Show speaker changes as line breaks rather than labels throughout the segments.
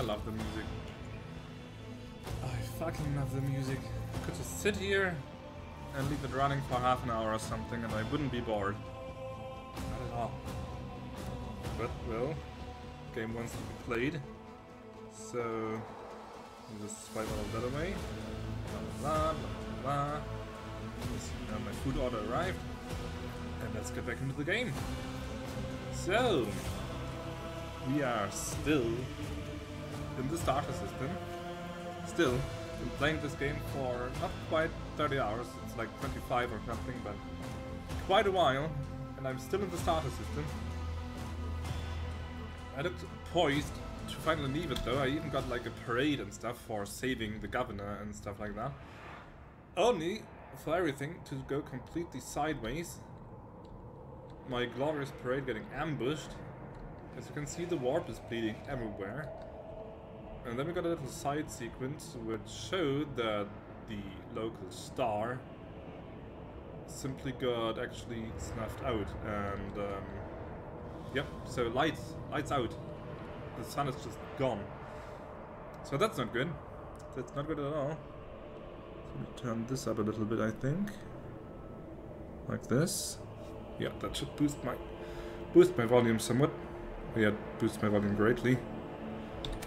I love the music. I fucking love the music. I could just sit here and leave it running for half an hour or something and I wouldn't be bored. Not at all. But, well, the game wants to be played. So, I'll just swipe all of that away. Blah blah blah blah blah. My food order arrived. And let's get back into the game. So, we are still in the starter system. Still, been playing this game for not quite 30 hours. It's like 25 or something, but quite a while. And I'm still in the starter system. I looked poised to finally leave it though. I even got like a parade and stuff for saving the governor and stuff like that. Only for everything to go completely sideways. My glorious parade getting ambushed. As you can see, the warp is bleeding everywhere. And then we got a little side sequence which showed that the local star simply got actually snuffed out. And yep, so lights out. The sun is just gone. So that's not good. That's not good at all. So let me turn this up a little bit, I think. Like this. Yeah, that should boost my volume somewhat. Yeah, boost my volume greatly.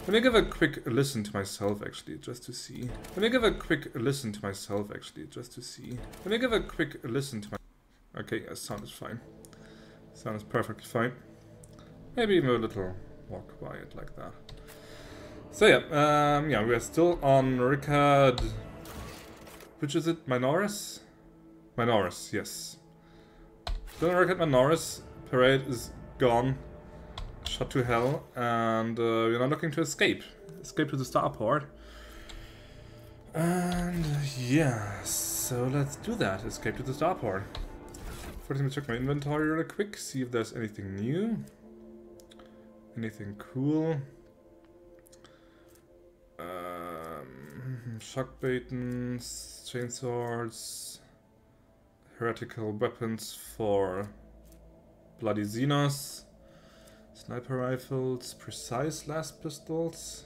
Let me give a quick listen to myself actually, just to see. Let me give a quick listen to myself actually, just to see. Let me give a quick listen to my... Okay, yeah, sound is fine. Sound is perfectly fine. Maybe even a little more quiet like that. So yeah, yeah, we are still on Rykad... Which is it? Minoris? Minoris, yes. Still on Rykad Minoris. Parade is gone. Shot to hell. And we're now looking to escape. Escape to the Starport. And yeah, so let's do that. Escape to the Starport. First, let me check my inventory real quick. See if there's anything new. Anything cool. Shock baitons, chainswords, heretical weapons for bloody Xenos, sniper rifles, precise last pistols.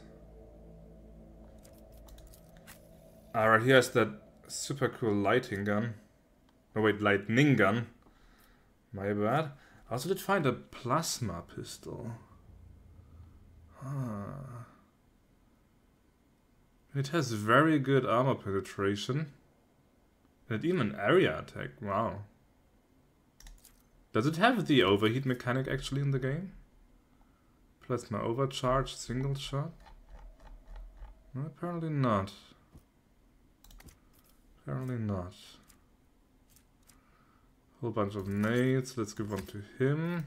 Right, here's that super cool lighting gun. Oh wait, lightning gun. My bad. I also did find a plasma pistol. Ah. It has very good armor penetration. And even area attack, wow. Does it have the overheat mechanic actually in the game? Plasma overcharge, single shot? No, apparently not. Apparently not. Whole bunch of nades, let's give one to him.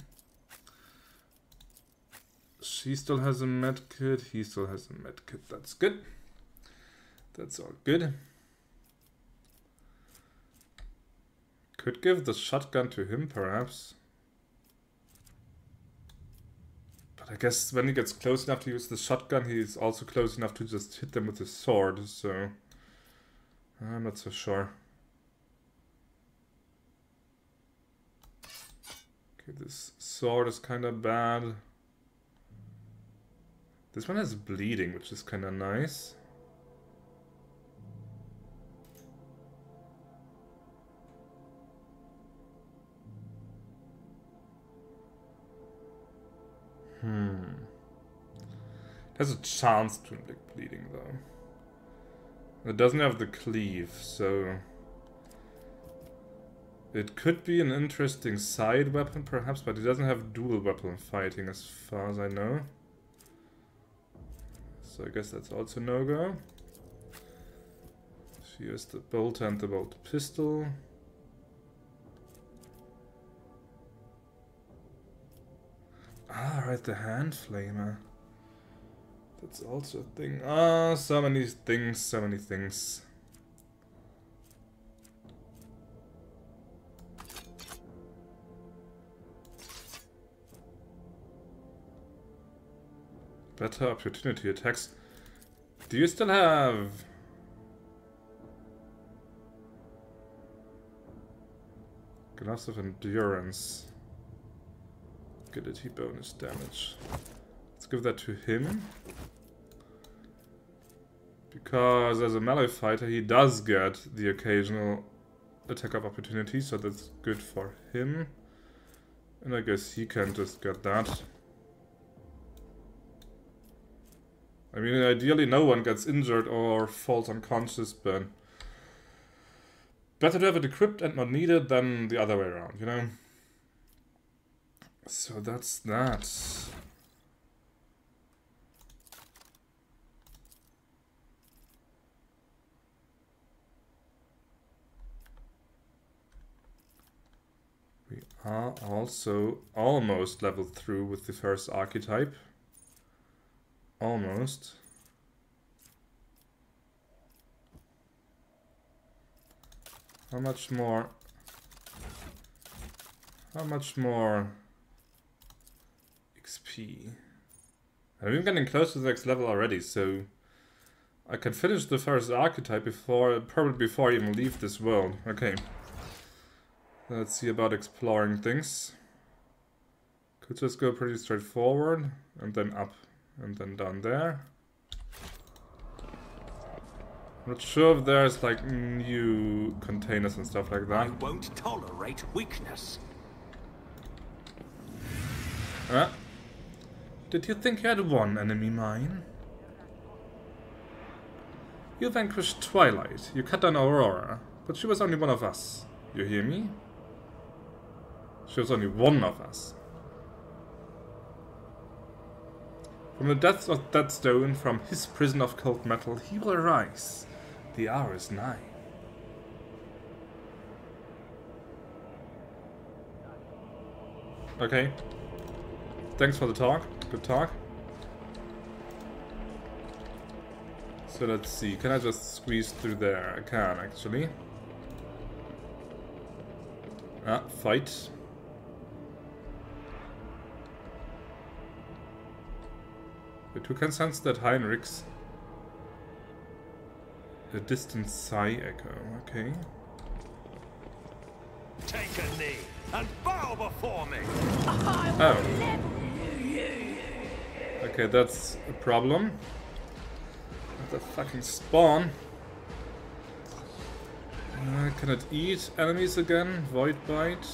She still has a medkit, he still has a medkit, that's good. That's all good. Could give the shotgun to him, perhaps. But I guess when he gets close enough to use the shotgun, he's also close enough to just hit them with his sword, so... I'm not so sure. Okay, this sword is kinda bad. This one has bleeding, which is kinda nice. It has a chance to inflict bleeding though. It doesn't have the cleave, so... It could be an interesting side weapon perhaps, but it doesn't have dual weapon fighting as far as I know. So I guess that's also no-go. Here's the bolt and the bolt pistol. Ah, right, the hand flamer. That's also a thing. Ah, so many things, so many things. Better opportunity attacks. Do you still have... Gloves of Endurance? Agility bonus damage. Let's give that to him. Because as a melee fighter, he does get the occasional attack of opportunity, so that's good for him. And I guess he can just get that. I mean, ideally no one gets injured or falls unconscious, but better to have it equipped and not needed than the other way around, you know? So that's that. We are also almost leveled through with the first archetype. Almost. How much more? How much more XP? I'm getting close to the next level already, so I can finish the first archetype before, probably before I even leave this world. Okay. Let's see about exploring things. Could just go pretty straightforward, and then up. And then down there. Not sure if there's like new containers and stuff like that.
I won't tolerate weakness.
Did you think you had one enemy mine? You vanquished Twilight. You cut down Aurora. But she was only one of us. You hear me? She was only one of us. From the depths of that stone, from his prison of cold metal, he will arise. The hour is nigh. Okay. Thanks for the talk. Good talk. So let's see. Can I just squeeze through there? I can, actually. Ah, fight. But who can sense that Heinrich's a distant sigh echo? Okay.
Take a knee and bow before me.
Oh. Okay, that's a problem. The fucking spawn. Can it eat enemies again? Void bite.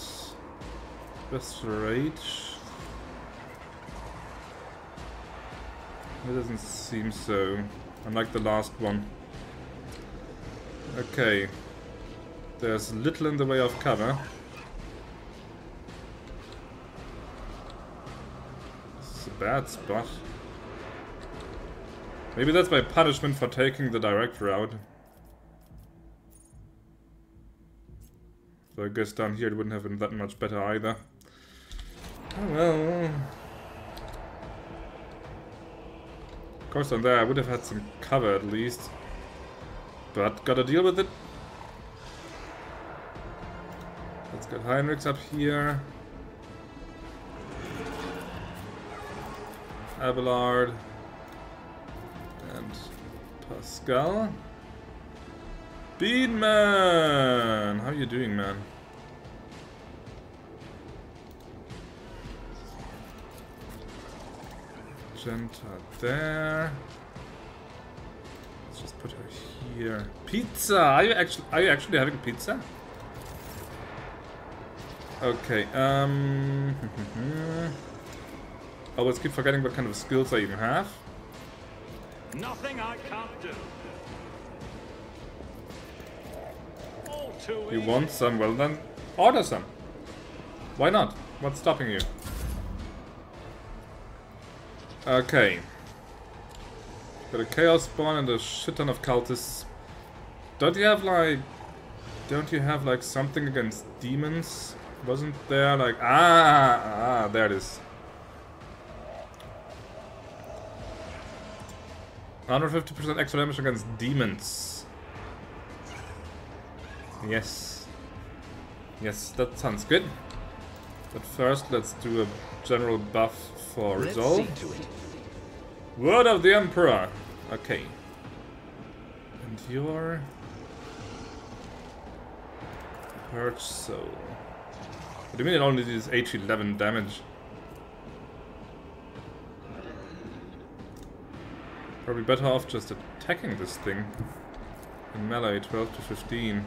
Best rage. It doesn't seem so. Unlike the last one. Okay. There's little in the way of cover. This is a bad spot. Maybe that's my punishment for taking the direct route. So I guess down here it wouldn't have been that much better either. Oh well. Of course, on there I would have had some cover at least. But gotta deal with it. Let's get Heinrichs up here. Abelard. And Pascal. Beanman! How you doing, man? Genta there. Let's just put her here. Pizza! Are you actually having pizza? Okay, I always keep forgetting what kind of skills I even have.
Nothing I can't do. All too
You want some? Well then, order some. Why not? What's stopping you? Okay. Got a chaos spawn and a shit ton of cultists. Don't you have like something against demons? Wasn't there like there it is. 150% extra damage against demons. Yes. Yes, that sounds good. But first, let's do a general buff for resolve. Word of the Emperor. Okay. And your Purge Soul. What do you mean it only does H11 damage? Probably better off just attacking this thing? In melee, 12 to 15.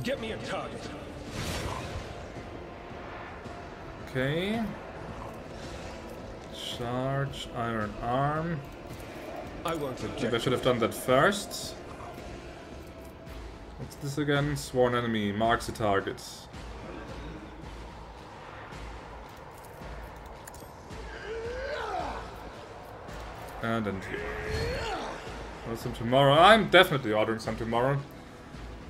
Get me a target.
Okay. Charge, iron arm.
I won't object.
Maybe I should have done that first. What's this again? Sworn enemy marks the target. And then some tomorrow. I'm definitely ordering some tomorrow.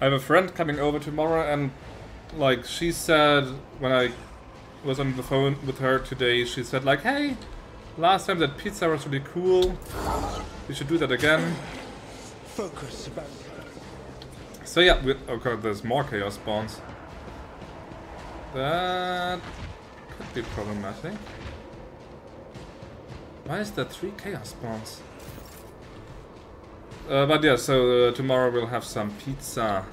I have a friend coming over tomorrow, and like she said when I was on the phone with her today, she said like, hey, last time that pizza was really cool. We should do that again.
Focus about.
So yeah, okay, there's more chaos spawns. That could be problematic. Why is there 3 chaos spawns? But yeah, so tomorrow we'll have some pizza.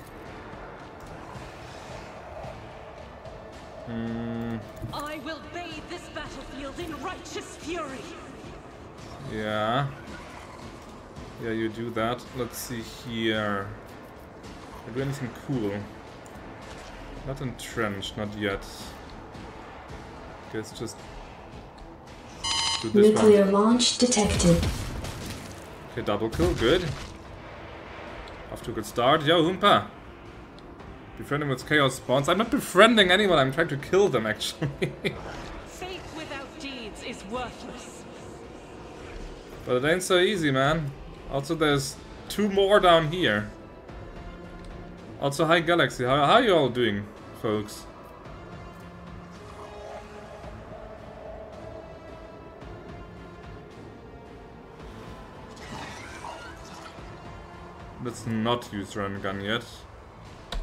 I will bathe this battlefield in righteous fury.
Yeah. Yeah, you do that. Let's see here. Can I do anything cool? Not entrenched, not yet. Guess just do this
Nuclear
one.
launch detected.
Okay, double kill, good. Off to a good start. Yo, Oompa! Befriending with chaos spawns. I'm not befriending anyone, I'm trying to kill them actually.
Faith without deeds is worthless.
But it ain't so easy, man. Also, there's 2 more down here. Also, hi Galaxy. How are you all doing, folks? Let's not use run gun yet.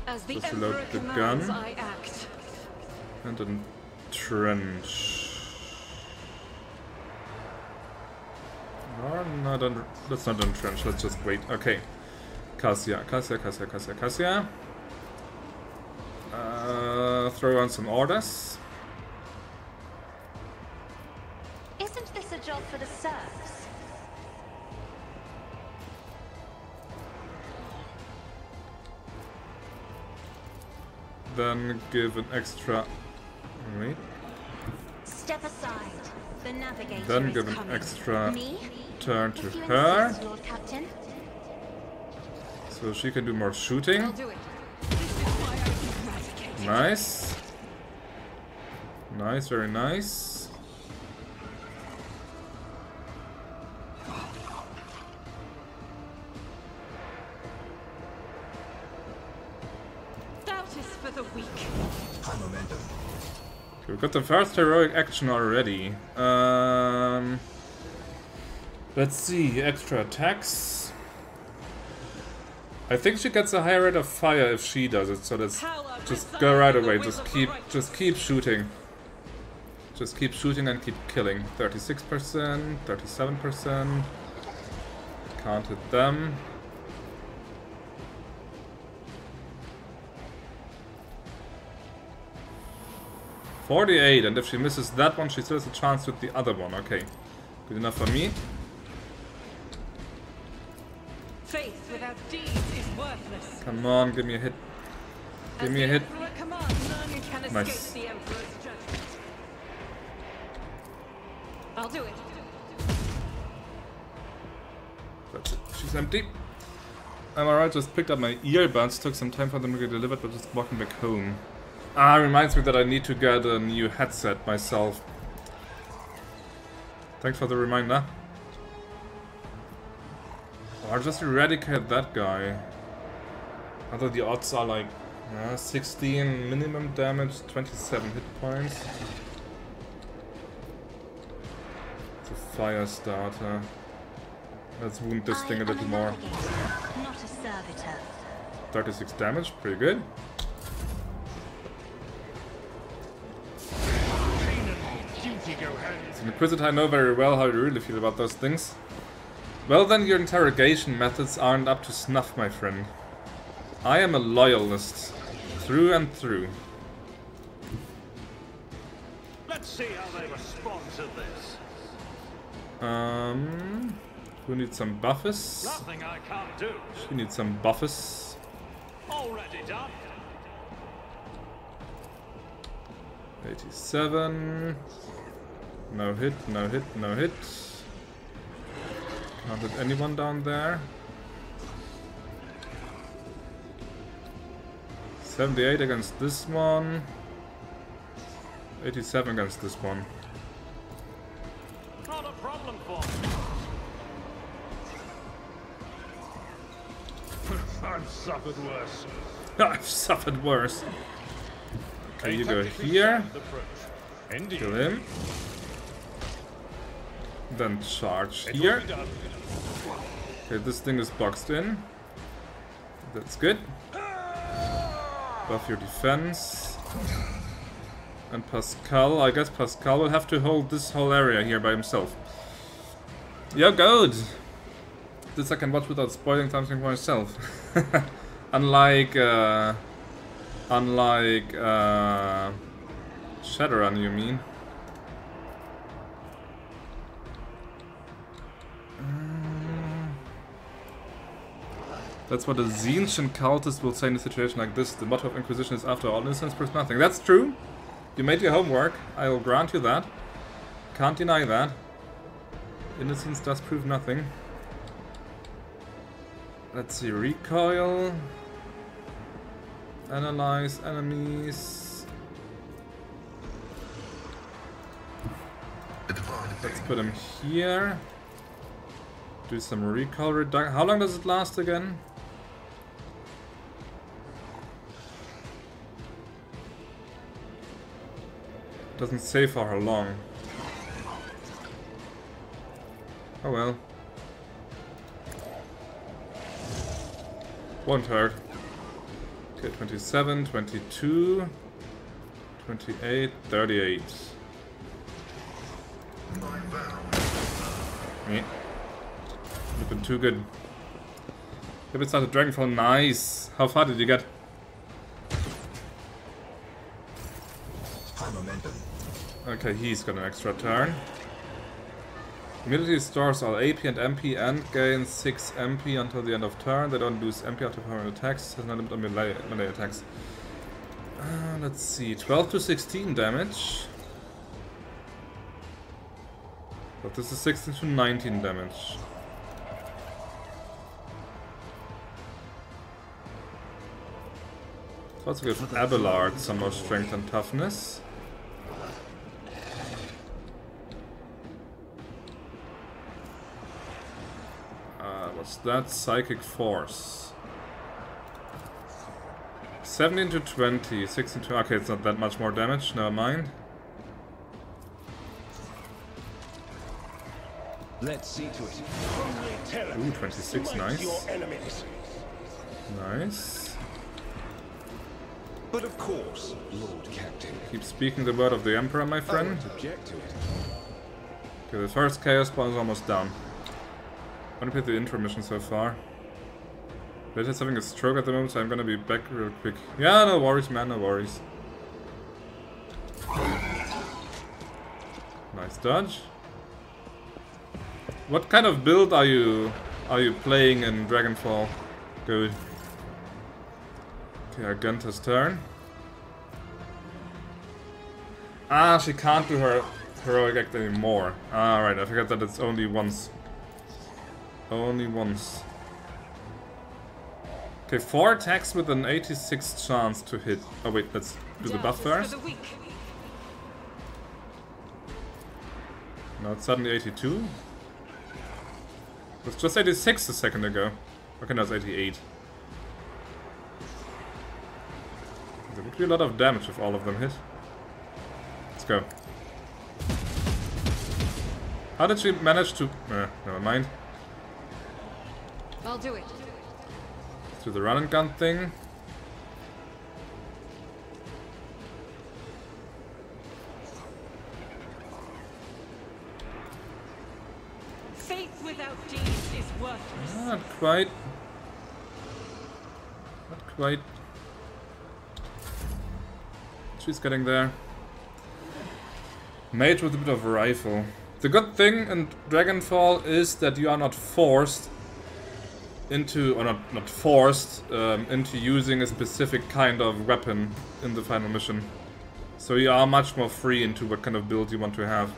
As the
Just
Emperor
reload the
commands,
gun.
I act.
And then trench. Or no, don't, let's not entrench, let's just wait. Okay. Cassia. Throw on some orders.
Isn't this a job for the serfs?
Then give an extra... Wait.
Step aside. The navigator
Then
is
give an
coming.
extra
Me?
turn to
If you
her.
insist, Lord Captain.
So she can do more shooting.
I'll do it. This is why I eradicate.
Nice. Nice, very nice.
Doubt is for the weak.
High momentum.
Okay, we've got the first heroic action already. Let's see, extra attacks. I think she gets a higher rate of fire if she does it, so let's
Power
just
resides
go right
in the
away.
will
Just
of the
keep
righteous.
shooting. Just keep shooting and keep killing. 36%, 37%. Can't hit them. .48, and if she misses that one, she still has a chance with the other one. Okay, good enough for me.
Faith without deeds is worthless.
Come on, give me a hit. Give me a hit.
As the Emperor commands, none can escape
Nice.
the Emperor's judgment. I'll do it.
That's it. She's empty. I'm alright, just picked up my earbuds. Took some time for them to get delivered, but just walking back home. Ah, reminds me that I need to get a new headset myself. Thanks for the reminder. Or just eradicate that guy. Although the odds are like 16 minimum damage, 27 hit points. It's a fire starter. Let's wound this thing a little more.
Navigator, not a servitor.
36 damage, pretty good. So Inquisitor, I know very well how you really feel about those things. Well then, your interrogation methods aren't up to snuff, my friend. I am a loyalist, through and through.
Let's see how they respond to this.
Who needs some buffers?
Nothing I can't do.
She needs some buffers.
Already done.
87. No hit, no hit, no hit. Can't hit anyone down there. 78 against this one. 87 against this one.
Not a problem for me.
I've suffered worse.
I've suffered worse. Okay, you go here.
Indeed.
Kill him. Then charge here. Okay, this thing is boxed in. That's good. Buff your defense. And Pascal, I guess Pascal will have to hold this whole area here by himself. Yeah, good. This I can watch without spoiling something for myself. unlike Shadowrun, you mean? That's what a Zenitian cultist will say in a situation like this. The motto of Inquisition is, after all, innocence proves nothing. That's true. You made your homework. I will grant you that. Can't deny that. Innocence does prove nothing. Let's see. Recoil. Analyze enemies. Let's put him here. Do some recoil reduction. How long does it last again? Doesn't say for how long. Oh well. Won't hurt. Okay, 27, 22, 28, 38. Yeah. Looking too good. If it's not a Dragonfall, nice. How far did you get?
High momentum.
Okay, he's got an extra turn. Immediately stores all AP and MP and gains 6 MP until the end of turn. They don't lose MP after permanent attacks. Has no limit on melee attacks. Let's see, 12 to 16 damage. But this is 16 to 19 damage. So let's give Abelard some more strength and toughness. What's that? Psychic Force. 17 to 20, 16 to... Okay, it's not that much more damage, never mind.
Let's see to it.
Ooh, 26, nice. Nice.
But of course, Lord Captain.
Keep speaking the word of the Emperor, my friend.
I won't object to it.
Okay, the first Chaos Spawn is almost down. I'm gonna play the intro mission so far. Later's having a stroke at the moment, so I'm gonna be back real quick. Yeah, no worries, man, no worries. Nice dodge. What kind of build are you playing in Dragonfall? Good. Okay, Argenta's turn. Ah, she can't do her heroic act anymore. Ah, right, I forgot that it's only once. Only once. Okay, 4 attacks with an 86 chance to hit. Oh wait, let's do the buff first. Now it's suddenly 82. It was just 86 a second ago. Okay, now it's 88. There would be a lot of damage if all of them hit. Let's go. How did she manage to... never mind.
I'll do it.
Let's do the run and gun thing.
Faith without deeds is worthless.
Not quite. Not quite. She's getting there. Mage with a bit of a rifle. The good thing in Dragonfall is that you are not forced into, or not forced into using a specific kind of weapon in the final mission. So you are much more free into what kind of build you want to have.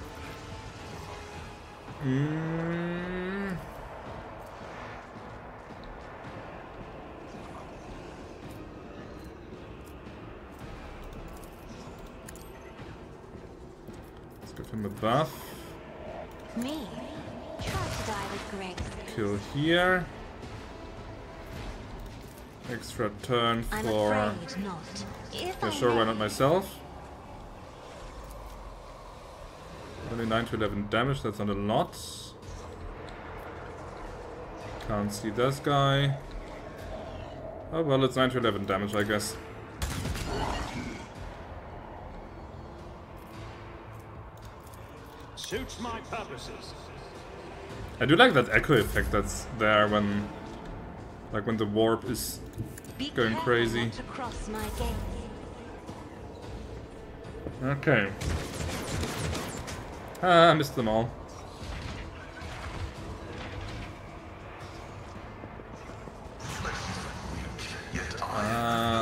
Let's give him a buff.
Me? Try to die with grace.
Kill here. Extra turn
I'm
for...
afraid not. If
Yeah,
I
sure, why
may.
not myself? Only 9 to 11 damage, that's not a lot. Can't see this guy. Oh well, it's 9 to 11 damage, I guess.
Suits my purposes.
I do like that echo effect that's there when... Like when the warp is
Be
going
careful
crazy.
not to cross my gaze.
Okay. Ah, I missed them all.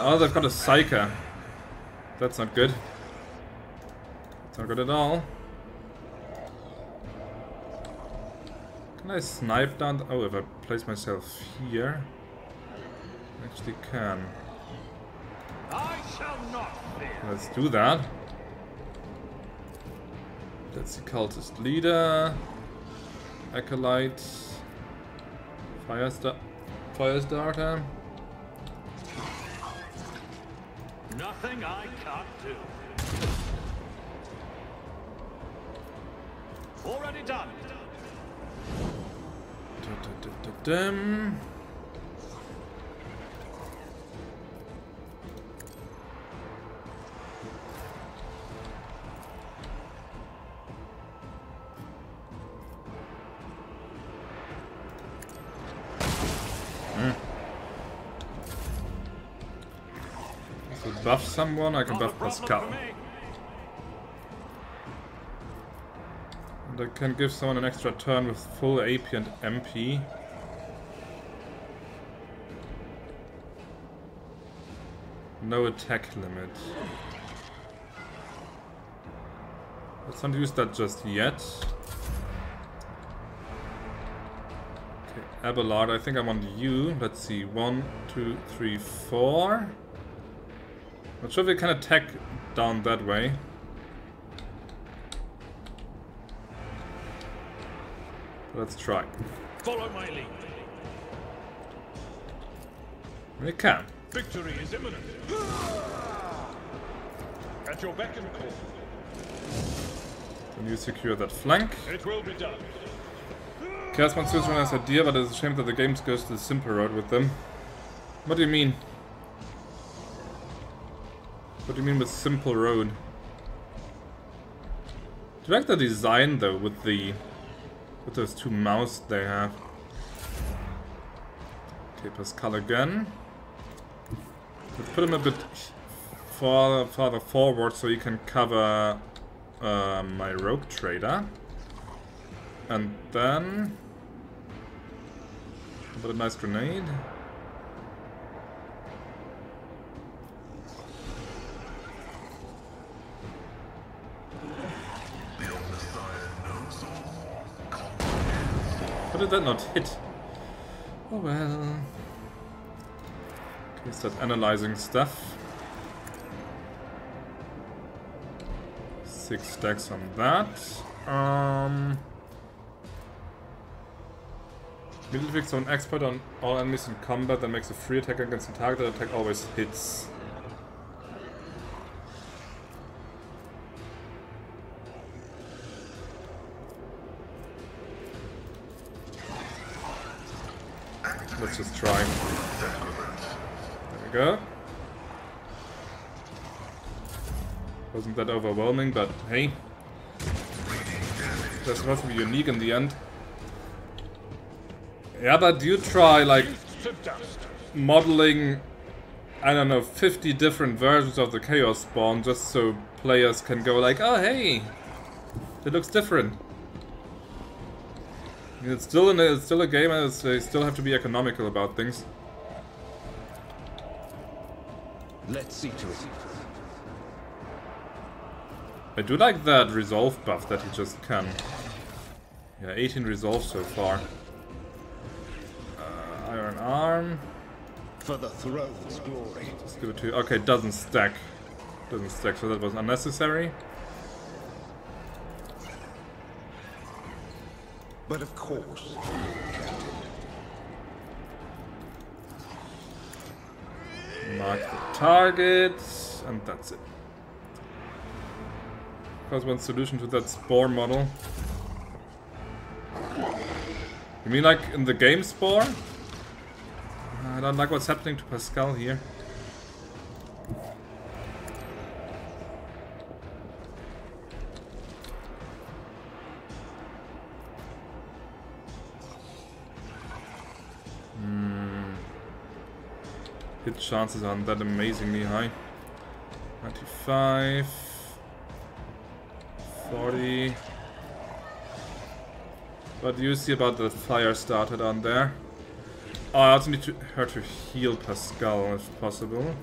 Oh, they've got a Psyker. That's not good. That's not good at all. Can I snipe down? Oh, if I place myself here, I actually can.
I shall not fear.
Let's do that. That's the cultist leader. Acolyte. Fire starter.
Nothing I can't do. Already done.
Dum. If we buff someone, I can
Not a
buff
problem
Pascal.
for me.
And I can give someone an extra turn with full AP and MP. No attack limit. Let's not use that just yet. Okay, Abelard, I think I want you. Let's see, 1, 2, 3, 4. Not sure if we can attack down that way. Let's try.
Follow my lead.
We can.
Victory is imminent. At your beck and call.
Can you secure that flank?
It will be done.
Chaos Monsters run as idea, but it's a shame that the game goes to the simple road with them. What do you mean? What do you mean with simple road? Do you like the design though with those two mouths they have? Okay, Pascal again. Let's put him a bit farther forward so he can cover my rogue trader. And then... But a nice grenade. How did that not hit? Oh well. Okay, start analyzing stuff. 6 stacks on that. Immediately fix on expert on all enemies in combat that makes a free attack against the target. That attack always hits. Let's just try. There we go. Wasn't that overwhelming, but hey. That's supposed to be unique in the end. Yeah, but you try, like, modeling, I don't know, 50 different versions of the Chaos Spawn just so players can go like, oh hey, it looks different. It's still a game, and they still have to be economical about things.
Let's see to it.
I do like that resolve buff that he just can. Yeah, 18 resolve so far. Iron arm.
For the throne's glory.
Let's give it to you. Okay, doesn't stack. Doesn't stack, so that was unnecessary.
But of course,
Mark the targets, and that's it. There's one solution to that spore model. You mean like in the game spore? I don't like what's happening to Pascal here. Hit chances aren't that amazingly high. 95, 40. What do you see about the fire started on there? Oh, I also need her to heal Pascal if possible.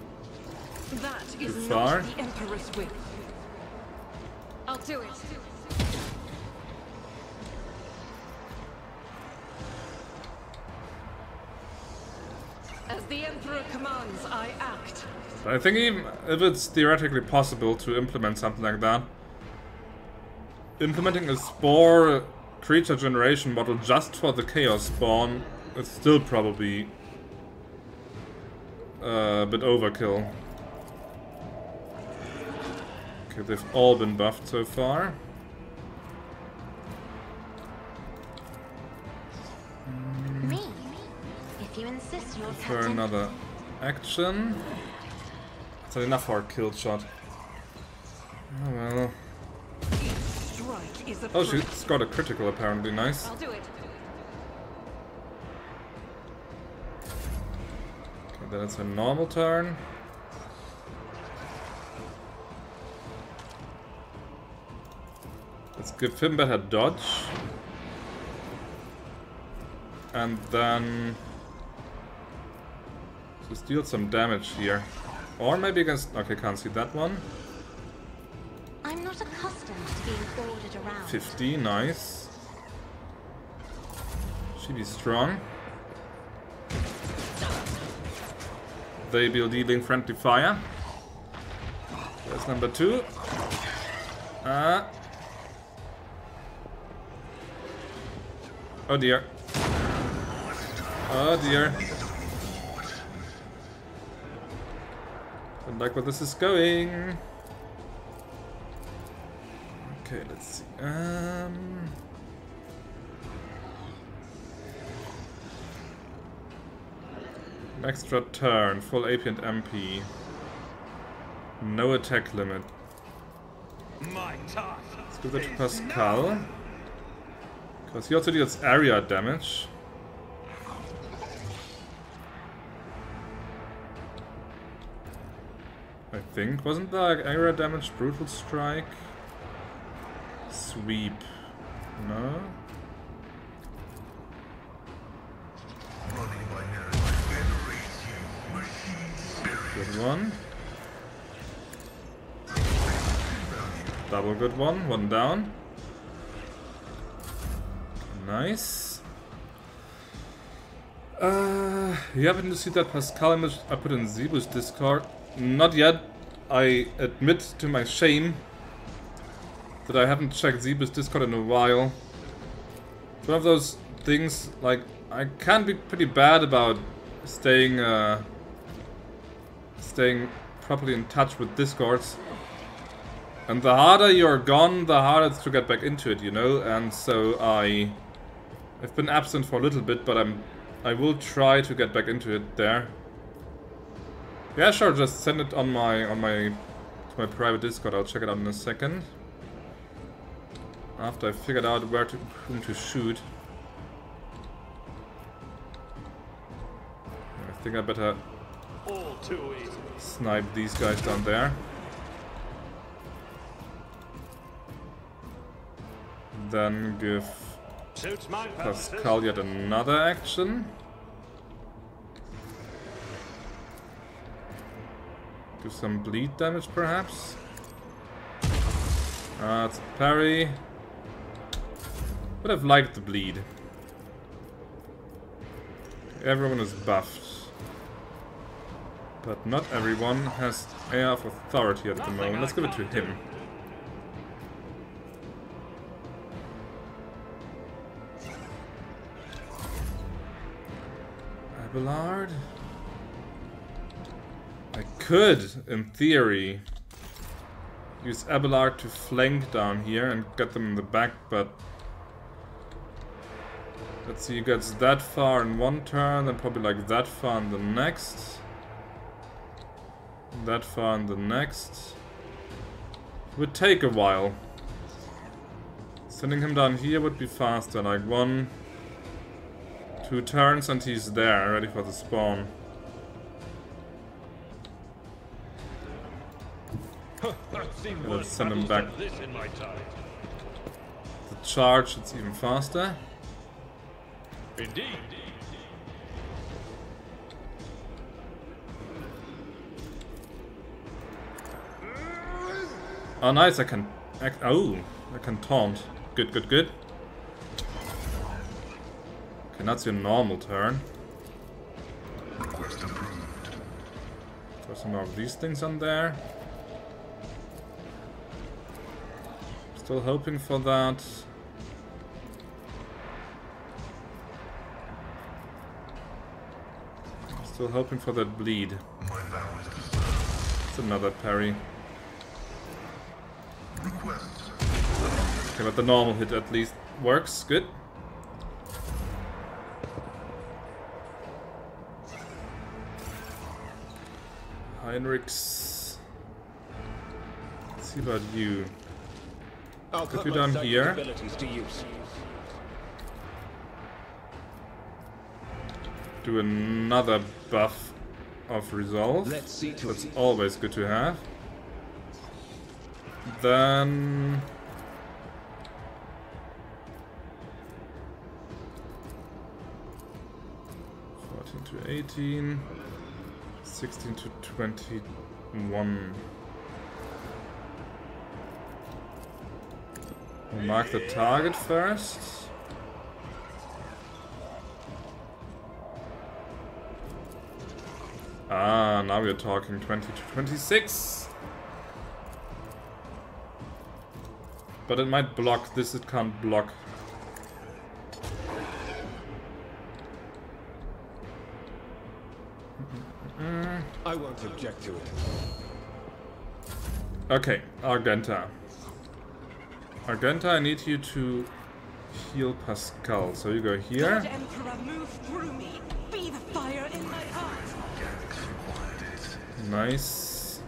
That is
Too far.
not the Emperor's will. I'll do it. As the Emperor commands, I act.
But I think even if it's theoretically possible to implement something like that, implementing a spore creature generation model just for the chaos spawn is still probably a bit overkill. Okay, they've all been buffed so far.
Me? If you insist, Lord
For
Captain.
another action. That's enough for a kill shot. Oh well.
Each strike is a
Oh, she
price.
got a critical apparently, nice.
I'll do it.
Okay, then it's a normal turn. Let's give him better dodge. And then to deal some damage here. Or maybe against... Okay, can't see that one.
I'm not accustomed to being ordered around.
50, nice. She be strong. They be dealing friendly fire. There's number 2. Oh dear. Oh dear. Don't like where this is going. Okay, let's see. An extra turn, full AP and MP. No attack limit.
My task.
Let's give that to Pascal. Because he also deals area damage. I think. Wasn't there area damage, brutal strike? Sweep. No? Good one. Double good one. One down. Nice. You happen to see that Pascal image I put in Zebu's Discord? Not yet. I admit to my shame that I haven't checked Zebu's Discord in a while. It's one of those things, like, I can be pretty bad about staying properly in touch with Discords. And the harder you're gone, the harder it's to get back into it, you know? And so I've been absent for a little bit, but I will try to get back into it there. Yeah, sure, just send it on my private Discord. I'll check it out in a second. After I figured out whom to shoot. I think I better
All too easy.
snipe these guys down there. Then give
Suits my
Plus
purposes.
call yet another action. Do some bleed damage perhaps. It's a parry. Would have liked the bleed. Everyone is buffed. But not everyone has air of authority at the moment. Let's give it to him. Abelard. I could, in theory, use Abelard to flank down here and get them in the back, but let's see, he gets that far in one turn, then probably like that far in the next. That far in the next. Would take a while. Sending him down here would be faster, like 1, 2 turns and he's there, ready for the spawn. Let's send him back.
This in my time.
The charge, it's even faster.
Indeed.
Oh nice, I can taunt. Good, good, good. Okay, that's your normal turn. Throw some more of these things on there. Still hoping for that. Still hoping for that bleed. It's another parry. Okay, but the normal hit at least works. Good. Heinrichs. Let's see about you. Put you down here. Do another buff of resolve. That's always good to have. Then to 18, 16 to 21. We'll mark the target first. Ah, now we're talking 20 to 26. But it might block. This it can't block.
I won't object to it.
Okay, Argenta. Argenta, I need you to heal Pascal. So you go here.
God Emperor, move through me. Be the fire in my heart.
Nice.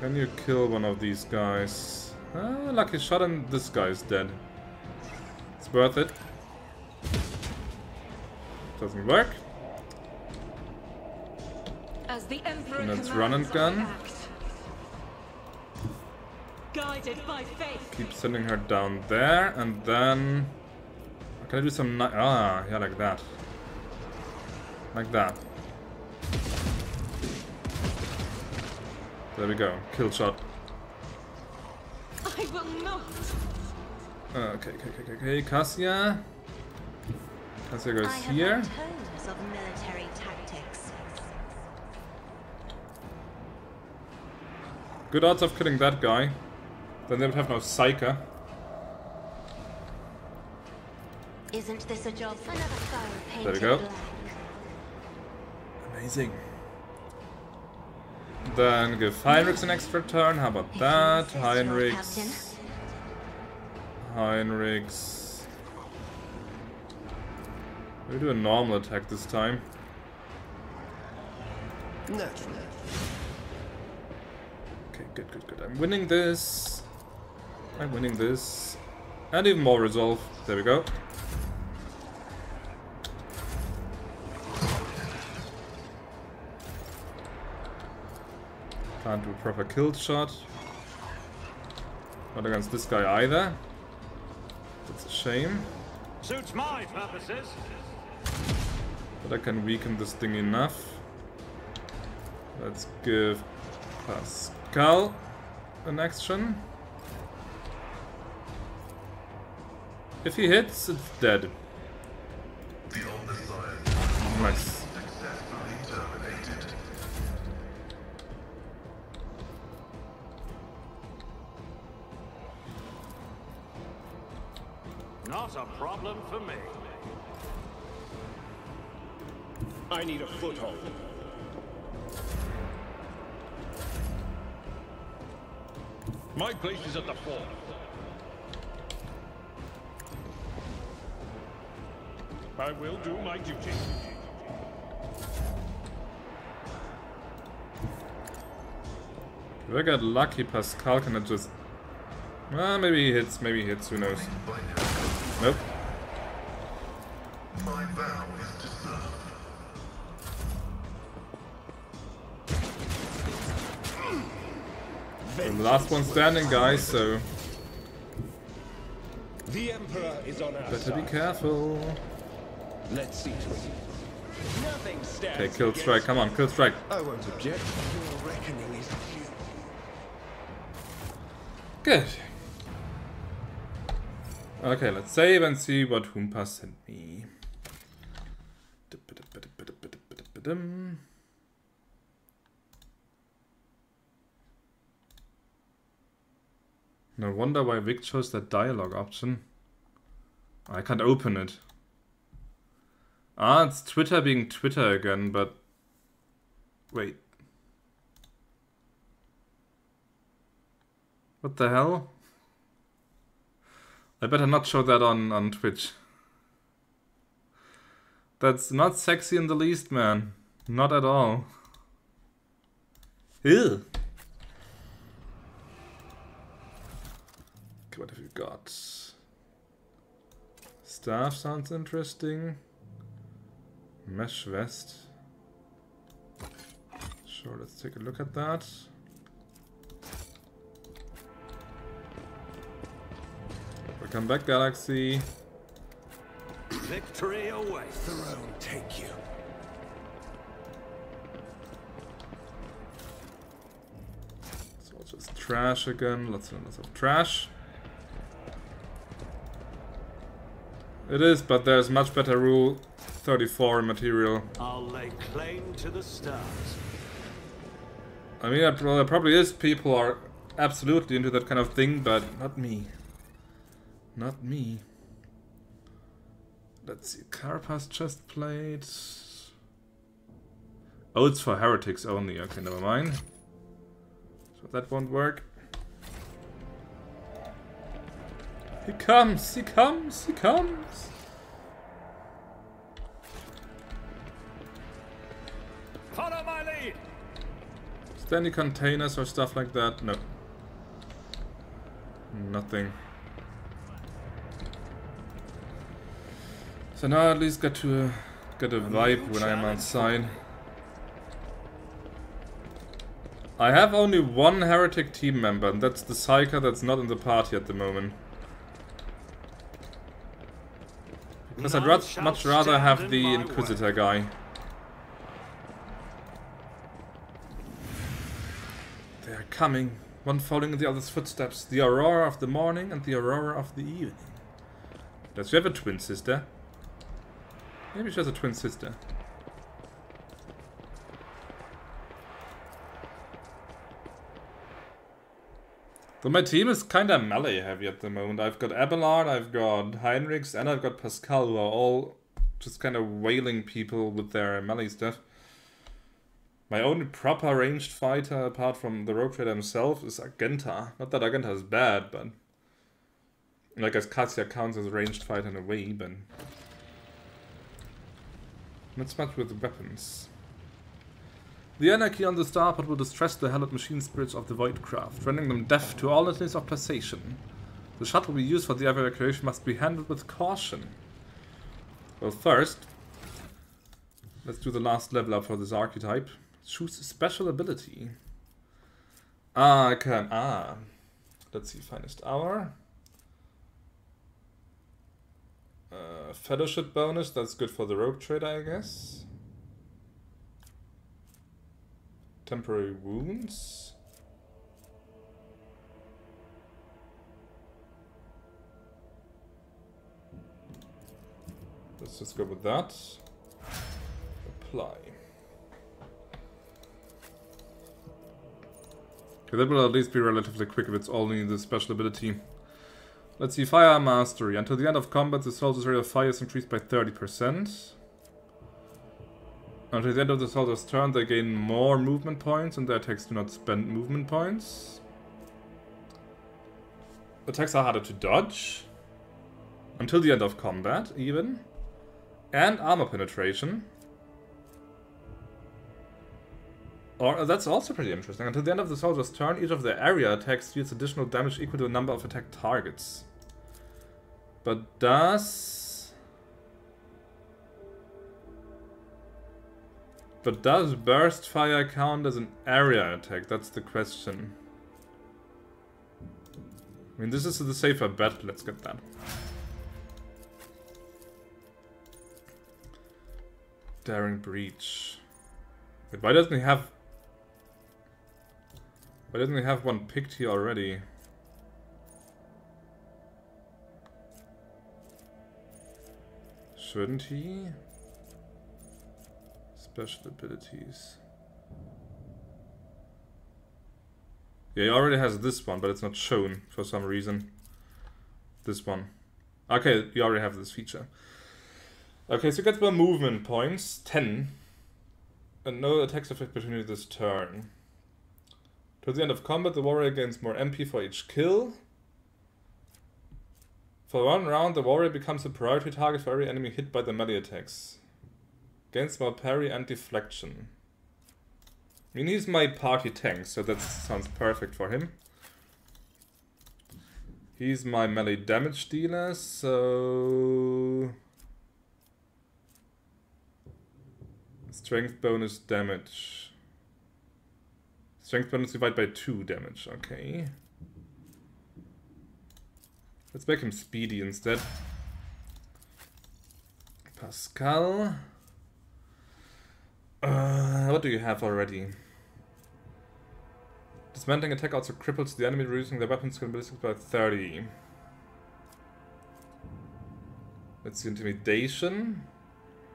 Can you kill one of these guys? Ah, lucky shot and this guy's dead. It's worth it. Doesn't work.
As the Emperor
And let's
commands,
run and gun.
I act. Guided by faith.
Keep sending her down there, and then can I do some yeah, like that. Like that. There we go. Kill shot.
I will not.
Okay. Cassia. Cassia goes here.
Tones of military tactics.
Good odds of killing that guy. Then they would have no Psyker.
Isn't this a job for another foe painted
There we go.
black?
Amazing. Then give Heinrichs an extra turn. How about that? Heinrichs. We'll do a normal attack this time.
Naturally.
Okay, good. I'm winning this. And even more resolve. There we go. Can't do a proper kill shot. Not against this guy either. That's a shame.
Suits my purposes.
But I can weaken this thing enough. Let's give Pascal an action. If he hits, it's dead. Nice.
Not a problem for me.
I need a foothold.
My place is at the fort. I will do my duty.
If I get lucky, Pascal can just... Well, maybe he hits, who knows. Nope.
My vow is to serve.
We're the last one standing, guys, so...
The Emperor is on our
better
side.
be careful.
Let's see to it. Nothing stands
Okay, kill strike, come on, kill strike.
I won't object. Your reckoning is due.
Good. Okay, let's save and see what Hoompa sent me. No wonder why Vic chose that dialogue option. I can't open it. Ah, it's Twitter being Twitter again, but... Wait. What the hell? I better not show that on Twitch. That's not sexy in the least, man. Not at all. Ew. Okay, what have you got? Staff sounds interesting. Mesh vest. Sure, let's take a look at that. Welcome back, Galaxy.
Victory away.
Throne take you.
So I'll just trash again. Lots of trash. It is, but there's much better rule 34 material.
I'll lay claim to the stars.
I mean, well, there probably is people who are absolutely into that kind of thing, but not me. Not me. Let's see. Carapace chest plate. Oh, it's for heretics only. Okay, never mind. So that won't work. He comes! He comes! He comes!
Follow my lead.
Is there any containers or stuff like that? No. Nothing. So now I at least get a vibe when I'm outside. I have only one heretic team member, and that's the Psyker that's not in the party at the moment. Because I'd much rather have the Inquisitor guy. They are coming, one following in the other's footsteps. The Aurora of the morning and the Aurora of the evening. Does she have a twin sister? Maybe she has a twin sister. So my team is kinda melee heavy at the moment. I've got Abelard, I've got Heinrichs, and I've got Pascal, who are all just kind of wailing people with their melee stuff. My only proper ranged fighter, apart from the Rogue Trader himself, is Argenta. Not that Argenta is bad, but... I guess Katya counts as a ranged fighter in a way, but... not so much with weapons. The anarchy on the Starport will distress the hallowed machine spirits of the Voidcraft, rendering them deaf to all intents of placation. The shuttle we use for the evacuation must be handled with caution. Well, first, let's do the last level up for this archetype. Choose a special ability. I can... let's see, finest hour. Fellowship bonus, that's good for the rogue trader, I guess. Temporary wounds. Let's just go with that. Apply. Okay, that will at least be relatively quick if it's only the special ability. Let's see, Fire Mastery. Until the end of combat, the soldier's rate of fire is increased by 30%. Until the end of the soldier's turn, they gain more movement points, and their attacks do not spend movement points. Attacks are harder to dodge. Until the end of combat, even. And armor penetration. Or that's also pretty interesting. Until the end of the soldier's turn, each of their area attacks deals additional damage equal to the number of attack targets. But does burst fire count as an area attack? That's the question. I mean, this is the safer bet. Let's get that. Daring Breach. Wait, why doesn't he have... Why doesn't he have one picked here already? Shouldn't he? Special abilities. Yeah, he already has this one, but it's not shown for some reason. This one. Okay, you already have this feature. Okay, so he gets more movement points, 10. And no attacks of opportunity this turn. Till the end of combat, the warrior gains more MP for each kill. For 1 round, the warrior becomes a priority target for every enemy hit by the melee attacks. Gains more parry and deflection. I mean, he's my party tank, so that sounds perfect for him. He's my melee damage dealer, so... Strength bonus damage. Strength bonus divided by 2 damage, okay. Let's make him speedy instead. Pascal. What do you have already? Dismantling attack also cripples the enemy, reducing their weapons capabilities by 30. Let's see, intimidation.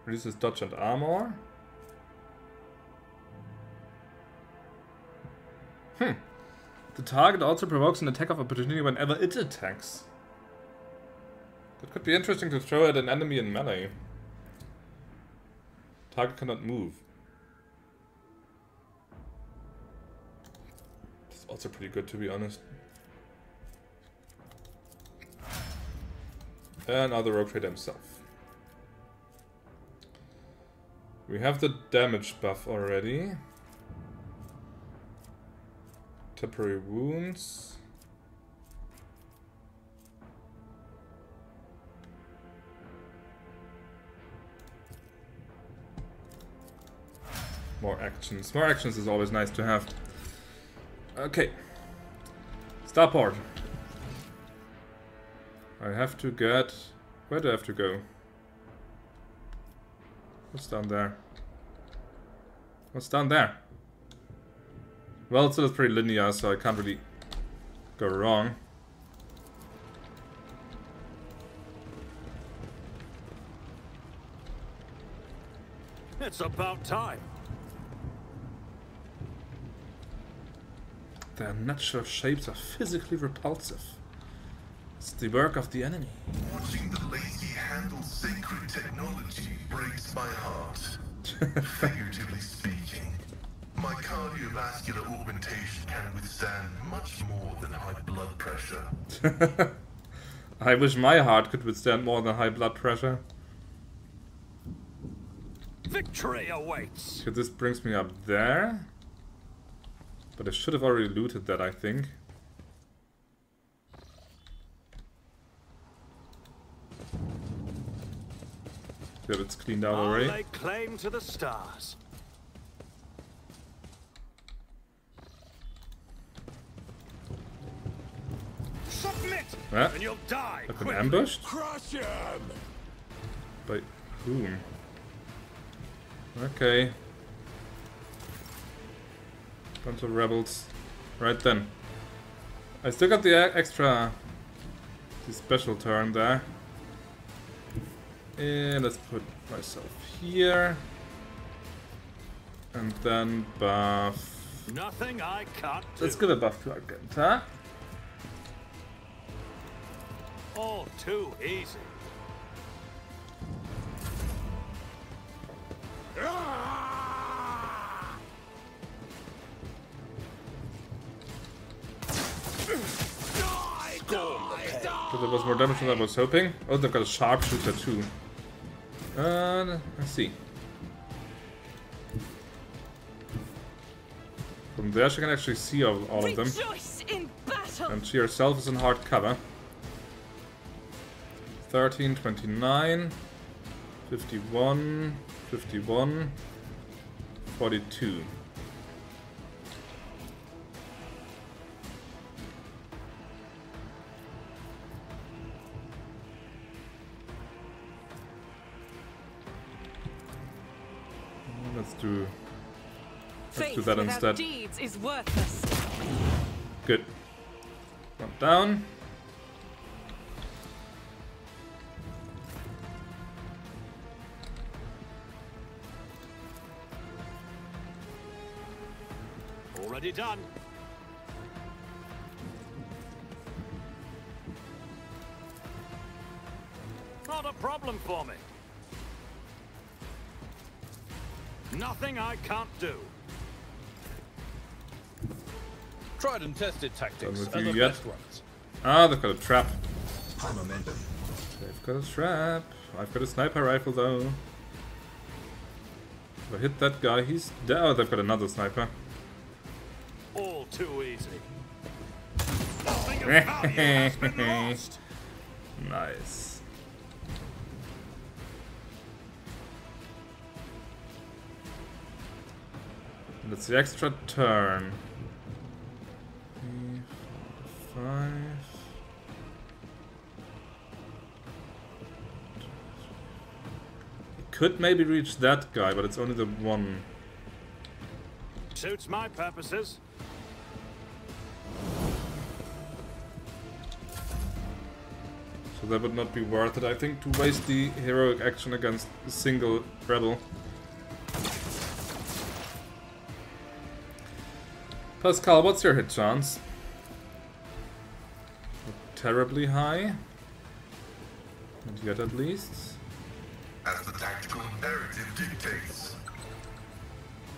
Reduces dodge and armor. The target also provokes an attack of opportunity whenever it attacks. That could be interesting to throw at an enemy in melee. Target cannot move. It's also pretty good, to be honest. And now the rogue trader himself. We have the damage buff already. Temporary wounds. More actions. More actions is always nice to have. Okay. Starport. I have to get... Where do I have to go? What's down there? What's down there? Well, it's still pretty linear, so I can't really go wrong.
It's about time.
Their natural shapes are physically repulsive. It's the work of the enemy.
Watching the lazy handle sacred technology breaks my heart. Figuratively speaking, my cardiovascular augmentation can withstand much more than high blood pressure.
I wish my heart could withstand more than high blood pressure.
Victory awaits.
Okay, this brings me up there. But I should have already looted that, I think. Yeah, it's cleaned out already.
I'll lay claim to the stars. Submit, and you'll die.
I've been ambushed?
Crush him.
By whom? Okay. Bunch of rebels. Right then. I still got the extra... the special turn there. And let's put myself here. And then buff...
Nothing I can't do.
Let's give a buff to Argent, huh?
All too easy.
So there was more damage than I was hoping. Oh, they've got a sharpshooter too. Let's see. From there she can actually see all of them.
Rejoice in battle.
And she herself is in hard cover. 13, 29, 51, 51, 42. Let's do that instead.
Deeds is worthless.
Good. One down.
Already done. Not a problem for me. Nothing I can't do.
Tried and tested tactics
Done with
are
you
the
yet?
best ones.
Ah, they've got a trap.
High momentum.
They've got a trap. I've got a sniper rifle though. If I hit that guy, he's dead. Oh, they've got another sniper.
All too easy. Nothing of value has been lost.
Nice. That's the extra turn. 3, 4, 5. Could maybe reach that guy, but it's only the one.
Suits my purposes.
So that would not be worth it, I think, to waste the heroic action against a single rebel. Pascal, what's your hit chance? Not terribly high. Not yet, at least.
As the tactical imperative dictates.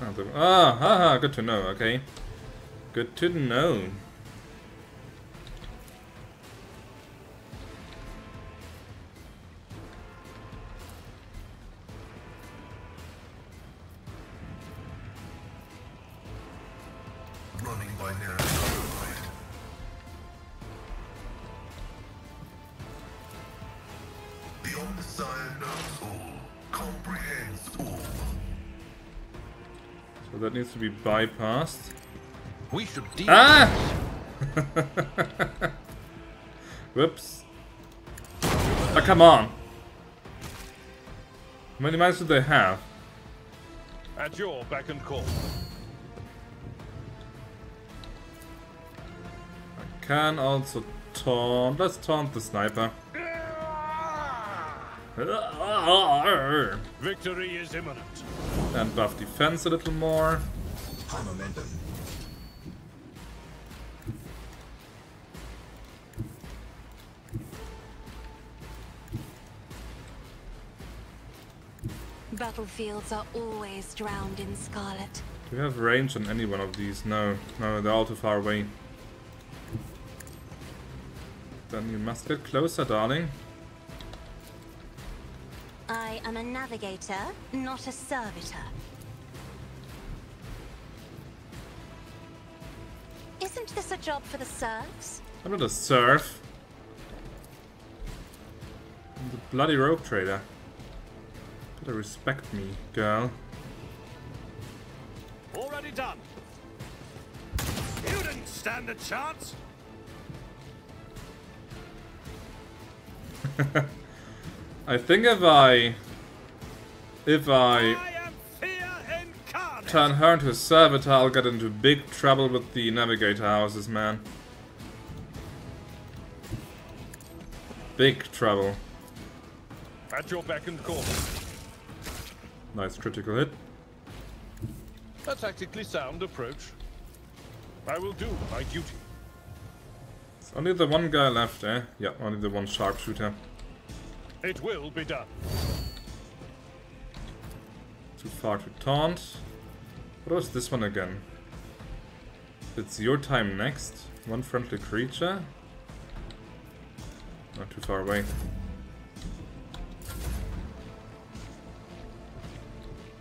Haha, good to know, okay. Good to know.
Running by narrow sunlight. The Omniscient knows all, comprehends all.
So that needs to be bypassed.
We should deal.
Ah! Whoops. Oh, come on. How many mines do they have?
At your beck and call.
I can also taunt. Let's taunt the sniper.
Victory is imminent.
And buff defense a little more.
High momentum.
Battlefields are always drowned in scarlet.
Do we have range on any one of these? No. No, they're all too far away. Then you must get closer, darling.
I am a navigator, not a servitor. Isn't this a job for the serfs?
I'm not a serf. I'm the bloody rope trader. Better respect me, girl.
Already done. You didn't stand a chance.
I think if I
am fear incarnate.
turn her into a servitor, I'll get into big trouble with the navigator houses, man. Big trouble.
At your beck and call.
Nice critical hit.
A tactically sound approach. I will do my duty.
It's only the one guy left, eh? Yeah, only the one sharpshooter.
It will be done.
Too far to taunt. What was this one again? It's your time next. One friendly creature. Not too far away.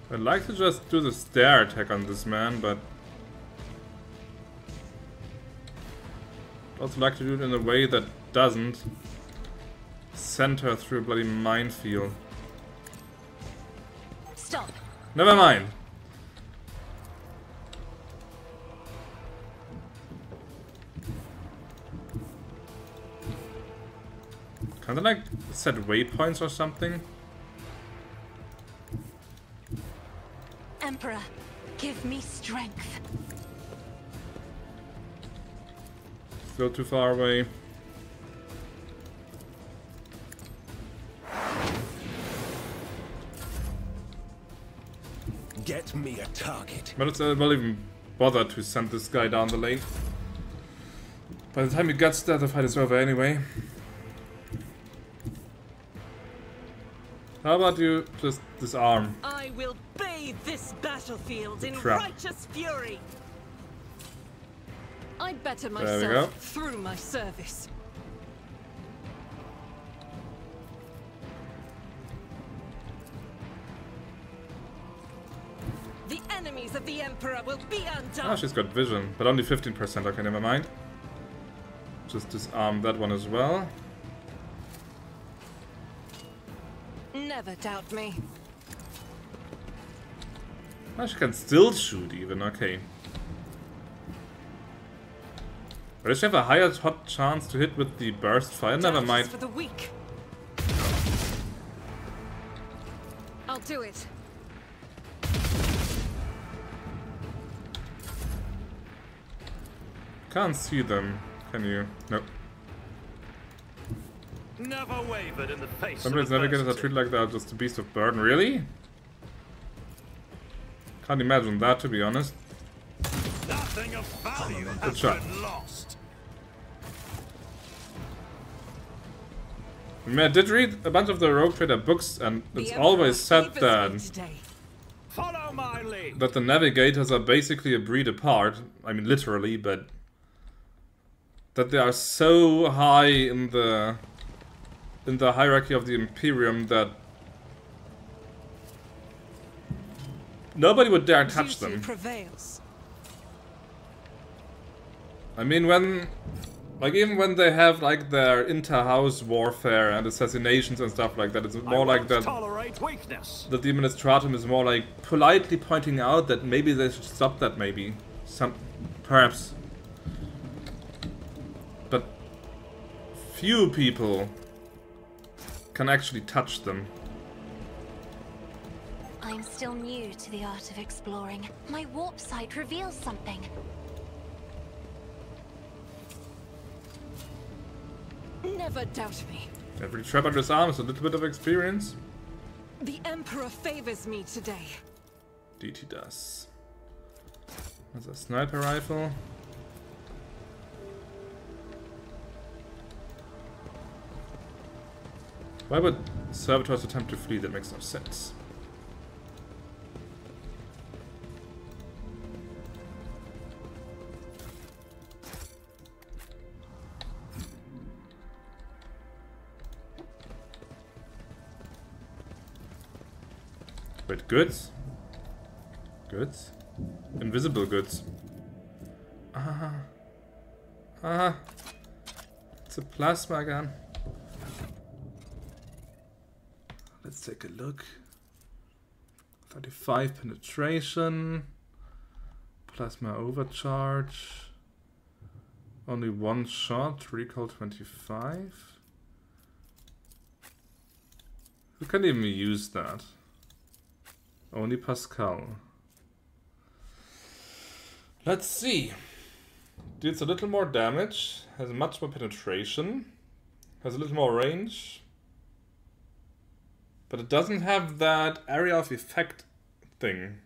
I'd like to just do the stare attack on this man, but I'd also like to do it in a way that doesn't send her through a bloody minefield.
Stop.
Never mind. Can't I like set waypoints or something?
Emperor, give me strength.
Still too far away.
Get me a target.
But it's well even bother to send this guy down the lane. By the time he gets there, the fight is over anyway. How about you just disarm?
I will bathe this battlefield in
Crap.
righteous fury. I better
There we
myself
go.
through my service. The enemies of the Emperor will be undone.
Oh, she's got vision, but only 15%. Okay, never mind. Just disarm that one as well.
Never doubt me.
Oh, she can still shoot even, okay. But does she have a higher hot chance to hit with the burst fire? Never
Justice
mind.
for the weak. I'll do it.
Can't see them, can you? Nope.
Never wavered in the face
Somebody's
of
navigators are
adversity.
treated like they're just a beast of burden. Really? Can't imagine that, to be honest.
Nothing of value
Good
has
shot.
been lost.
I mean, I did read a bunch of the Rogue Trader books, and
The
it's
Emperor
always said
favors me
that
today.
Follow my lead.
the navigators are basically a breed apart. I mean, literally, but that they are so high in the hierarchy of the Imperium that nobody would dare touch
Duty
them.
prevails.
I mean, even when they have like their inter-house warfare and assassinations and stuff like that, it's more like that.
Tolerate weakness.
The Administratum is more like politely pointing out that maybe they should stop that. Maybe perhaps, but few people can actually touch them.
I'm still new to the art of exploring. My warp sight reveals something.
Never doubt me.
Every trap under his arm is a little bit of experience.
The Emperor favors me today.
DT does. That's a sniper rifle. Why would servitors attempt to flee? That makes no sense. Wait, goods? Goods? Invisible goods. It's a plasma gun. Let's take a look. 35 penetration. Plasma overcharge. Only one shot. Recall 25. Who can even use that? Only Pascal. Let's see. Deals a little more damage, has much more penetration, has a little more range, but it doesn't have that area of effect thing.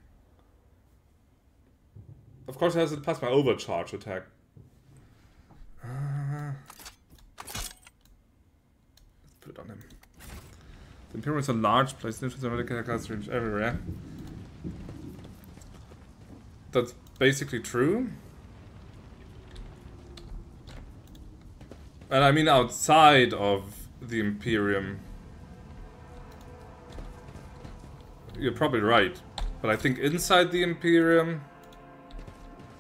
Of course it has it past my overcharge attack. Let's put it on him. The Imperium is a large place, range everywhere. That's basically true. And I mean outside of the Imperium. You're probably right. But I think inside the Imperium,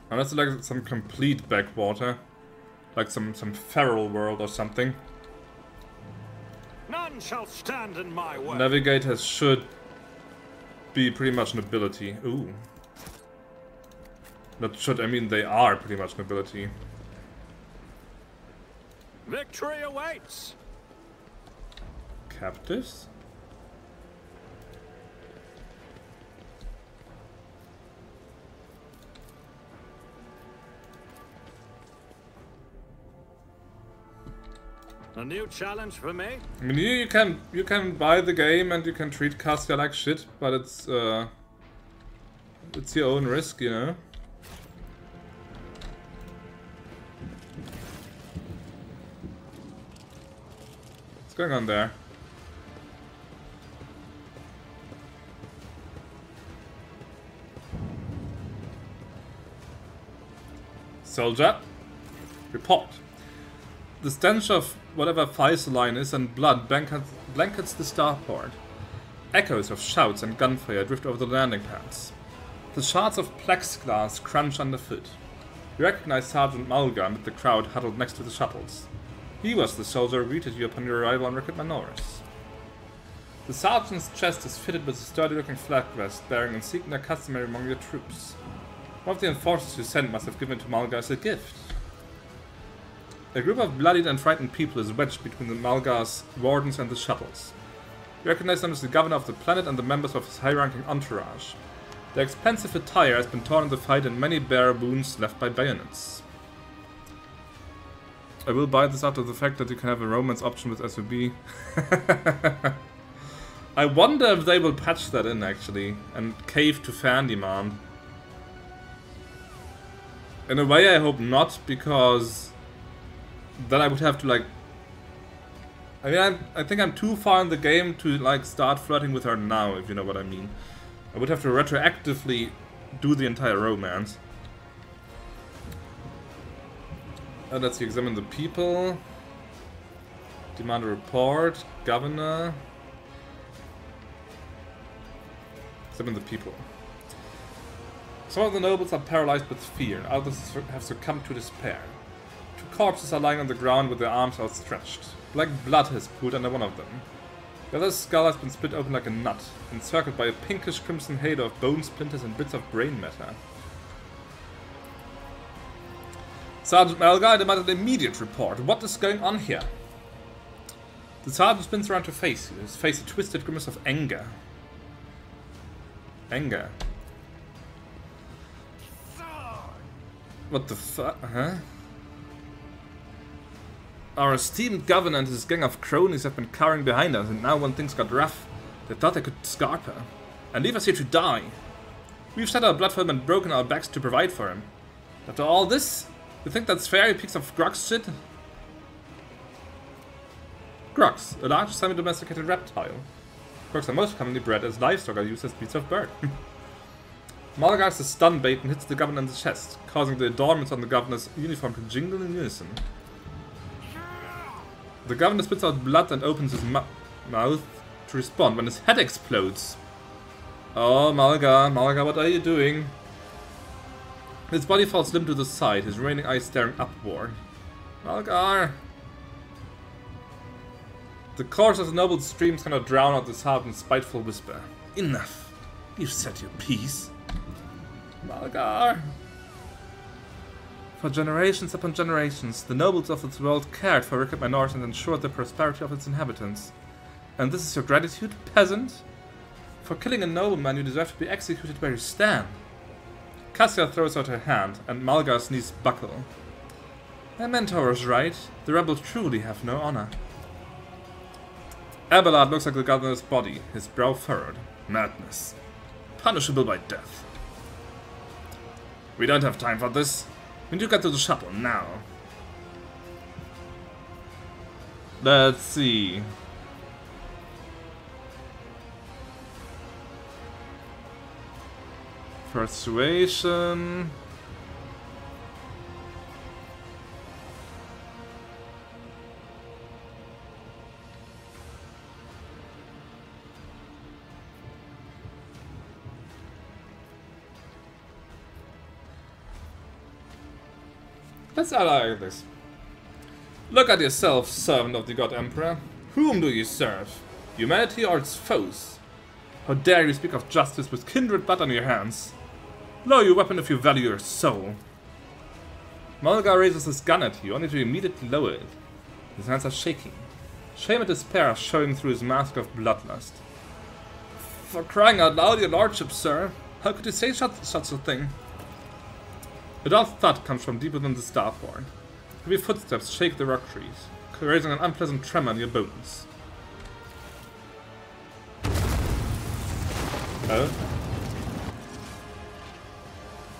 unless it's like some complete backwater, like some feral world or something.
None shall stand in my way.
Navigators should be pretty much nobility. Ooh. Not should, I mean they are pretty much nobility.
Victory awaits.
Captives?
A new challenge for me?
I mean you can buy the game and you can treat Cassia like shit, but it's your own risk, you know. What's going on there? Soldier, report. The stench of whatever Faisaline is and blood blankets the starport. Echoes of shouts and gunfire drift over the landing pads. The shards of plexiglass crunch underfoot. You recognize Sergeant Mulga amid the crowd huddled next to the shuttles. He was the soldier who greeted you upon your arrival on Rykad Minoris. The sergeant's chest is fitted with a sturdy-looking flak vest bearing insignia customary among your troops. One of the enforcers you sent must have given to Mulga as a gift. A group of bloodied and frightened people is wedged between the Mulga's wardens and the shuttles. You recognize them as the governor of the planet and the members of his high-ranking entourage. Their expensive attire has been torn in the fight and many bare wounds left by bayonets. I will buy this after the fact that you can have a romance option with SOB. I wonder if they will patch that in actually and cave to fan demand. In a way I hope not, because then I would have to like... I mean, I think I'm too far in the game to like start flirting with her now, if you know what I mean. I would have to retroactively do the entire romance. Let's see, examine the people. Demand a report. Governor. Examine the people. Some of the nobles are paralyzed with fear, others have succumbed to despair. Two corpses are lying on the ground with their arms outstretched. Black blood has pooled under one of them. The other's skull has been split open like a nut, encircled by a pinkish crimson halo of bone splinters and bits of brain matter. Sergeant Melga demanded an immediate report. What is going on here? The sergeant spins around to face you, his face a twisted grimace of anger. Anger. What the fuck? Huh? Our esteemed governor and his gang of cronies have been cowering behind us, and now when things got rough, they thought they could scarp her and leave us here to die. We've shed our blood for him and broken our backs to provide for him. After all this, you think that's fair, you piece of Grox shit? Grox, a large semi-domesticated reptile. Grox are most commonly bred as livestock or used as beasts of burden. Malgar is a stun bait and hits the governor in the chest, causing the adornments on the governor's uniform to jingle in unison. The governor spits out blood and opens his mouth to respond when his head explodes. Oh, Malgar, what are you doing? His body falls limp to the side, his remaining eyes staring upward. Malgar! The chorus of the noble streams cannot drown out the sergeant's spiteful whisper. Enough! You've said your piece. Malgar! For generations upon generations, the nobles of this world cared for Rykad Minoris and ensured the prosperity of its inhabitants. And this is your gratitude, peasant? For killing a nobleman, you deserve to be executed where you stand. Cassia throws out her hand, and Malgar's knees buckle. My mentor was right. The rebels truly have no honor. Abelard looks like the governor's body, his brow furrowed. Madness. Punishable by death. We don't have time for this. We need to get to the shuttle now. Let's see. Persuasion. Let's like this. Look at yourself, servant of the God Emperor. Whom do you serve? Humanity or its foes? How dare you speak of justice with kindred blood on your hands? Lower your weapon if you value your soul. Malgar raises his gun at you, only to immediately lower it. His hands are shaking. Shame and despair are showing through his mask of bloodlust. For crying out loud, your lordship, sir. How could you say such a thing? A dull thud comes from deep within the starport. Heavy footsteps shake the rock trees, raising an unpleasant tremor in your bones. Oh?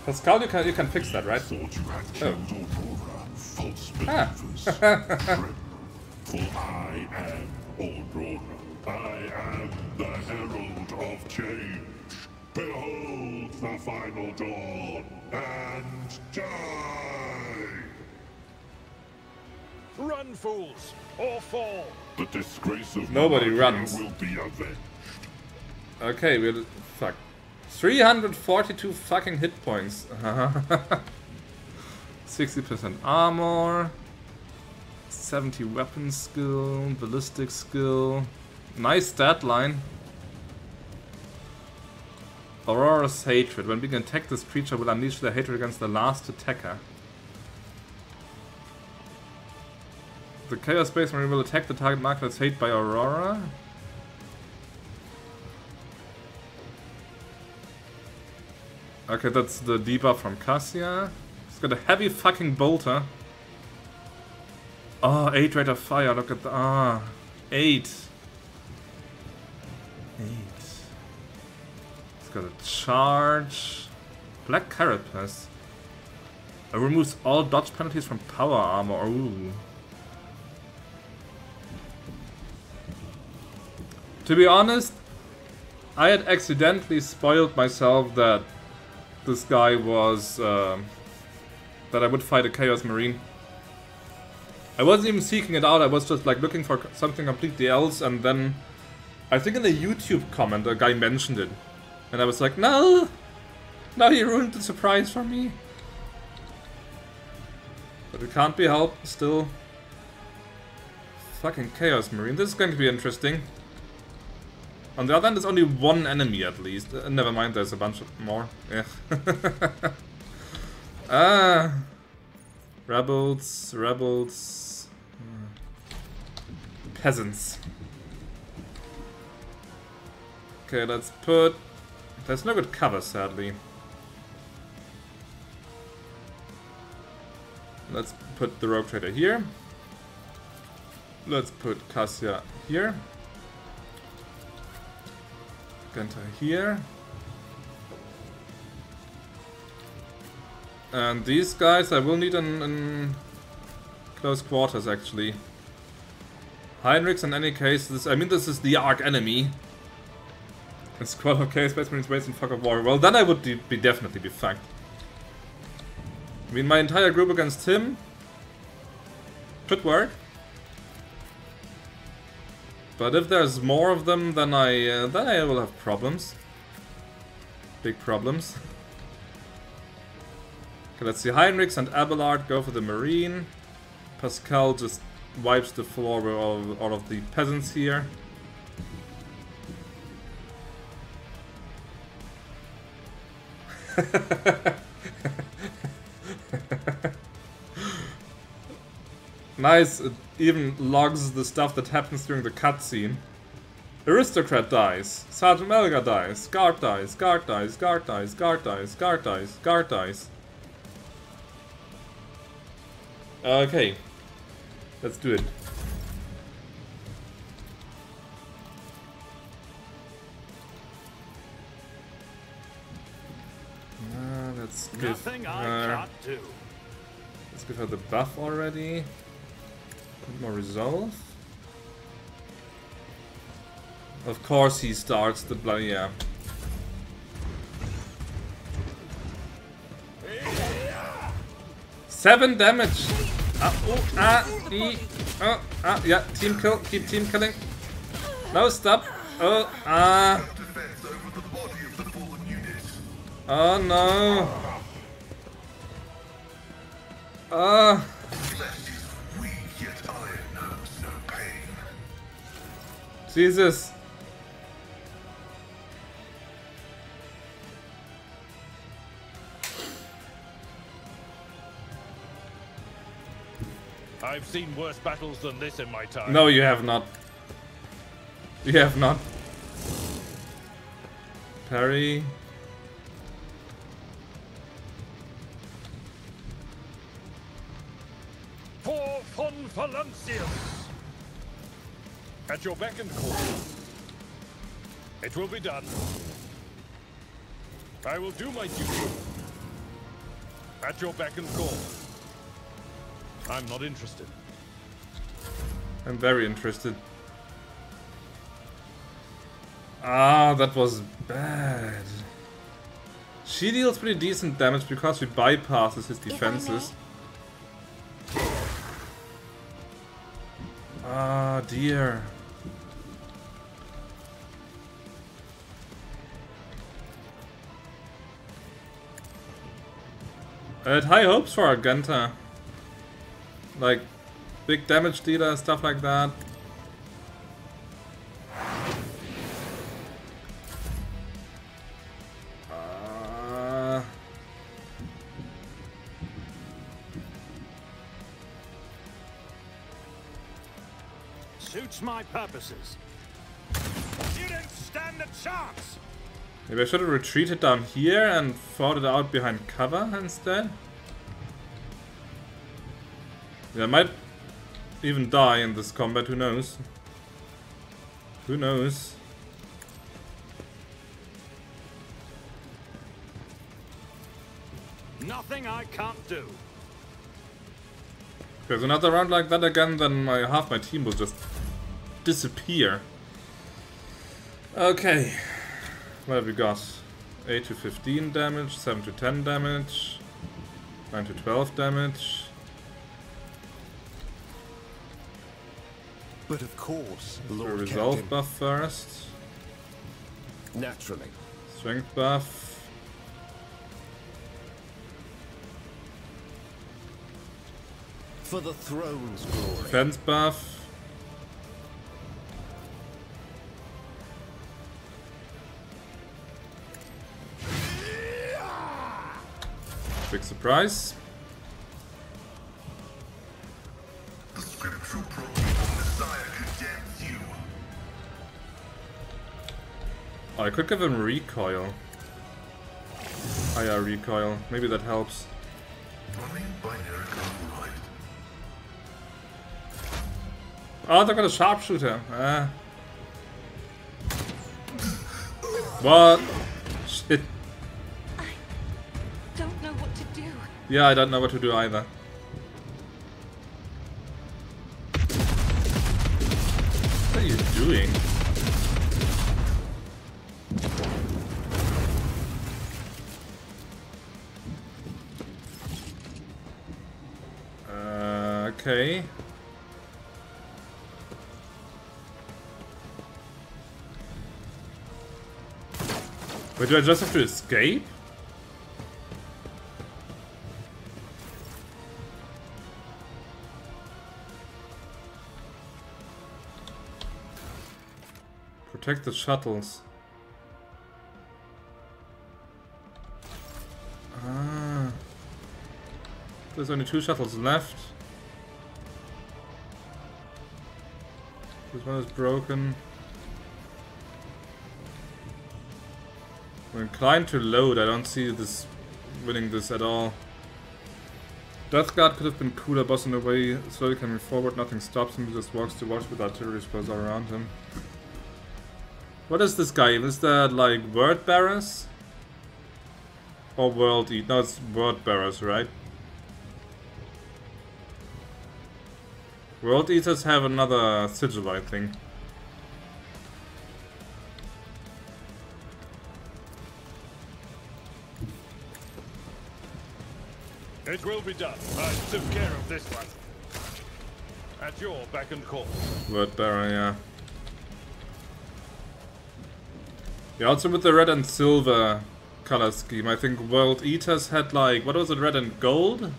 Pascal, you can fix that, right?
Thought you had killed Aurora, false believers. For I am Aurora. I am the herald of change. Behold the final dawn, and die!
Run, fools, or fall!
The disgrace of
Nobody
Monarchy
runs.
will be avenged.
Okay, we'll... fuck. 342 fucking hit points. 60% armor. 70 weapon skill, ballistic skill. Nice stat line. Aurora's hatred. When being attacked, this creature will unleash their hatred against the last attacker. The Chaos Space Marine will attack the target marked as hate by Aurora. Okay, that's the debuff from Cassia. He's got a heavy fucking bolter. Oh, 8 rate of fire, look at the... ah, 8. 8. He's got a charge. Black Carapace. It removes all dodge penalties from power armor. Ooh. To be honest, I had accidentally spoiled myself that this guy was... that I would fight a Chaos Marine. I wasn't even seeking it out, I was just like looking for something completely else, and then I think in a YouTube comment a guy mentioned it. And I was like, no! No, you ruined the surprise for me. But it can't be helped, still. Fucking Chaos Marine, this is going to be interesting. On the other hand, there's only one enemy at least. Never mind, there's a bunch of more. Yeah. Ah! Rebels, rebels... peasants. Okay, let's put... There's no good cover, sadly. Let's put the Rogue Trader here. Let's put Cassia here. Genta here. And these guys I will need in close quarters, actually. Heinrichs, in any case, this, I mean, this is the arch enemy. And Squad of Chaos Space Marines waits in Fog of War. Well, then I would definitely be fucked. I mean, my entire group against him could work. But if there's more of them, then I will have problems. Big problems. Okay, let's see. Heinrichs and Abelard go for the Marine. Pascal just wipes the floor with all of the peasants here. Nice, it even logs the stuff that happens during the cutscene. Aristocrat dies. Sergeant Melga dies. Guard dies. Guard dies. Guard dies. Guard dies. Guard dies. Guard dies. Okay. Let's do it. Let's give
Nothing I
her...
can't do.
Let's give her the buff already. Put more resolve. Of course he starts the bloody... Yeah. Seven damage! Yeah, team kill, keep team killing. No, stop! Oh, oh no! Jesus!
I've seen worse battles than this in my time.
No, you have not. You have not. Parry.
For von Valancius! At your beck and call. It will be done. I will do my duty. At your beck and call. I'm not interested.
I'm very interested. Ah, that was bad. She deals pretty decent damage because she bypasses his defenses. Ah, dear. I had high hopes for Argenta. Like, big damage dealer, stuff like that.
Suits my purposes. You don't stand a chance!
Maybe I should have retreated down here and fought it out behind cover instead. Yeah, I might even die in this combat, who knows? Who knows?
Nothing I can't do.
If there's another round like that again, then half my team will just disappear. Okay. What have we got? 8 to 15 damage, 7 to 10 damage, 9 to 12 damage.
But of course,
So
Lord
resolve
Captain.
buff first.
Naturally.
Strength buff.
For the throne's glory.
Defense buff. Big surprise.
The scriptural prophecy of Messiah condemns you.
Oh, I could give him recoil. Higher recoil. Maybe that helps.
Running binary override.
Oh, they've got a sharpshooter. What? Shit.
Don't know what to do.
Yeah, I don't know what to do either. What are you doing? Okay. Wait, do I just have to escape? Protect the shuttles. Ah. There's only 2 shuttles left. This one is broken. I'm inclined to load. I don't see this winning this at all. Death Guard could have been cooler, boss in a way, slowly coming forward, nothing stops him, he just walks towards with artillery spells all around him. What is this guy? Is that like word bearers? Or world eat? No, it's word bearers, right? World eaters have another sigil, I think.
It will be done. I took care of this one. At your beck and call.
Word bearer, yeah. Yeah, also with the red and silver color scheme, I think World Eaters had like, what was it, red and gold?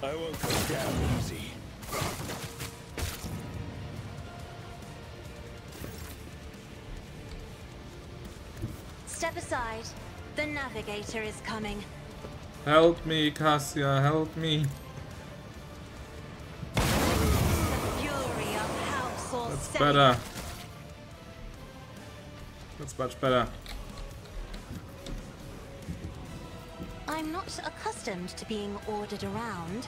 I won't go down easy.
Step aside. The navigator is coming.
Help me, Cassia, help me.
Fury of house or
That's
Senate.
better. That's much better.
I'm not accustomed to being ordered around.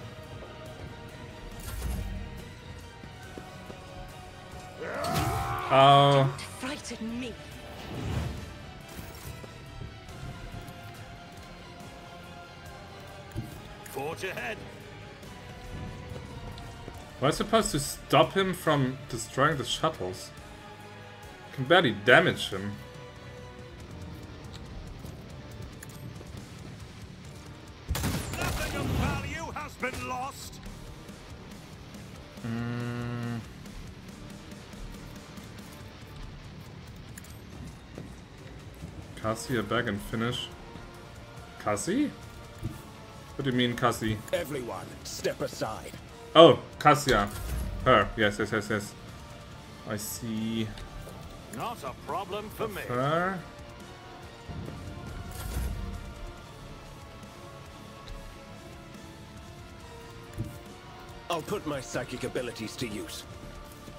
Oh.
Don't frighten me.
Forge ahead.
Am I supposed to stop him from destroying the shuttles? I can barely damage him.
Nothing of value has been lost.
Cassia back and finish. Cassie? What do you mean, Cassie?
Everyone, step aside.
Oh, Cassia. Her. Yes, yes, yes, yes. I see.
Not a problem for me.
Her.
I'll put my psychic abilities to use.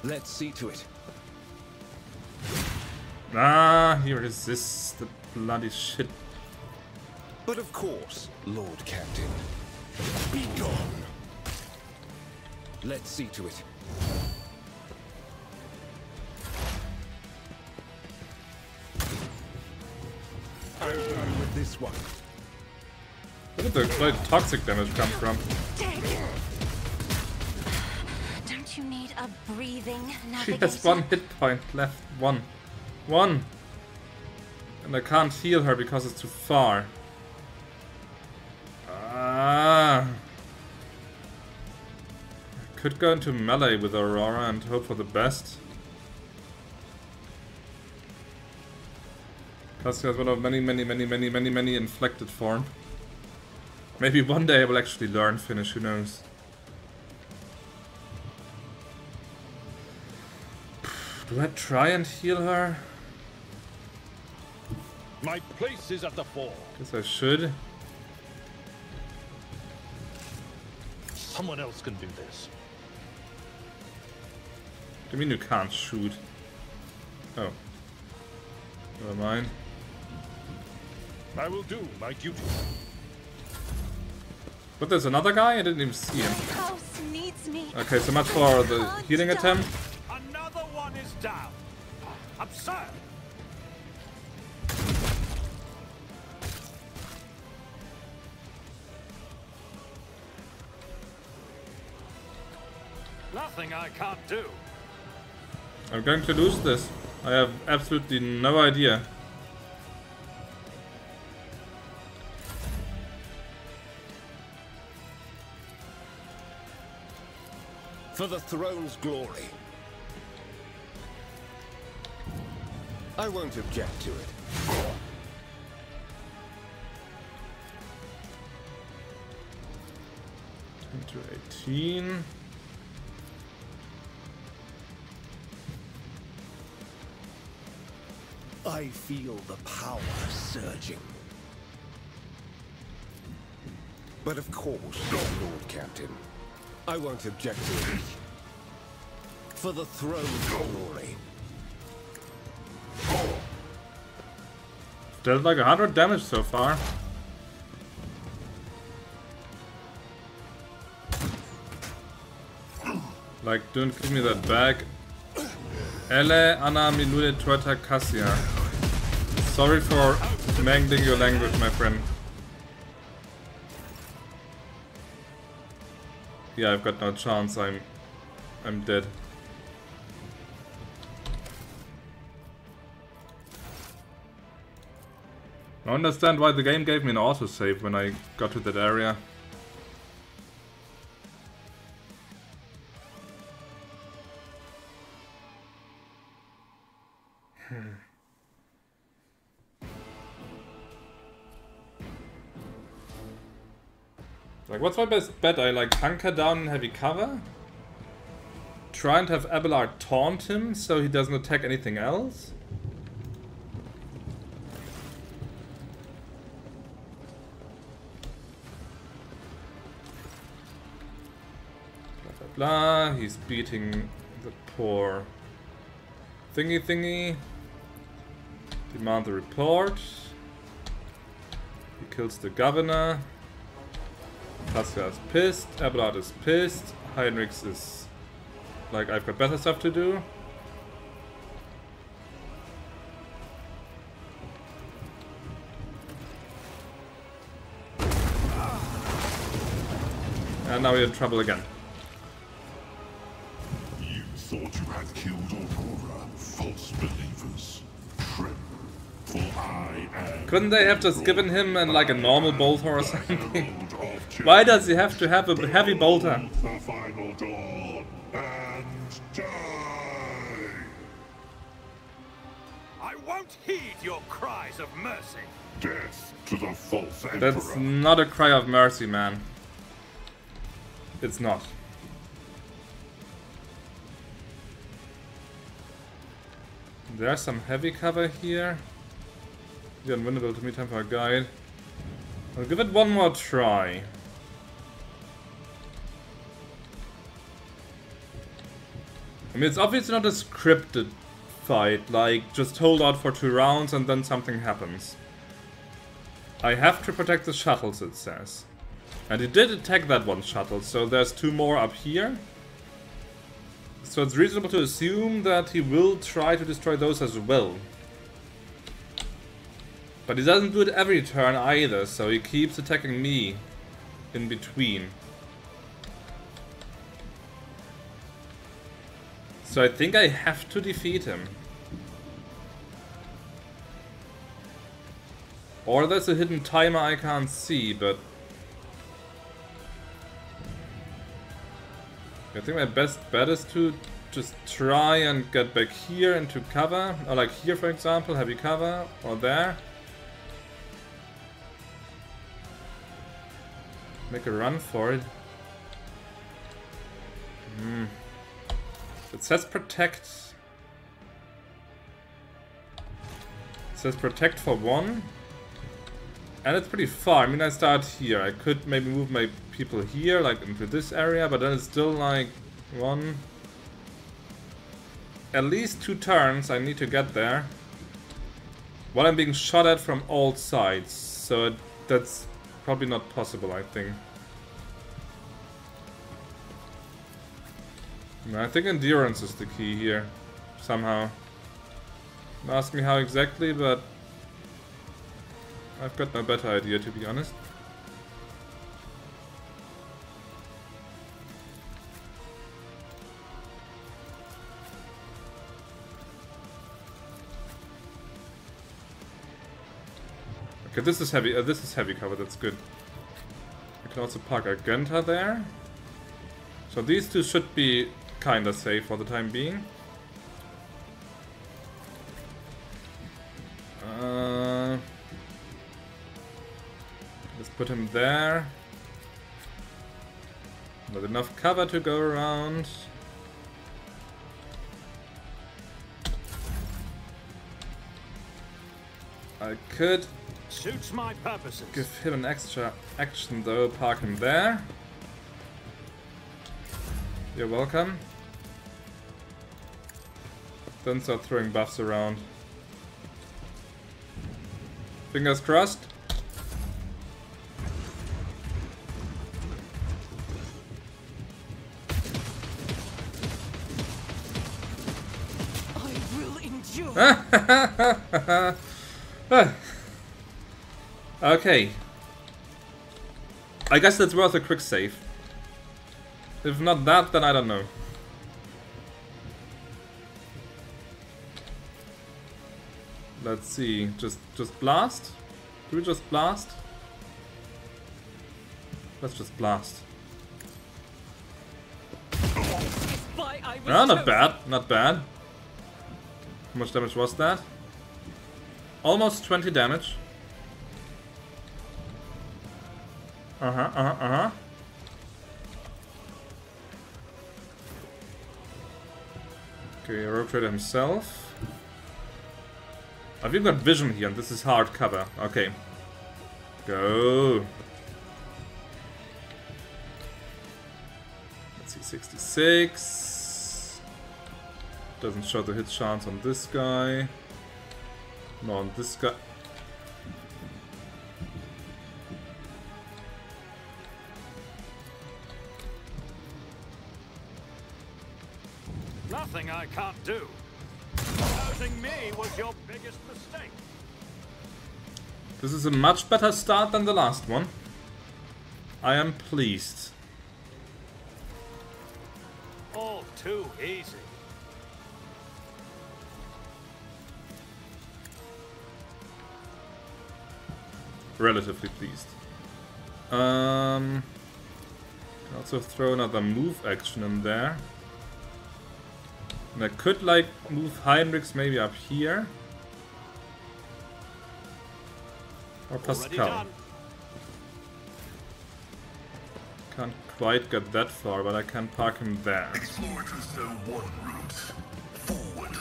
Let's see to it.
Ah, he resists the bloody shit.
But of course, Lord Captain. Be gone. Let's see to it. I'm done with this one.
Where did the quite toxic damage come from?
Don't you need a breathing
She
navigator?
has 1 hit point left. One. And I can't heal her because it's too far. Ah. I could go into melee with Aurora and hope for the best. Cassia is one of many inflected form. Maybe one day I will actually learn Finnish, who knows. Do I try and heal her?
My place is at the fore.
Guess I should.
Someone else can do this.
What do you mean you can't shoot? Oh. Never mind.
I will do my duty.
But there's another guy? I didn't even see him.
My house needs me.
Okay, so much for the healing attempt.
Another one is down. Absurd. Nothing I can't do.
I'm going to lose this. I have absolutely no idea.
For the throne's glory. I won't object to it.
Into 18.
I feel the power surging. But of course, Lord Captain. I won't object to it. For the throne's glory.
There's like 100 damage so far. Like, don't give me that back. Elle Anna Minule Tuata Cassia. Sorry for mangling your language, my friend. Yeah, I've got no chance. I'm dead. I don't understand why the game gave me an autosave when I got to that area. Like, what's my best bet? I like hunker down in heavy cover? Try and have Abelard taunt him so he doesn't attack anything else? Blah blah blah, he's beating the poor thingy. Demand the report. He kills the governor. Cassia is pissed, Abelard is pissed, Heinrichs is like, I've got better stuff to do. And now we're in trouble again.
You thought you had killed Aurora, false believers. Trim, for I am...
Couldn't they have just given him like a normal bolter or something? Why does he have to have a heavy bolter?
The final dawn and die.
I won't heed your cries of mercy.
Death to the false emperor.
That's not a cry of mercy, man. It's not. There's some heavy cover here. You're unwinnable to me, time for a guide. I'll give it one more try. I mean, it's obviously not a scripted fight, like just hold out for 2 rounds and then something happens. I have to protect the shuttles, it says. And he did attack that one shuttle, so there's 2 more up here. So it's reasonable to assume that he will try to destroy those as well. But he doesn't do it every turn either, so he keeps attacking me in between. So I think I have to defeat him. Or there's a hidden timer I can't see, but... I think my best bet is to just try and get back here into cover. Or like here, for example, heavy cover, or there. Make a run for it. It says protect. It says protect for 1. And it's pretty far. I mean, I start here. I could maybe move my people here, like into this area, but then it's still like 1. At least 2 turns I need to get there. While I'm being shot at from all sides. So that's probably not possible, I think. No, I think endurance is the key here, somehow. Don't ask me how exactly, but I've got no better idea, to be honest. Okay, this is heavy. This is heavy cover. That's good. I can also park a Gunter there. So these 2 should be kinda safe for the time being. Let's put him there. Not enough cover to go around. I could
Suits my purposes.
Give him an extra action though, park him there. You're welcome. Then start throwing buffs around. Fingers crossed.
I will endure.
Okay. I guess that's worth a quick save. If not that, then I don't know. Let's see. Just blast? Do we just blast? Let's just blast. Oh, not bad. Not bad. How much damage was that? Almost 20 damage. Okay, Rogue Trader himself. I've even got vision here, and this is hard cover. Okay. Go. Let's see, 66. Doesn't show the hit chance on this guy. No, on this guy.
Nothing I can't do. Opposing me was your biggest mistake.
This is a much better start than the last one. I am pleased.
All too easy.
Relatively pleased. Can also throw another move action in there. And I could like move Heinrichs maybe up here. Or Pascal. Can't quite get that far, but I can park him there.
Explorers know one route. Forward.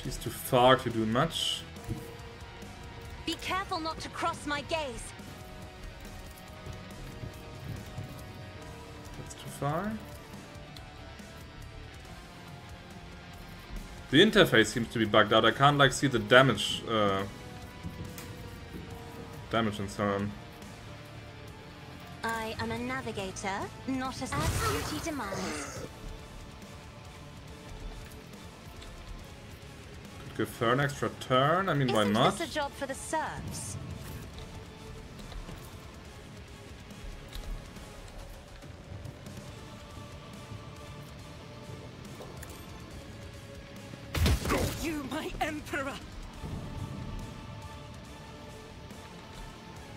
She's too far to do much.
Be careful not to cross my gaze.
That's too far. The interface seems to be bugged out. I can't like see the damage and so on.
I am a navigator, not as duty demands.
Could give her an extra turn. I mean, why not?
Isn't this a job for the serfs?
You, my emperor.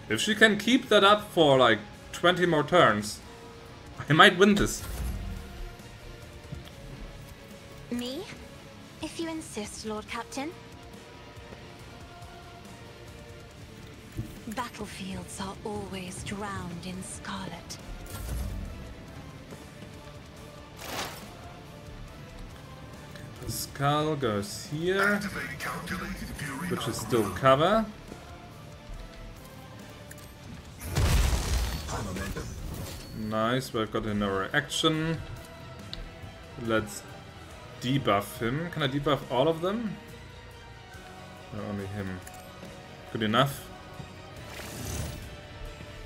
If she can keep that up for like 20 more turns, I might win this.
Me? If you insist, Lord Captain. Battlefields are always drowned in scarlet.
The skull goes here,
Activate calculated fury.
which is still cover. Nice, we've got another action. Let's debuff him. Can I debuff all of them? Or only him? Good enough.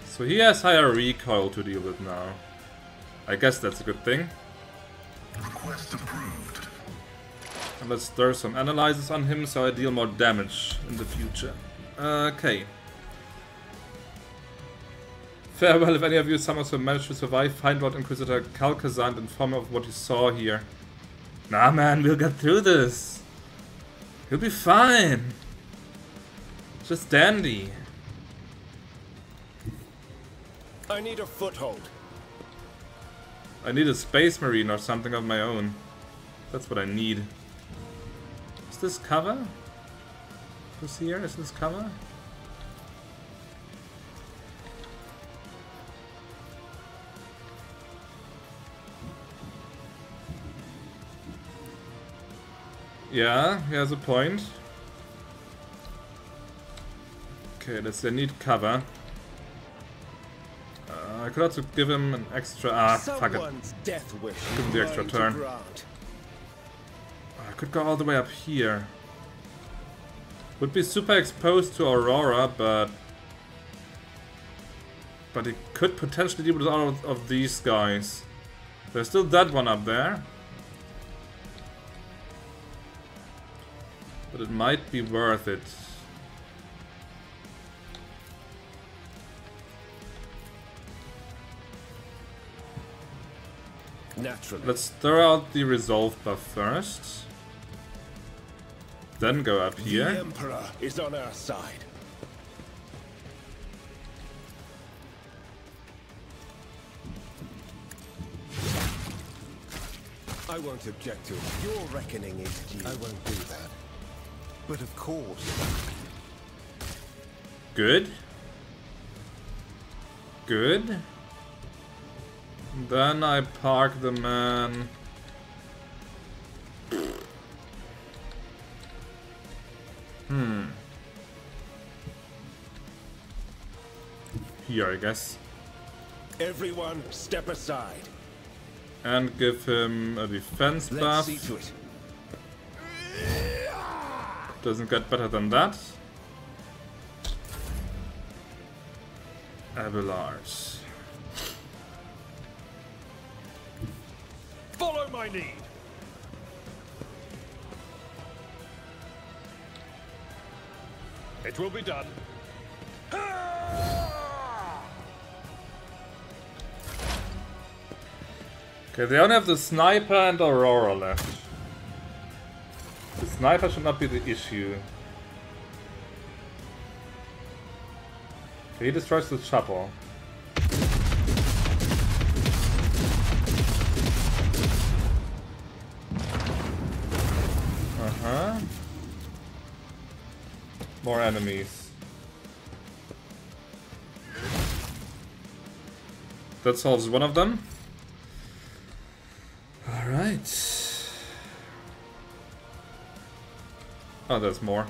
So he has higher recoil to deal with now. I guess that's a good thing.
Request approved.
And let's stir some analyzers on him so I deal more damage in the future. Okay. Farewell, if any of you somehow managed to survive, find Lord Inquisitor Calcazar and inform me of what you saw here. Nah man, we'll get through this. You'll be fine. Just dandy.
I need a foothold.
I need a space marine or something of my own. That's what I need. Is this cover? This here? Is this cover? Yeah, he has a point. Okay, let's say need cover. I could also give him an extra... fuck it.
Death wish
Give him the extra turn. I could go all the way up here. Would be super exposed to Aurora, but he could potentially deal with all of these guys. There's still that one up there. But it might be worth it.
Naturally.
Let's throw out the resolve buff first. Then go up here.
The Emperor is on our side. I won't object to it. Your reckoning is due. I won't do that. But of course.
Good. Good. Then I park the man. Here, I guess.
Everyone, step aside.
And give him a defense buff.
Let's see to it.
Doesn't get better than that. Abelard.
Follow my lead. It will be done.
Okay, they only have the sniper and Aurora left. The sniper should not be the issue. Okay, he destroys the chapel. More enemies. That solves one of them. Alright. Oh, there's more.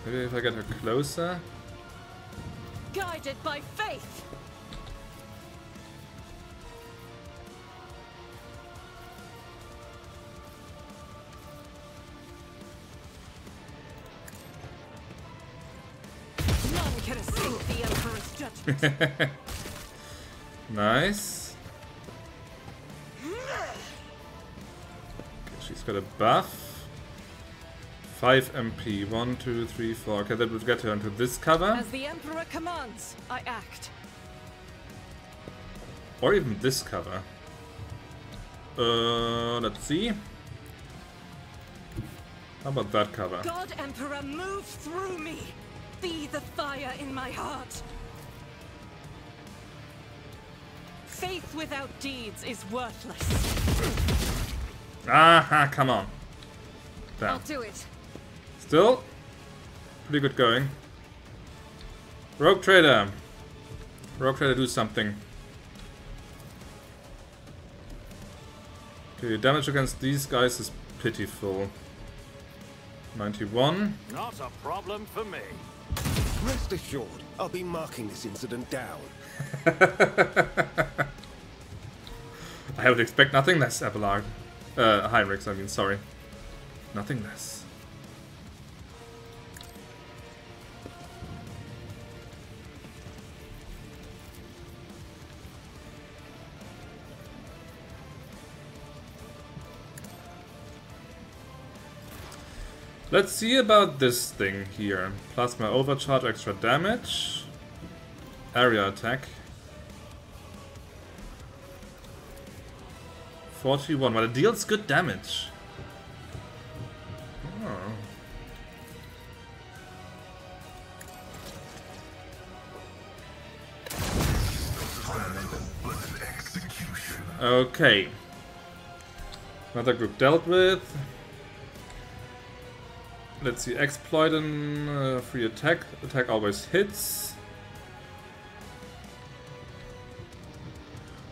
Maybe if I get her closer.
Guided by faith. None can escape the Emperor's judgment.
Nice. Okay, she's got a buff. 5 MP. 1, 2, 3, 4. Okay, that would get her into this cover.
As the Emperor commands, I act.
Or even this cover. Let's see. How about that cover?
God Emperor, move through me. Be the fire in my heart. Faith without deeds is worthless.
Aha, come on. Damn.
I'll do it.
Still, pretty good going. Rogue Trader. Rogue Trader, do something. Okay, damage against these guys is pitiful. 91.
Not a problem for me.
Rest assured, I'll be marking this incident down.
I would expect nothing less, Abelard. Heinrichs, I mean, sorry. Nothing less. Let's see about this thing here. Plasma overcharge, extra damage. Area attack. 41, but it deals good damage. Oh. Okay. Another group dealt with. Let's see, exploit and free attack. Attack always hits.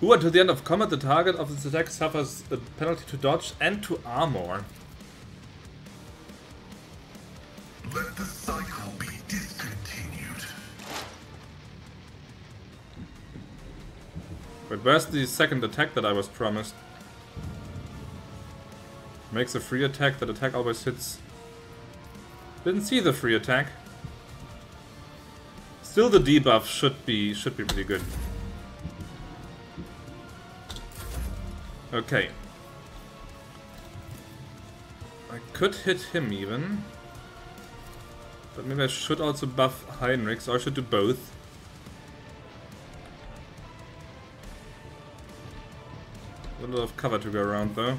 Who until the end of combat, the target of this attack suffers a penalty to dodge and to armor.
Let the cycle be discontinued.
But where's the second attack that I was promised? Makes a free attack, that attack always hits. Didn't see the free attack. Still the debuff should be pretty good. Okay. I could hit him even. But maybe I should also buff Heinrichs, or I should do both. A lot of cover to go around though.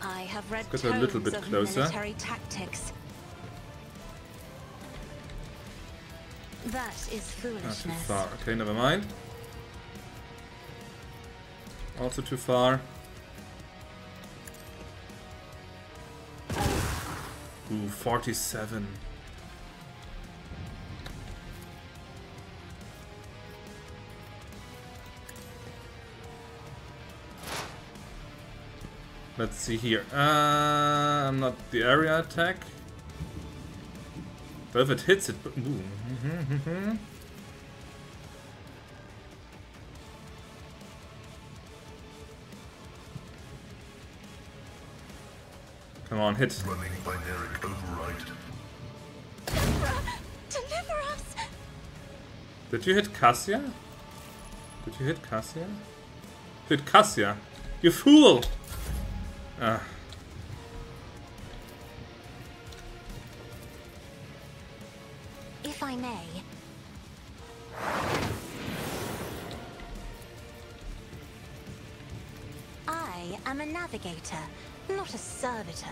I have read
Let's get a little bit
tomes of
closer.
military tactics. That is
Not too
foolishness.
far. Okay, never mind. Also too far. Ooh, 47. Let's see here. I'm not the area attack. But if it hits it... Ooh. Come on, hit.
Running binaric override.
Deliver us!
Did you hit Cassia? Did you hit Cassia? Hit Cassia? You fool! Ah.
If I may. I am a navigator, not a servitor.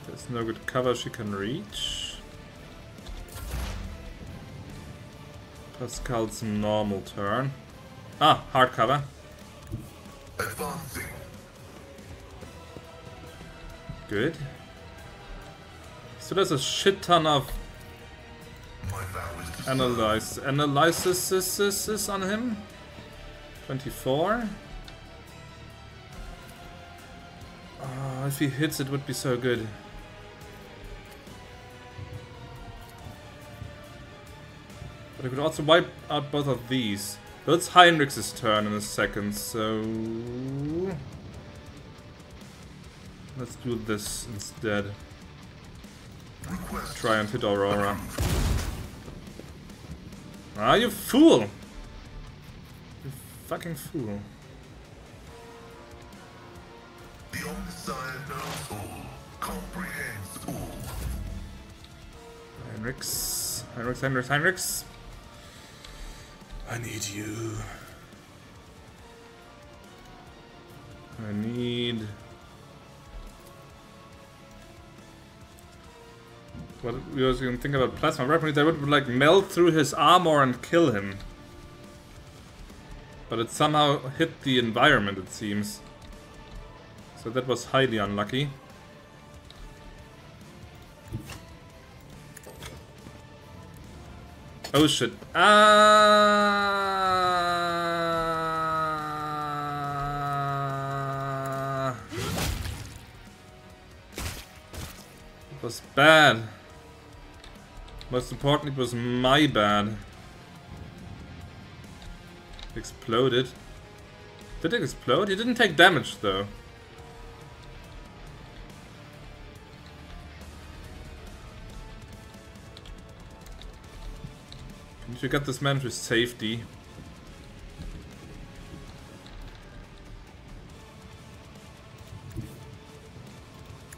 There's no good cover she can reach. Pascal's normal turn. Ah, hard cover.
Advancing.
Good. So there's a shit ton of
My vow is to
analysis on him. 24. Oh, if he hits it would be so good. But I could also wipe out both of these. But it's Heinrich's turn in a second, so... let's do this instead.
request.
Try and hit Aurora. Ah, you fool! You fucking fool.
The Omniscient knows all, comprehends all.
Heinrichs. I need you. I need... what we was going to think about plasma weaponry, that would like melt through his armor and kill him. But it somehow hit the environment, it seems. So that was highly unlucky. Oh shit. It was bad. Most important, it was my bad. Exploded. Did it explode? He didn't take damage though. Need to get this man to safety.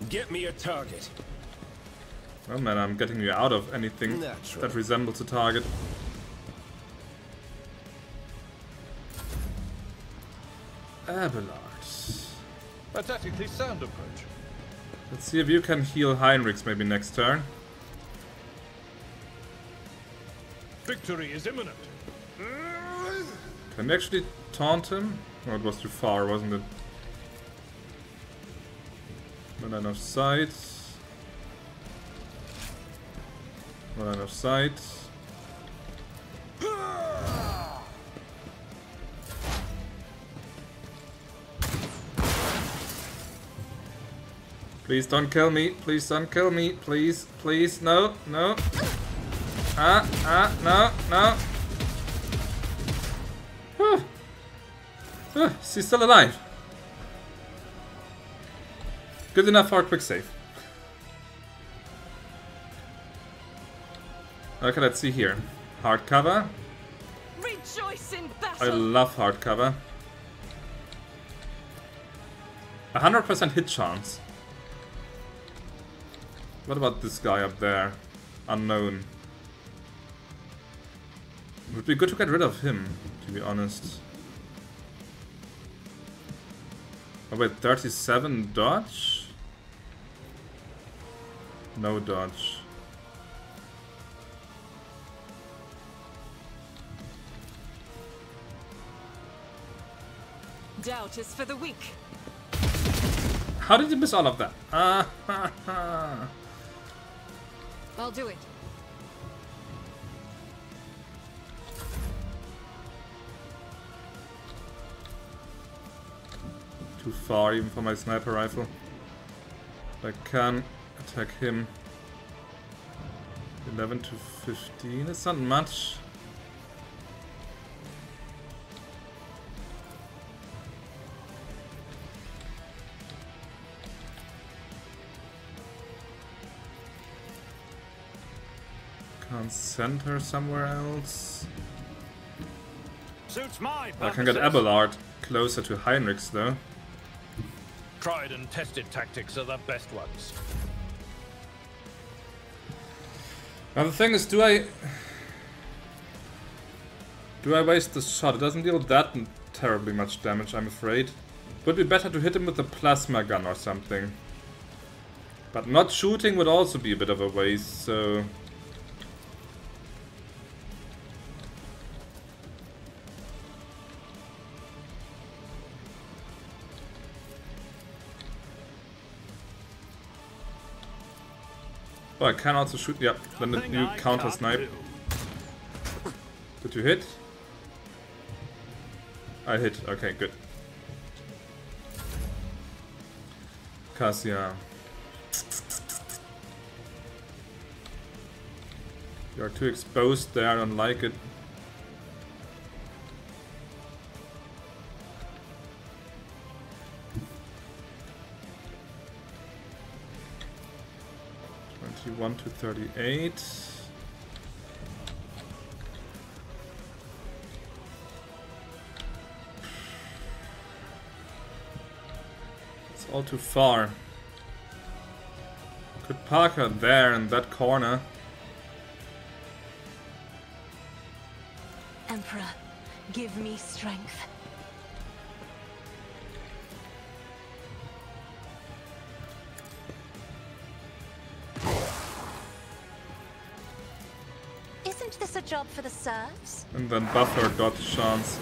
Get me a target.
Oh man, I'm getting you out of anything
Natural.
that resembles a target. Abelard.
A tactically sound approach.
Let's see if you can heal Heinrichs maybe next turn.
Victory is imminent.
Can we actually taunt him? Oh, it was too far, wasn't it? No line of sight. No line of sight. Please don't kill me. Please don't kill me. Please. Please. No. No. No. No. She's still alive. Good enough for a quick save. Okay, let's see here. Hardcover.
Rejoice in
I
battle.
love hardcover. 100% hit chance. What about this guy up there? Unknown. Would be good to get rid of him, to be honest. Oh wait, 37 dodge? No dodge.
Doubt is for the weak.
How did you miss all of that?
I'll do it.
Too far even for my sniper rifle. I can attack him. 11 to 15, it's not much. Can't send her somewhere else.
Suits my
I can get
purposes.
Abelard closer to Heinrichs though.
Tried and tested tactics are the best ones.
Now the thing is, do I waste the shot? It doesn't deal that terribly much damage, I'm afraid. Would be better to hit him with a plasma gun or something. But not shooting would also be a bit of a waste, so... Oh, I can also shoot. Yeah, then the new counter snipe. Did you hit? I hit. Okay, good. Cassia. You're too exposed there, I don't like it. One to 38. It's all too far. Could park her there in that corner.
Emperor, give me strength. Isn't this a job for the serfs?
And then buffer dodge chance.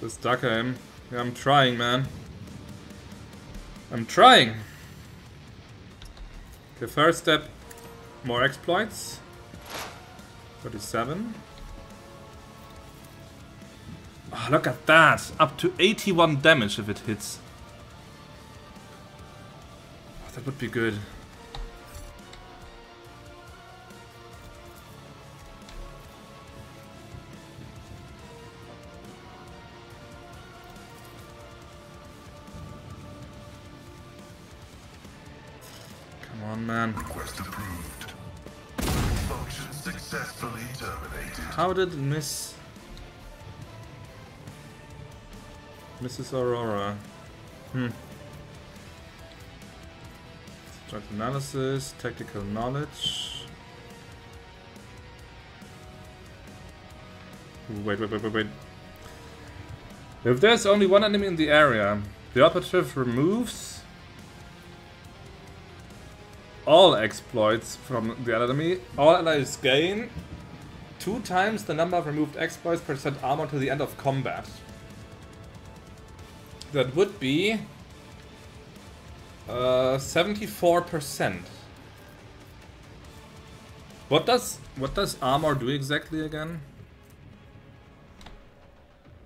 Just ducker him. Yeah, I'm trying, man. I'm trying! Okay, first step, more exploits. 37. Oh, look at that! Up to 81 damage if it hits. Oh, that would be good. Man.
Request approved. Function successfully terminated.
How did it miss? Mrs. Aurora. Strength analysis, tactical knowledge. Wait. If there's only one enemy in the area, the operative removes all exploits from the enemy. All allies gain 2 times the number of removed exploits % armor to the end of combat. That would be 74%. What does armor do exactly again?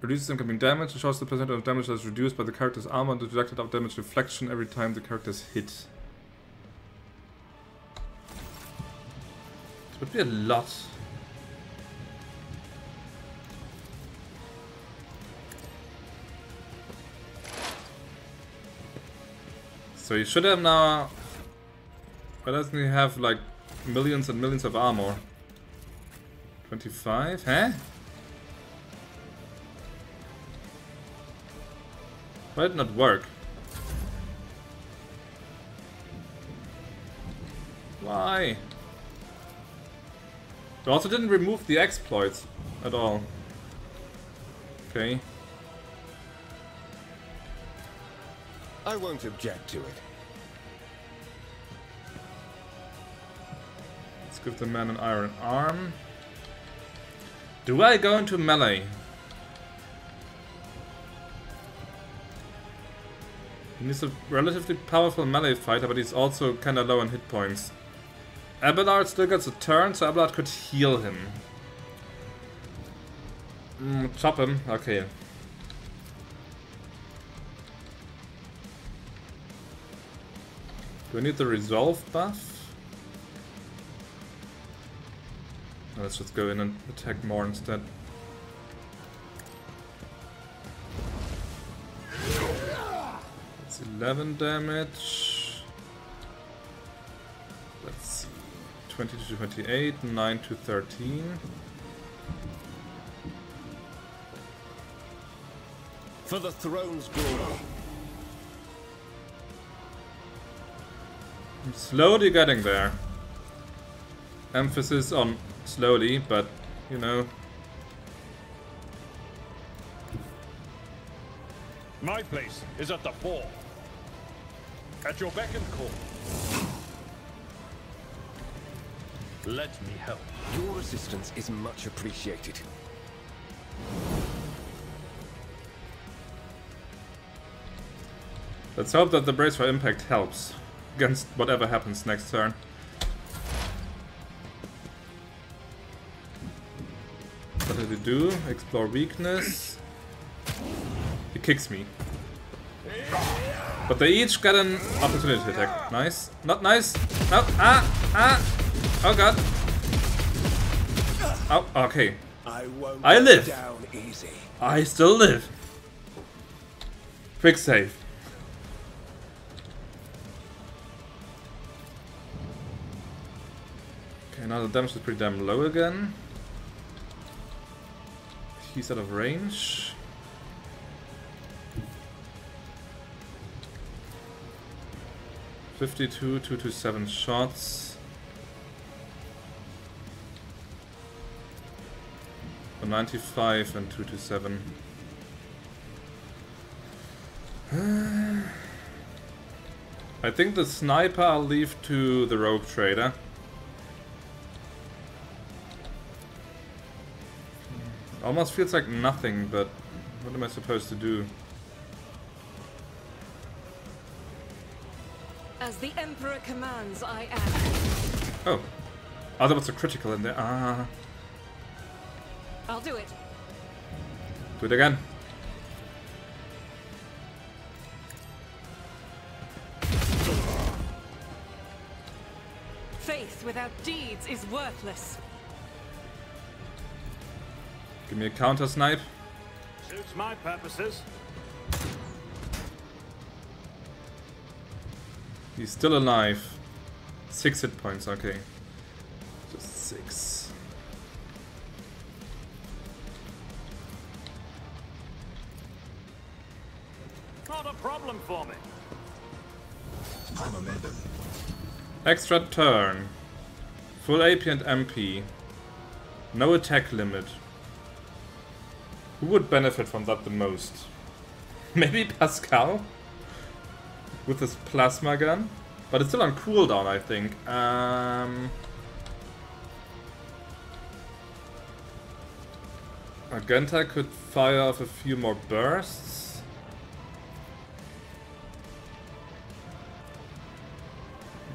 Reduces incoming damage. It shows the percentage of damage that is reduced by the character's armor and the deducted of damage reflection every time the character is hit. It would be a lot. So he should have now... Why doesn't he have like millions and millions of armor? 25? Huh? Why did it not work? Why? It also didn't remove the exploits at all. Okay.
I won't object to it.
Let's give the man an iron arm. Do I go into melee? He's a relatively powerful melee fighter, but he's also kinda low on hit points. Abelard still gets a turn, so Abelard could heal him. Chop him, okay. Do I need the resolve buff? Let's just go in and attack more instead. That's 11 damage. Let's see. 20 to 28, 9 to 13.
For the throne's glory.
I'm slowly getting there. Emphasis on slowly, but you know.
My place is at the fore. At your beck and call. Let me help.
Your assistance is much appreciated.
Let's hope that the brace for impact helps against whatever happens next turn. What did he do? Explore weakness. He kicks me. But they each get an opportunity attack. Nice. Not nice. No. Oh god. Oh, okay. I live.
Down easy.
I still live. Quick save. Okay, now the damage is pretty damn low again. He's out of range. $52, 227 shots. For 95 and 227. I think the sniper I'll leave to the rogue trader. Almost feels like nothing, but what am I supposed to do?
As the Emperor commands, I am.
Oh. Oh, there was a critical in there. Ah.
I'll do it.
Do it again.
Faith without deeds is worthless.
Give me a counter snipe.
Suits my purposes.
He's still alive. 6 hit points, okay. Just 6.
Not a problem for me.
Extra turn. Full AP and MP. No attack limit. Who would benefit from that the most? Maybe Pascal? With his plasma gun? But it's still on cooldown, I think. Magenta could fire off a few more bursts.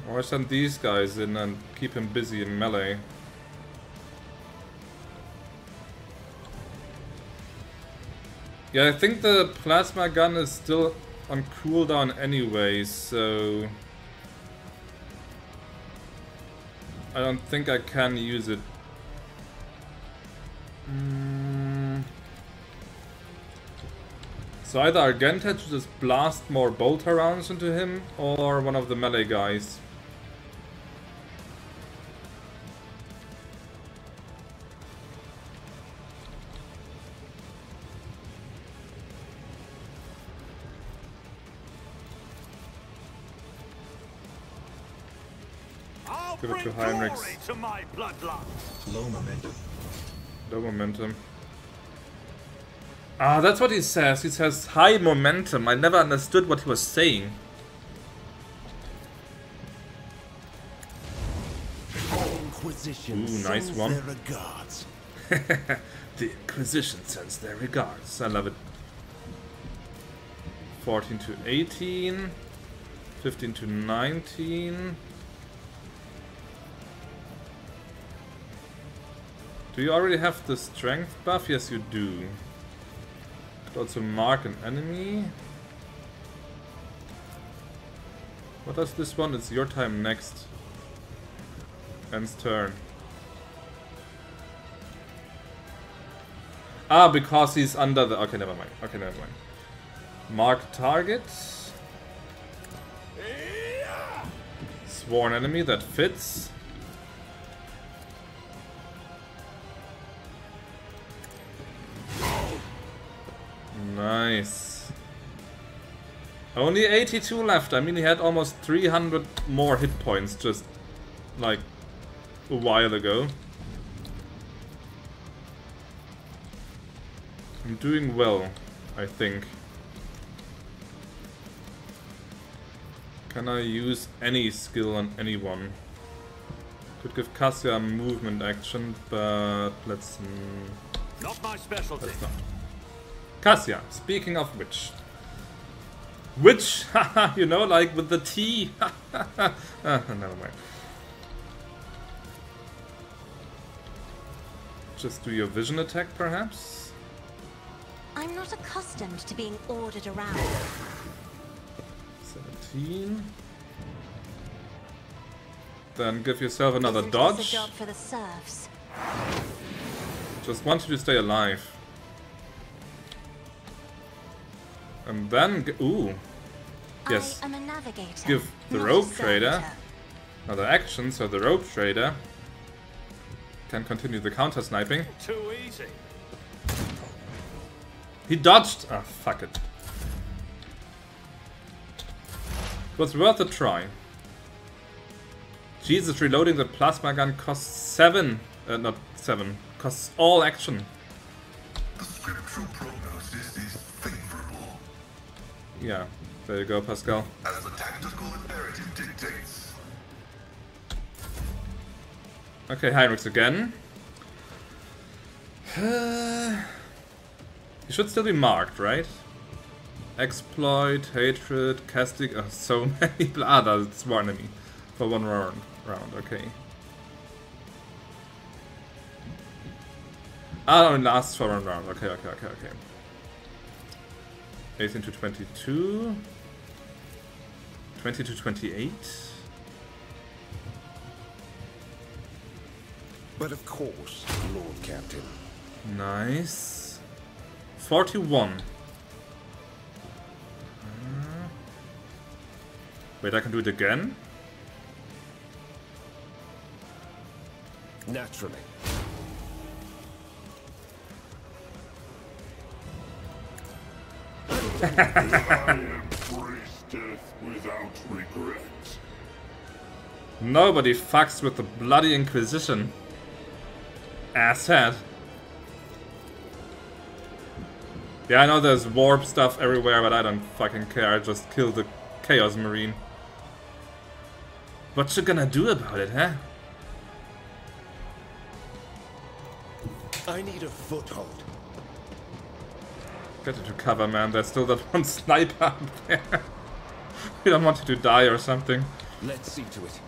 Or send these guys in and keep him busy in melee. Yeah, I think the plasma gun is still on cooldown anyway, so I don't think I can use it. So either Argenta to just blast more bolter rounds into him, or one of the melee guys. Give it to Heinrichs.
Low momentum.
Low momentum. Ah, that's what he says. He says high momentum. I never understood what he was saying. Ooh, nice one. The Inquisition sends their regards. I love it. 14 to 18. 15 to 19. Do you already have the strength buff? Yes, you do. Could also mark an enemy. What does this one? It's your time next. End's turn. Ah, because he's under the... Okay, never mind. Okay, never mind. Mark target. Sworn enemy, that fits. Nice. Only 82 left. I mean, he had almost 300 more hit points just like a while ago. I'm doing well, I think. Can I use any skill on anyone? Could give Cassia a movement action, but let's...
Not my specialty.
Let's not. Cassia, speaking of which. Which? Haha, you know, like with the T. Never mind. Just do your vision attack, perhaps?
I'm not accustomed to being ordered around.
17. Then give yourself another
Isn't
dodge.
this a job for the serfs?
Just want you to stay alive. And then, ooh, yes,
I am a navigator,
give the
not a
rope trader
servitor.
another action, so the rope trader can continue the counter sniping.
Too easy.
He dodged. Ah, fuck it. It was worth a try. Jesus, reloading the plasma gun costs 7. Not 7. Costs all action.
The scriptural prognosis is favorable.
Yeah, there you go, Pascal.
As the tactical imperative dictates.
Okay, Heinrichs again. He should still be marked, right? Exploit, hatred, casting. Oh, so many. Ah, that's one enemy for one round. Okay. Ah, it lasts for one round. Okay. 18 to 22. 20 to 28.
But of course, Lord Captain.
Nice. 41. Wait, I can do it again?
Naturally.
I embrace death without regret.
Nobody fucks with the bloody Inquisition. Asshead. Yeah, I know there's warp stuff everywhere, but I don't fucking care. I just kill the Chaos Marine. What you gonna do about it, huh?
I need a foothold.
Get into cover, man. There's still that one sniper up there. We don't want you to die or something.
Let's see to it.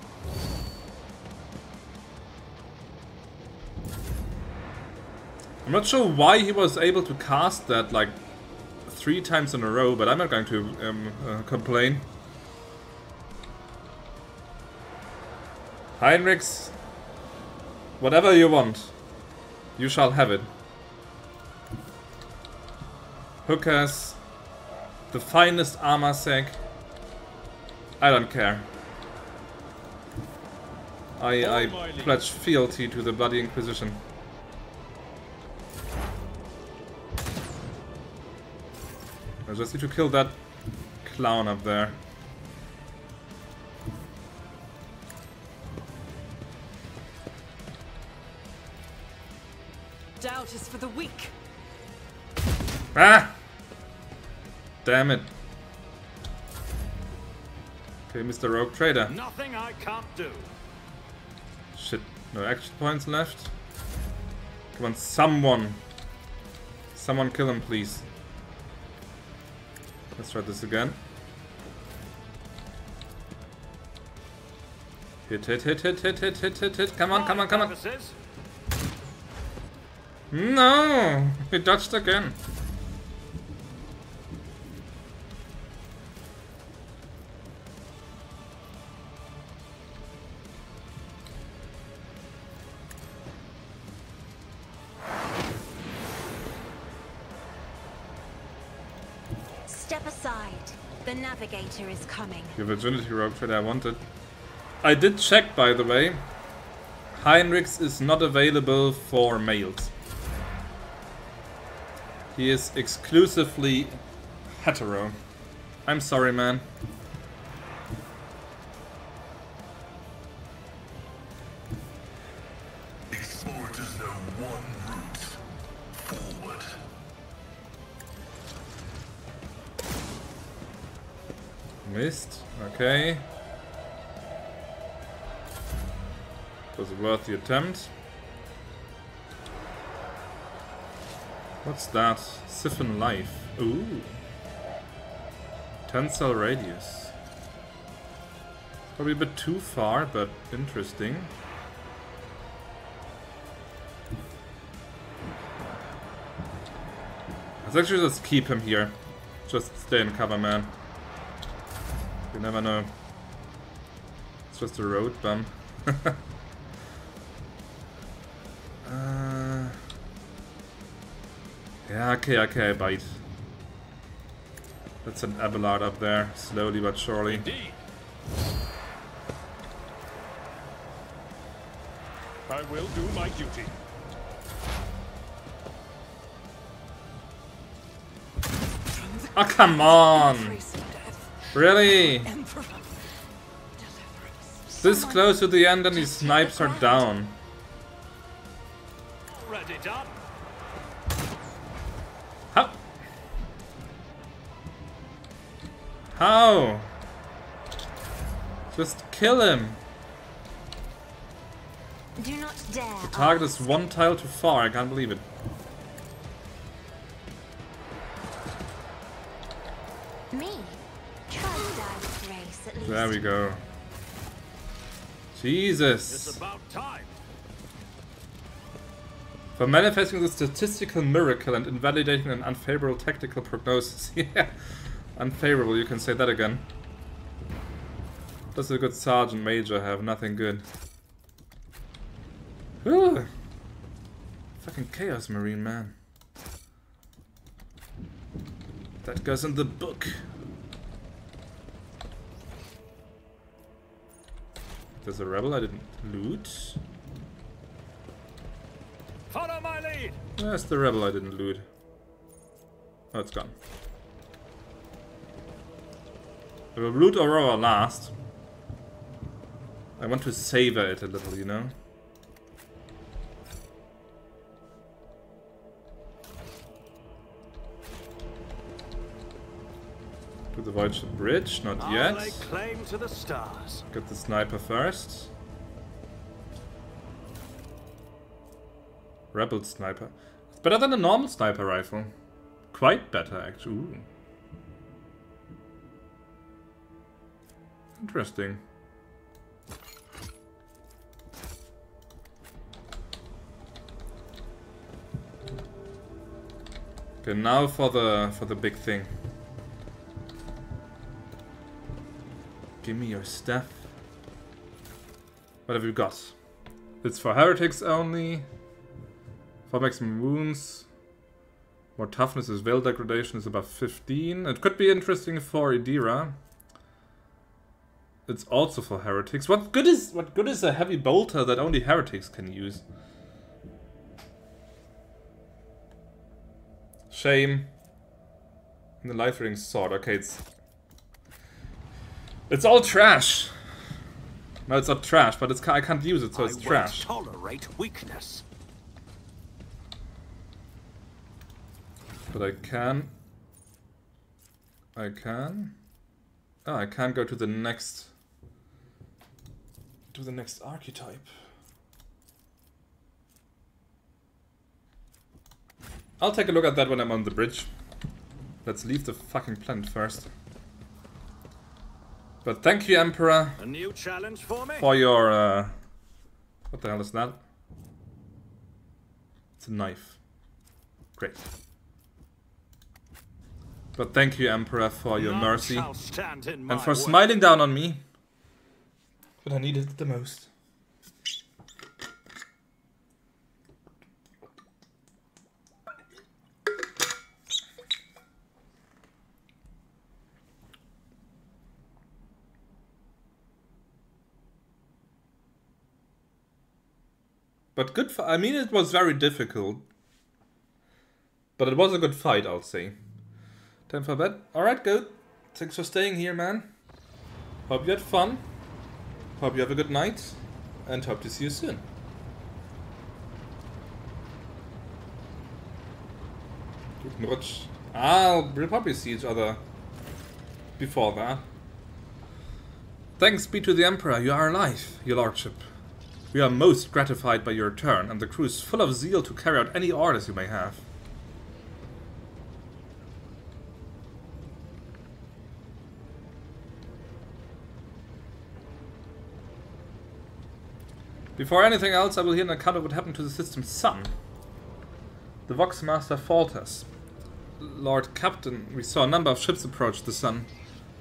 I'm not sure why he was able to cast that, like, 3 times in a row, but I'm not going to complain. Heinrichs, whatever you want, you shall have it. Hookers, the finest armor sack. I don't care. I pledge fealty to the Bloody Inquisition. I just need to kill that clown up there.
Doubt is for the weak.
Ah! Damn it. Okay, Mr. Rogue Trader.
Nothing I can't do.
Shit, no action points left. Come on, someone. Someone kill him, please. Let's try this again. Hit, hit, hit, hit, hit, hit, hit, hit, hit. Come on, come on, come on. No! He dodged again.
Step aside. The navigator is coming.
The virginity rogue trader I wanted. I did check, by the way. Heinrichs is not available for males. He is exclusively hetero. I'm sorry, man.
Explorers know one route forward.
Missed. Okay. Was worth the attempt. What's that? Siphon life. Ooh. Tensile radius. Probably a bit too far, but interesting. Let's actually just keep him here. Just stay in cover, man. You never know. It's just a road bump. Yeah, okay, I bite. That's an Abelard up there, slowly but surely.
Indeed. I will do my duty.
Oh, come on! Really? This close to the end and these snipes are down.
Already done.
How? How? Just kill him.
Do not dare.
The target is one tile too far, I can't believe it.
Me? Try to die with grace at least.
There we go. Jesus.
It's about time.
For manifesting the statistical miracle and invalidating an unfavorable tactical prognosis. Yeah, unfavorable, you can say that again. Does a good sergeant major have? Nothing good. Whew. Fucking Chaos Marine, man. That goes in the book. There's a rebel I didn't loot.
Follow my lead.
Where's the rebel I didn't loot? Oh, it's gone. I will loot Aurora last. I want to savor it a little, you know? To the Voidship bridge, not yet.
I'll lay claim to the stars.
Get the sniper first. Rebel sniper. It's better than a normal sniper rifle. Quite better, actually. Ooh. Interesting. Okay, now for the big thing. Give me your stuff. What have you got? It's for heretics only. For maximum wounds. More toughness is veil degradation is above 15. It could be interesting for Idira. It's also for heretics. What good is a heavy bolter that only heretics can use? Shame. And the life ring sword. Okay, it's all trash. No, it's not trash, but it's I can't use it, so it's trash.
I won't tolerate weakness.
But I can. Oh, I can go to the next. To the next archetype. I'll take a look at that when I'm on the bridge. Let's leave the fucking planet first. But thank you, Emperor.
A new challenge for me?
For your what the hell is that? It's a knife. Great. But thank you, Emperor, for your mercy. And for smiling down on me. But I needed it the most. But good I mean, it was very difficult. But it was a good fight, I'll say. Time for bed. Alright, good. Thanks for staying here, man. Hope you had fun. Hope you have a good night. And hope to see you soon. Guten Rutsch. We'll probably see each other before that. Thanks be to the Emperor, you are alive, your lordship. We are most gratified by your return, and the crew is full of zeal to carry out any orders you may have. Before anything else, I will hear an account of what happened to the system's sun. The Voxmaster falters. Lord Captain, we saw a number of ships approach the sun.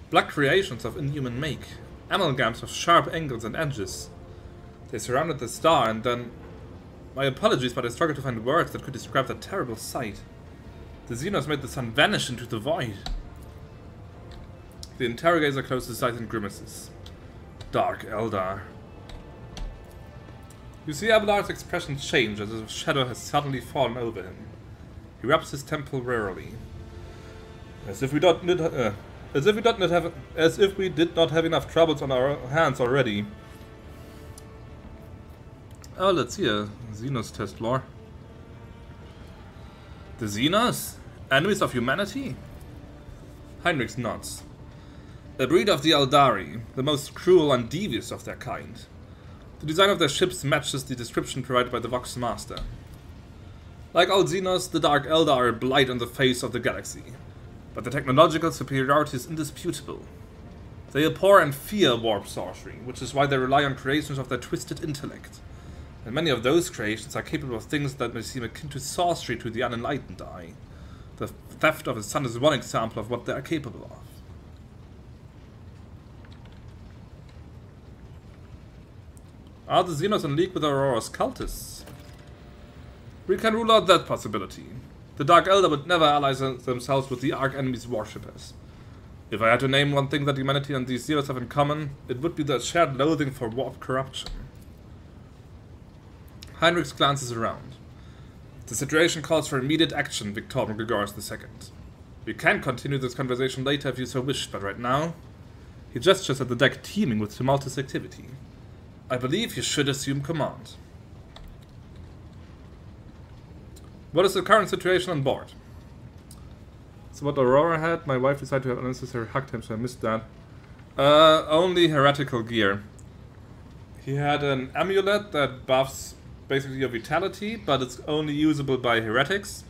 Black creations of inhuman make. Amalgams of sharp angles and edges. They surrounded the star and then... My apologies, but I struggled to find words that could describe that terrible sight. The Xenos made the sun vanish into the void. The interrogator closed his eyes and grimaces. Dark Eldar. You see Abelard's expression change as if a shadow has suddenly fallen over him. He rubs his temple wearily. As if we did not have enough troubles on our hands already. Oh, let's see a Xenos test lore. The Xenos? Enemies of humanity? Heinrich nods. A breed of the Eldari, the most cruel and devious of their kind. The design of their ships matches the description provided by the Vox Master. Like all Xenos, the Dark Eldar are a blight on the face of the galaxy, but their technological superiority is indisputable. They abhor and fear warp sorcery, which is why they rely on creations of their twisted intellect. And many of those creations are capable of things that may seem akin to sorcery to the unenlightened eye. The theft of the sun is one example of what they are capable of. Are the Xenos in league with Aurora's cultists? We can rule out that possibility. The Dark Elder would never ally themselves with the Arch-Enemy's worshippers. If I had to name one thing that humanity and these Xenos have in common, it would be their shared loathing for warp corruption. Heinrich glances around. The situation calls for immediate action, Victor Gregorius II. We can continue this conversation later if you so wish, but right now... He gestures at the deck teeming with tumultuous activity. I believe you should assume command. What is the current situation on board? So what Aurora had, my wife decided to have unnecessary hack time, so I missed that. Only heretical gear. He had an amulet that buffs basically your vitality, but it's only usable by heretics.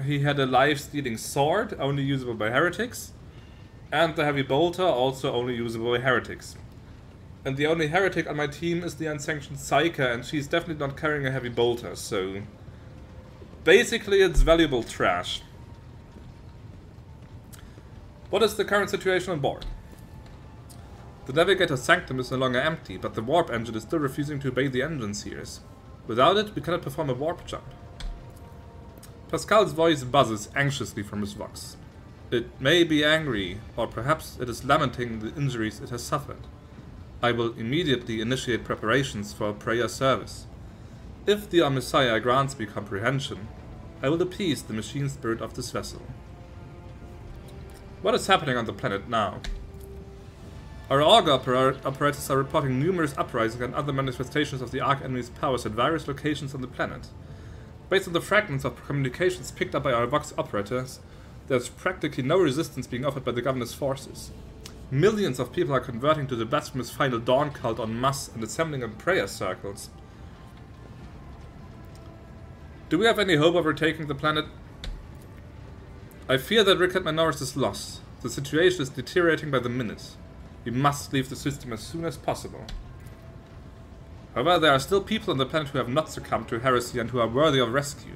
He had a life-stealing sword, only usable by heretics. And the heavy bolter, also only usable by heretics. And the only heretic on my team is the unsanctioned Psyker, and she's definitely not carrying a heavy bolter, so... Basically, it's valuable trash. What is the current situation on board? The Navigator's sanctum is no longer empty, but the warp engine is still refusing to obey the engine seers. Without it, we cannot perform a warp jump. Pascal's voice buzzes anxiously from his vox. It may be angry, or perhaps it is lamenting the injuries it has suffered. I will immediately initiate preparations for a prayer service. If the Messiah grants me comprehension, I will appease the machine spirit of this vessel. What is happening on the planet now? Our augur operators are reporting numerous uprisings and other manifestations of the Arch-Enemy's powers at various locations on the planet. Based on the fragments of communications picked up by our Vox operators, there's practically no resistance being offered by the governor's forces. Millions of people are converting to the blasphemous Final Dawn cult en masse and assembling in prayer circles. Do we have any hope of retaking the planet? I fear that Rykad Minoris is lost. The situation is deteriorating by the minute. We must leave the system as soon as possible. However, there are still people on the planet who have not succumbed to heresy and who are worthy of rescue.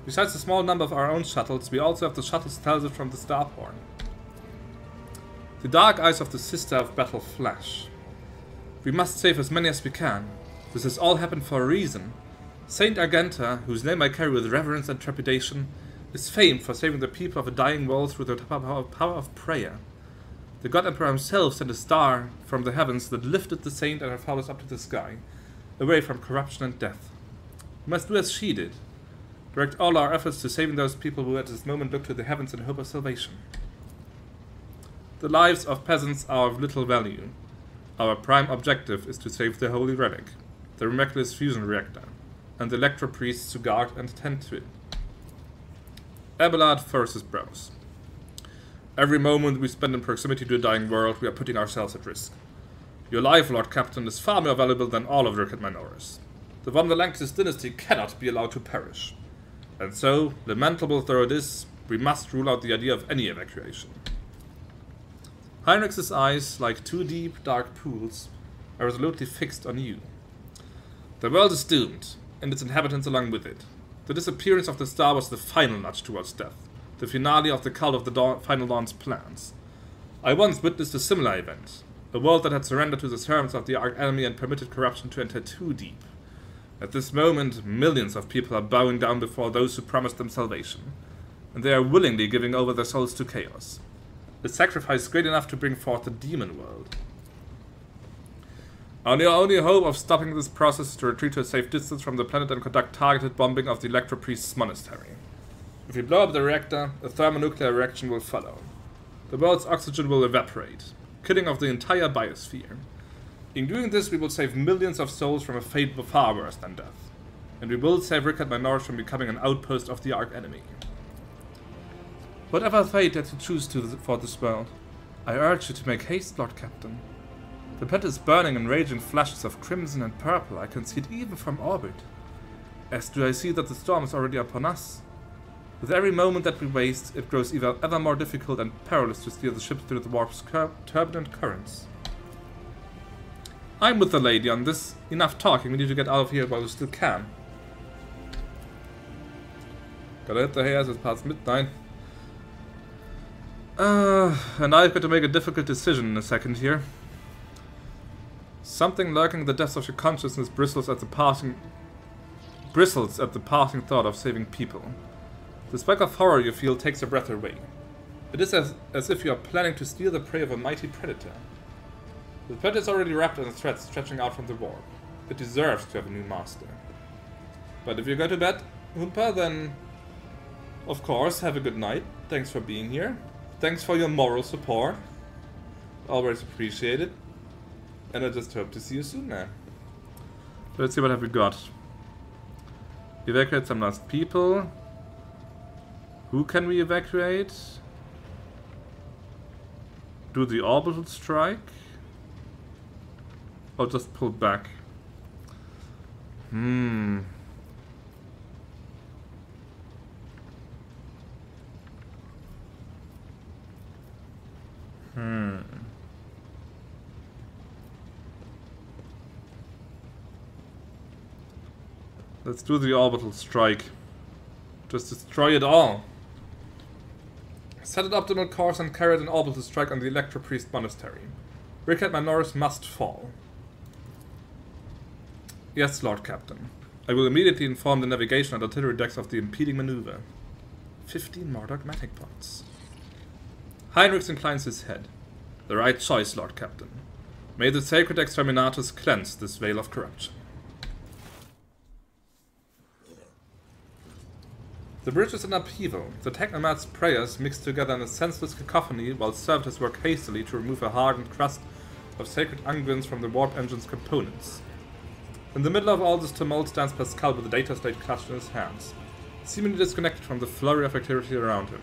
Besides the small number of our own shuttles, we also have the shuttles tethered from the Starport. The dark eyes of the Sister of Battle flash. We must save as many as we can. This has all happened for a reason. Saint Argenta, whose name I carry with reverence and trepidation, is famed for saving the people of a dying world through the power of prayer. The God Emperor himself sent a star from the heavens that lifted the saint and her followers up to the sky, away from corruption and death. We must do as she did. Direct all our efforts to saving those people who at this moment look to the heavens in hope of salvation. The lives of peasants are of little value. Our prime objective is to save the Holy Relic, the miraculous fusion reactor, and the Electro priests who guard and tend to it. Abelard furrows his brows. Every moment we spend in proximity to a dying world, we are putting ourselves at risk. Your life, Lord Captain, is far more valuable than all of Rykad Minoris. The von Valancius dynasty cannot be allowed to perish. And so, lamentable though it is, we must rule out the idea of any evacuation. Heinrich's eyes, like two deep, dark pools, are resolutely fixed on you. The world is doomed, and its inhabitants along with it. The disappearance of the star was the final nudge towards death, the finale of the cult of the Final Dawn's plans. I once witnessed a similar event, a world that had surrendered to the servants of the Arch-Enemy and permitted corruption to enter too deep. At this moment, millions of people are bowing down before those who promised them salvation, and they are willingly giving over their souls to chaos. A sacrifice great enough to bring forth the demon world. Our only hope of stopping this process is to retreat to a safe distance from the planet and conduct targeted bombing of the Electro Priest's monastery. If we blow up the reactor, a thermonuclear reaction will follow. The world's oxygen will evaporate, killing off the entire biosphere. In doing this, we will save millions of souls from a fate far worse than death. And we will save Rykad Minoris from becoming an outpost of the Arch-Enemy. Whatever fate that you choose for this world, I urge you to make haste, Lord Captain. The planet is burning in raging flashes of crimson and purple. I can see it even from orbit. As do I see that the storm is already upon us. With every moment that we waste, it grows ever more difficult and perilous to steer the ships through the warp's turbulent currents. I'm with the lady on this. Enough talking, we need to get out of here while we still can. Gotta hit the hay as it's past midnight. And I've got to make a difficult decision in a second here. Something lurking in the depths of your consciousness bristles at the passing thought of saving people. The spike of horror you feel takes your breath away. It is as if you are planning to steal the prey of a mighty predator. The predator is already wrapped in a thread stretching out from the warp. It deserves to have a new master. But if you go to bed, Oompa, then of course, have a good night. Thanks for being here. Thanks for your moral support. Always appreciated. And I just hope to see you soon, man. Let's see what have we got. Evacuate some lost people. Who can we evacuate? Do the orbital strike? Or just pull back? Let's do the orbital strike. Just destroy it all. Set an optimal course and carry an orbital strike on the Electro-Priest Monastery. Rykad Minoris must fall. Yes, Lord Captain. I will immediately inform the navigation and artillery decks of the impeding maneuver. 15 more dogmatic points. Heinrich inclines his head. The right choice, Lord Captain. May the sacred exterminatus cleanse this veil of corruption. The bridge is in upheaval. The technomad's prayers mix together in a senseless cacophony while servitors work hastily to remove a hardened crust of sacred unguents from the warp engine's components. In the middle of all this tumult stands Pascal with the data slate clutched in his hands, seemingly disconnected from the flurry of activity around him.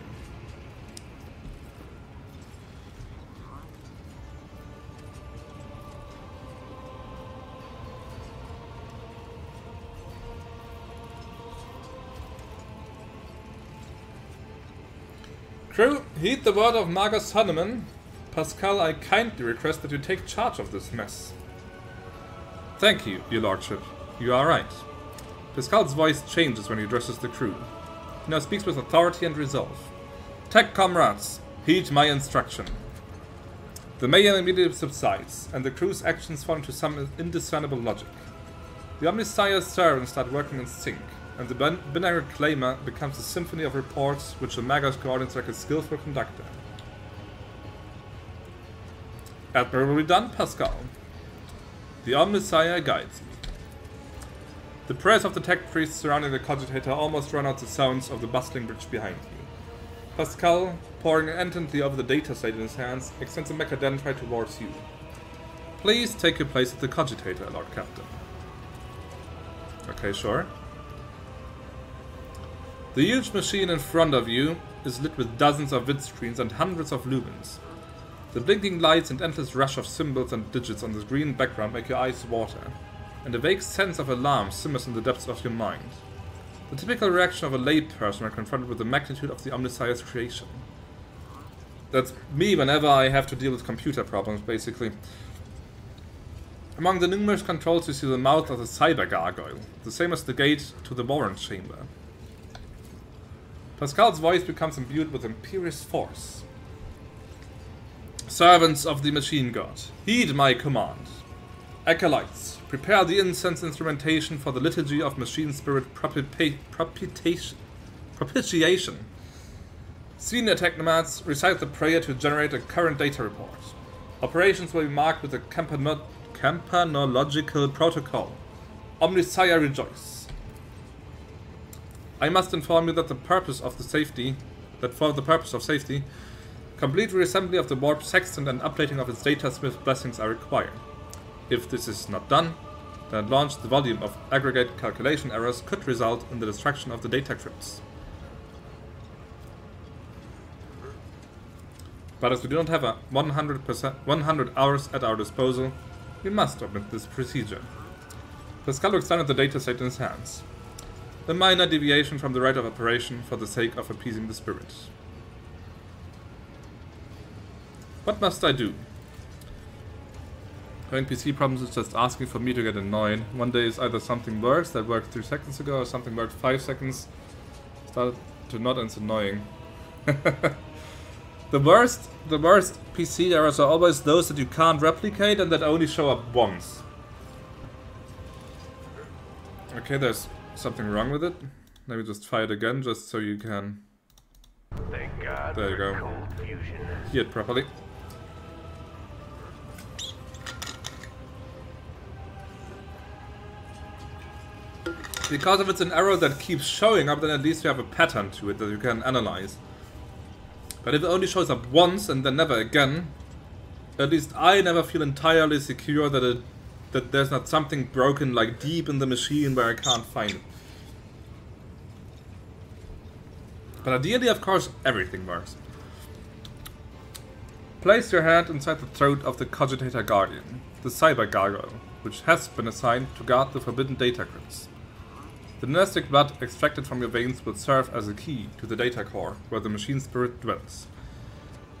Crew, heed the word of Magus Hanuman. Pascal, I kindly request that you take charge of this mess. Thank you, your lordship. You are right. Pascal's voice changes when he addresses the crew. He now speaks with authority and resolve. Tech comrades, heed my instruction. The mayhem immediately subsides, and the crew's actions fall into some indiscernible logic. The Omnissiah's servants start working in sync, and the binary claimer becomes a symphony of reports which the Magus coordinates like a skillful conductor. Admirably done, Pascal. The Omnissiah guides me. The prayers of the tech priests surrounding the cogitator almost run out the sounds of the bustling bridge behind you. Pascal, poring intently over the data slate in his hands, extends a mechadendrite towards you. Please take your place at the cogitator, Lord Captain. Okay, sure. The huge machine in front of you is lit with dozens of vid screens and hundreds of lumens. The blinking lights and endless rush of symbols and digits on the green background make your eyes water, and a vague sense of alarm simmers in the depths of your mind. The typical reaction of a layperson when confronted with the magnitude of the Omnissiah's creation. That's me whenever I have to deal with computer problems, basically. Among the numerous controls you see the mouth of the cyber gargoyle, the same as the gate to the warrant chamber. Pascal's voice becomes imbued with imperious force. Servants of the machine god, heed my command. Acolytes, prepare the incense instrumentation for the liturgy of machine spirit propitiation. Senior technomads, recite the prayer to generate a current data report. Operations will be marked with a campanological protocol. Omnissiah rejoice. I must inform you that for the purpose of safety, complete reassembly of the warp sextant and updating of its data smith blessings are required. If this is not done, then at launch the volume of aggregate calculation errors could result in the destruction of the data crypts. But as we do not have a 100 hours at our disposal, we must omit this procedure. Pascal looks down at the data set in his hands. A minor deviation from the rate of operation for the sake of appeasing the spirit. What must I do? Having PC problems is just asking for me to get annoyed. One day is either something works that worked 3 seconds ago or something worked 5 seconds. Started to not, and it's annoying. The worst PC errors are always those that you can't replicate and that only show up once. Okay, there's something wrong with it. Let me just try it again, just so you can...
Thank God
there you go.
cold fusion.
Hear it properly. Because if it's an error that keeps showing up, then at least you have a pattern to it that you can analyze. But if it only shows up once and then never again, at least I never feel entirely secure that there's not something broken like deep in the machine where I can't find it. But ideally, of course, everything works. Place your hand inside the throat of the Cogitator Guardian, the Cyber Gargoyle, which has been assigned to guard the forbidden data crypts. The dynastic blood extracted from your veins will serve as a key to the data core, where the machine spirit dwells.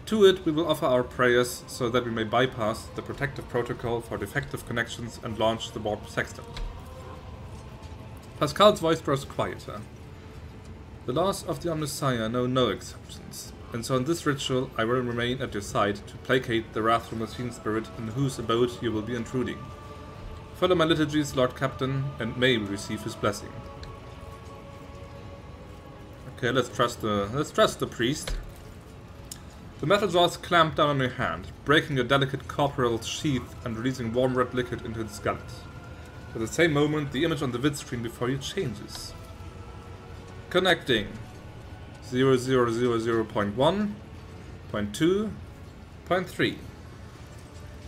To it we will offer our prayers so that we may bypass the protective protocol for defective connections and launch the warp sextant. Pascal's voice grows quieter. The laws of the Omnissiah know no exceptions, and so in this ritual I will remain at your side to placate the wrathful machine spirit in whose abode you will be intruding. Follow my liturgies, Lord Captain, and may we receive his blessing. Okay, let's trust the priest. The metal jaws clamp down on your hand, breaking your delicate corporeal sheath and releasing warm red liquid into its gullet. At the same moment, the image on the vid screen before you changes. Connecting 0000.1, 0.2, 0.3.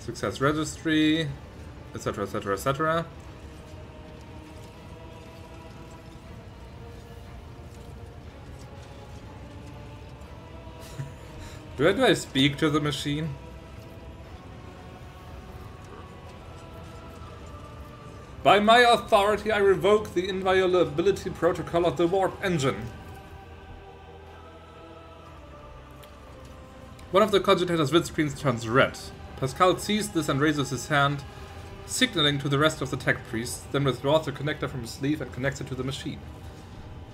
Success registry, etc, etc, etc. Do I speak to the machine? By my authority, I revoke the inviolability protocol of the warp engine. One of the cogitator's vid screens turns red. Pascal sees this and raises his hand, signaling to the rest of the tech priests, then withdraws the connector from his sleeve and connects it to the machine.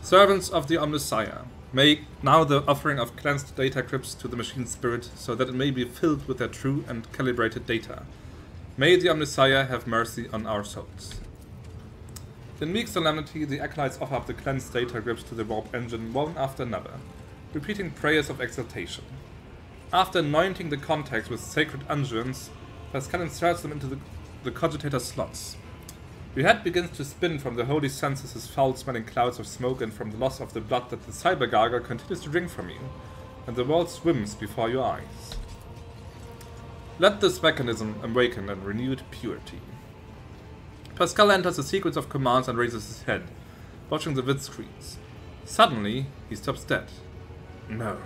Servants of the Omnissiah, make now the offering of cleansed data crypts to the machine spirit, so that it may be filled with their true and calibrated data. May the Omnissiah have mercy on our souls. In meek solemnity, the acolytes offer up the cleansed data crypts to the warp engine one after another, repeating prayers of exaltation. After anointing the contacts with sacred unguents, Pascal inserts them into the cogitator slots. Your head begins to spin from the holy senses as foul-smelling clouds of smoke and from the loss of the blood that the cyber gargle continues to drink from you, and the world swims before your eyes. Let this mechanism awaken in renewed purity. Pascal enters a sequence of commands and raises his head, watching the vid screens. Suddenly, he stops dead. No.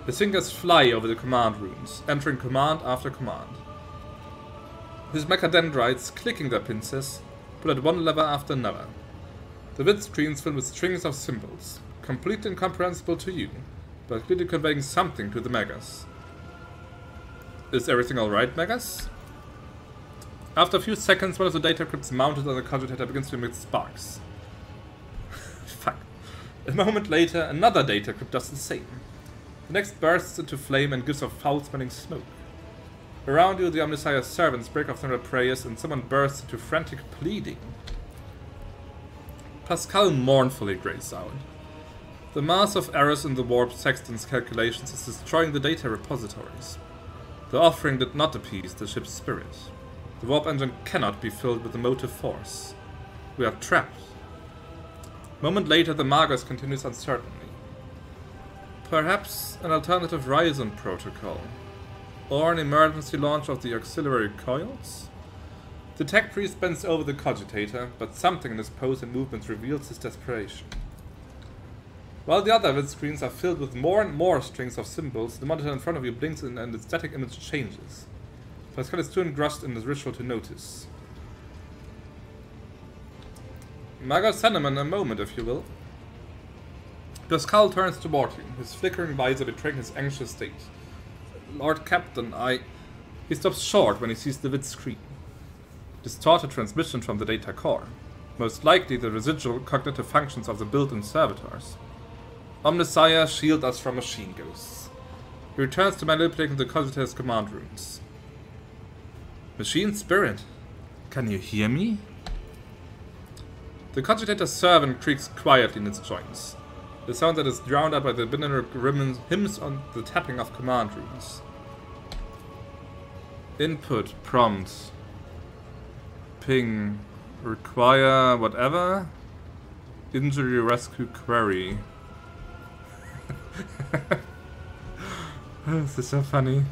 His fingers fly over the command runes, entering command after command. His mechadendrites, clicking their pincers, pull at one lever after another. The vid screens fill with strings of symbols, completely incomprehensible to you, but clearly conveying something to the Megas. Is everything alright, Megas? After a few seconds, one of the data crypts mounted on the cogitator begins to emit sparks. Fuck. A moment later, another data crypt does the same. The next bursts into flame and gives off foul-smelling smoke. Around you, the Omnissiah's servants break off their prayers and someone bursts into frantic pleading. Pascal mournfully grays out. The mass of errors in the warp sexton's calculations is destroying the data repositories. The offering did not appease the ship's spirit. The warp engine cannot be filled with the motive force. We are trapped. A moment later, the Magus continues uncertainly. Perhaps an alternative Ryzen protocol? Or an emergency launch of the auxiliary coils? The tech priest bends over the cogitator, but something in his pose and movements reveals his desperation. While the other vid screens are filled with more and more strings of symbols, the monitor in front of you blinks and its static image changes. Pascal is too engrossed in his ritual to notice. Magus Cinnamon, a moment if you will. Pascal turns toward you, his flickering visor betraying his anxious state. Lord Captain, He stops short when he sees the vid screen. Distorted transmission from the data core. Most likely the residual cognitive functions of the built-in servitors. Omnissiah, shield us from machine ghosts. He returns to manipulating the cogitator's command runes. Machine spirit, can you hear me? The cogitator's servant creaks quietly in its joints. The sound that is drowned out by the binary hymns on the tapping of command runes. Input, prompt, ping, require whatever, injury rescue query. This is so funny.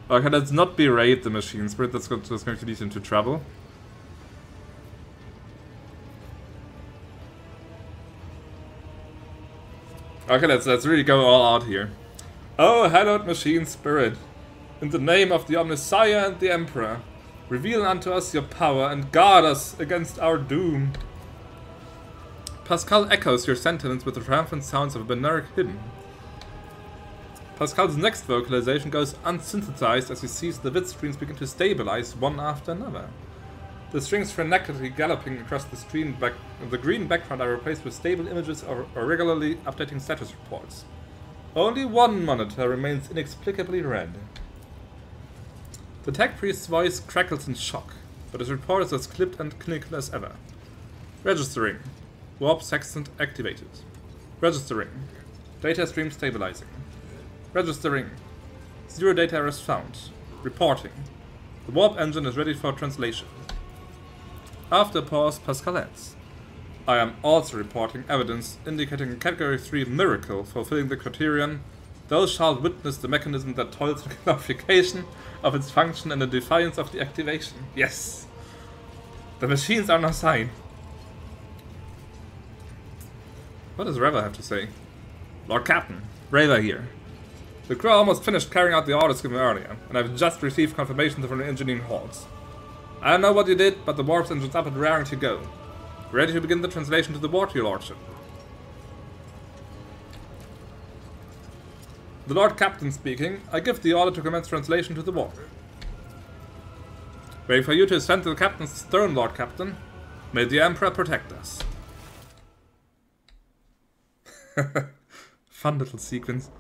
Okay, let's not berate the machine spirit, that's going to lead into trouble. Okay, let's really go all out here. Oh, hallowed machine spirit, in the name of the Omnissiah and the Emperor, reveal unto us your power and guard us against our doom. Pascal echoes your sentiments with the triumphant sounds of a binaric hymn. Pascal's next vocalization goes unsynthesized as he sees the vid screens begin to stabilize one after another. The strings frenetically galloping across the screen the green background are replaced with stable images or regularly updating status reports. Only one monitor remains inexplicably red. The tech priest's voice crackles in shock, but his report is as clipped and clinical as ever. Registering. Warp sextant activated. Registering. Data stream stabilizing. Registering. 0 data errors found. Reporting. The warp engine is ready for translation. After a pause, Pascal adds. I am also reporting evidence indicating a Category 3 miracle fulfilling the criterion, those shall witness the mechanism that toils the clarification of its function and the defiance of the activation. Yes! The machines are on our side. What does Reva have to say? Lord Captain, Reva here. The crew almost finished carrying out the orders given earlier, and I've just received confirmation from the engineering halls. I don't know what you did, but the warp engine's up and raring to go. Ready to begin the translation to the warp, your lordship. The Lord Captain speaking. I give the order to commence translation to the warp. Waiting for you to ascend to the Captain's throne, Lord Captain. May the Emperor protect us. Fun little sequence.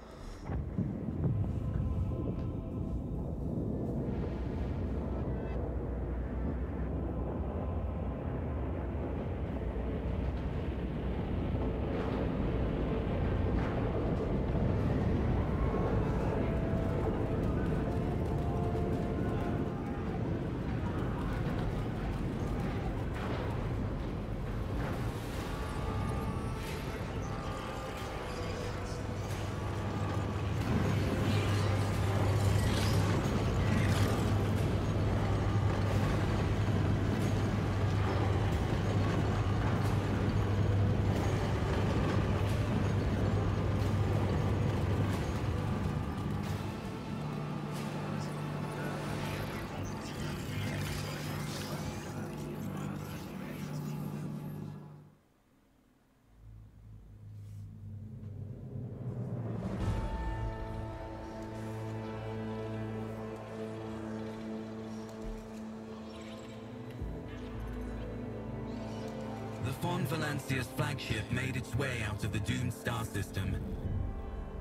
Valancius flagship made its way out of the doomed star system.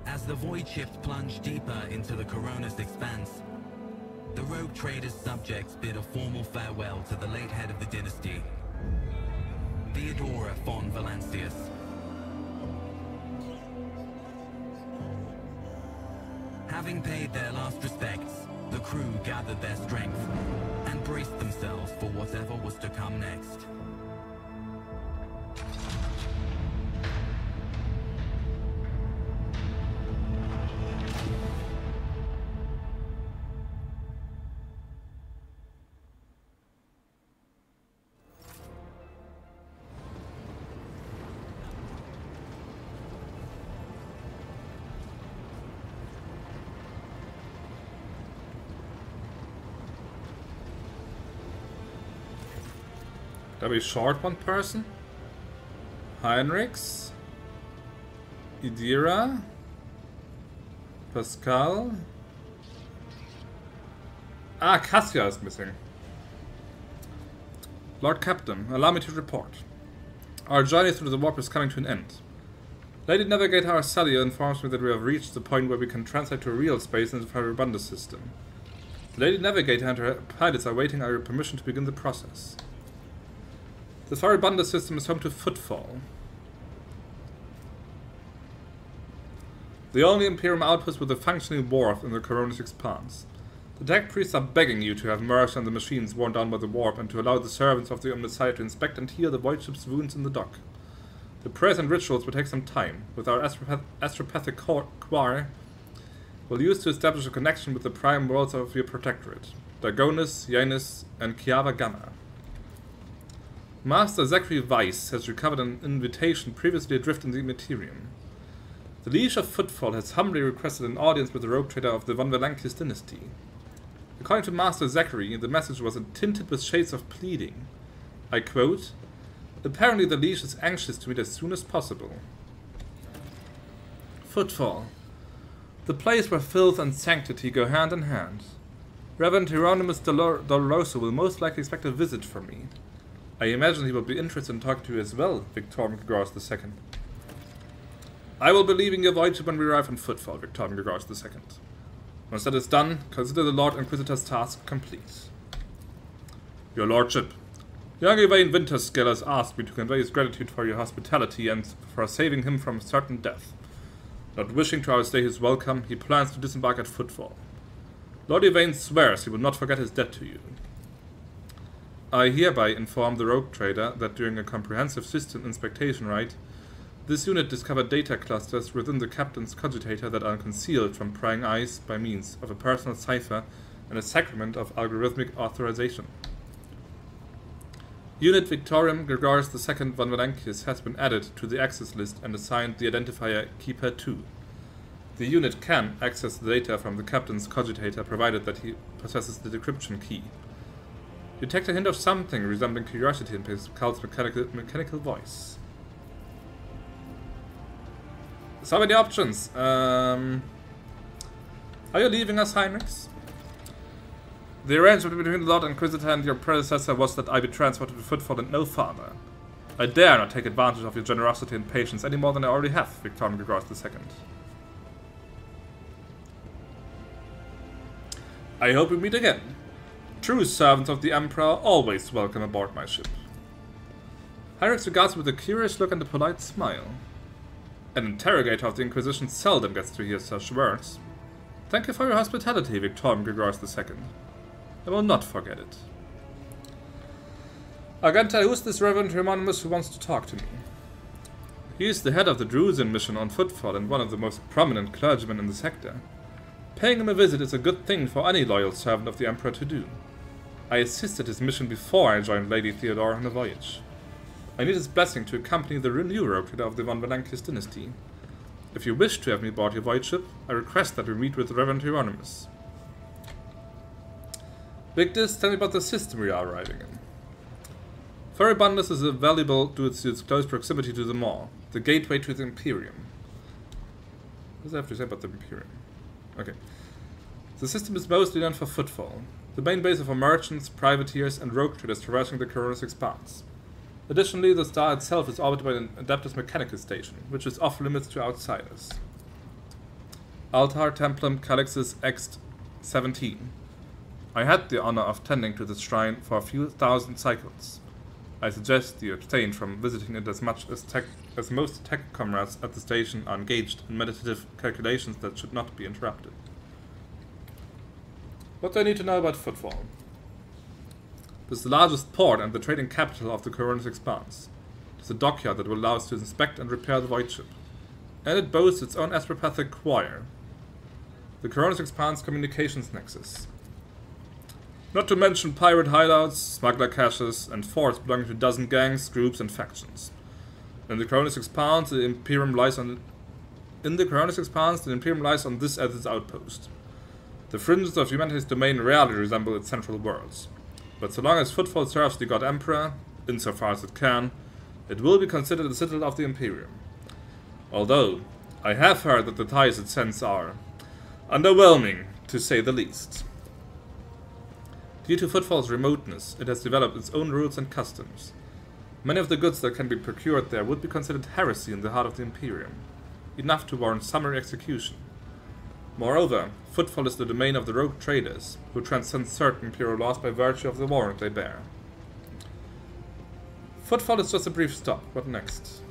As the Voidship plunged deeper into the Coronis expanse, the rogue trader's subjects bid a formal farewell to the late head of the dynasty, Theodora von Valancius. Having paid their last respects, the crew gathered their strength and braced themselves for whatever was to come next.
Did we short one person? Heinrichs, Idira, Pascal. Ah, Cassia is missing. Lord Captain, allow me to report. Our journey through the warp is coming to an end. Lady Navigator Arcelia informs me that we have reached the point where we can translate to real space in the Furibundus system. The Lady Navigator and her pilots are waiting our permission to begin the process. The Furibundus system is home to Footfall, the only Imperium outpost with a functioning wharf in the Coronis expanse. The tech priests are begging you to have mercy on the machines worn down by the warp and to allow the servants of the Omnissiah to inspect and heal the Voidship's wounds in the dock. The prayers and rituals will take some time, with our astropathic choir will use to establish a connection with the prime worlds of your protectorate, Dagonis, Janus, and Kiava Gamma. Master Zachary Weiss has recovered an invitation previously adrift in the Atrium. The Liege of Footfall has humbly requested an audience with the rogue trader of the von Valancius dynasty. According to Master Zachary, the message was tinted with shades of pleading. I quote, "Apparently the Liege is anxious to meet as soon as possible." Footfall. The place where filth and sanctity go hand in hand. Reverend Hieronymus Doloroso will most likely expect a visit from me. I imagine he will be interested in talking to you as well, Victorium Gregorius II. I will be leaving your Voidship when we arrive on Footfall, Victorium Gregorius II. Once that is done, consider the Lord Inquisitor's task complete. Your Lordship, young Yvain Winterscale has asked me to convey his gratitude for your hospitality and for saving him from certain death. Not wishing to outstay his welcome, he plans to disembark at Footfall. Lord Yvain swears he will not forget his debt to you. I hereby inform the rogue trader that during a comprehensive system inspection raid, this unit discovered data clusters within the captain's cogitator that are concealed from prying eyes by means of a personal cipher and a sacrament of algorithmic authorization. Unit Victorium Gregorius II von Valancius has been added to the access list and assigned the identifier Keeper 2. The unit can access the data from the captain's cogitator provided that he possesses the decryption key. Detect a hint of something resembling curiosity in Pascal's mechanical voice. So many options. Are you leaving us, Heinrichs? The arrangement between the Lord Inquisitor and your predecessor was that I be transported to Footfall and no farther. I dare not take advantage of your generosity and patience any more than I already have, Victorium Gregorius II. I hope we meet again. True servants of the Emperor are always welcome aboard my ship. Heinrichs regards me with a curious look and a polite smile. An interrogator of the Inquisition seldom gets to hear such words. Thank you for your hospitality, Victorium Gregorius II. I will not forget it. Agenta, who's this Reverend Hieronymus who wants to talk to me? He is the head of the Drusian mission on Footfall and one of the most prominent clergymen in the sector. Paying him a visit is a good thing for any loyal servant of the Emperor to do. I assisted his mission before I joined Lady Theodora on the voyage. I need his blessing to accompany the new rogue trader of the von Valancius dynasty. If you wish to have me board your Voidship, I request that we meet with Reverend Hieronymus. Victus, tell me about the system we are arriving in. Furibundus is valuable due to its close proximity to the Maw, the gateway to the Imperium. What does I have to say about the Imperium? Okay. The system is mostly known for Footfall, the main base for merchants, privateers, and rogue traders traversing the Coronis Expanse. Additionally, the star itself is orbited by an adaptive mechanical station, which is off-limits to outsiders. Altar Templum Calixus Ext 17. I had the honor of tending to this shrine for a few thousand cycles. I suggest you abstain from visiting it as much as most tech comrades at the station are engaged in meditative calculations that should not be interrupted. What do I need to know about Footfall? It is the largest port and the trading capital of the Coronis Expanse. It is a dockyard that will allow us to inspect and repair the Voidship. And it boasts its own astropathic choir, the Coronis Expanse Communications Nexus. Not to mention pirate hideouts, smuggler caches, and forts belonging to a dozen gangs, groups, and factions. In the Coronis Expanse, the Imperium lies on this as its outpost. The fringes of humanity's domain rarely resemble its central worlds. But so long as Footfall serves the God Emperor, insofar as it can, it will be considered the citadel of the Imperium. Although, I have heard that the ties it sends are underwhelming, to say the least. Due to Footfall's remoteness, it has developed its own rules and customs. Many of the goods that can be procured there would be considered heresy in the heart of the Imperium, enough to warrant summary execution. Moreover, Footfall is the domain of the rogue traders, who transcend certain imperial laws by virtue of the warrant they bear. Footfall is just a brief stop. What next?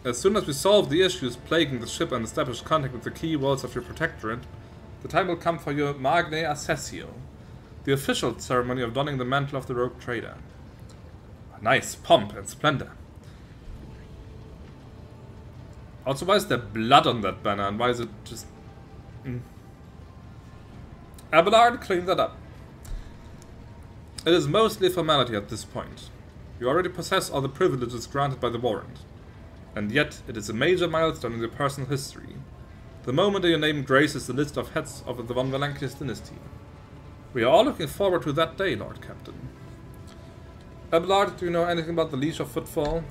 As soon as we solve the issues plaguing the ship and establish contact with the key worlds of your protectorate, the time will come for your Magne Accessio, the official ceremony of donning the mantle of the rogue trader. Nice pomp and splendor. Also, why is there blood on that banner, and why is it just... Abelard, clean that up. It is mostly a formality at this point. You already possess all the privileges granted by the warrant. And yet, it is a major milestone in your personal history. The moment that your name graces the list of heads of the von Valancius dynasty. We are all looking forward to that day, Lord Captain. Abelard, do you know anything about the Leash of Footfall?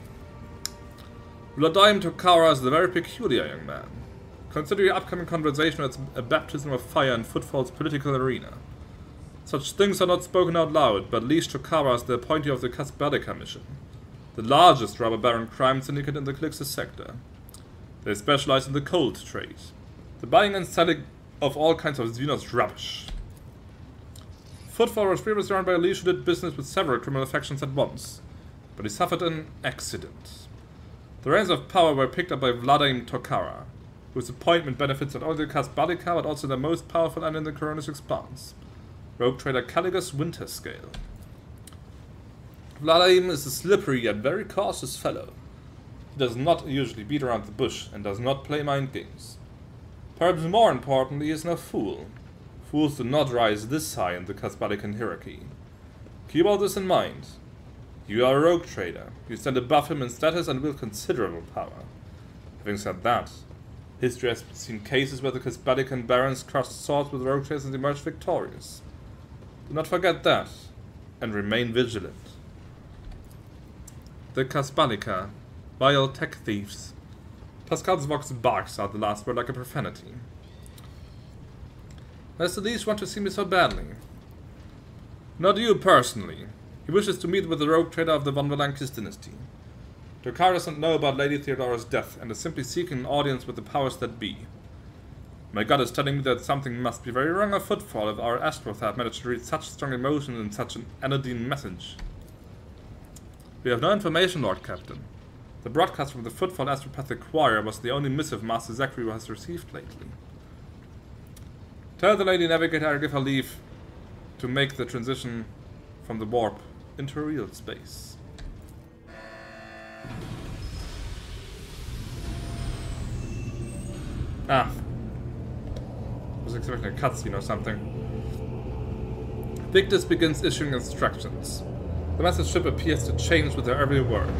Vladaim Tokara is a very peculiar young man. Consider your upcoming conversation as a baptism of fire in Footfall's political arena. Such things are not spoken out loud, but Leash Tokara is the appointee of the Casbalica mission, the largest robber baron crime syndicate in the Calixis sector. They specialize in the cold trade, the buying and selling of all kinds of Xenos rubbish. Footfall was previously run by a Leash who did business with several criminal factions at once, but he suffered an accident. The reins of power were picked up by Vladimir Tokara, whose appointment benefits not only the Casbalica but also the most powerful and in the Coronis Expanse, rogue trader Caligus Winterscale. Vladimir is a slippery yet very cautious fellow. He does not usually beat around the bush and does not play mind games. Perhaps more importantly, he is no fool. Fools do not rise this high in the Casbalican hierarchy. Keep all this in mind. You are a rogue trader. You stand above him in status and wield considerable power. Having said that, history has seen cases where the Casbalican barons crossed swords with rogue traders and emerged victorious. Do not forget that, and remain vigilant. The Casbalica, vile tech thieves. Pascal's vox barks out the last word like a profanity. Does the Leash want to see me so badly? Not you personally. He wishes to meet with the rogue trader of the von Valancius dynasty. Tokara doesn't know about Lady Theodora's death and is simply seeking an audience with the powers that be. My gut is telling me that something must be very wrong of Footfall if our Astroth have managed to read such strong emotion in such an anodyne message. We have no information, Lord Captain. The broadcast from the Footfall Astropathic Choir was the only missive Master Zachary has received lately. Tell the Lady Navigator I give her leave to make the transition from the warp into real space. Ah. I was expecting a cutscene or something. Victus begins issuing instructions. The massive ship appears to change with her every word.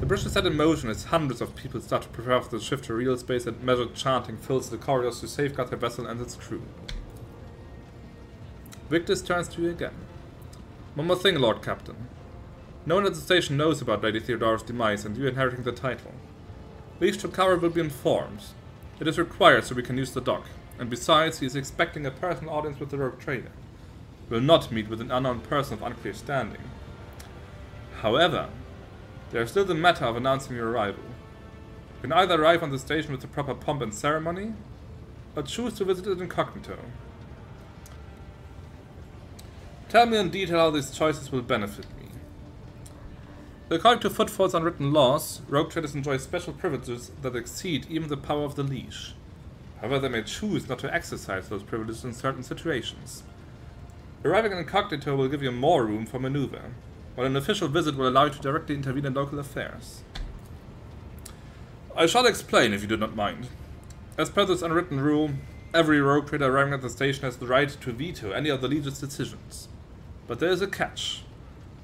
The bridge is set in motion as hundreds of people start to prepare for the shift to real space and measured chanting fills the corridors to safeguard the vessel and its crew. Victus turns to you again. One more thing, Lord Captain. No one at the station knows about Lady Theodora's demise and you inheriting the title. Leash Tokara will be informed. It is required so we can use the dock, and besides, he is expecting a personal audience with the rogue trader. He will not meet with an unknown person of unclear standing. However, there is still the matter of announcing your arrival. You can either arrive on the station with the proper pomp and ceremony, or choose to visit it incognito. Tell me in detail how these choices will benefit me. According to Footfall's unwritten laws, rogue traders enjoy special privileges that exceed even the power of the Leash. However, they may choose not to exercise those privileges in certain situations. Arriving incognito will give you more room for maneuver, while an official visit will allow you to directly intervene in local affairs. I shall explain if you do not mind. As per this unwritten rule, every rogue trader arriving at the station has the right to veto any of the Legion's decisions. But there is a catch.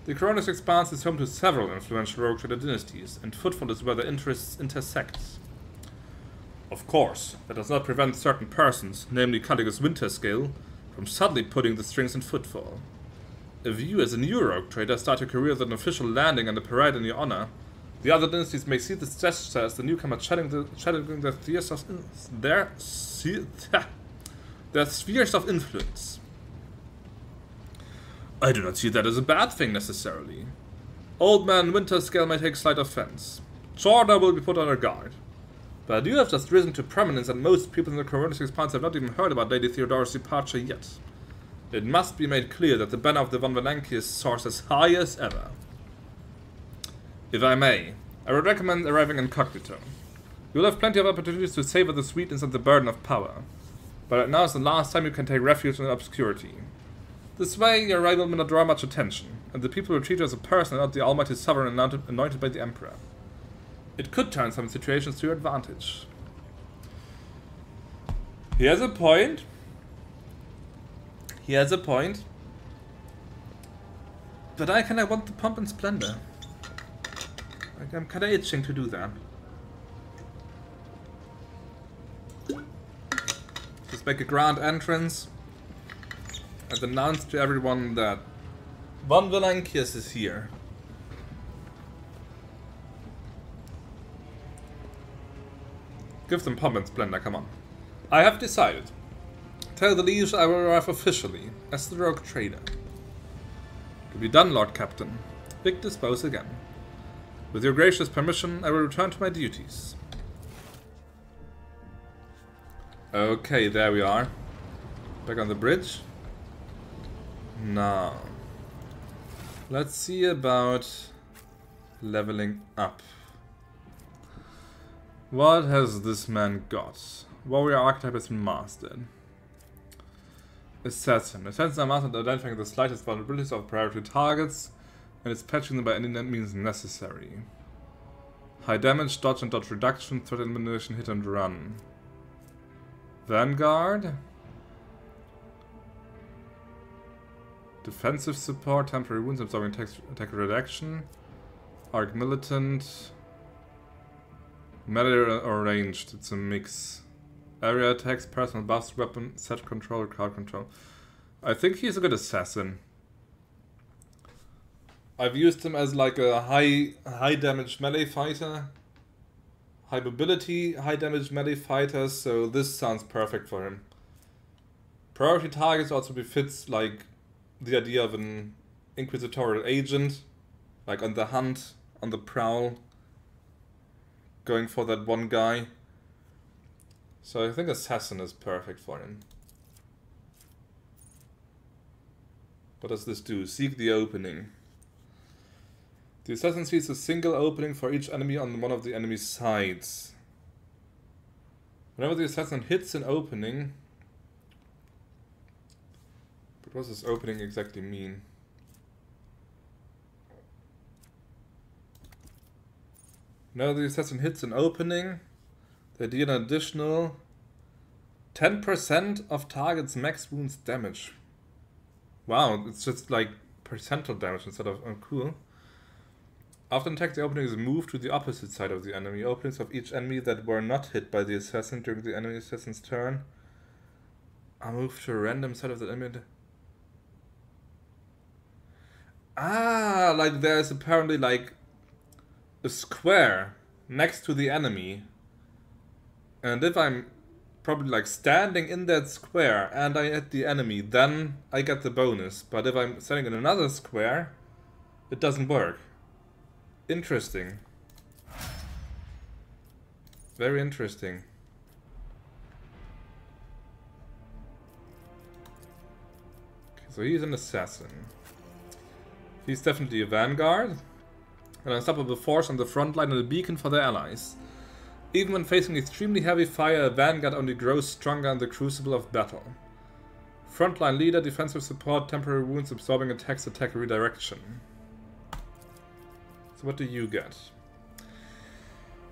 The Coronis Expanse is home to several influential rogue trader dynasties, and Footfall is where their interests intersect. Of course, that does not prevent certain persons, namely Caligus Winterscale, from suddenly putting the strings in Footfall. If you, as a new rogue trader, start your career with an official landing and a parade in your honor, the other dynasties may see this gesture as the newcomer challenging their spheres of influence. I do not see that as a bad thing, necessarily. Old man Winterscale may take slight offense. Jordan will be put on her guard. But you have just risen to prominence and most people in the Coronis Expanse have not even heard about Lady Theodora's departure yet. It must be made clear that the banner of the von Valancius soars as high as ever. If I may, I would recommend arriving incognito. You will have plenty of opportunities to savor the sweetness and the burden of power. But right now is the last time you can take refuge in obscurity. This way, your arrival may not draw much attention, and the people will treat you as a person and not the almighty sovereign anointed by the Emperor. It could turn some situations to your advantage. He has a point. He has a point. But I want the pomp and splendor. I'm kinda itching to do that. Just make a grand entrance and announce to everyone that von Valancius is here. Give them pomp and splendor, come on. I have decided Tell the liege I will arrive officially, as the rogue trader. To be done, Lord Captain. Big dispose again. With your gracious permission, I will return to my duties. Okay, there we are. Back on the bridge. Now, let's see about leveling up. What has this man got? Warrior archetype has been mastered. Assassin. Assassins are mastered at identifying the slightest vulnerabilities of priority targets and dispatching them by any means necessary. High damage, dodge and dodge reduction, threat elimination, hit and run. Vanguard. Defensive support, temporary wounds, absorbing attack reduction. Arc militant. Melee or ranged, it's a mix. Area attacks, personal buffs, weapon, set control, crowd control. I think he's a good assassin. I've used him as like a high damage melee fighter. High mobility, high damage melee fighter, so this sounds perfect for him. Priority targets also befits like the idea of an inquisitorial agent. Like on the hunt, on the prowl. Going for that one guy. So I think Assassin is perfect for him. What does this do? Seek the opening. The Assassin sees a single opening for each enemy on one of the enemy's sides. Whenever the Assassin hits an opening... But what does this opening exactly mean? Whenever the Assassin hits an opening, they deal an additional 10% of target's max wounds damage. Wow, it's just like percentile damage instead of... Oh, cool. After an attack, the opening is moved to the opposite side of the enemy. Openings of each enemy that were not hit by the assassin during the enemy assassin's turn are moved to a random side of the enemy. Ah, like there's apparently like a square next to the enemy. And if I'm probably like standing in that square and I hit the enemy, then I get the bonus. But if I'm standing in another square, it doesn't work. Interesting. Very interesting. Okay, so he's an assassin. He's definitely a vanguard. An unstoppable force on the front line and a beacon for their allies. Even when facing extremely heavy fire, a vanguard only grows stronger in the crucible of battle. Frontline leader, defensive support, temporary wounds, absorbing attacks, attack redirection. So what do you get?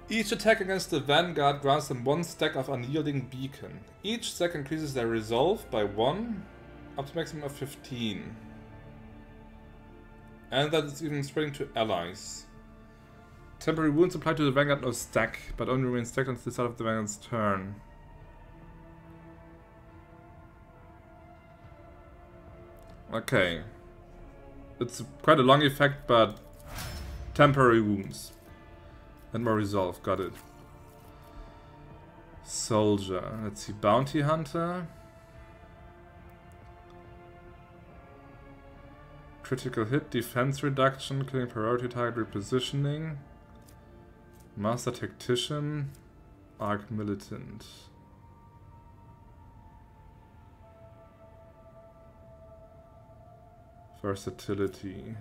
Each attack against the vanguard grants them 1 stack of unyielding beacon. Each stack increases their resolve by 1, up to a maximum of 15. And that is even spreading to allies. Temporary wounds apply to the vanguard no stack, but only remain stacked until the start of the vanguard's turn. Okay. It's quite a long effect, but temporary wounds. And more resolve, got it. Soldier. Let's see, bounty hunter. Critical hit, defense reduction, killing priority target repositioning. Master tactician. Arc militant. Versatility.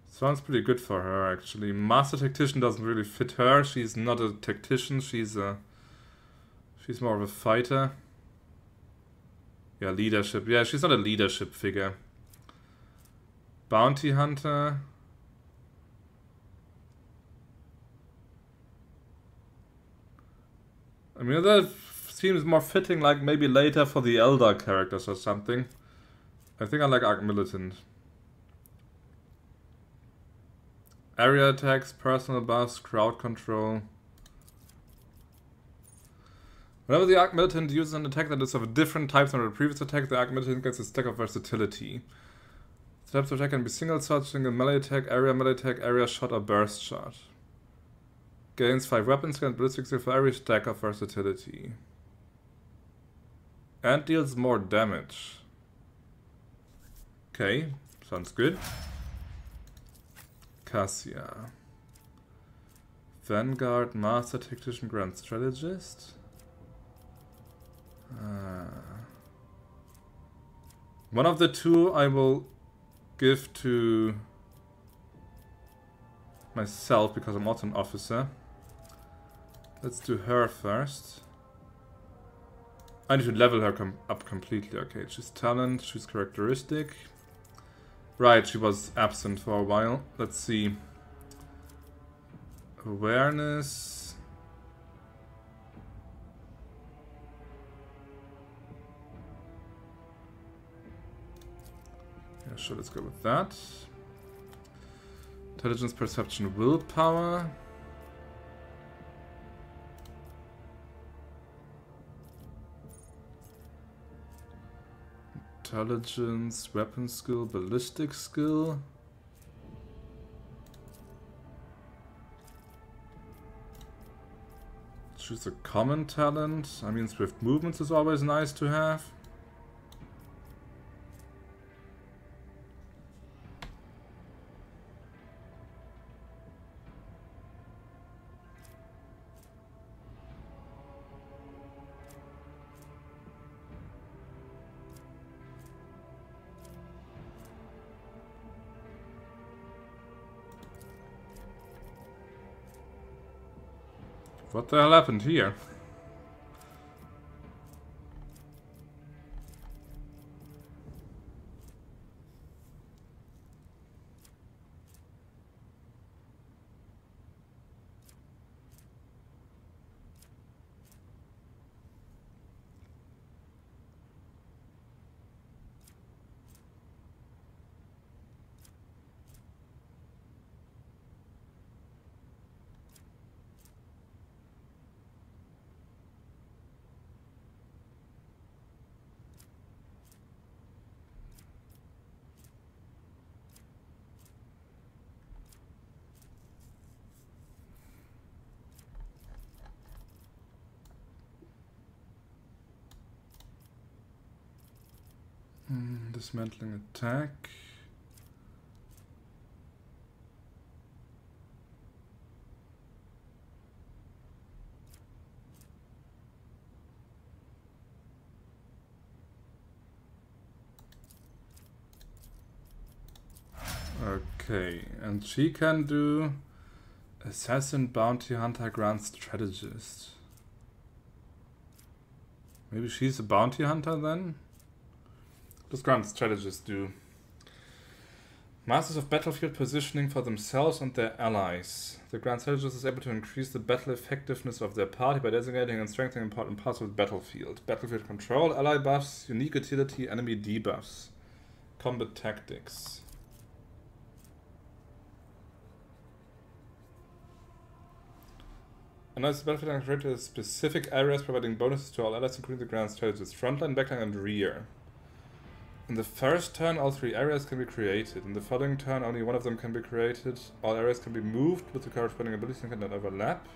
Sounds pretty good for her, actually. Master Tactician doesn't really fit her. She's not a tactician. She's more of a fighter. Yeah, leadership. Yeah, she's not a leadership figure. Bounty hunter. I mean, that seems more fitting, like maybe later for the elder characters or something. I think I like Arc Militant. Area attacks, personal buffs, crowd control. Whenever the Arc Militant uses an attack that is of a different type than the previous attack, the Arc Militant gets a stack of versatility. The types of attack can be single shot, single melee attack, area shot, or burst shot. Gains 5 weapon skill and ballistic skill for every stack of versatility. And deals more damage. Okay, sounds good. Cassia. Vanguard, Master Tactician, Grand Strategist. One of the two I will give to myself because I'm also an officer. Let's do her first. I need to level her up completely. Okay, she's talent, she's characteristic. Right, she was absent for a while. Let's see. Awareness. Yeah, sure, let's go with that. Intelligence, perception, willpower. Intelligence, weapon skill, ballistic skill. Choose a common talent. I mean, swift movements is always nice to have. What the hell happened here? Dismantling attack. Okay, and she can do Assassin, Bounty Hunter, Grand Strategist. Maybe she's a Bounty Hunter then? What does Grand Strategist do? Masters of battlefield positioning for themselves and their allies. The Grand Strategist is able to increase the battle effectiveness of their party by designating and strengthening important parts of the battlefield. Battlefield control, ally buffs, unique utility, enemy debuffs. Combat tactics. Analyze the battlefield and create specific areas providing bonuses to all allies, including the Grand Strategist. Frontline, backline, and rear. In the first turn, all 3 areas can be created. In the following turn, only one of them can be created. All areas can be moved with the corresponding abilities and cannot overlap.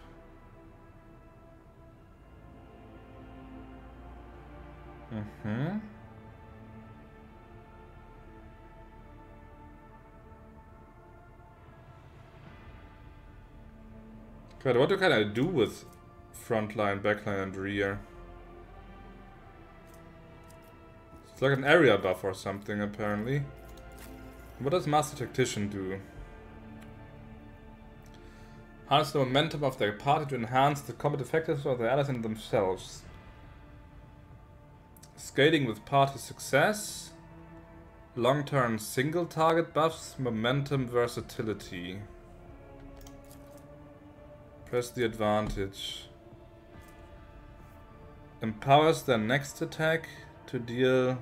God, what can I do with frontline, backline, and rear? It's like an area buff or something, apparently. What does Master Tactician do? Harness the momentum of their party to enhance the combat effectiveness of their allies and themselves. Scaling with party success. Long-term single target buffs, momentum, versatility. Press the advantage. Empowers their next attack to deal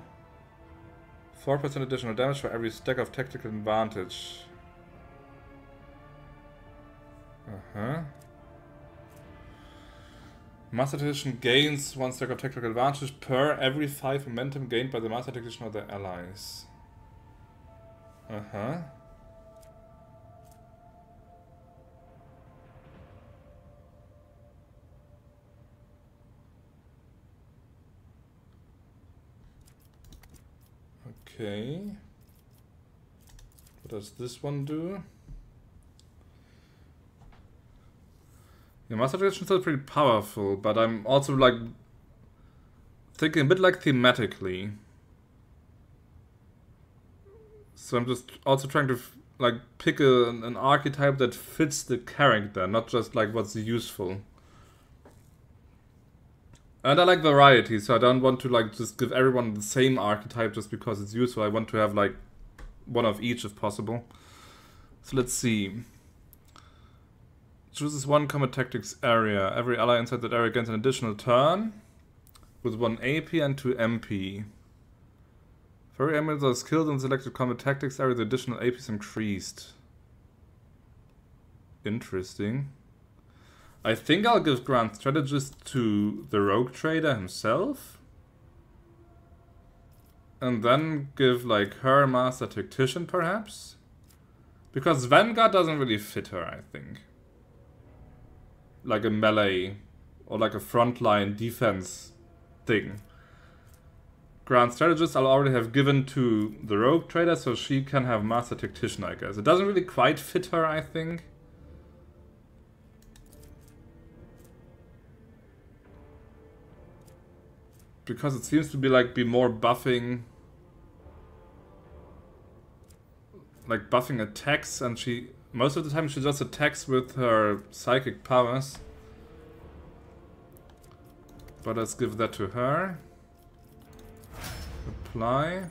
4% additional damage for every stack of tactical advantage. Master Tactician gains 1 stack of tactical advantage per every 5 momentum gained by the Master Tactician or their allies. Okay. What does this one do? Yeah, Master Adaptation is still pretty powerful, but I'm also like thinking a bit like thematically. So I'm just also trying to like pick an archetype that fits the character, not just like what's useful. And I like variety, so I don't want to like just give everyone the same archetype just because it's useful. I want to have like one of each if possible. So let's see. Chooses one combat tactics area. Every ally inside that area gains an additional turn with 1 AP and 2 MP. For every enemies are skilled in selected combat tactics area, the additional AP is increased. Interesting. I think I'll give Grand Strategist to the Rogue Trader himself. And then give like her Master Tactician perhaps. Because Vanguard doesn't really fit her, I think. Like a melee or like a frontline defense thing. Grand Strategist I'll already have given to the Rogue Trader, so she can have Master Tactician, I guess. It doesn't really quite fit her, I think. Because it seems to be like be more buffing, like buffing attacks, and she most of the time she just attacks with her psychic powers. But let's give that to her. Apply.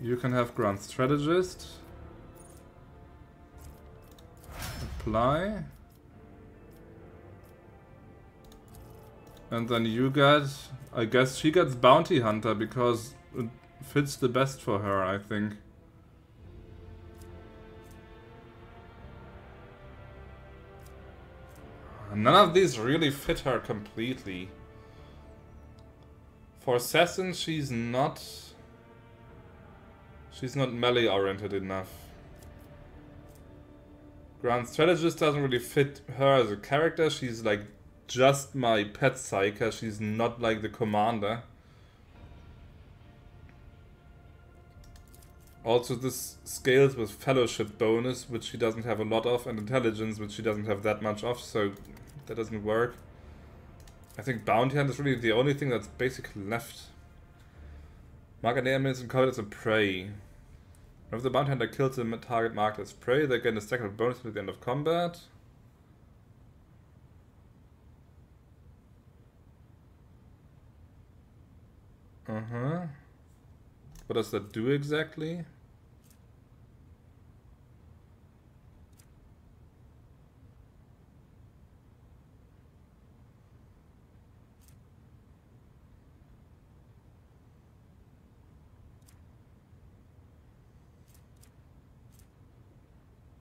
You can have Grand Strategist. Apply. And then you get, I guess she gets Bounty Hunter because it fits the best for her, I think. None of these really fit her completely. For Assassin, she's not melee oriented enough. Grand Strategist doesn't really fit her as a character. She's like just my pet psyker. She's not like the commander. Also, this scales with Fellowship bonus, which she doesn't have a lot of, and Intelligence, which she doesn't have that much of, so that doesn't work. I think Bounty Hunt is really the only thing that's basically left. Mark an enemy in combat as a prey. If the Bounty Hunter kills the target marked as prey, they get a stack of bonuses at the end of combat. What does that do exactly?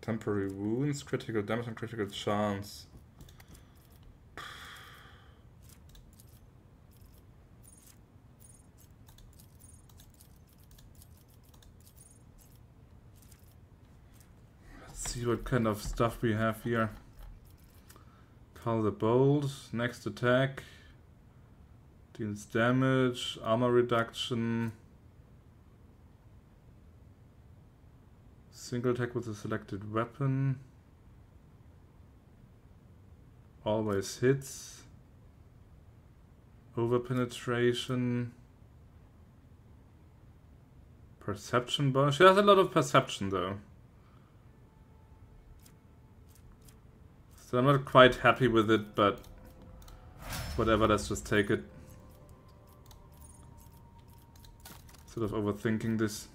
Temporary wounds, critical damage and critical chance. Let's see what kind of stuff we have here. Call the Bolt, next attack, deals damage, armor reduction, single attack with a selected weapon, always hits, over penetration, perception bonus. She has a lot of perception though. So I'm not quite happy with it, but whatever, let's just take it. Sort of overthinking this.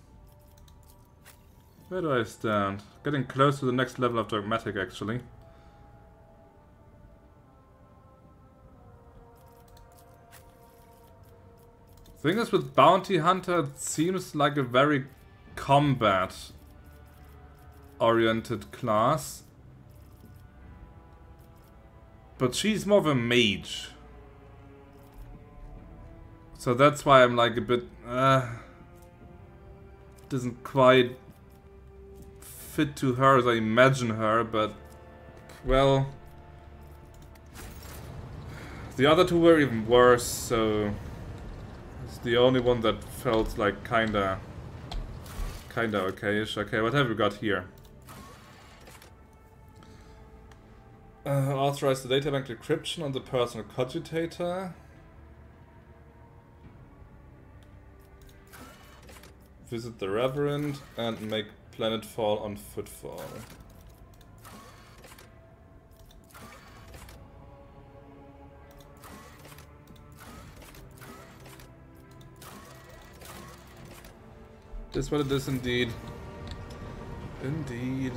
Where do I stand? Getting close to the next level of dogmatic, actually. Thing is, with Bounty Hunter, it seems like a very combat-oriented class. But she's more of a mage. So that's why I'm like a bit... doesn't quite fit to her as I imagine her, but... Well... The other two were even worse, so... It's the only one that felt like kinda okay-ish. Okay, what have we got here? Authorize the databank decryption on the personal cogitator. Visit the Reverend and make planetfall on Footfall. This is what it is indeed. Indeed.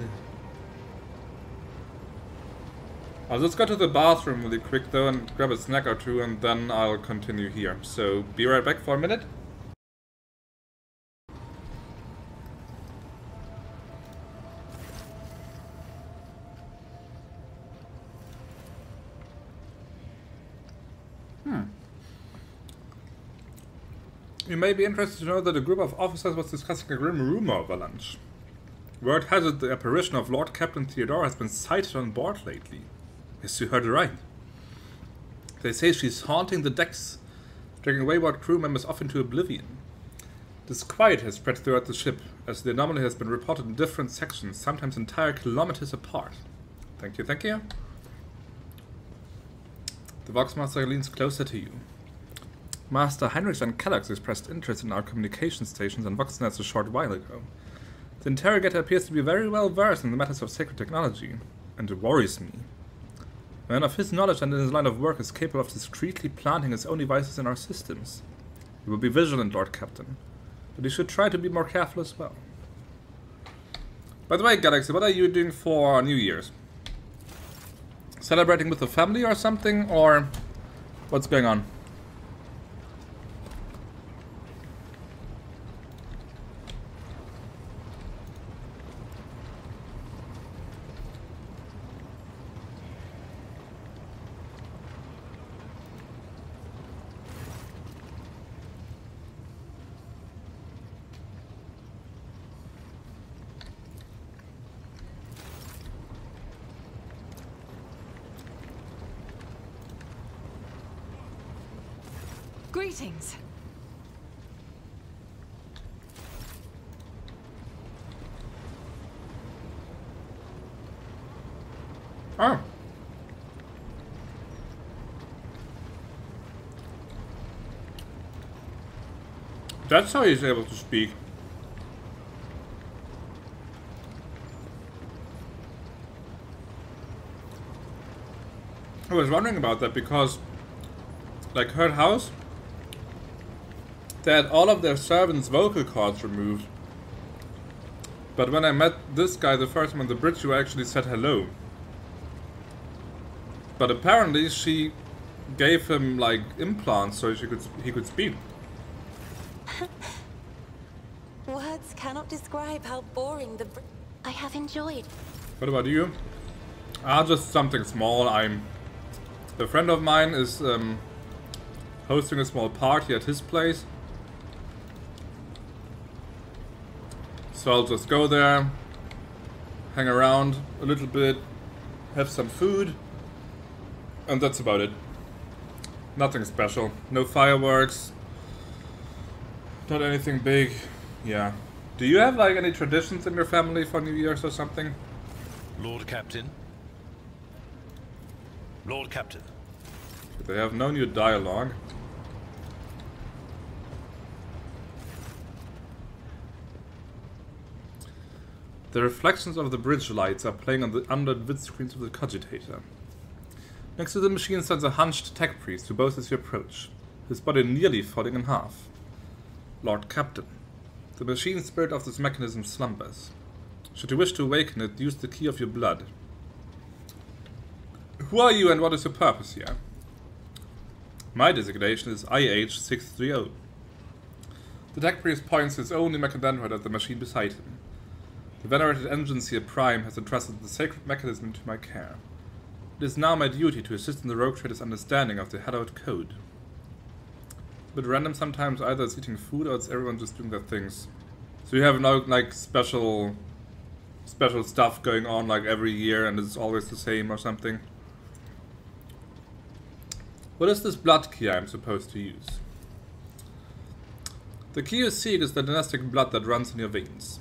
I'll just go to the bathroom really quick though and grab a snack or two and then I'll continue here. So be right back for a minute. You may be interested to know that a group of officers was discussing a grim rumor over lunch. Word has it the apparition of Lord Captain Theodora has been sighted on board lately. Yes, you heard it right. They say she's haunting the decks, dragging wayward crew members off into oblivion. Disquiet has spread throughout the ship, as the anomaly has been reported in different sections, sometimes entire kilometers apart. Thank you, thank you. The Voxmaster leans closer to you. Master Heinrich and Kellogg's expressed interest in our communication stations and Voxnets a short while ago. The interrogator appears to be very well versed in the matters of sacred technology, and it worries me. A man of his knowledge and in his line of work is capable of discreetly planting his own devices in our systems. He will be vigilant, Lord Captain, but he should try to be more careful as well. By the way, Galaxy, what are you doing for New Year's? Celebrating with the family or something, or what's going on?
Greetings.
Oh. That's how he's able to speak. I was wondering about that because, like, her house, they had all of their servants' vocal cords removed. But when I met this guy the first time on the bridge, you actually said hello. But apparently she gave him, like, implants so he could speak.
Words cannot describe how boring I have enjoyed.
What about you? Just something small. A friend of mine is hosting a small party at his place. So I'll just go there, hang around a little bit, have some food, and that's about it. Nothing special. No fireworks. Not anything big. Yeah. Do you have like any traditions in your family for New Year's or something?
Lord Captain. Lord Captain.
They have no new dialogue. The reflections of the bridge lights are playing on the unlit vidscreens of the cogitator. Next to the machine stands a hunched tech priest who bows as you approach, his body nearly falling in half. Lord Captain, the machine spirit of this mechanism slumbers. Should you wish to awaken it, use the key of your blood. Who are you and what is your purpose here? My designation is IH-630. The tech priest points his only mechadendroid at the machine beside him. The venerated Engineer Prime has entrusted the sacred mechanism to my care. It is now my duty to assist in the rogue trader's understanding of the hallowed code. A bit random sometimes, either it's eating food or it's everyone just doing their things. So you have no like special stuff going on like every year and it's always the same or something. What is this blood key I'm supposed to use? The key you seek is the dynastic blood that runs in your veins.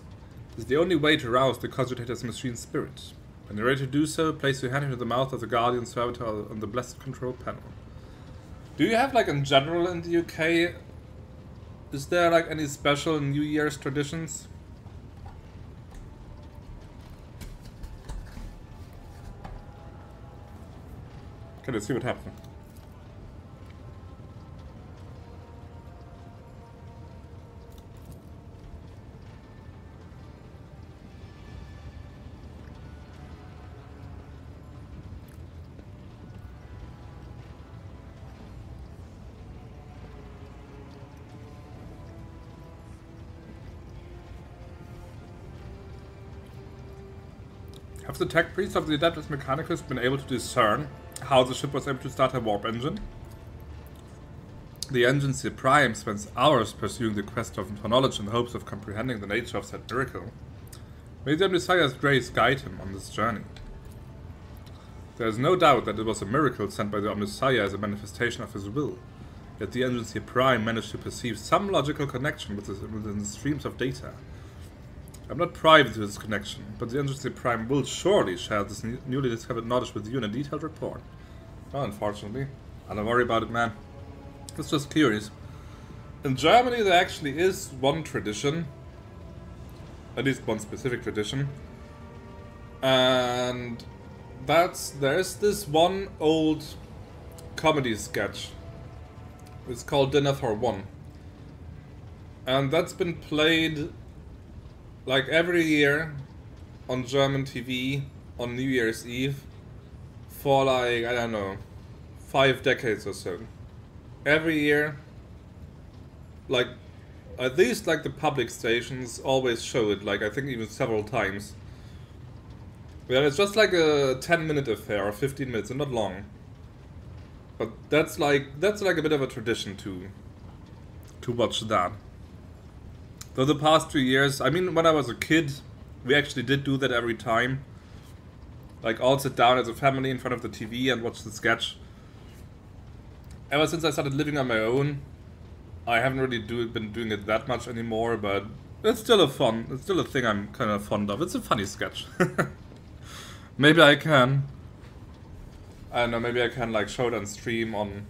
It is the only way to rouse the cogitator's machine spirit. When you're ready to do so, place your hand into the mouth of the Guardian Servitor on the Blessed Control panel. Do you have, like, in general in the UK, is there, like, any special New Year's traditions? Okay, let's see what happens. Have the tech priests of the Adeptus Mechanicus been able to discern how the ship was able to start a warp engine? The Agency Prime spends hours pursuing the quest for knowledge in hopes of comprehending the nature of said miracle. May the Messiah's grace guide him on this journey. There is no doubt that it was a miracle sent by the Messiah as a manifestation of his will, yet the Agency Prime managed to perceive some logical connection within the streams of data. I'm not privy to this connection, but the Agency Prime will surely share this newly discovered knowledge with you in a detailed report. Well, unfortunately. I don't worry about it, man. It's just curious. In Germany there actually is one tradition, at least one specific tradition, and there's this one old comedy sketch. It's called Dinner for One. And that's been played like every year on German TV on New Year's Eve for like, I don't know, 5 decades or so. Every year, like, at least like the public stations always show it, like I think even several times. Yeah, it's just like a 10-minute affair or 15 minutes and not long. But that's like a bit of a tradition to watch that. Though the past 2 years, I mean, when I was a kid, we actually did do that every time. Like, all sit down as a family in front of the TV and watch the sketch. Ever since I started living on my own, I haven't really been doing it that much anymore, but it's still a thing I'm kind of fond of. It's a funny sketch. Maybe I can, I don't know, maybe I can like show it on stream on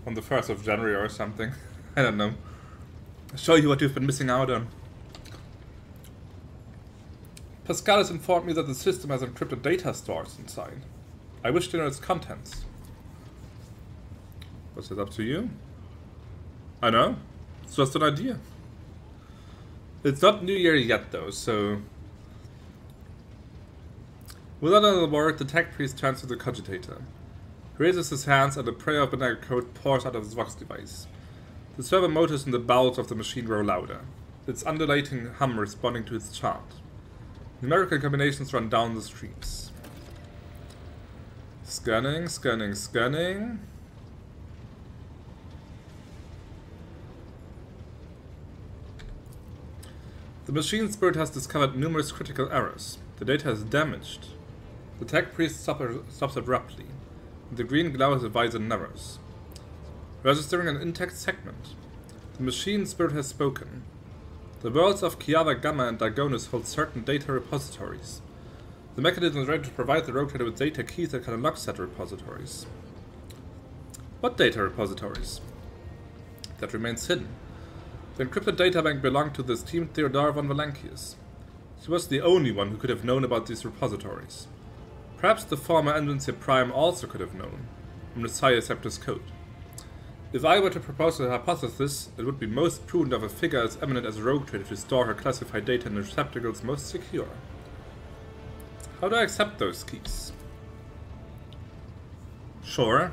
the 1st of January or something. I don't know. Show you what you've been missing out on. Pascal has informed me that the system has encrypted data stores inside. I wish to know its contents. What's it up to you? I know. It's just an idea. It's not New Year yet though, so... Without another word, the tech priest turns to the cogitator. He raises his hands and a prayer of binary code pours out of his vox device. The servo motors in the bowels of the machine grow louder, its undulating hum responding to its chant. Numerical combinations run down the streams. Scanning, scanning, scanning. The machine spirit has discovered numerous critical errors. The data is damaged. The tech priest stops abruptly. The green glow as the visor narrows. Registering an intact segment. The machine spirit has spoken. The worlds of Kiava, Gamma, and Dagonis hold certain data repositories. The mechanism is ready to provide the rogue trader with data keys that can unlock said repositories. What data repositories? That remains hidden. The encrypted databank belonged to the esteemed Theodora von Valancius. She was the only one who could have known about these repositories. Perhaps the former Agency Prime also could have known, from the Sire Scepter's code. If I were to propose a hypothesis, it would be most prudent of a figure as eminent as a rogue trader to store her classified data in the receptacles most secure. How do I accept those keys? Sure.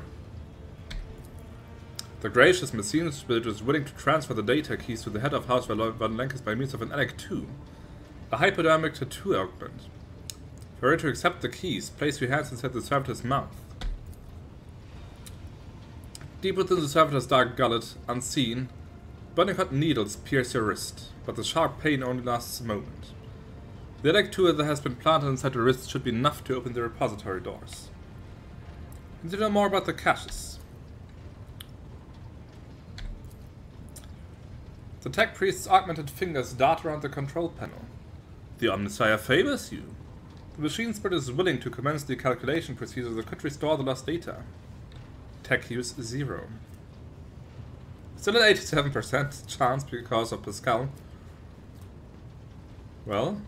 The gracious machine spirit is willing to transfer the data keys to the head of House Valancius by means of an Alec 2, a hypodermic tattoo augment. For her to accept the keys, place your hands inside the servitor's mouth. Deep within the servitor's dark gullet, unseen, burning hot needles pierce your wrist, but the sharp pain only lasts a moment. The Alec 2 that has been planted inside the wrist should be enough to open the repository doors. Need to know more about the caches. The tech priest's augmented fingers dart around the control panel. The Omnissiah favors you. The machine spirit is willing to commence the calculation procedure that could restore the lost data. Tech use 0. Still an 87% chance because of Pascal. Well.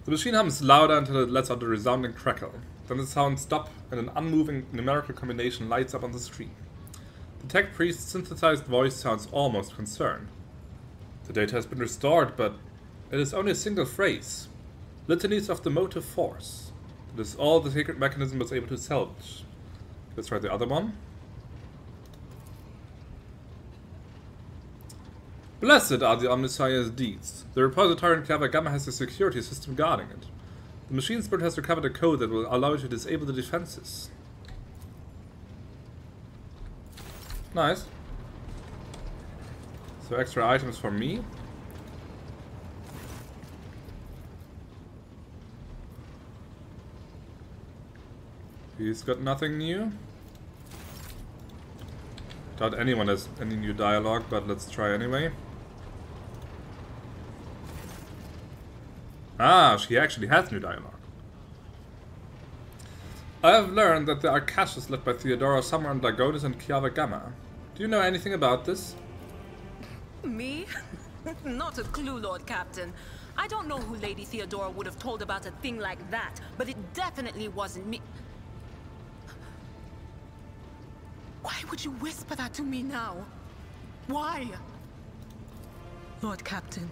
The machine hums louder until it lets out a resounding crackle. Then the sounds stop and an unmoving numerical combination lights up on the screen. The tech priest's synthesized voice sounds almost concerned. The data has been restored, but it is only a single phrase. Litanies of the motive force. It is all the sacred mechanism was able to salvage. Let's try the other one. Blessed are the Omnissiah's deeds. The repository in Clava Gamma has a security system guarding it. The machine spirit has recovered a code that will allow you to disable the defenses. Nice. So extra items for me. He's got nothing new. Doubt anyone has any new dialogue, but let's try anyway. Ah, she actually has new dialogue. I have learned that there are caches left by Theodora somewhere on Dagonis and Clava Gamma. Do you know anything about this?
Me? Not a clue, Lord Captain. I don't know who Lady Theodora would have told about a thing like that, but it definitely wasn't me. Why would you whisper that to me now? Why? Lord Captain,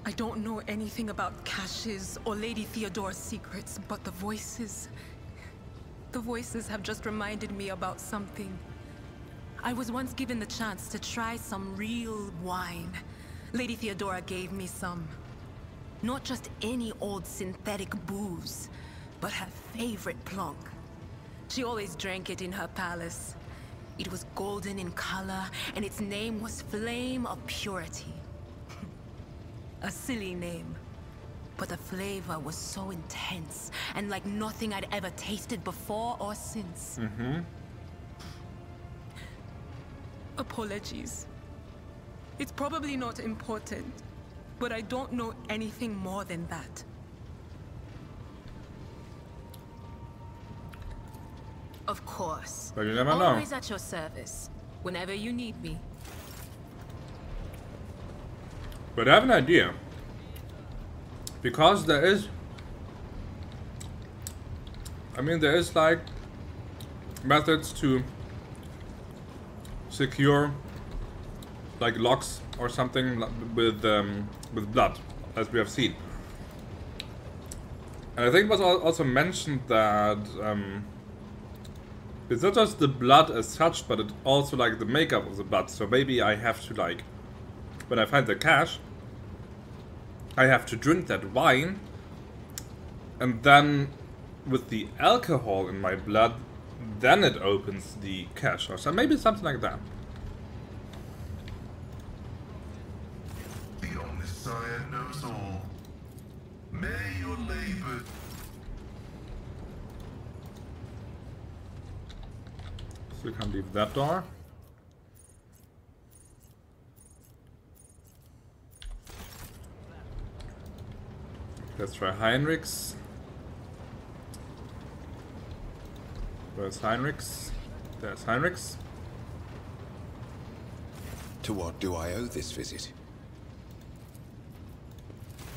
I don't know anything about caches or Lady Theodora's secrets, but the voices have just reminded me about something. I was once given the chance to try some real wine. Lady Theodora gave me some. Not just any old synthetic booze, but her favorite plonk. She always drank it in her palace. It was golden in color, and its name was Flame of Purity. A silly name, but the flavor was so intense, and like nothing I'd ever tasted before or since. Apologies. It's probably not important, but I don't know anything more than that. Of course.
But you never know.
Always at your service, whenever you need me.
But I have an idea. Because there is... I mean, there is like methods to secure like locks or something with blood, as we have seen. And I think it was also mentioned that it's not just the blood as such, but it's also like the makeup of the blood. So maybe I have to like, when I find the cache, I have to drink that wine, and then with the alcohol in my blood, then it opens the cache, or so maybe something like that.
The Omnissiah knows all. May your labor...
So we can leave that door. Let's try Heinrichs. Where's Heinrichs? There's Heinrichs.
To what do I owe this visit?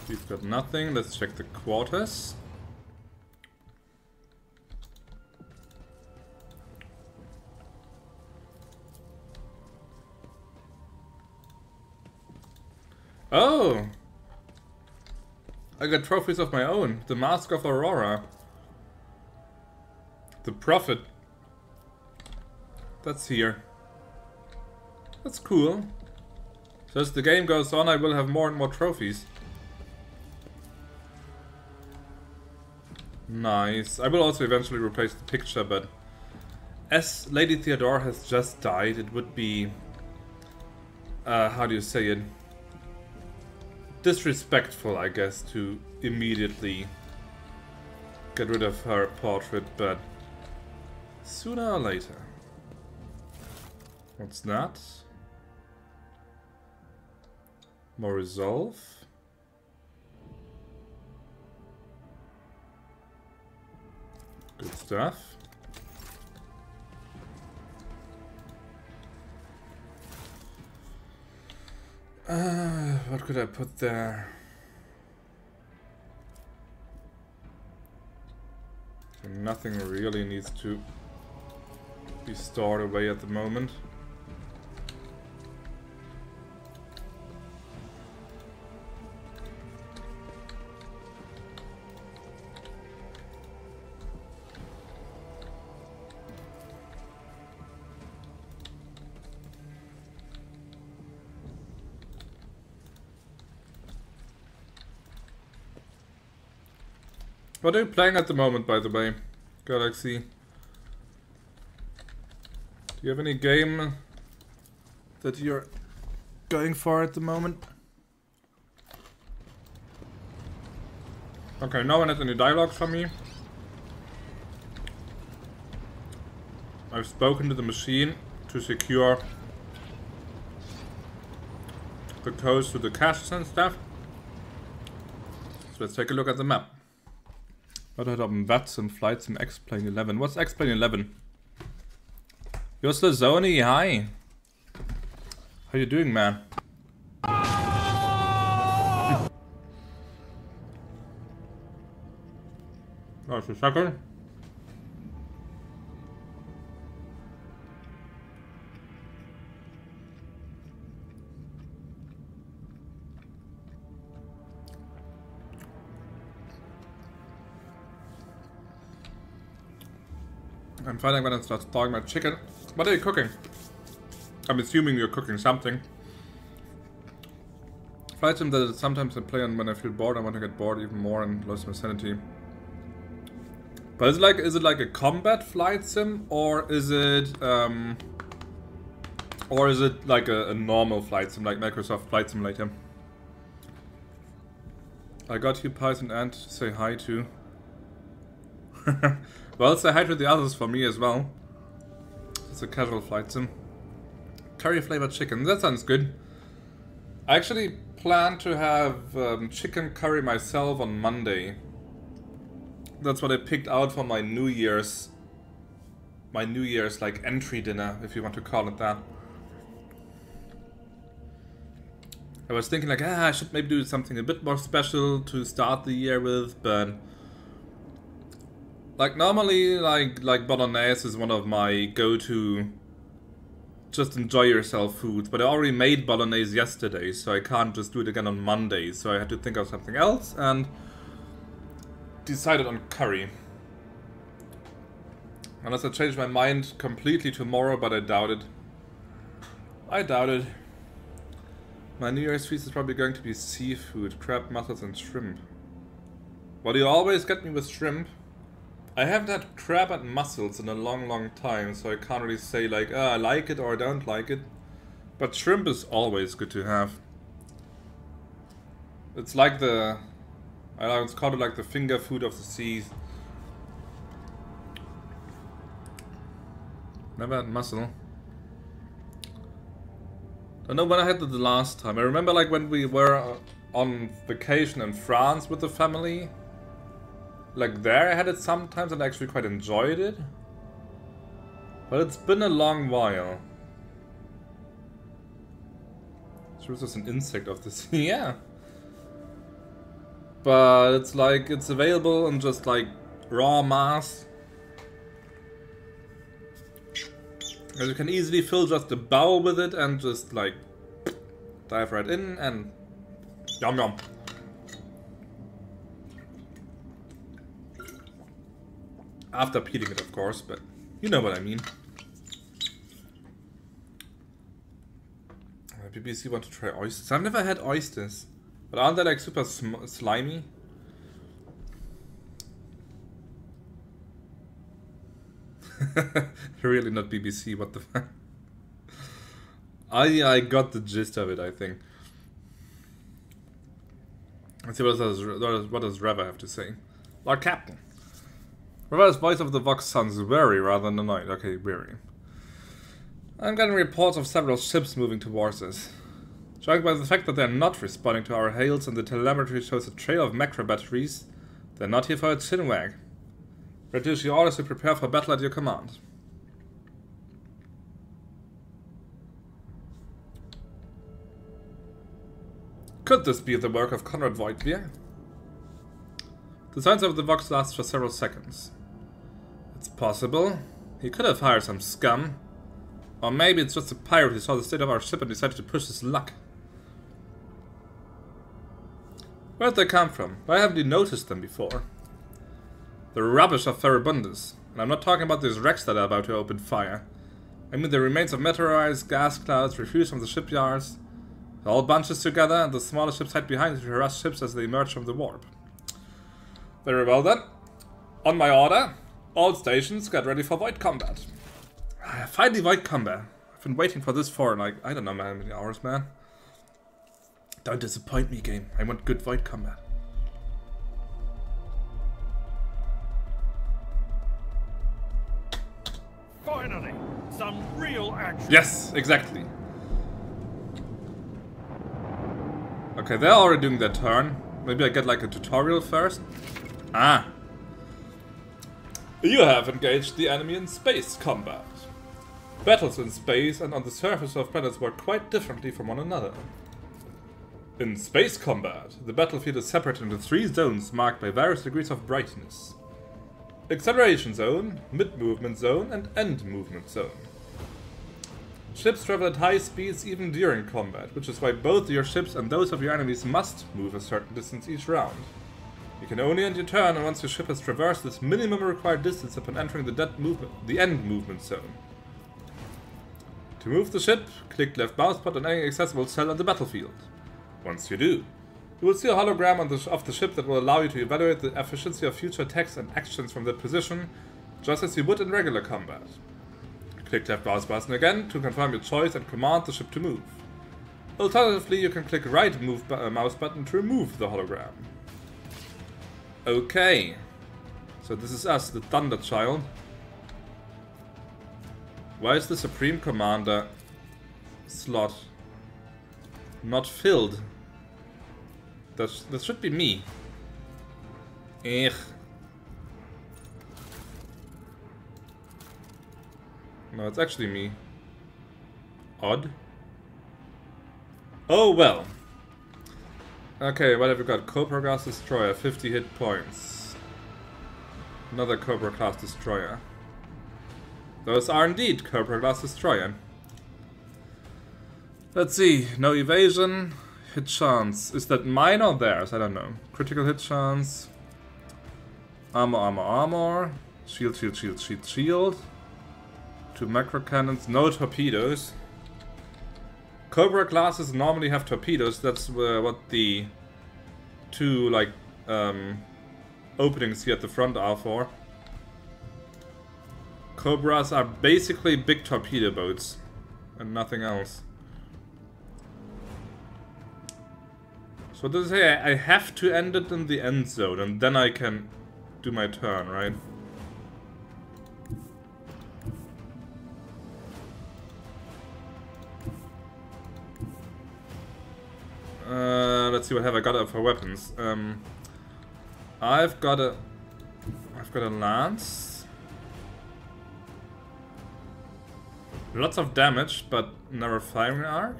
We've got nothing. Let's check the quarters. Oh! I got trophies of my own. The Mask of Aurora. The Prophet. That's here. That's cool. So as the game goes on, I will have more and more trophies. Nice. I will also eventually replace the picture, but as Lady Theodora has just died, it would be... how do you say it? Disrespectful, I guess, to immediately get rid of her portrait, but sooner or later. What's that? More resolve. Good stuff. What could I put there? Nothing really needs to be stored away at the moment. What are you playing at the moment, by the way, Galaxy? Do you have any game that you're going for at the moment? Okay, no one has any dialogue from me. I've spoken to the machine to secure the codes to the caches and stuff. So let's take a look at the map. What are VATS and flights in X-Plane 11? What's X-Plane 11? Yo, Slazoni, hi! How you doing, man? Oh, it's a second. I'm finally gonna start thawing my chicken. What are you cooking? I'm assuming you're cooking something. Flight sim that sometimes I play on when I feel bored. I want to get bored even more and lose my sanity. But is it like a combat flight sim, or is it like a normal flight sim, like Microsoft Flight Simulator? I got you, Python, and to say hi to. Well, say hi to the others for me as well. It's a casual flight sim. Curry flavored chicken, that sounds good. I actually plan to have chicken curry myself on Monday. That's what I picked out for my New Year's like entry dinner, if you want to call it that. I was thinking like, I should maybe do something a bit more special to start the year with, but like normally, like bolognese is one of my go-to just enjoy yourself foods, but I already made bolognese yesterday, so I can't just do it again on Monday, so I had to think of something else and decided on curry. Unless I change my mind completely tomorrow, but I doubt it. I doubt it. My New Year's feast is probably going to be seafood, crab, mussels and shrimp. Well, you always get me with shrimp. I haven't had crab and mussels in a long time, so I can't really say like, I like it or I don't like it. But shrimp is always good to have. It's like the... I don't know, it's called like the finger food of the seas. Never had mussel. I know when I had it the last time. I remember like when we were on vacation in France with the family. Like there I had it sometimes and I actually quite enjoyed it. But it's been a long while. Sure, it's just an insect of the sea. Yeah. But it's like, it's available in just like raw mass. And you can easily fill just a bowl with it and just like dive right in and yum yum. After peeling it, of course, but you know what I mean. BBC want to try oysters. I've never had oysters. But aren't they like super slimy? Really not BBC, what the fuck? I got the gist of it, I think. Let's see what does Reva have to say. Lord Captain. Reva's voice of the Vox sounds very rather than annoyed. Okay, very. I'm getting reports of several ships moving towards us. Judging by the fact that they are not responding to our hails and the telemetry shows a trail of macro batteries, they're not here for a chinwag. Reduce your orders to prepare for battle at your command. Could this be the work of Conrad Voigtlier? The silence of the Vox lasts for several seconds. It's possible. He could have hired some scum. Or maybe it's just a pirate who saw the state of our ship and decided to push his luck. Where'd they come from? Why haven't you noticed them before? The rubbish of Furibundus. And I'm not talking about these wrecks that are about to open fire. I mean the remains of meteorites, gas clouds, refuse from the shipyards. It all bunches together and the smaller ships hide behind to harass ships as they emerge from the warp. Very well then. On my order, all stations get ready for void combat. Finally void combat. I've been waiting for this for like, I don't know how many hours, man. Don't disappoint me, game. I want good void combat.
Finally, some real action.
Yes, exactly. Okay, they're already doing their turn. Maybe I get like a tutorial first. Ah. You have engaged the enemy in space combat. Battles in space and on the surface of planets work quite differently from one another. In space combat, the battlefield is separated into 3 zones marked by various degrees of brightness. Acceleration zone, mid-movement zone, and end-movement zone. Ships travel at high speeds even during combat, which is why both your ships and those of your enemies must move a certain distance each round. You can only end your turn once your ship has traversed this minimum required distance upon entering the end movement zone. To move the ship, click left mouse button on any accessible cell on the battlefield. Once you do, you will see a hologram of the ship that will allow you to evaluate the efficiency of future attacks and actions from that position, just as you would in regular combat. Click left mouse button again to confirm your choice and command the ship to move. Alternatively, you can click right mouse button to remove the hologram. Okay, so this is us, the Thunder Child. Why is the Supreme Commander slot not filled? That should be me. Ugh. No, it's actually me. Odd. Oh well. Okay, what have we got? Cobra Class Destroyer, 50 hit points. Another Cobra Class Destroyer. Those are indeed Cobra Class Destroyer. Let's see, no evasion, hit chance. Is that mine or theirs? I don't know. Critical hit chance. Armor, armor, armor. Shield, shield, shield, shield, shield. 2 macro cannons, no torpedoes. Cobra classes normally have torpedoes. That's what the 2 like openings here at the front are for. Cobras are basically big torpedo boats and nothing else. So does it say I have to end it in the end zone and then I can do my turn, right? Let's see what have I got for weapons. I've got a lance. Lots of damage, but never firing arc.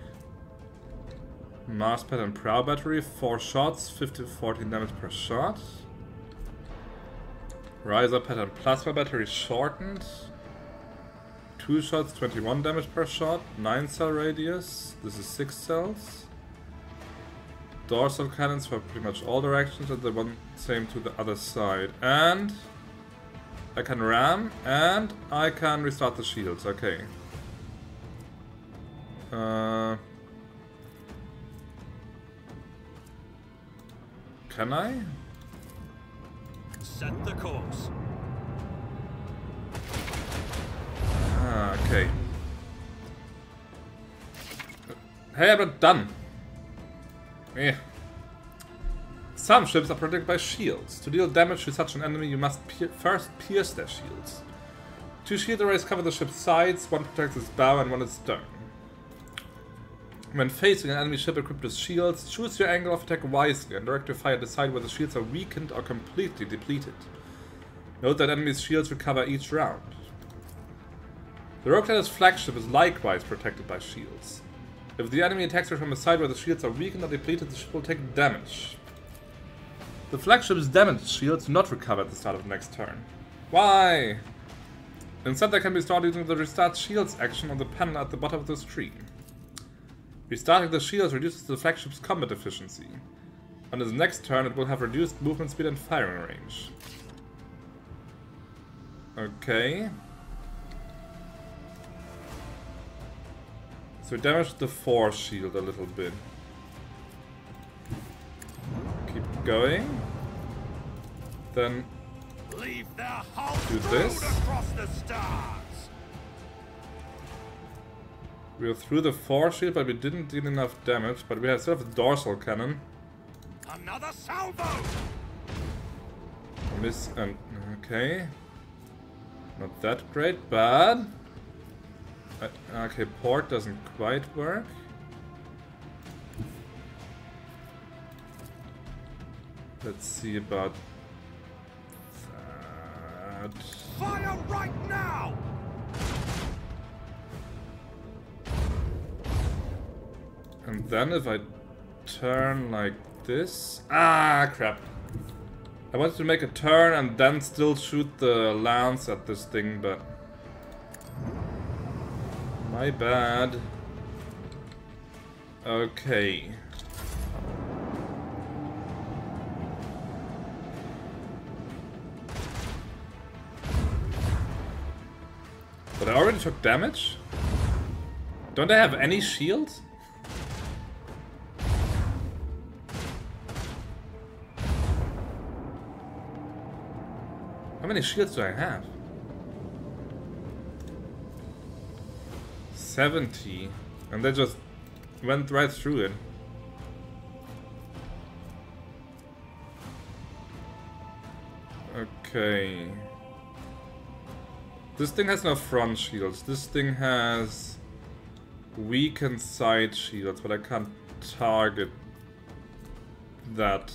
Mars pattern prow battery, 4 shots, 14 damage per shot. Riser pattern plasma battery shortened. 2 shots, 21 damage per shot. 9 cell radius. This is 6 cells. Dorsal cannons for pretty much all directions, and the one same to the other side. And I can ram, and I can restart the shields. Okay. Can I?
Set the course.
Ah, okay. Hey, I'm not done. Eh. Some ships are protected by shields. To deal damage to such an enemy, you must first pierce their shields. 2 shield arrays cover the ship's sides, 1 protects its bow and 1 its stern. When facing an enemy ship equipped with shields, choose your angle of attack wisely and direct your fire to decide whether shields are weakened or completely depleted. Note that enemies' shields recover each round. The Rogue Trader's flagship is likewise protected by shields. If the enemy attacks her from a side where the shields are weakened or depleted, the ship will take damage. The flagship's damaged shields do not recover at the start of the next turn. Why? Instead, they can be restored using the Restart Shields action on the panel at the bottom of the screen. Restarting the shields reduces the flagship's combat efficiency. On its next turn, it will have reduced movement speed and firing range. Okay. So we damaged the force shield a little bit. Keep going. Then
Leave their hull
do this.
across the stars.
We were through the force shield, but we didn't deal enough damage. But we have still have a dorsal cannon.
Another salvo.
Miss and okay. Not that great, but okay, port doesn't quite work. Let's see about that.
Fire right now.
And then if I turn like this... Ah, crap. I wanted to make a turn and then still shoot the lance at this thing, but... My bad. Okay. But I already took damage? Don't I have any shields? How many shields do I have? 70. And they just went right through it. Okay. This thing has no front shields. This thing has weakened side shields, but I can't target that.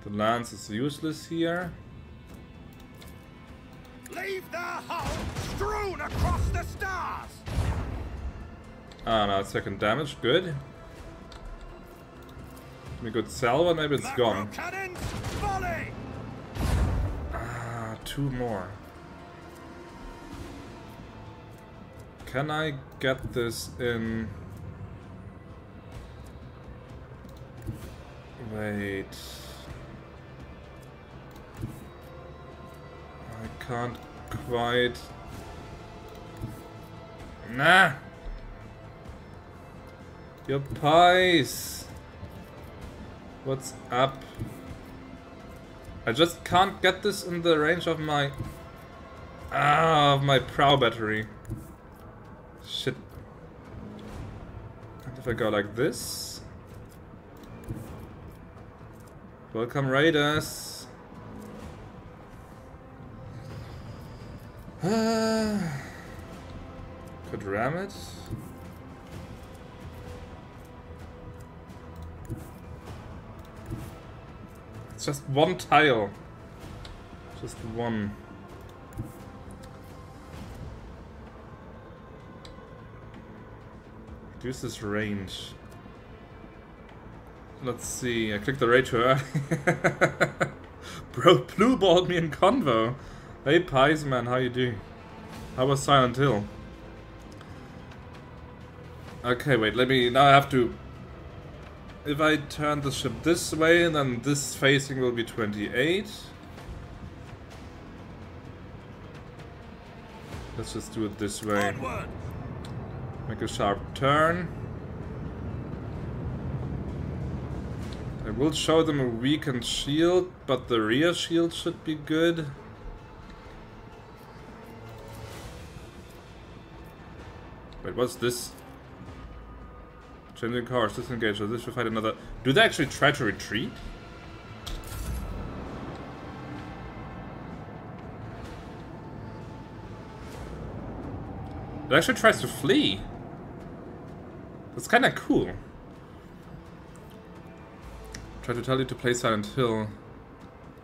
The lance is useless here.
Leave their hull strewn across the stars.
Ah, no, second damage, good. Give me a good salvo, maybe it's gone.
Cannons, volley.
Ah, two more. Can I get this in? Wait. I can't quite. Nah! Your pies! What's up? I just can't get this in the range of my... of my prow battery. Shit. And if I go like this... Welcome raiders! Could ram it. It's just one tile. Just one. Reduce this range. Let's see. I clicked the raid too early. Bro, blue balled me in convo. Hey Pies man, how you doing? How was Silent Hill? Okay, wait, let me... Now I have to... If I turn the ship this way, then this facing will be 28. Let's just do it this way.
Onward.
Make a sharp turn. I will show them a weakened shield, but the rear shield should be good. Wait, what's this? Changing course, disengage, so this should fight another... Do they actually try to retreat? It actually tries to flee. That's kinda cool. Try to tell you to play Silent Hill.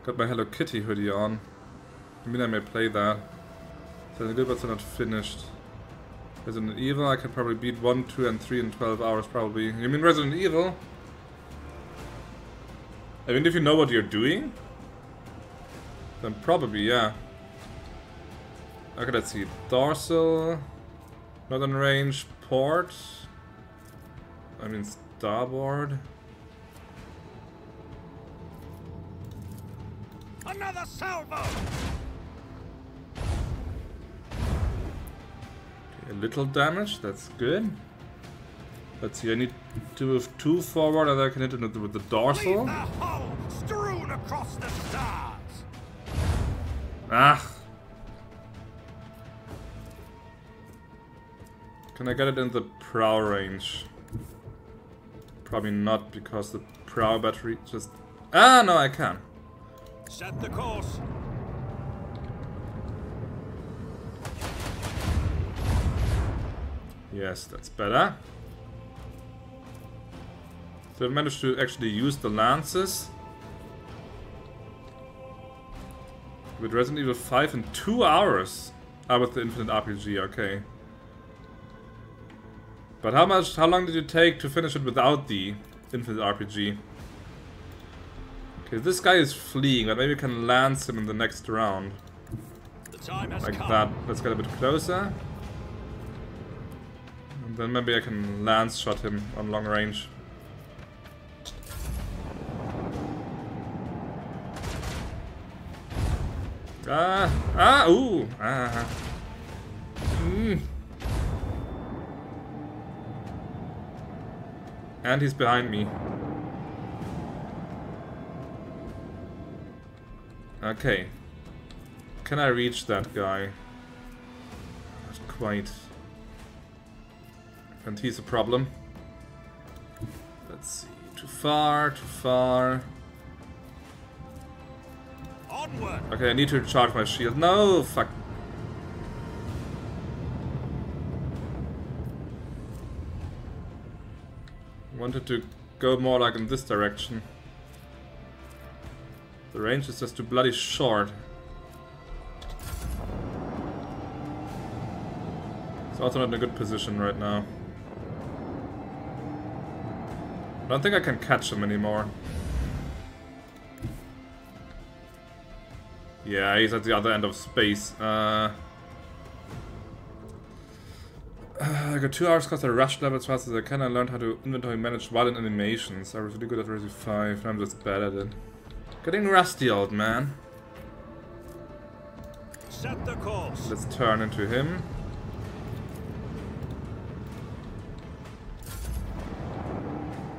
Got my Hello Kitty hoodie on. I mean, I may play that. Silent Hill, but it's not finished. Resident Evil, I can probably beat 1, 2, and 3 in 12 hours, probably. You mean Resident Evil? I mean, if you know what you're doing, then probably, yeah. Okay, let's see. Dorsal, Northern Range, Port. I mean, Starboard.
Another salvo!
Okay, a little damage, that's good. Let's see, I need to move 2 forward and I can hit it with the dorsal.
Leave the hull strewn across the stars!
Ah! Can I get it in the prow range? Probably not, because the prow battery just... Ah, no, I can.
Set the course.
Yes, that's better. So I managed to actually use the lances. With Resident Evil 5 in 2 hours. Ah, with the infinite RPG, okay. But how long did it take to finish it without the infinite RPG? Okay, this guy is fleeing, but maybe we can lance him in the next round.
The time has
like
come.
that. Let's get a bit closer. And then maybe I can lance shot him on long range. Ooh. And he's behind me. Okay. Can I reach that guy? Not quite. And he's a problem. Let's see. Too far, too far.
Onward.
Okay, I need to recharge my shield. No, fuck. Wanted to go more like in this direction. The range is just too bloody short. It's also not in a good position right now. I don't think I can catch him anymore. Yeah, he's at the other end of space. I got 2 hours because I rushed level as fast as I can. I learned how to inventory manage violent animations. I was really good at Resi 5, now I'm just bad at it. Getting rusty, old man.
Set the course.
Let's turn into him.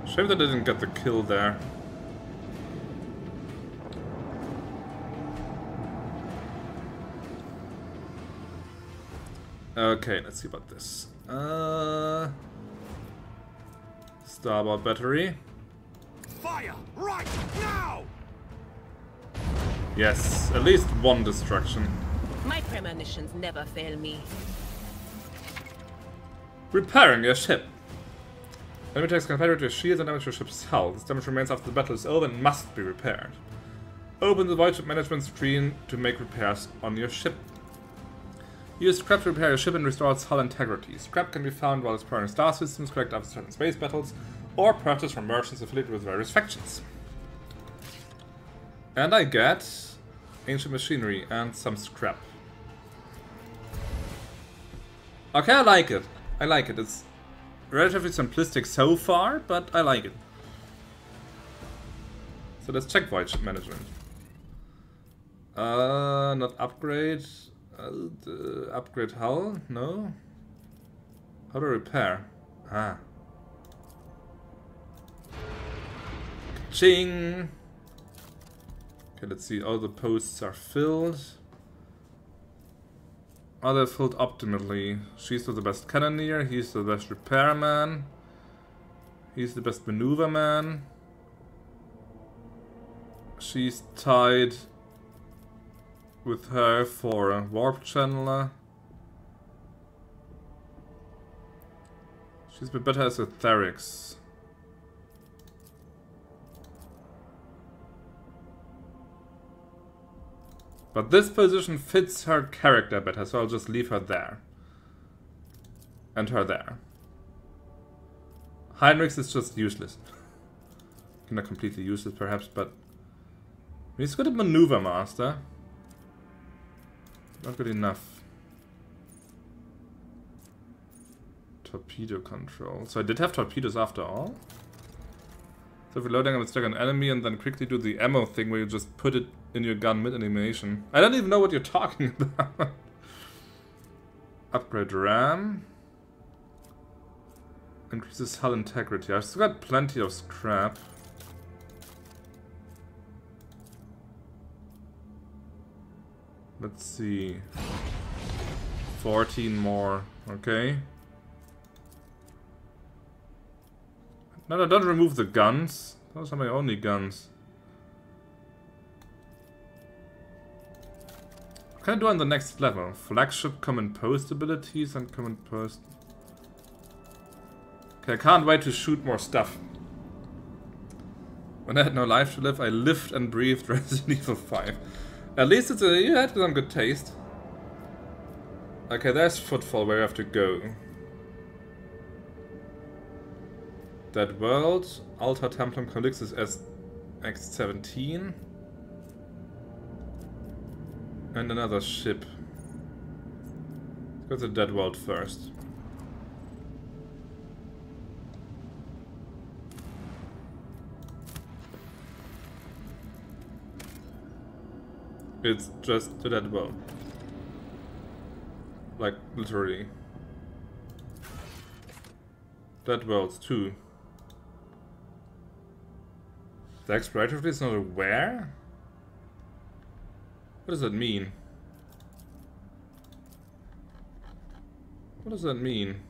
Shame that I didn't get the kill there. Okay, let's see about this. Starboard battery.
Fire right now!
Yes, at least one destruction.
My premonitions never fail me.
Repairing your ship. Enemy attacks can penetrate your shields and damage your ship's hull. This damage remains after the battle is over and must be repaired. Open the Voidship management screen to make repairs on your ship. Use scrap to repair your ship and restore its hull integrity. Scrap can be found while exploring star systems, collect after certain space battles, or purchased from merchants affiliated with various factions. And I get ancient machinery and some scrap. Okay, I like it. I like it. It's relatively simplistic so far, but I like it. So let's check Voidship management. Not upgrade. Upgrade hull? No. How to repair? Ah. Ching. Okay, let's see. All the posts are filled. Are they filled optimally? She's the best cannoneer. He's the best repairman. He's the best maneuverman. She's tied with her for a warp channeler. She's a bit better as heretics. But this position fits her character better, so I'll just leave her there. And her there. Heinrichs is just useless. Not completely useless perhaps, but he's good at maneuver master. Not good enough. Torpedo control. So I did have torpedoes after all. So if you're loading, I would strike an enemy and then quickly do the ammo thing where you just put it in your gun mid-animation. I don't even know what you're talking about. Upgrade RAM. Increases hull integrity. I've still got plenty of scrap. Let's see. 14 more. Okay. No, don't remove the guns. Those are my only guns. What can I do on the next level? Flagship command post abilities and command post. Okay, I can't wait to shoot more stuff. When I had no life to live, I lived and breathed Resident Evil 5. At least it's you had some good taste. Okay, there's Footfall where you have to go. That world, Alta Templum Calixis SX-17. And another ship. Let's go to that world first. It's just to that world. Like, literally. That world's too. The explorator is not aware? What does that mean? What does that mean?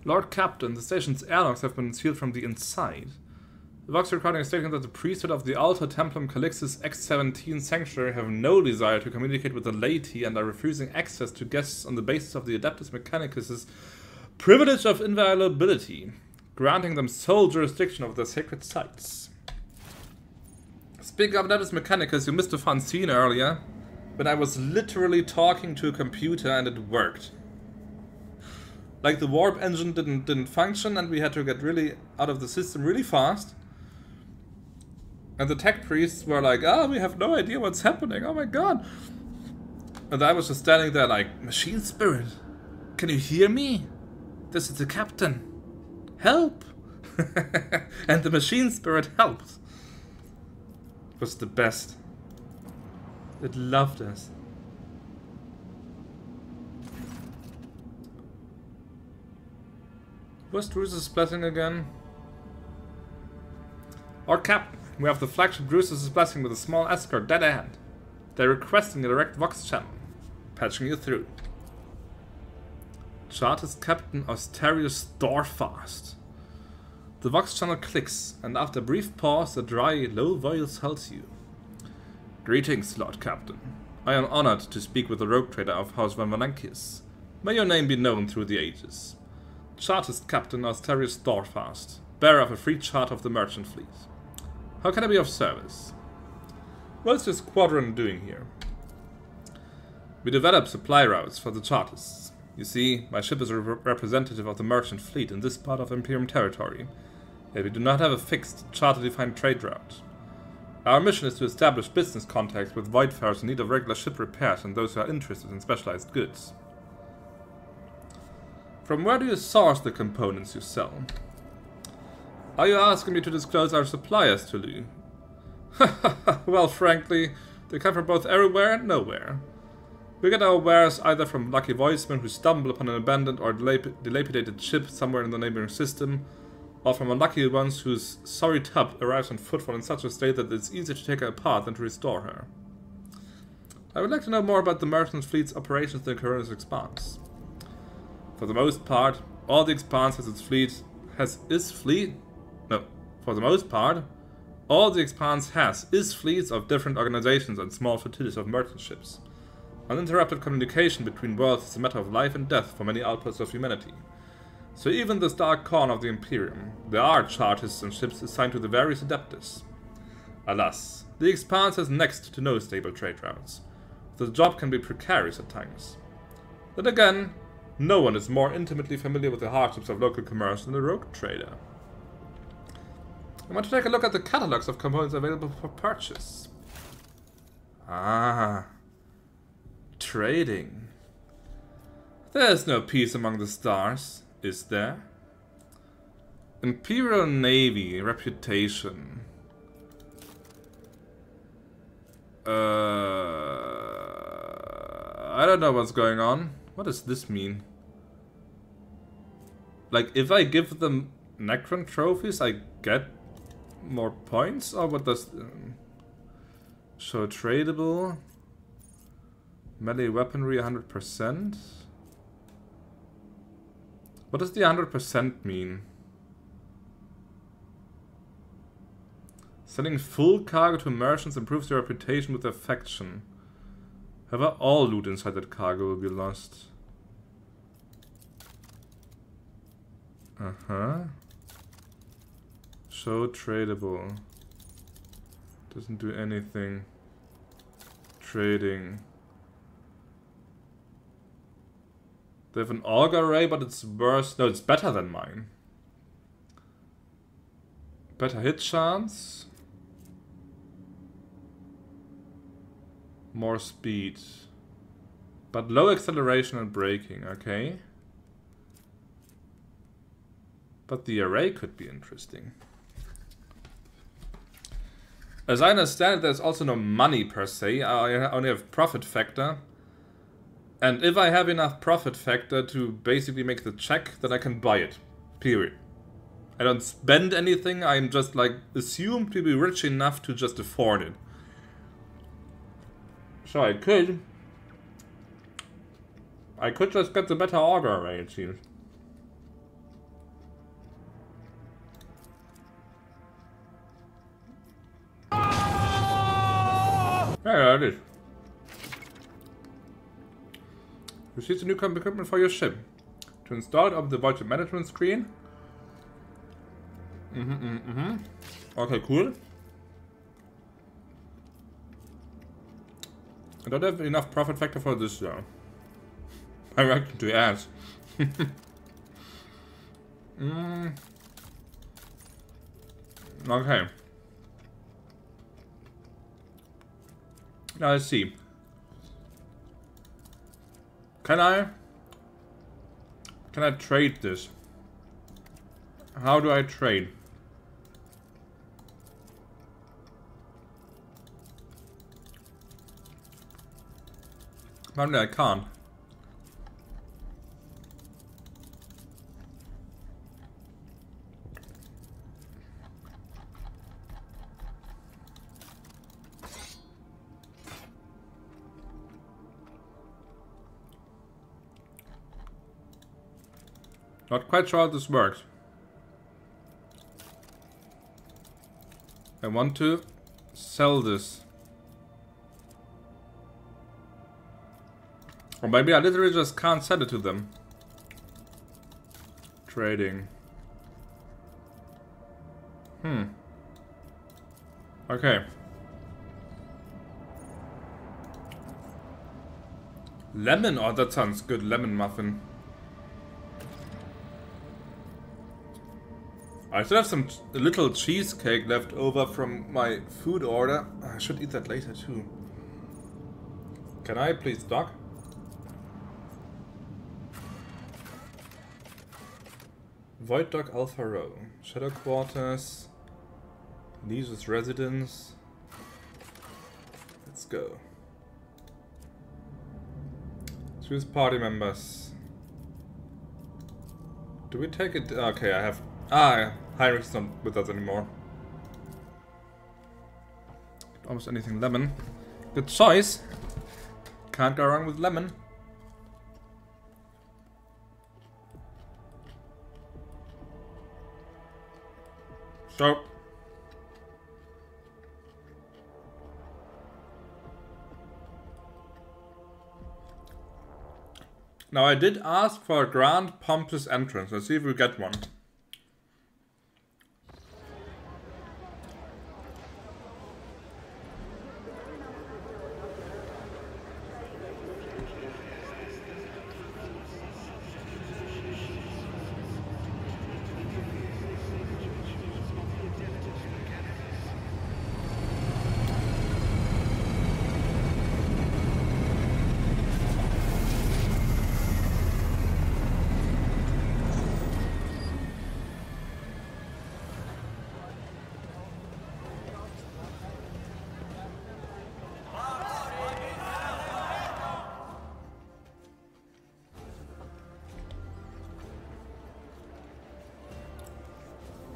Lord Captain, the station's airlocks have been sealed from the inside. The Vox recording is stating that the priesthood of the Alta Templum Calixis X-17 Sanctuary have no desire to communicate with the laity and are refusing access to guests on the basis of the Adaptus Mechanicus' privilege of inviolability, granting them sole jurisdiction over their sacred sites. Speaking of Adaptus Mechanicus, you missed a fun scene earlier, when I was literally talking to a computer and it worked. Like the warp engine didn't function and we had to get really out of the system really fast. And the tech priests were like, oh, we have no idea what's happening, oh my god. And I was just standing there like, machine spirit, can you hear me? This is the captain. Help! And the machine spirit helped. It was the best. It loved us. Where's Drusus' blessing again? Our captain, we have the flagship Drusus' blessing with a small escort dead ahead. They're requesting a direct Vox channel. Patching you through. Chartist Captain Austerius Storfast. The Vox channel clicks, and after a brief pause, a dry, low voice tells you. Greetings, Lord Captain. I am honored to speak with the rogue trader of House Valancius. May your name be known through the ages. Chartist Captain Austerius Storfast, bearer of a free charter of the merchant fleet. How can I be of service? What's your squadron doing here? We develop supply routes for the Chartists. You see, my ship is a representative of the merchant fleet in this part of Imperium territory, yet we do not have a fixed, charter-defined trade route. Our mission is to establish business contacts with voidfarers in need of regular ship repairs and those who are interested in specialized goods. From where do you source the components you sell? Are you asking me to disclose our suppliers to you? Well, frankly, they come from both everywhere and nowhere. We get our wares either from lucky voicemen who stumble upon an abandoned or dilapidated ship somewhere in the neighboring system, or from unlucky ones whose sorry tub arrives on Footfall in such a state that it's easier to take her apart than to restore her. I would like to know more about the merchant fleet's operations in the Hieronymus Expanse. For the most part, all the Expanse has its fleet... For the most part, all the Expanse has is fleets of different organizations and small flotillas of merchant ships. Uninterrupted communication between worlds is a matter of life and death for many outposts of humanity. So even this dark corner of the Imperium, there are chartists and ships assigned to the various adapters. Alas, the Expanse has next to no stable trade routes. The job can be precarious at times. Then again, no one is more intimately familiar with the hardships of local commerce than a rogue trader. I want to take a look at the catalogs of components available for purchase. Ah, trading. There's no peace among the stars, is there? Imperial Navy, reputation. I don't know what's going on. What does this mean? Like, if I give them Necron trophies, I get more points? Or what does... show tradable? Melee weaponry 100%? What does the 100% mean? Selling full cargo to merchants improves your reputation with their faction. However, all loot inside that cargo will be lost. Show tradable. Doesn't do anything. Trading. They have an auger ray, but it's worse. No, it's better than mine. Better hit chance. More speed. But low acceleration and braking, okay. But the array could be interesting. As I understand it, there's also no money per se. I only have profit factor. And if I have enough profit factor to basically make the check, then I can buy it. Period. I don't spend anything, I'm just like assumed to be rich enough to just afford it. So I could just get the better auger array, it seems. Yeah, it is. Receive a new equipment for your ship. To install it, open the Voidship management screen. Okay, cool. I don't have enough profit factor for this though. I reckon to ask. Okay. Now let's see. Can I trade this? How do I trade? Apparently I can't. Not quite sure how this works. I want to sell this. Or maybe I literally just can't sell it to them. Trading. Okay. Lemon? Oh, that sounds good. Lemon muffin. I still have some little cheesecake left over from my food order. I should eat that later too. Can I please dock? Void Dock Alpha-Rho. Shadow Quarters. Liege's Residence. Let's go. Choose party members. Do we take it? Okay, I have... Ah, Heinrich's not with us anymore. Almost anything lemon. Good choice. Can't go wrong with lemon. So, Now I did ask for a grand pompous entrance. Let's see if we get one.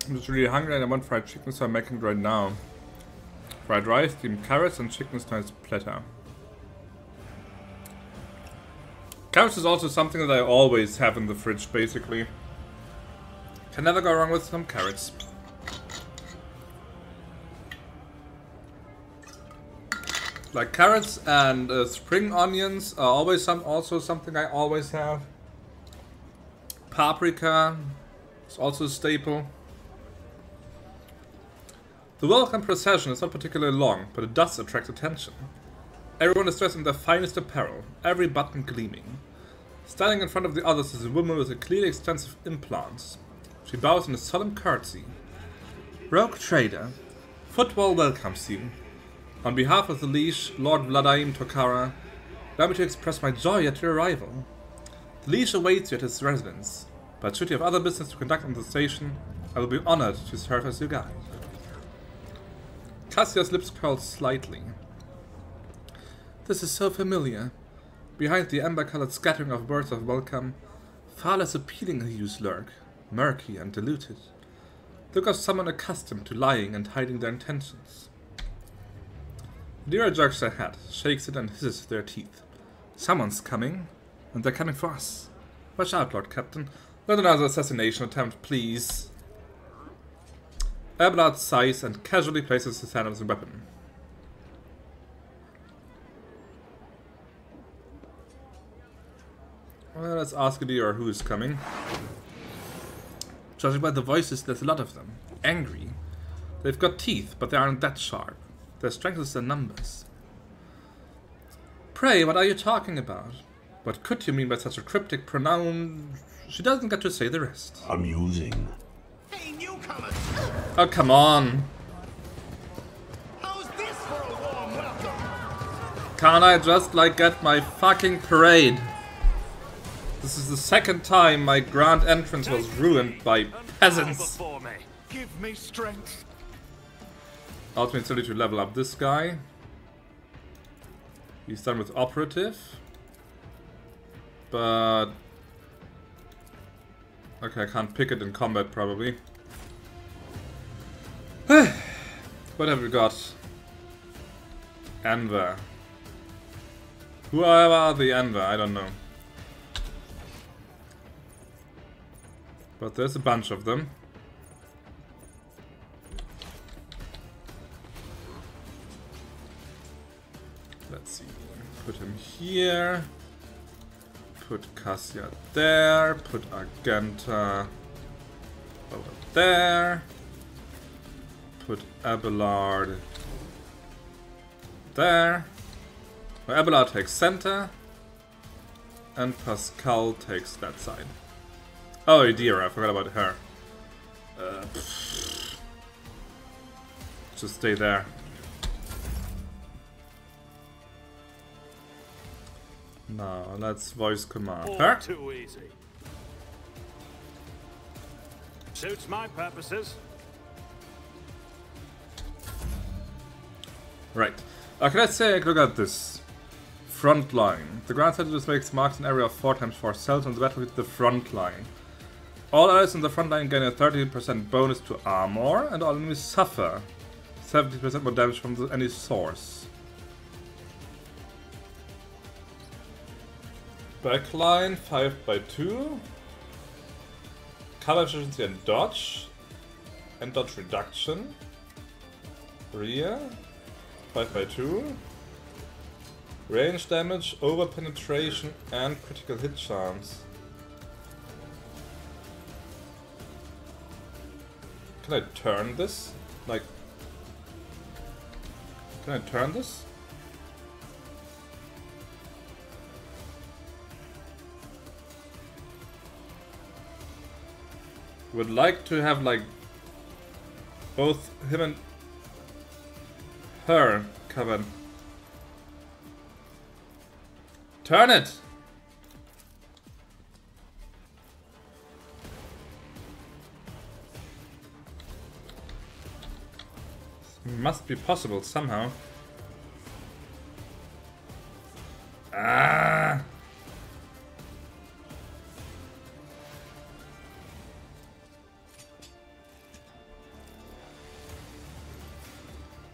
I'm just really hungry and I want fried chicken, so I'm making it right now. Fried rice, steamed carrots, and chicken's nice platter. Carrots is also something that I always have in the fridge, basically. Can never go wrong with some carrots. Like carrots and spring onions are always also something I always have. Paprika is also a staple. The welcome procession is not particularly long, but it does attract attention. Everyone is dressed in their finest apparel, every button gleaming. Standing in front of the others is a woman with a clearly extensive implants. She bows in a solemn curtsy. Rogue Trader, Footfall welcomes you. On behalf of the Liege, Lord Vladaim Tokara, allow me to express my joy at your arrival. The Liege awaits you at his residence, but should you have other business to conduct on the station, I will be honored to serve as your guide. Cassia's lips curled slightly. This is so familiar. Behind the amber-colored scattering of words of welcome, far less appealing hues lurk, murky and diluted. Look of someone accustomed to lying and hiding their intentions. Lyra jerks her head, shakes it and hisses through their teeth. Someone's coming, and they're coming for us. Watch out, Lord Captain. Not another assassination attempt, please. Abelard sighs and casually places his hand on his weapon. Well, let's ask Lyra who is coming. Judging by the voices, there's a lot of them. Angry. They've got teeth, but they aren't that sharp. Their strength is their numbers. Pray, what are you talking about? What could you mean by such a cryptic pronoun? She doesn't get to say the rest.
Amusing. Hey, newcomers!
Oh, come on.
How's this for a warm welcome?
Can't I just, like, get my fucking parade? This is the second time my grand entrance was ruined by peasants.
Give me strength.
Ultimate ability to level up this guy. He's done with operative. But... okay, I can't pick it in combat, probably. What have we got? Enver. Whoever are the Enver, I don't know. But there's a bunch of them. Let's see. Put him here. Put Cassia there. Put Argenta over there. Put Abelard there. Well, Abelard takes center. And Pascal takes that side. Oh dear, I forgot about her. Just stay there. Now, let's voice command her.
Too easy. Suits my purposes.
Right. Okay, let's take a look at this. Front line. The Grand Strategist makes marks an area of 4x4 cells on the battlefield the front line. All allies in the front line gain a 30% bonus to armor, and all enemies suffer 70% more damage from any source. Backline 5x2. Cover efficiency and dodge reduction. Rear 5x2. Range damage, over penetration, and critical hit chance. Can I turn this? Like, can I turn this? Would like to have like both him and her covered. Turn it! Must be possible somehow. Ah!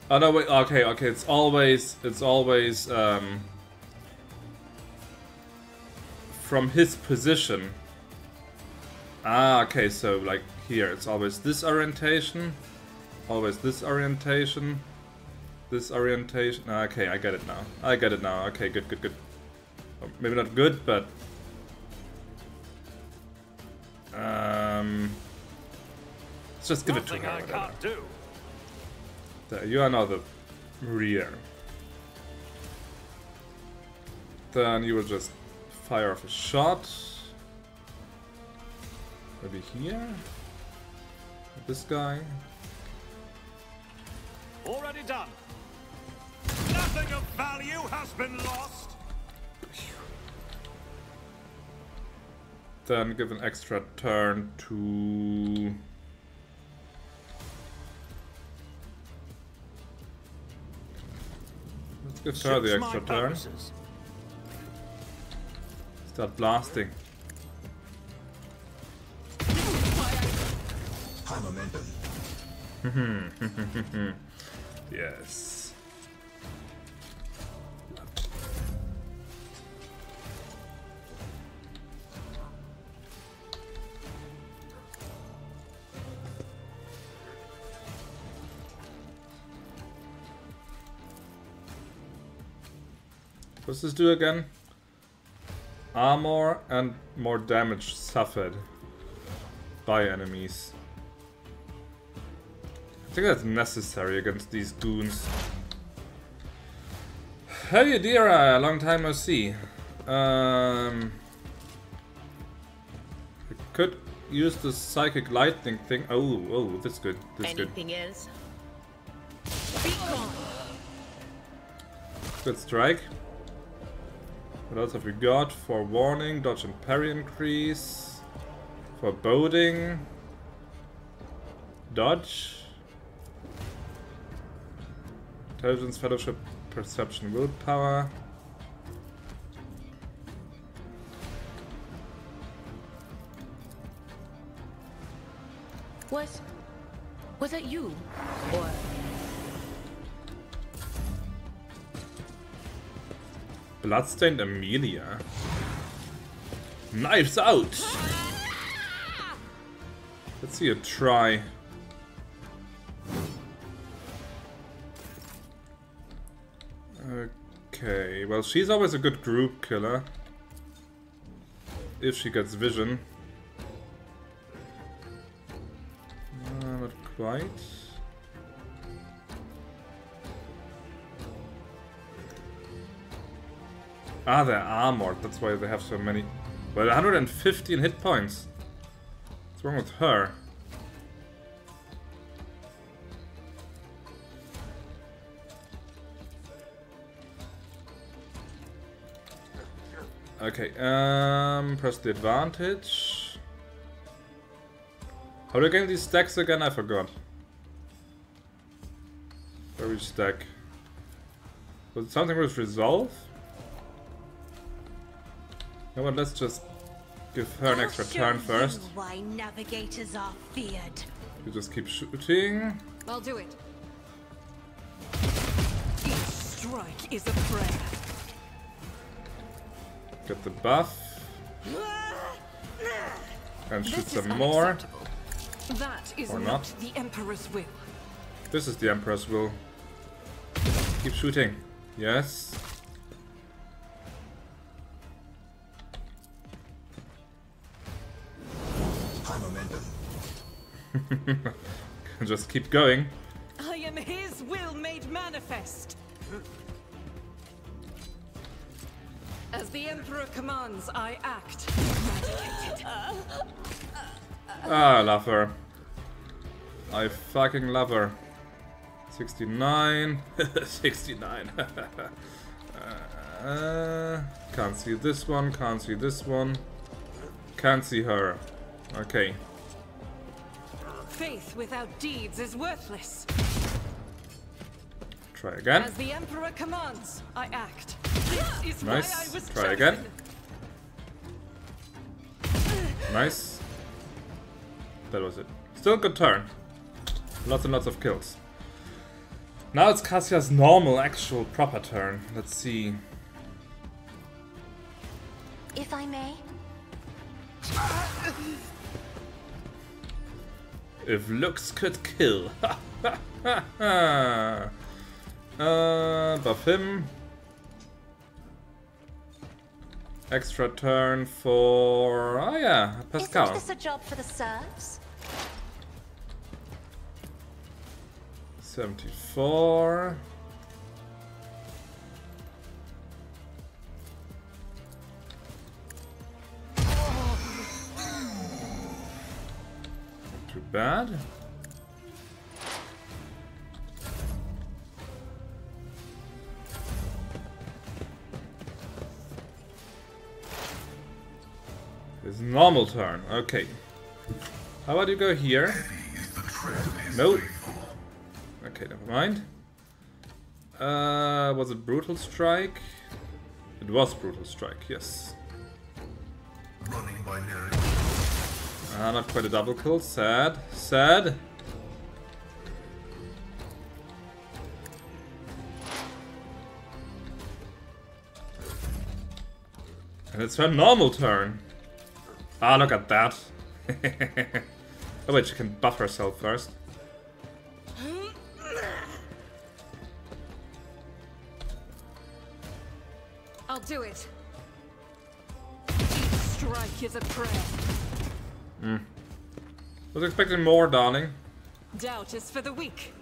Oh no, wait, okay, it's always from his position. Ah, okay, so like here, it's always this orientation, always this orientation, this orientation. Okay, I get it now. I get it now. Okay, good. Well, maybe not good, but let's just give it to her.
I can't do.
There, you are now the rear. Then you will just fire off a shot. Maybe here? This guy?
Already done. Nothing of value has been lost.
Then give an extra turn to... Let's give her the extra turn. Start blasting.
High momentum.
Yes. What's this do again? Armor and more damage suffered by enemies. I think that's necessary against these goons. Hey, Theodora, long time no see. I could use the psychic lightning thing. Oh, that's good. That's good.
Anything else?
Good strike. What else have we got? For warning, dodge and parry increase. For boding. Dodge. Intelligence, fellowship, perception, willpower.
Was that you? Or...
Bloodstained Amelia. Knives out! Let's see a try. Okay, well, she's always a good group killer. If she gets vision. Not quite. Ah, they're armored, that's why they have so many. Well, 115 hit points. What's wrong with her? Okay, press the advantage. How do I gain these stacks again? I forgot. Where each stack? Was it something with resolve? No, but let's just give her an extra turn first.
Why navigators are feared.
You just keep shooting.
I'll do it. Each strike is a prayer.
Get the buff. And shoot some more.
That is
Or
not
not.
the Emperor's will.
This is the Emperor's will. Keep shooting. Yes. Just keep going.
I am his will made manifest. As the Emperor commands, I act.
Ah, I love her. I fucking love her. 69. 69. Can't see this one, can't see this one. Can't see her. Okay.
Faith without deeds is worthless.
Try again.
As the Emperor commands, I act. This is
Nice.
why I was
Try
chosen.
again. Nice. That was it. Still a good turn. Lots and lots of kills. Now it's Cassia's normal, actual, proper turn. Let's see.
If I may.
If looks could kill. Buff him. Extra turn for... Oh yeah, Pascal.
Isn't this a job for the serfs?
74. Too bad. His normal turn. Okay. How about you go here? Nope. Okay, never mind. Was it Brutal Strike? It was Brutal Strike, yes.
Running binary.
Not quite a double kill. Sad. Sad. And it's her normal turn. Ah, look at that. Oh wait, she can buff herself first.
I'll do it. Each strike is a prayer.
Was expecting more, darling.
Doubt is for the weak.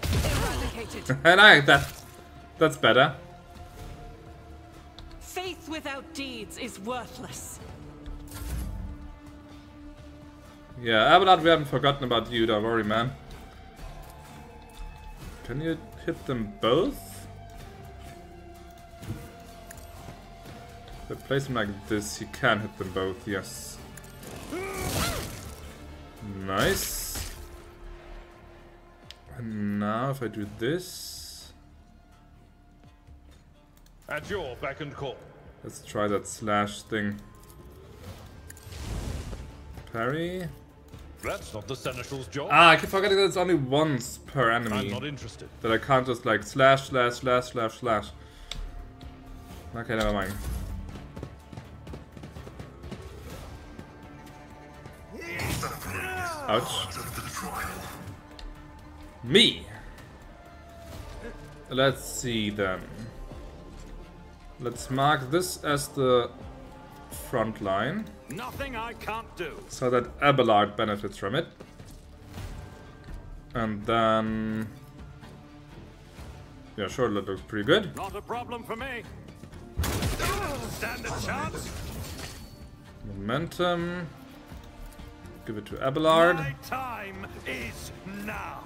Eradicated.
And I that. That's better.
Faith without deeds is worthless.
Yeah, Abelard, we haven't forgotten about you, don't worry, man. Can you hit them both? If I place him like this, he can hit them both, yes. Nice. And now if I do this...
At your beck and call.
Let's try that slash thing. Parry.
That's not the Seneschal's job.
Ah, I keep forgetting that it's only once per enemy.
I'm not interested.
That I can't just like slash, slash, slash, slash, slash. Okay, never mind. Ouch. Me! Let's see then. Let's mark this as the front line.
Nothing I can't do.
So that Abelard benefits from it. And then... yeah, sure, that looks pretty good.
Not a problem for me. Stand a chance.
Momentum. Give it to Abelard.
My time is now.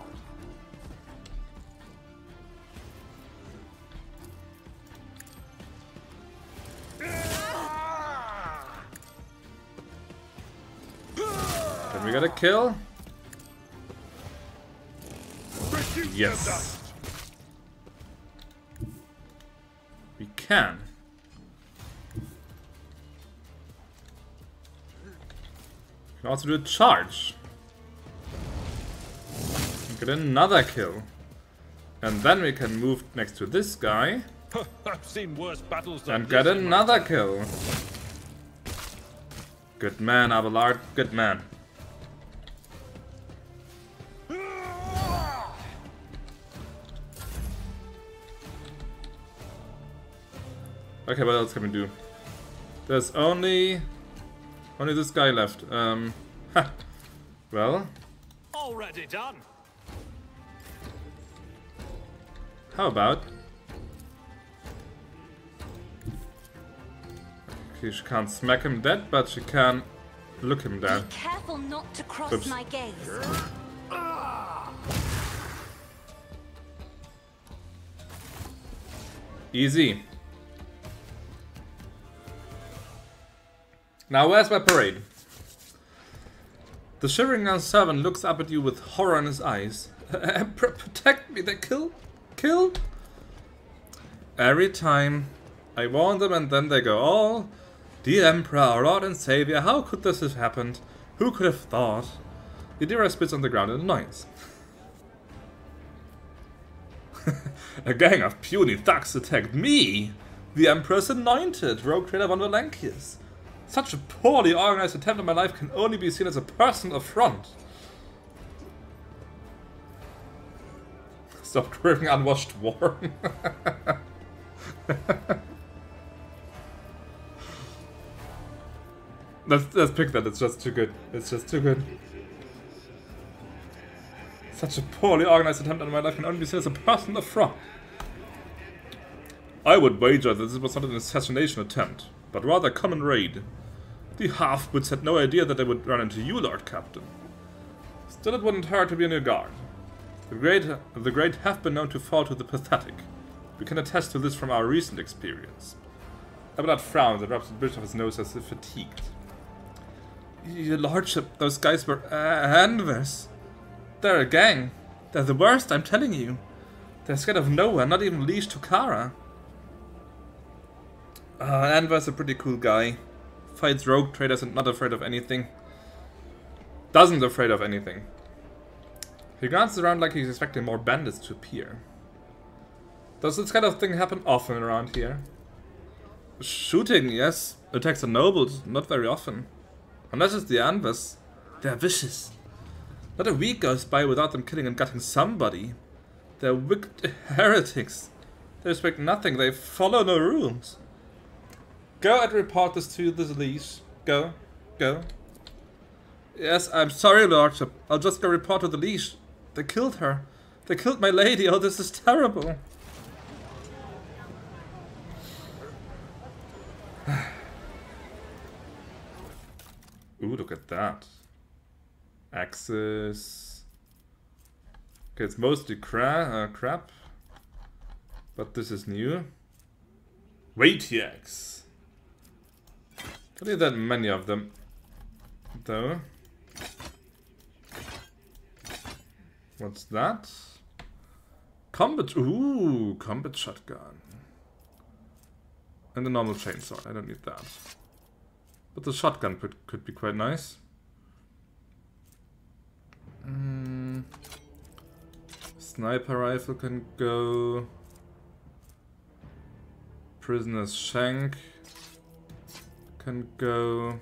Can we get a kill? Yes. We can. We can also do a charge. And get another kill. And then we can move next to this guy.
I've seen worse battles than
And get
this in my
another
time.
kill. Good man, Abelard. Good man. Okay, what else can we do? There's only this guy left. Well,
Already done.
How about? Okay, she can't smack him dead, but she can look him dead.
Be careful not to cross
Oops.
my gaze.
Easy. Now where's my parade? The shivering young servant looks up at you with horror in his eyes. Emperor, protect me, they kill? Every time I warn them and then they go, oh, dear Emperor, our Lord and Savior, how could this have happened? Who could have thought? Theodora spits on the ground in annoyance. A gang of puny thugs attacked me, the Emperor's anointed, rogue trader von Valancius. Such a poorly organized attempt on my life can only be seen as a personal affront. Stop craving unwashed warm. Let's pick that, it's just too good. It's just too good. Such a poorly organized attempt on my life can only be seen as a personal affront. I would wager that this was not an assassination attempt, but rather a common raid. The half-wits had no idea that they would run into you, Lord Captain. Still, it wouldn't hurt to be on your guard. The great have been known to fall to the pathetic. We can attest to this from our recent experience. Abelard frowns and rubs the bridge of his nose as if fatigued. Your Lordship, those guys were Anvers. They're a gang. They're the worst, I'm telling you. They're scared of nowhere, not even leash to Kara. Anver's a pretty cool guy. Fights rogue traders and not afraid of anything. Doesn't afraid of anything. He glances around like he's expecting more bandits to appear. Does this kind of thing happen often around here? Shooting, yes. Attacks on nobles, not very often. Unless it's the Anvers. They're vicious. Not a week goes by without them killing and gutting somebody. They're wicked heretics. They respect nothing, they follow no rules. Go and report this to the leash. Go. Go. Yes, I'm sorry, Lordship. I'll just go report to the leash. They killed her. They killed my lady. Oh, this is terrible. Ooh, look at that. Axis. Okay, it's mostly crap. But this is new. Waitiax. Not need that many of them, though. What's that? Combat. Ooh, combat shotgun. And the normal chainsaw. I don't need that. But the shotgun could be quite nice. Sniper rifle can go. Prisoner's shank can go.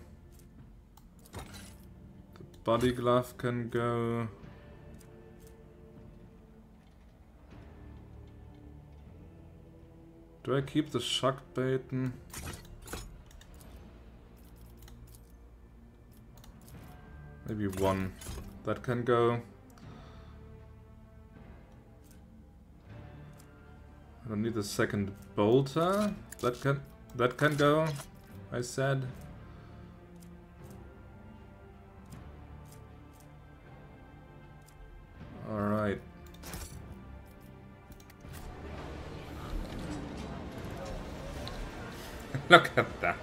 The body glove can go. Do I keep the shock baton? Maybe one. That can go. I don't need a second bolter. That can go, I said. Alright. Look at that.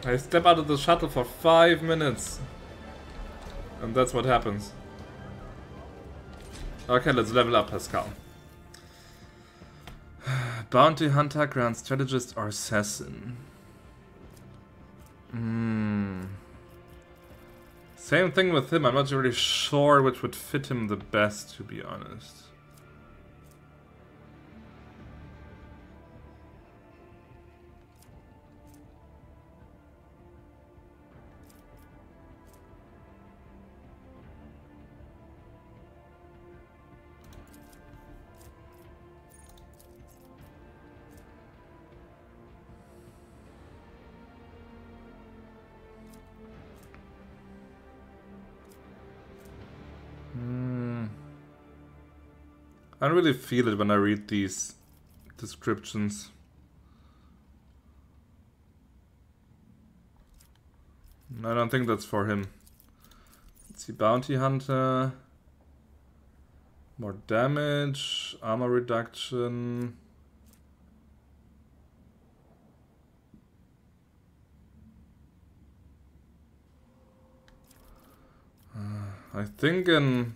I step out of the shuttle for 5 minutes. And that's what happens. Okay, let's level up Pascal. Bounty Hunter, Grand Strategist, or Assassin. Same thing with him, I'm not really sure which would fit him the best, to be honest. I really feel it when I read these descriptions. I don't think that's for him. Let's see, Bounty Hunter. More damage, armor reduction. I think in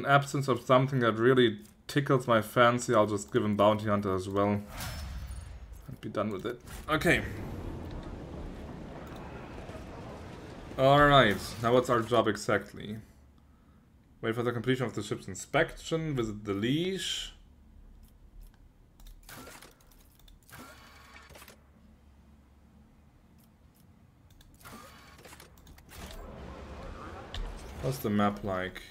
absence of something that really tickles my fancy, I'll just give him Bounty Hunter as well. And be done with it. Okay. Alright, now what's our job exactly? Wait for the completion of the ship's inspection, visit the leash. What's the map like?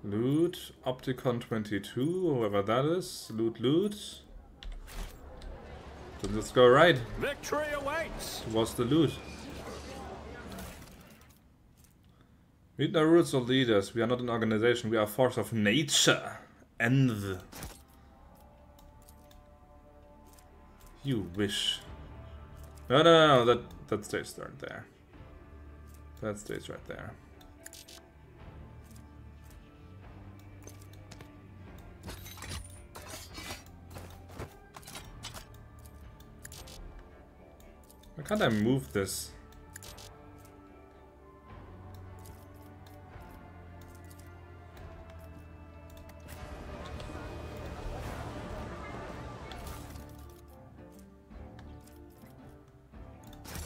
Loot, Opticon 22, whoever that is. Loot, loot. So let's go right.
Victory awaits!
Towards the loot. We need no roots or leaders. We are not an organization. We are a force of nature. And you wish. No. That stays right there. That stays right there. Why can't I move this?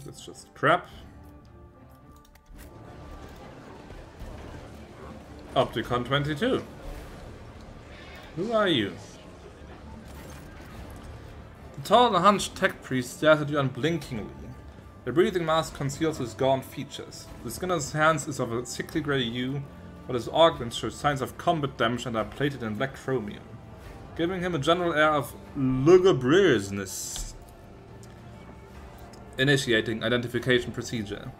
That's just crap. Opticon 22. Who are you? The tall and hunched tech priest stares at you unblinkingly. The breathing mask conceals his gaunt features. The skin on his hands is of a sickly grey hue, but his organs show signs of combat damage and are plated in black chromium, giving him a general air of lugubriousness. Initiating identification procedure.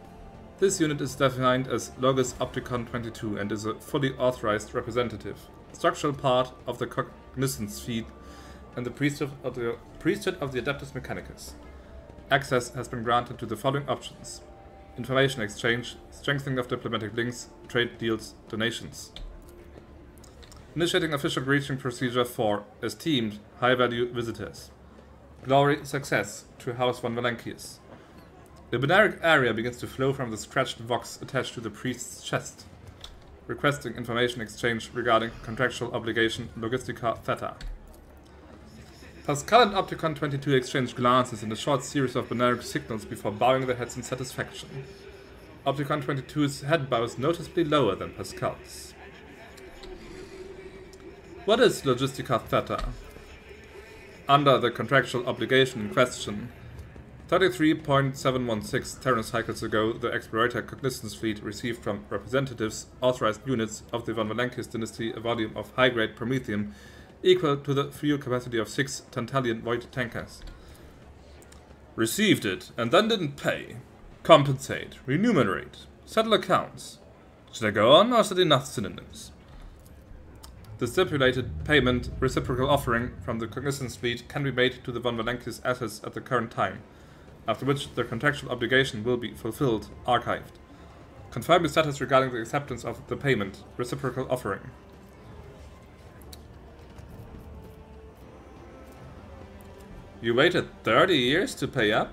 This unit is defined as Logos Opticon 22 and is a fully authorized representative, structural part of the Cognizance Feed and the priesthood of the Adeptus Mechanicus. Access has been granted to the following options: information exchange, strengthening of diplomatic links, trade deals, donations. Initiating official greeting procedure for esteemed, high-value visitors. Glory, success to House von Valancius. The binaric area begins to flow from the scratched vox attached to the priest's chest. Requesting information exchange regarding contractual obligation Logistica Theta. Pascal and Opticon 22 exchange glances in a short series of binaric signals before bowing their heads in satisfaction. Opticon 22's head bow is noticeably lower than Pascal's. What is Logistica Theta? Under the contractual obligation in question, 33.716 Terran cycles ago, the Explorator Cognizance Fleet received from representatives, authorized units of the von Valancius dynasty, a volume of high-grade promethium equal to the fuel capacity of 6 Tantalian Void tankers. Received it, and then didn't pay. Compensate, remunerate, settle accounts. Should I go on, or is it enough synonyms? The stipulated payment reciprocal offering from the Cognizance Fleet can be made to the von Valancius assets at the current time, after which the contractual obligation will be fulfilled, archived. Confirm your status regarding the acceptance of the payment reciprocal offering. You waited 30 years to pay up?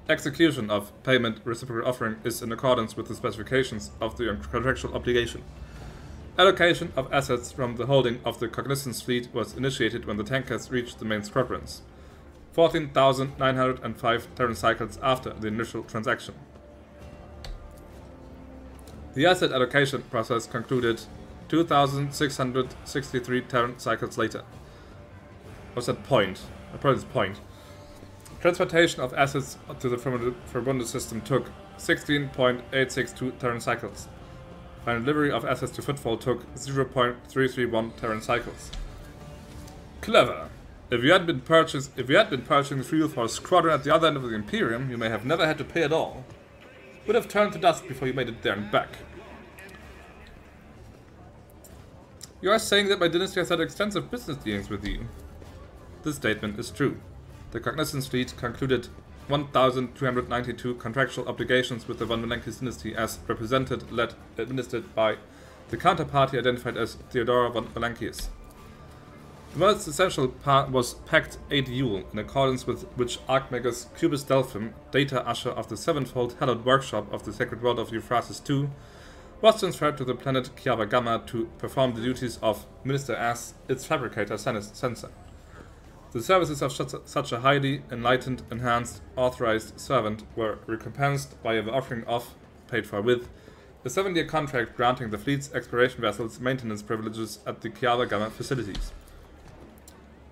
Execution of payment reciprocal offering is in accordance with the specifications of the contractual obligation. Allocation of assets from the holding of the Cognizance Fleet was initiated when the tankers reached the main squadrons. 14,905 Terran cycles after the initial transaction. The asset allocation process concluded 2,663 Terran cycles later. What's that point? I probably this point. Transportation of assets to the Furibundus system took 16.862 Terran cycles. Final delivery of assets to Footfall took 0.331 Terran cycles. Clever. If you had been purchasing fuel for a squadron at the other end of the Imperium, you may have never had to pay at all. would have turned to dust before you made it there and back. You are saying that my dynasty has had extensive business dealings with you. This statement is true. The Cognizance fleet concluded 1,292 contractual obligations with the von Valancius dynasty as represented, led, administered by the counterparty identified as Theodora von Valancius. The most essential part was Pact 8 Yule, in accordance with which Archmagus Cubus Delphim, data usher of the sevenfold hallowed workshop of the sacred world of Euphrates II, was transferred to the planet Kiava Gamma to perform the duties of Minister as its fabricator censor. The services of such a highly enlightened, enhanced, authorized servant were recompensed by the offering of, paid for with, a 7-year contract granting the fleet's exploration vessels maintenance privileges at the Kiava Gamma facilities.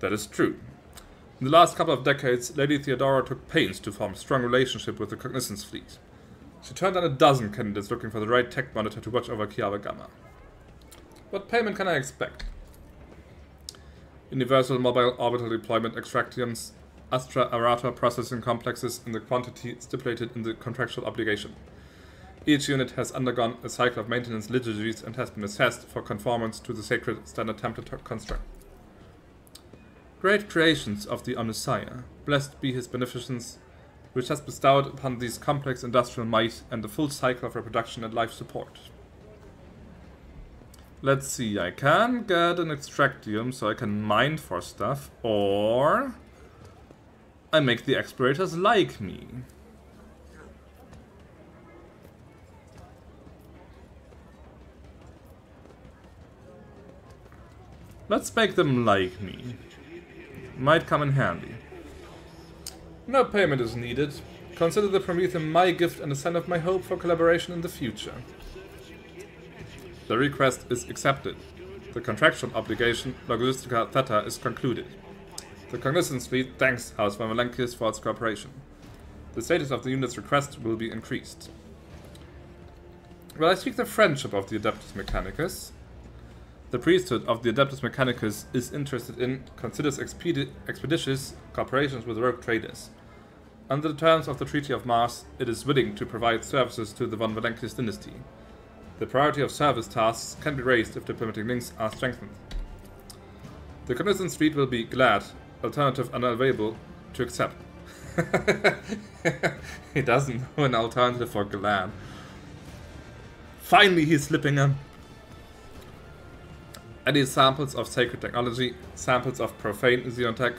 That is true. In the last couple of decades, Lady Theodora took pains to form a strong relationship with the Cognizance fleet. She turned down a dozen candidates looking for the right tech monitor to watch over Kiava Gamma. What payment can I expect? Universal mobile orbital deployment extractions, Astra Arata processing complexes in the quantity stipulated in the contractual obligation. Each unit has undergone a cycle of maintenance liturgies and has been assessed for conformance to the sacred standard template construct. Great creations of the Omnissiah, blessed be his beneficence, which has bestowed upon these complex industrial might and the full cycle of reproduction and life support. Let's see, I can get an extractium so I can mine for stuff, or I make the explorators like me. Let's make them like me. Might come in handy. No payment is needed. Consider the Prometheum my gift and a sign of my hope for collaboration in the future. The request is accepted. The contractual obligation, Logistica Theta, is concluded. The Cognizance fleet thanks House von Valancius for its cooperation. The status of the unit's request will be increased. Will I seek the friendship of the Adeptus Mechanicus? The priesthood of the Adeptus Mechanicus is interested in, considers expeditious cooperations with rogue traders. Under the terms of the Treaty of Mars, it is willing to provide services to the von Valancius dynasty. The priority of service tasks can be raised if diplomatic links are strengthened. The Cognizance fleet will be glad, alternative unavailable, to accept. He doesn't know an alternative for glad. Finally he's slipping in. Any samples of sacred technology, samples of profane xenotech,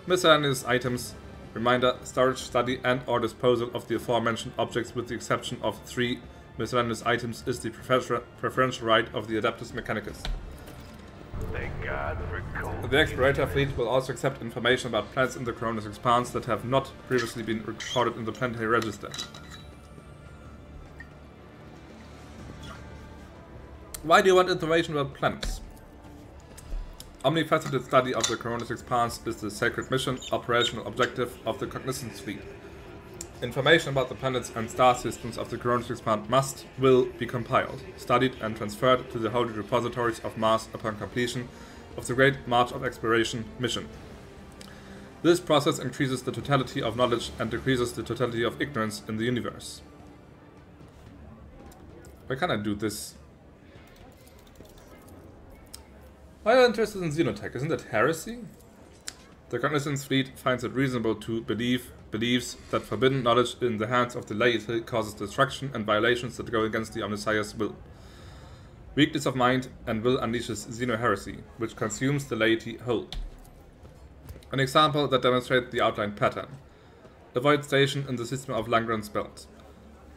miscellaneous items, reminder, storage, study and or disposal of the aforementioned objects with the exception of 3 miscellaneous items is the preferential right of the Adeptus Mechanicus.
Thank God for cold.
The Explorator fleet will also accept information about planets in the Coronis Expanse that have not previously been recorded in the planetary register. Why do you want information about planets? Omnifaceted study of the Coronis Expanse is the sacred mission, operational objective of the Cognizance fleet. Information about the planets and star systems of the Coronis Expanse will be compiled, studied and transferred to the holy repositories of Mars upon completion of the Great March of Exploration mission. This process increases the totality of knowledge and decreases the totality of ignorance in the universe. Why can't I do this? Why are you interested in xenotech? Isn't that heresy? The Cognizance fleet finds it reasonable to believes that forbidden knowledge in the hands of the laity causes destruction and violations that go against the Omnissiah's will. Weakness of mind and will unleashes xenoheresy, which consumes the laity whole. An example that demonstrates the outlined pattern. Avoid station in the system of Langren's belt.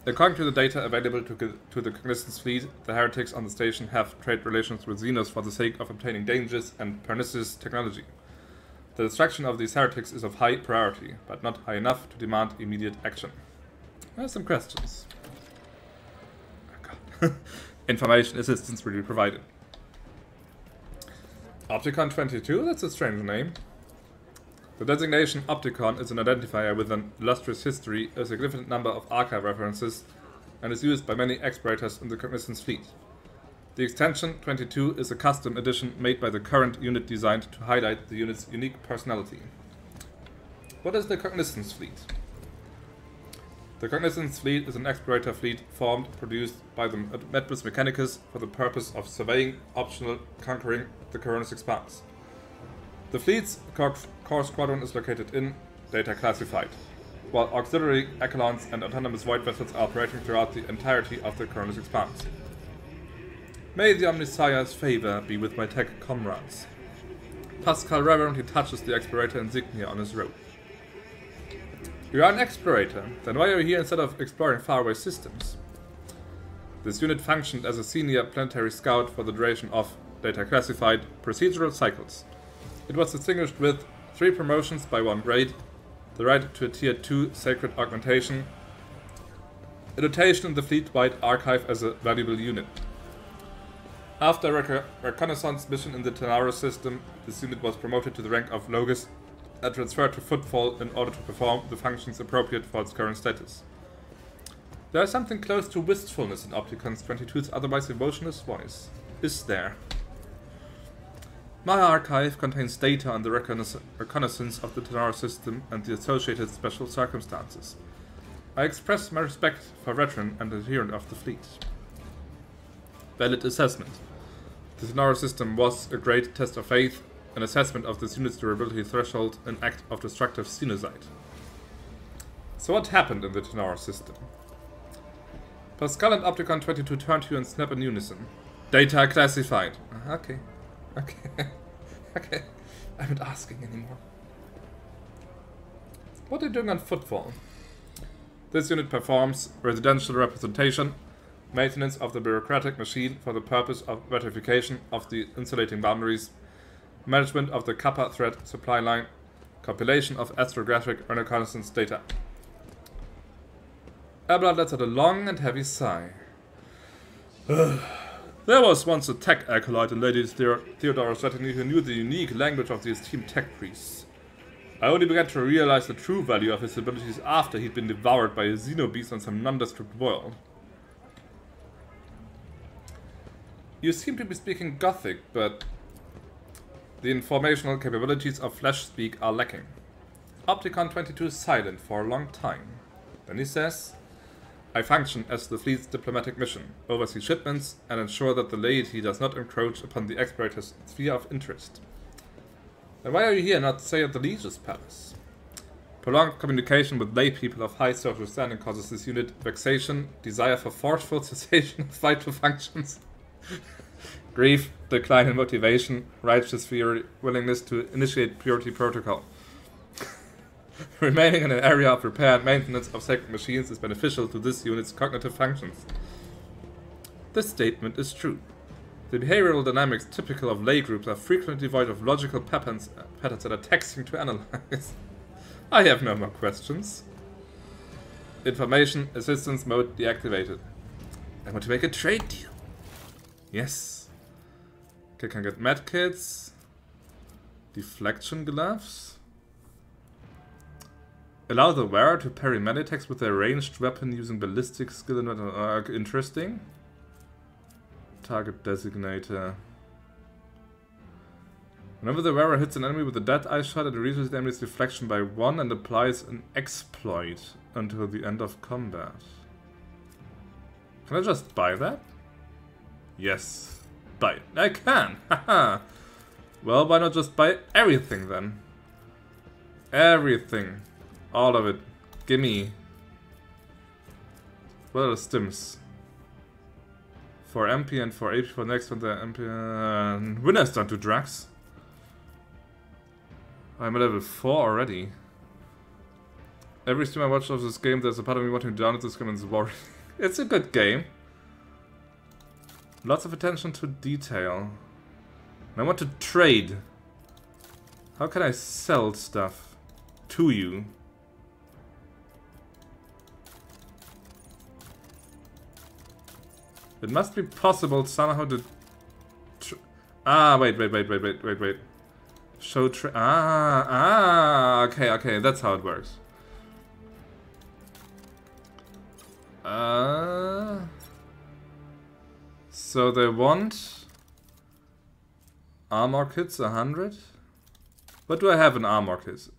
According to the data available to the Cognizance fleet, the heretics on the station have trade relations with Xenos for the sake of obtaining dangerous and pernicious technology. The destruction of these heretics is of high priority, but not high enough to demand immediate action. I have some questions. Oh God. Information assistance will be provided. Opticon 22? That's a strange name. The designation Opticon is an identifier with an illustrious history, a significant number of archive references, and is used by many explorators in the Cognizance fleet. The extension 22 is a custom edition made by the current unit designed to highlight the unit's unique personality. What is the Cognizance fleet? The Cognizance fleet is an explorator fleet formed, produced by the Medbus Mechanicus for the purpose of surveying, optional conquering the Coronis Expanse. The fleet's core squadron is located in, data classified, while auxiliary echelons and autonomous void vessels are operating throughout the entirety of the Coronis Expanse. May the Omnissiah's favor be with my tech comrades. Pascal reverently touches the explorator insignia on his robe. You are an explorator, then why are you here instead of exploring faraway systems? This unit functioned as a senior planetary scout for the duration of, data classified, procedural cycles. It was distinguished with 3 promotions by 1 grade, the right to a Tier 2 sacred augmentation, a notation in the fleet-wide archive as a valuable unit. After a reconnaissance mission in the Tenaro system, this unit was promoted to the rank of Logis and transferred to Footfall in order to perform the functions appropriate for its current status. There is something close to wistfulness in Opticon's 22's otherwise emotionless voice. Is there? My archive contains data on the reconnaissance of the Tenaro system and the associated special circumstances. I express my respect for veteran and adherent of the fleet. Valid assessment. The Tenaro system was a great test of faith, an assessment of this unit's durability threshold, an act of destructive genocide. So what happened in the Tenaro system? Pascal and Opticon 22 turn to you and snap in unison. Data classified. Okay. Okay. Okay. I'm not asking anymore. What are you doing on Footfall? This unit performs residential representation, maintenance of the bureaucratic machine for the purpose of ratification of the insulating boundaries, management of the Kappa threat supply line, compilation of astrographic reconnaissance data. Abelard lets out a long and heavy sigh. There was once a tech acolyte in Lady Theodora's retinue who knew the unique language of the esteemed tech priests. I only began to realize the true value of his abilities after he'd been devoured by a xenobeast on some nondescript world. You seem to be speaking Gothic, but the informational capabilities of flesh speak are lacking. Opticon 22 is silent for a long time. Then he says, I function as the fleet's diplomatic mission, oversee shipments, and ensure that the laity does not encroach upon the explorator's sphere of interest. Then why are you here, not say at the Legion's palace? Prolonged communication with lay people of high social standing causes this unit vexation, desire for forceful cessation of vital functions, grief, decline in motivation, righteous fury, willingness to initiate purity protocol. Remaining in an area of repair and maintenance of sacred machines is beneficial to this unit's cognitive functions. This statement is true. The behavioral dynamics typical of lay groups are frequently devoid of logical patterns that are taxing to analyze. I have no more questions. Information assistance mode deactivated. I want to make a trade deal. Yes. Okay, can I get medkits? Deflection gloves? Allow the wearer to parry melee attacks with their ranged weapon using ballistic skill and interesting. Target designator. Whenever the wearer hits an enemy with a dead eye shot, it reduces the enemy's deflection by 1 and applies an exploit until the end of combat. Can I just buy that? Yes. Buy it. I can! Haha! Well, why not just buy everything then? Everything. All of it. Gimme. What are the stims? For MP and for AP for next one, the MP. Winners don't do drugs. I'm at level 4 already. Every stream I watch of this game, there's a part of me wanting to download this game and it's worrying. It's a good game. Lots of attention to detail. And I want to trade. How can I sell stuff to you? It must be possible somehow to... wait. Show okay, that's how it works. So they want... armor kits, 100? What do I have in armor kits?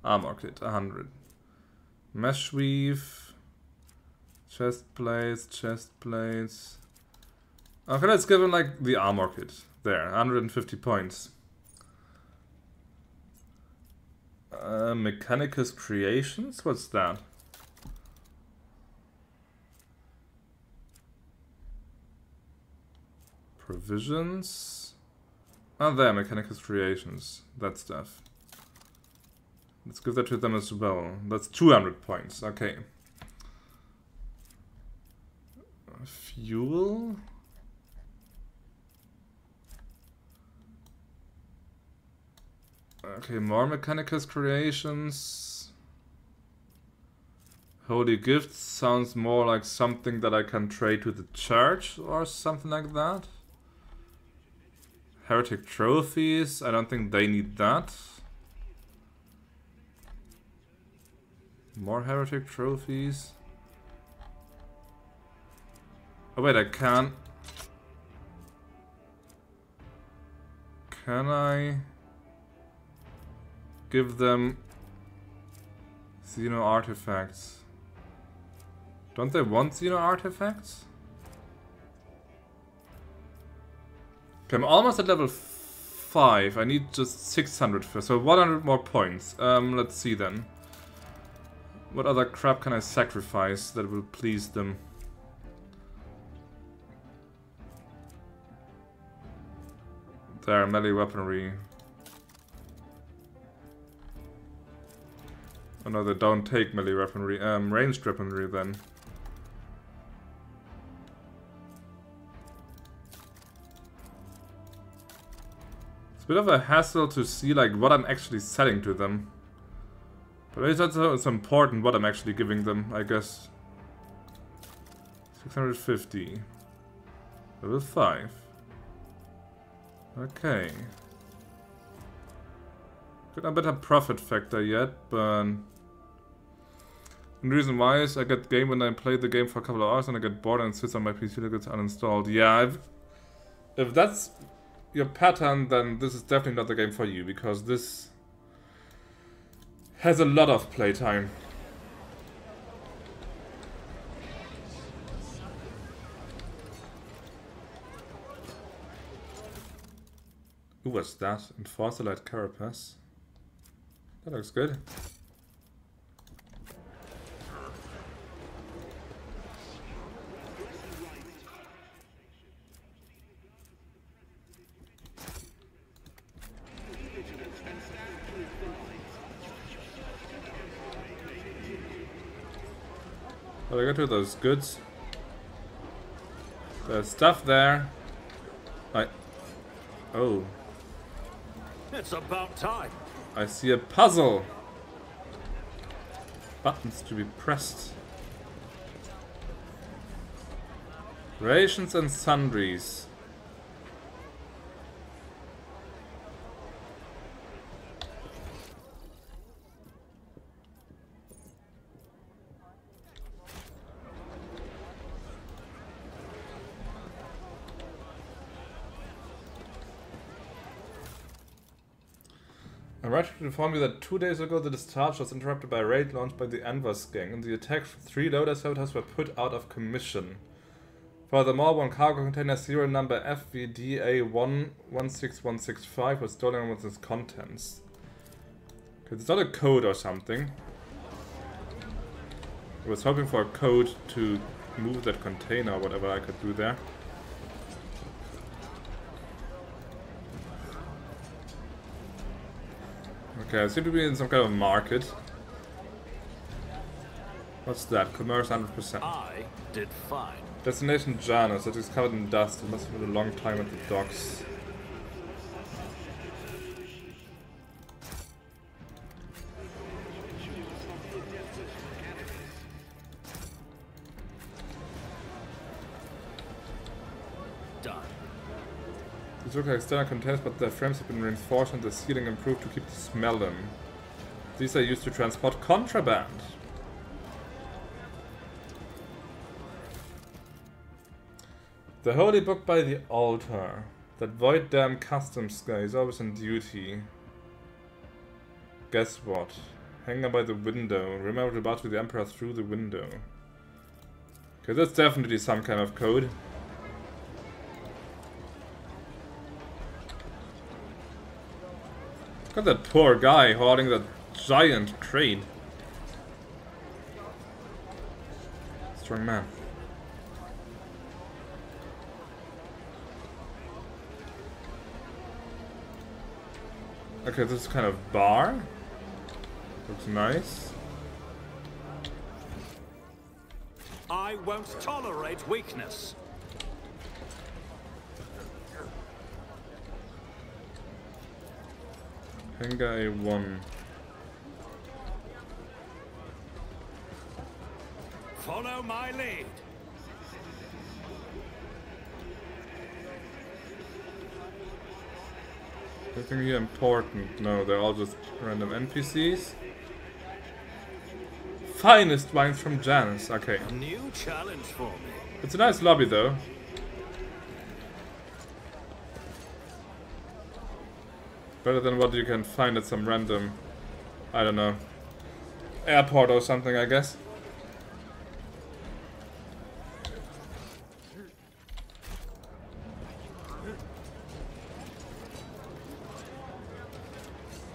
Armor kit, 100. Mesh weave. Chest plates. Okay, let's give him like the armor kit. There, 150 points. Mechanicus Creations? What's that? Provisions. Oh, there, Mechanicus Creations. That stuff. Let's give that to them as well. That's 200 points. Okay. Fuel. Okay, more Mechanicus Creations. Holy Gifts sounds more like something that I can trade to the church or something like that. Heretic Trophies, I don't think they need that. More Heretic Trophies. Oh wait, I can. Can I give them Xeno artifacts? Don't they want Xeno artifacts? Okay, I'm almost at level 5. I need just 600 first, so 100 more points. Let's see then. What other crap can I sacrifice that will please them? There, melee weaponry. Oh no, they don't take melee weaponry. Ranged weaponry then. It's a bit of a hassle to see like what I'm actually selling to them. But it's important what I'm actually giving them, I guess. 650. Level 5. Okay. Got a better profit factor yet, but the reason why is I get game when I play the game for a couple of hours and I get bored and sits on my PC and it gets uninstalled. Yeah, if that's your pattern, then this is definitely not the game for you, because this has a lot of playtime. Who was that? Enforcer Light Carapace. That looks good. But I got to those goods. There's stuff there. Oh.
It's about time.
I see a puzzle. Buttons to be pressed. Rations and sundries. I'm right to inform you that 2 days ago the discharge was interrupted by a raid launched by the Anvers gang, and the attack 3 loader saboteurs were put out of commission. Furthermore, one cargo container serial number FVDA116165 was stolen with its contents. Okay, it's not a code or something. I was hoping for a code to move that container or whatever I could do there. Okay, I seem to be in some kind of market. What's that? Commerce 100%.
I did fine.
Destination Janus. It is covered in dust. It must have been a long time at the docks. These look like external containers, but their frames have been reinforced and the ceiling improved to keep the smell in. These are used to transport contraband. The Holy Book by the Altar. That void damn customs guy is always on duty. Guess what? Hang by the window. Remember to battle the Emperor through the window. Okay, that's definitely some kind of code. Look at that poor guy holding that giant crate. Strong man. Okay, this is kind of bar. Looks nice.
I won't tolerate weakness.
Hangar A1.
Follow my lead.
Anything here important? No, they're all just random NPCs. Finest wines from Janus. Okay.
New challenge for me.
It's a nice lobby though. Better than what you can find at some random, I don't know, airport or something, I guess.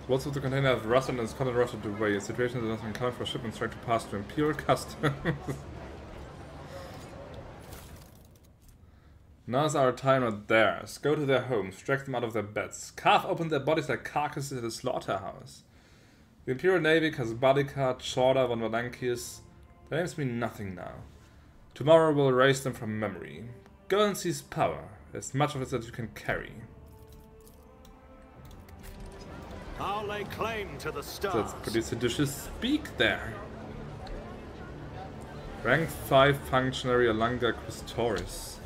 What's with the container have rusted and is content rusted away? A situation that doesn't count for shipments trying to pass through Imperial customs. Now's our time, not theirs. Go to their homes, drag them out of their beds, carve open their bodies like carcasses at a slaughterhouse. The Imperial Navy, Casbalica, Chorda, von Valancius, their names mean nothing now. Tomorrow we'll erase them from memory. Go and seize power, as much of it as you can carry.
I'll lay claim to the stars.
That's pretty seditious speak there. Rank 5 functionary Alanga Custoris.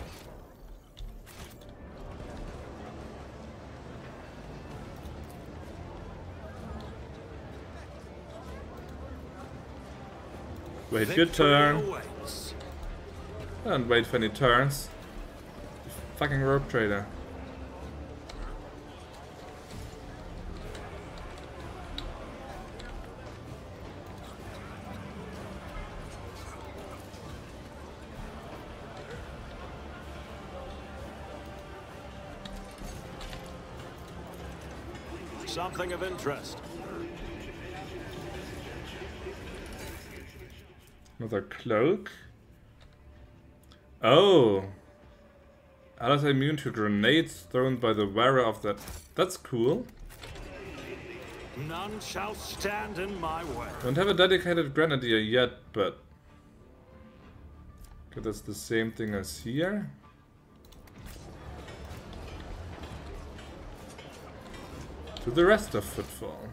Wait your turn. Don't wait for any turns. You fucking rope trader.
Something of interest.
Another cloak. Oh. Allies are immune to grenades thrown by the wearer of that. That's cool.
None shall stand in my way.
Don't have a dedicated grenadier yet, but... okay, that's the same thing as here. To the rest of Footfall.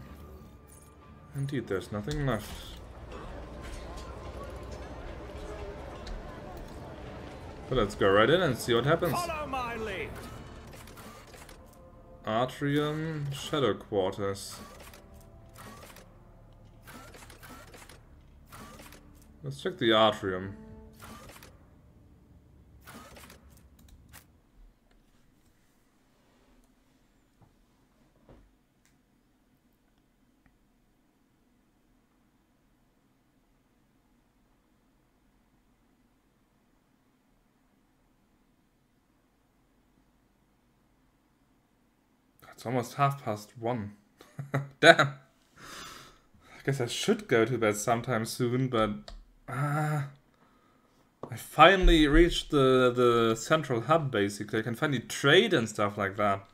Indeed, there's nothing left. But let's go right in and see what happens.
Follow my lead.
Atrium, Shadow Quarters. Let's check the Atrium. It's almost 1:30. Damn. I guess I should go to bed sometime soon, but I finally reached the central hub. Basically, I can finally trade and stuff like that.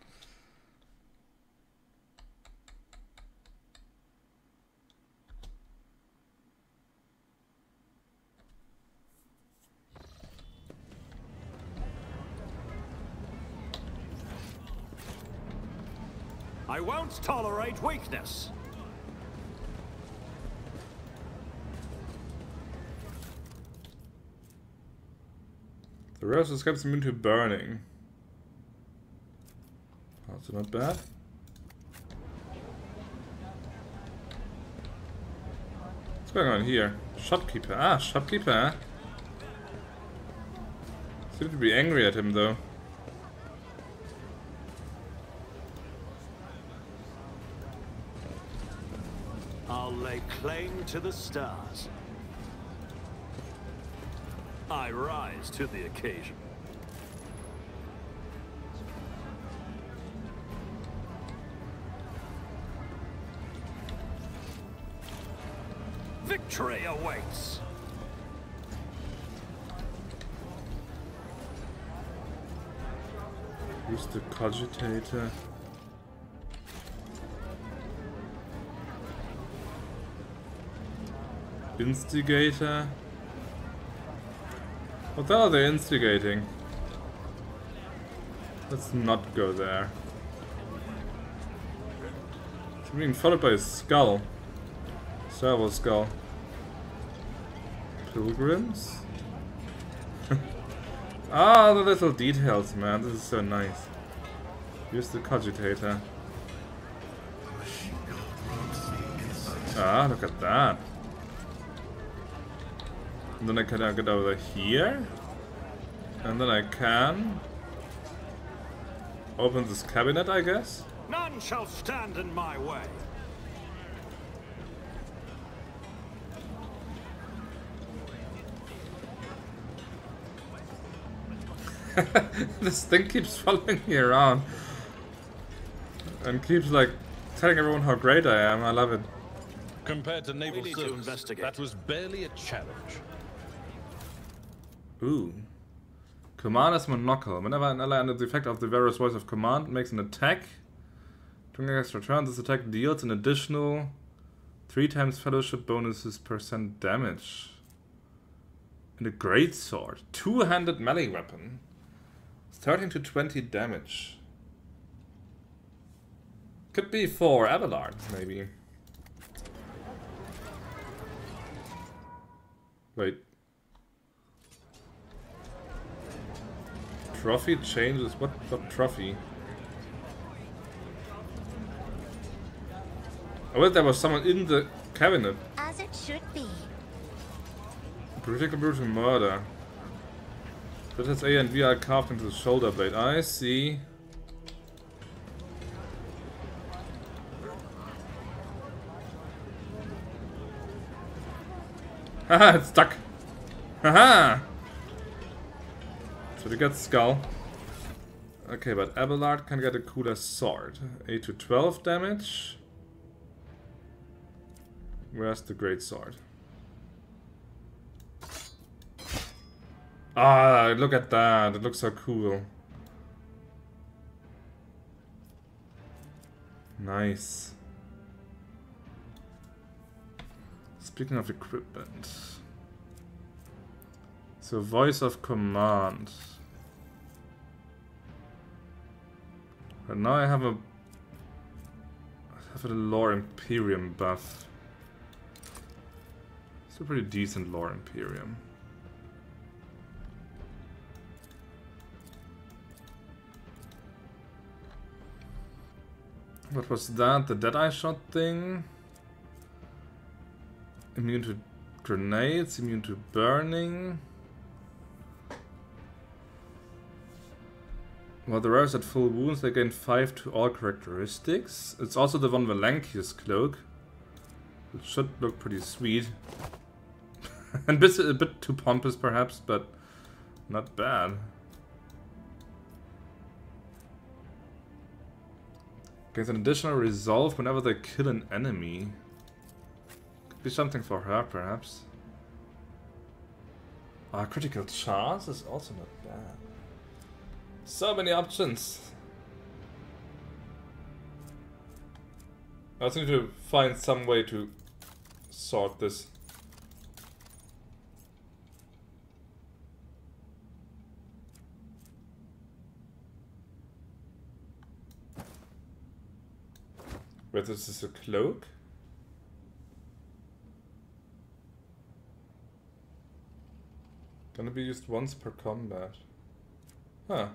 I won't tolerate weakness.
The rest escapes immune to burning. Also not bad. What's going on here? Shopkeeper. Ah, shopkeeper. Seem to be angry at him though.
I'll lay claim to the stars. I rise to the occasion. Victory awaits!
Use the cogitator. Instigator. What the hell are they instigating? Let's not go there. It's being followed by a skull. Servo skull. Pilgrims? Ah, the little details, man. This is so nice. Use the cogitator. Ah, look at that. And then I can get over here. And then I can open this cabinet, I guess.
None shall stand in my way.
This thing keeps following me around. And keeps like telling everyone how great I am. I love it.
Compared to naval
We need to
service,
investigate.
that was barely a challenge.
Ooh. Commander's Monocle. Whenever an ally under the effect of the various voice of command makes an attack, during an extra turn, this attack deals an additional 3 times fellowship bonuses % damage. And a greatsword. Two-handed melee weapon. 13 to 20 damage. Could be for Abelard, maybe. Wait. Trophy changes? What trophy? I bet there was someone in the cabinet.
As it should be.
Political brutal murder. That has A and V are carved into the shoulder blade. I see. Haha, it's stuck. Haha! So we got skull. Okay, but Abelard can get a cooler sword. 8 to 12 damage. Where's the great sword? Ah, look at that. It looks so cool. Nice. Speaking of equipment. So, voice of command. And now I have a lore Imperium buff. It's a pretty decent lore Imperium. What was that? The Deadeye shot thing? Immune to grenades, immune to burning. While the rares at full wounds, they gain 5 to all characteristics. It's also the one Valancius cloak. It should look pretty sweet. And a bit too pompous perhaps, but not bad. Gains an additional resolve whenever they kill an enemy. Could be something for her, perhaps. Critical chance is also not bad. So many options. I also need to find some way to sort this. Wait, this is a cloak? Gonna be used once per combat. Huh.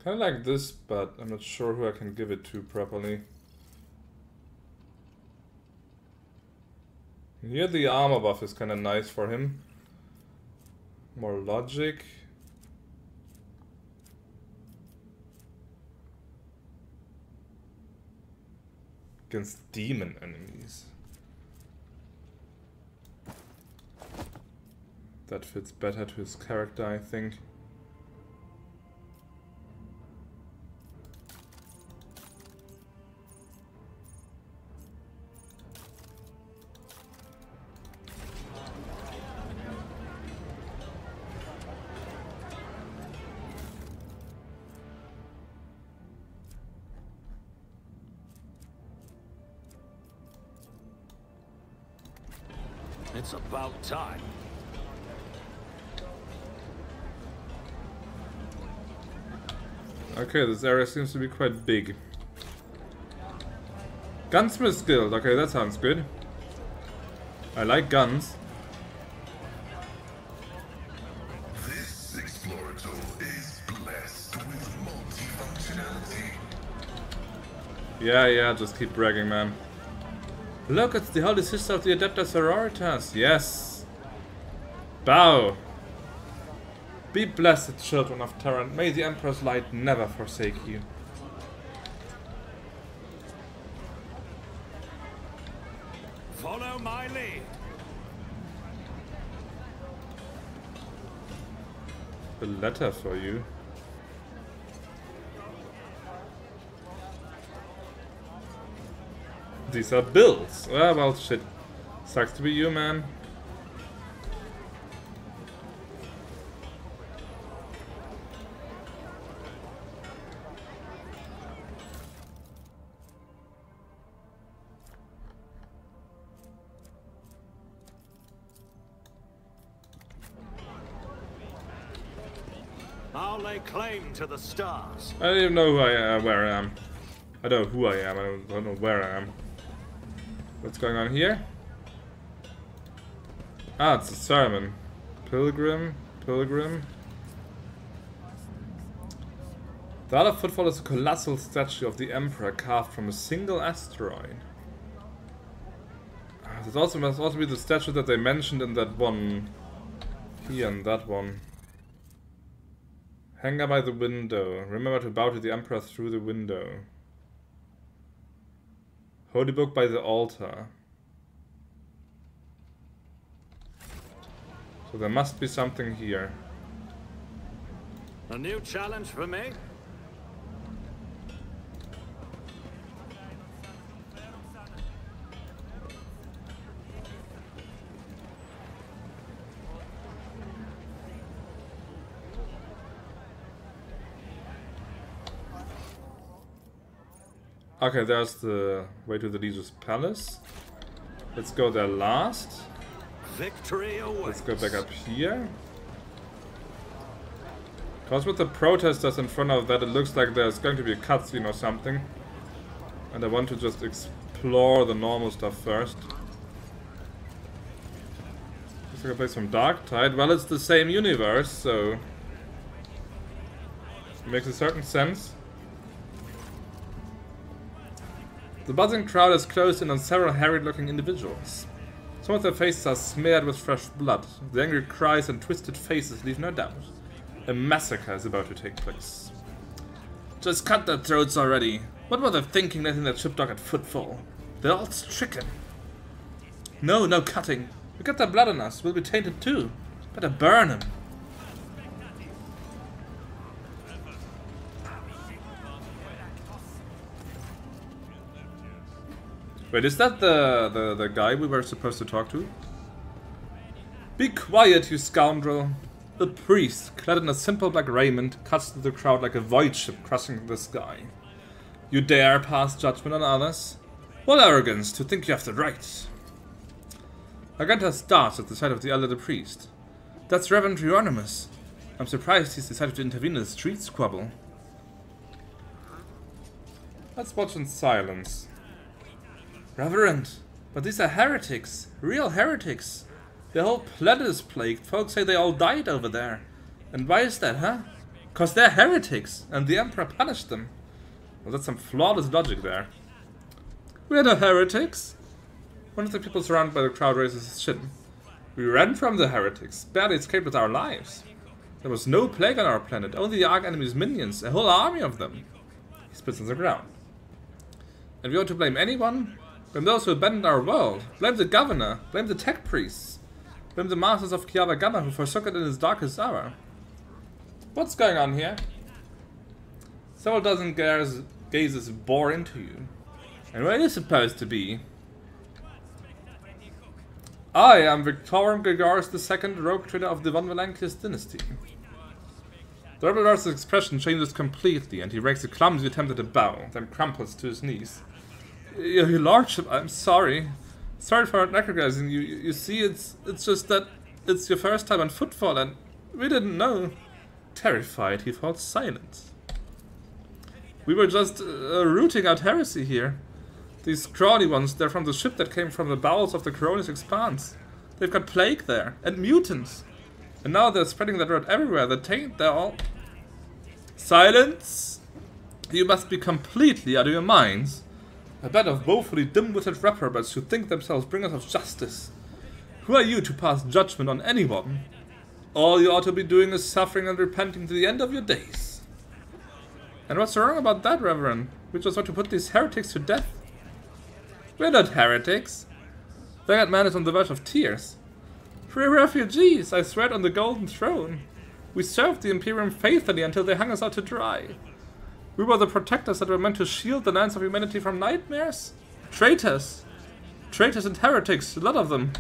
Kinda like this, but I'm not sure who I can give it to properly. Here the armor buff is kinda nice for him. More logic. Against demon enemies. That fits better to his character, I think.
It's about time.
Okay, this area seems to be quite big. Gunsmith Guild, okay, that sounds good. I like guns.
This explorator is blessed with multifunctionality.
Yeah, just keep bragging, man. Look, it's the holy sister of the Adeptus Sororitas. Yes. Bow. Be blessed, children of Terran. May the Emperor's light never forsake you.
Follow my lead.
A letter for you. These are bills. Ah, well, shit. Sucks to be you, man.
I'll lay claim to the stars.
I don't even know who I am, where I am. I don't know who I am, I don't know where I am. What's going on here? Ah, it's a sermon. Pilgrim. The other Footfall is a colossal statue of the Emperor carved from a single asteroid. This also must also be the statue that they mentioned in that one. Here and that one. Hanger by the window. Remember to bow to the Emperor through the window. Holy book by the altar. So there must be something here.
A new challenge for me?
Okay, there's the way to the Legious Palace. Let's go there last.
Victory awaits.
Let's go back up here. Because with the protesters in front of that, it looks like there's going to be a cutscene or something. And I want to just explore the normal stuff first. Looks like a place from Dark Tide. Well, it's the same universe, so... it makes a certain sense. The buzzing crowd has closed in on several harried-looking individuals. Some of their faces are smeared with fresh blood. The angry cries and twisted faces leave no doubt. A massacre is about to take place. Just cut their throats already. What were they thinking letting that shipdog at Footfall? They're all stricken. No cutting. We got their blood on us. We'll be tainted too. Better burn them. Wait, is that the guy we were supposed to talk to? Be quiet, you scoundrel! The priest, clad in a simple black raiment, cuts through the crowd like a voidship crushing the sky. You dare pass judgment on others? What arrogance to think you have the right! Aganta starts at the sight of the elder priest. That's Reverend Hieronymus. I'm surprised he's decided to intervene in the street squabble. Let's watch in silence. Reverend, but these are heretics. Real heretics. The whole planet is plagued. Folks say they all died over there. And why is that, huh? Because they're heretics, and the Emperor punished them. Well, that's some flawless logic there. We're the heretics. One of the people surrounded by the crowd raises his chin. We ran from the heretics, barely escaped with our lives. There was no plague on our planet, only the Arch-Enemy's minions, a whole army of them. He spits on the ground. And we ought to blame anyone? Blame those who abandoned our world. Blame the governor. Blame the tech priests. Blame the masters of Kiava Gamma who forsook it in its darkest hour. What's going on here? Several dozen gazes bore into you. And where are you supposed to be? I am Victorium Gregorius II, rogue trader of the Valancius dynasty. The rebel lord's expression changes completely, and he makes a clumsy attempt at a bow, then crumples to his knees. Your lordship, I'm sorry. Sorry for not recognizing you. You see, it's just that it's your first time on Footfall, and we didn't know. Terrified, he falls silent. We were just rooting out heresy here. These crawly ones, they're from the ship that came from the bowels of the Coronis Expanse. They've got plague there, and mutants. And now they're spreading that rot everywhere. The taint, they're all... Silence! You must be completely out of your minds. A band of woefully dim-witted reprobates who think themselves bringers of justice. Who are you to pass judgment on anyone? All you ought to be doing is suffering and repenting to the end of your days. And what's wrong about that, Reverend? We just want to put these heretics to death. We're not heretics. That man is on the verge of tears. We're refugees, I swear on the Golden Throne. We served the Imperium faithfully until they hung us out to dry. We were the protectors that were meant to shield the lands of humanity from nightmares. Traitors. Traitors and heretics, a lot of them.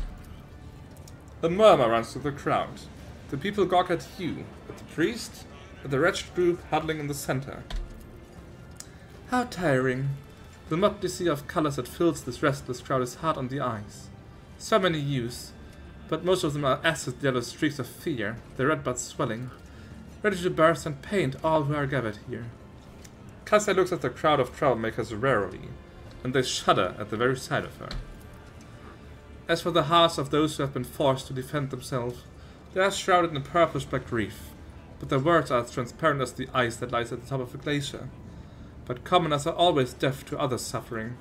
A murmur runs through the crowd. The people gawk at you, at the priest, at the wretched group huddling in the center. How tiring. The motley sea of colors that fills this restless crowd is hard on the eyes. So many youths, but most of them are acid yellow streaks of fear, their red buds swelling, ready to burst and paint all who are gathered here. Cassia looks at the crowd of troublemakers warily, and they shudder at the very sight of her. As for the hearts of those who have been forced to defend themselves, they are shrouded in purplish black grief, but their words are as transparent as the ice that lies at the top of a glacier. But commoners are always deaf to others' suffering,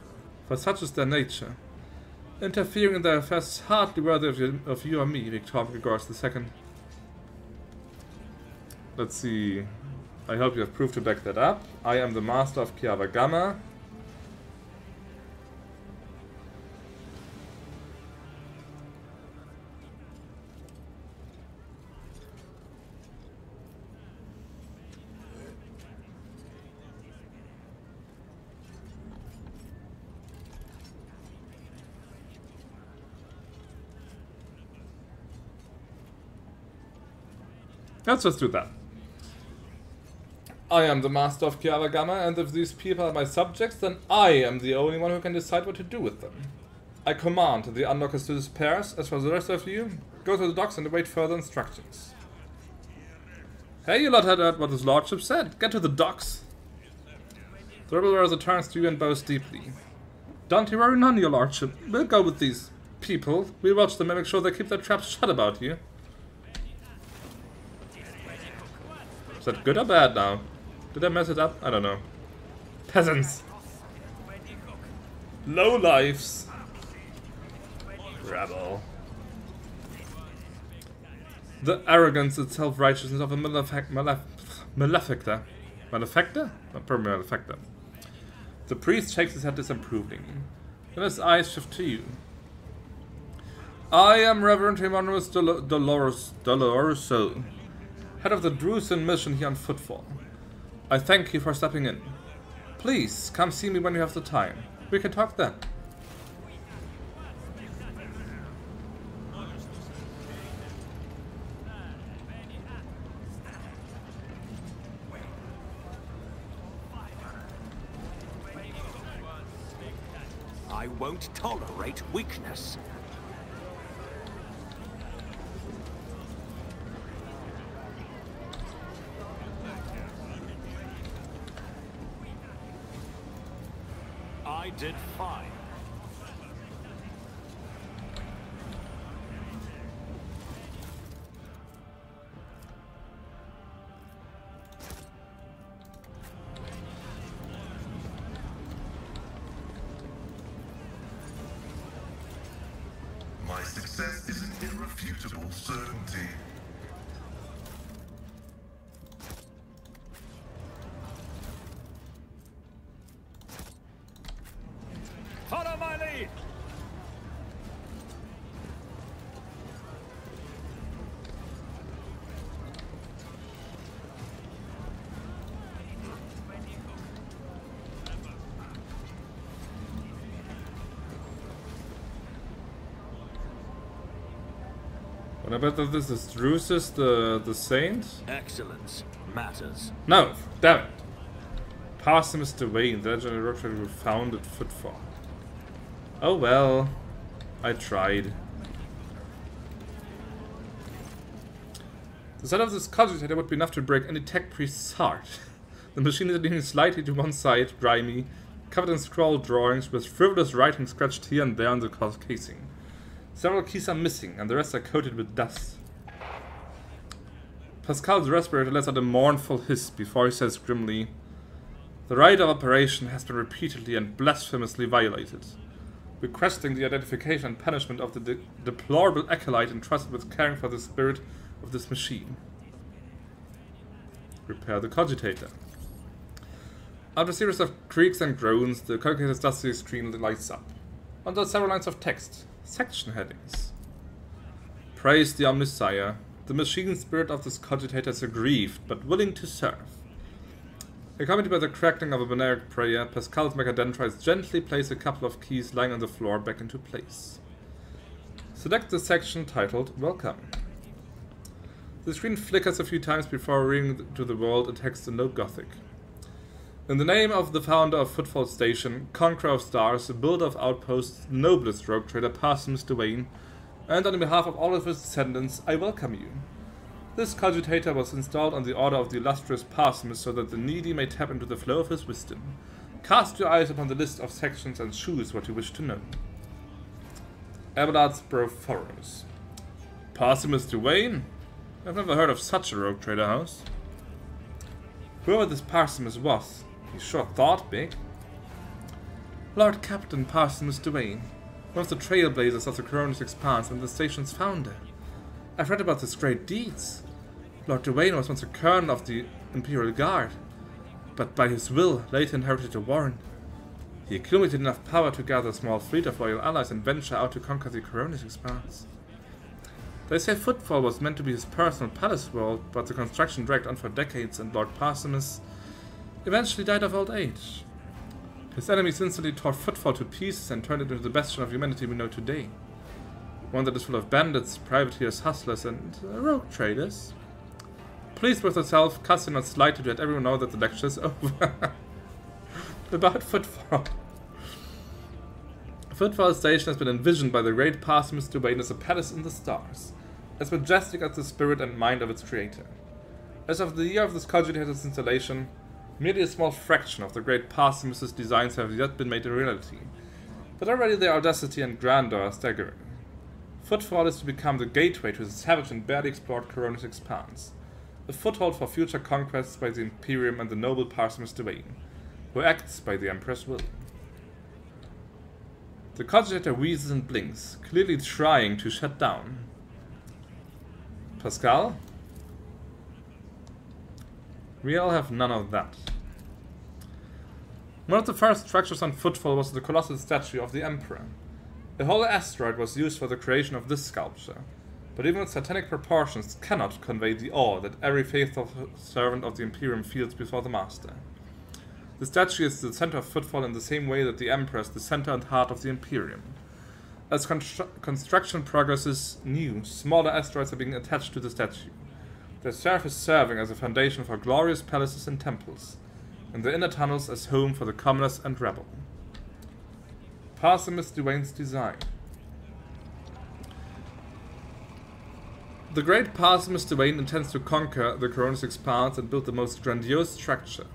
for such is their nature. Interfering in their affairs is hardly worthy of you or me, Victorium Gregorius II. Let's see. I hope you have proof to back that up. I am the master of Kiava Gamma. Let's just do that. I am the master of Kiava Gamma, and if these people are my subjects, then I am the only one who can decide what to do with them. I command the unlockers to disperse. As for the rest of you, go to the docks and await further instructions. Hey, you lot had heard what his lordship said. Get to the docks. The rebel warrior turns to you and bows deeply. Don't you worry none, your lordship. We'll go with these people. We'll watch them and make sure they keep their traps shut about you. Is that good or bad now? Did I mess it up? I don't know. Peasants! Low lives! Rebel. The arrogance and self-righteousness of a malefactor? Malefactor? Not per malefactor. The priest shakes his head disapprovingly. Then his eyes shift to you. I am Reverend Hieronymus Doloroso, head of the Drusen mission here on Footfall. I thank you for stepping in. Please, come see me when you have the time. We can talk then.
I won't tolerate weakness. I did fine.
my success is an irrefutable certainty.
Follow my lead!
And I bet that this is Drusus, the saint?
Excellence matters.
No, damn it. Parsimus Dwayne, the legendary rogue trader who founded Footfall. Oh well, I tried. The sight of this cogitator would be enough to break any tech priest's heart. The machine is leaning slightly to one side, grimy, covered in scrawled drawings, with frivolous writing scratched here and there on the casing. Several keys are missing, and the rest are coated with dust. Pascal's respirator lets out a mournful hiss before he says grimly, "The right of operation has been repeatedly and blasphemously violated, requesting the identification and punishment of the deplorable acolyte entrusted with caring for the spirit of this machine. Repair the cogitator." After a series of creaks and groans, the cogitator's dusty screen lights up. Under several lines of text. Section headings. Praise the Omnisire. The machine spirit of this cogitator is aggrieved, but willing to serve. Accompanied by the crackling of a Benaric prayer, Pascal's Mechadendra tries gently place a couple of keys lying on the floor back into place. Select the section titled Welcome. The screen flickers a few times before reading to the world a text in low Gothic. In the name of the founder of Footfall Station, Conqueror of Stars, builder of outposts, noblest rogue trader Parsimus Dwayne, and on behalf of all of his descendants, I welcome you. This cogitator was installed on the order of the illustrious Parsimus so that the needy may tap into the flow of his wisdom. Cast your eyes upon the list of sections and choose what you wish to know. Abelard's Broforos. Parsimus Dwayne? I've never heard of such a rogue trader house. Whoever this Parsimus was, he sure thought big. Lord Captain Parsimus Dwayne, one of the trailblazers of the Coronis Expanse and the station's founder. I've read about his great deeds. Lord Dwayne was once a colonel of the Imperial Guard, but by his will later inherited a warren. He accumulated enough power to gather a small fleet of loyal allies and venture out to conquer the Coronis Expanse. They say Footfall was meant to be his personal palace world, but the construction dragged on for decades and Lord Parsimus eventually died of old age. His enemies instantly tore Footfall to pieces and turned it into the bastion of humanity we know today. One that is full of bandits, privateers, hustlers, and rogue traders. Pleased with herself, cussing not slightly to let everyone know that the lecture is over. About Footfall. Footfall Station has been envisioned by the great Parsimus Dwayne as a palace in the stars, as majestic as the spirit and mind of its creator. As of the year of this cogitator's installation, merely a small fraction of the great Parsimus's designs have yet been made a reality, but already their audacity and grandeur are staggering. Footfall is to become the gateway to the savage and barely explored Coronis Expanse, a foothold for future conquests by the Imperium and the noble Parsimus Dwayne, who acts by the Emperor's will. The cogitator wheezes and blinks, clearly trying to shut down. Pascal? We'll have none of that. One of the first structures on Footfall was the colossal statue of the Emperor. A whole asteroid was used for the creation of this sculpture, but even its satanic proportions cannot convey the awe that every faithful servant of the Imperium feels before the Master. The statue is the center of Footfall in the same way that the Emperor is the center and heart of the Imperium. As construction progresses, new, smaller asteroids are being attached to the statue. Their surface serving as a foundation for glorious palaces and temples, and the inner tunnels as home for the commoners and rebel. Parsimus Dwayne's design. The great Parsimus Dwayne intends to conquer the Coronis Expanse and build the most grandiose structure,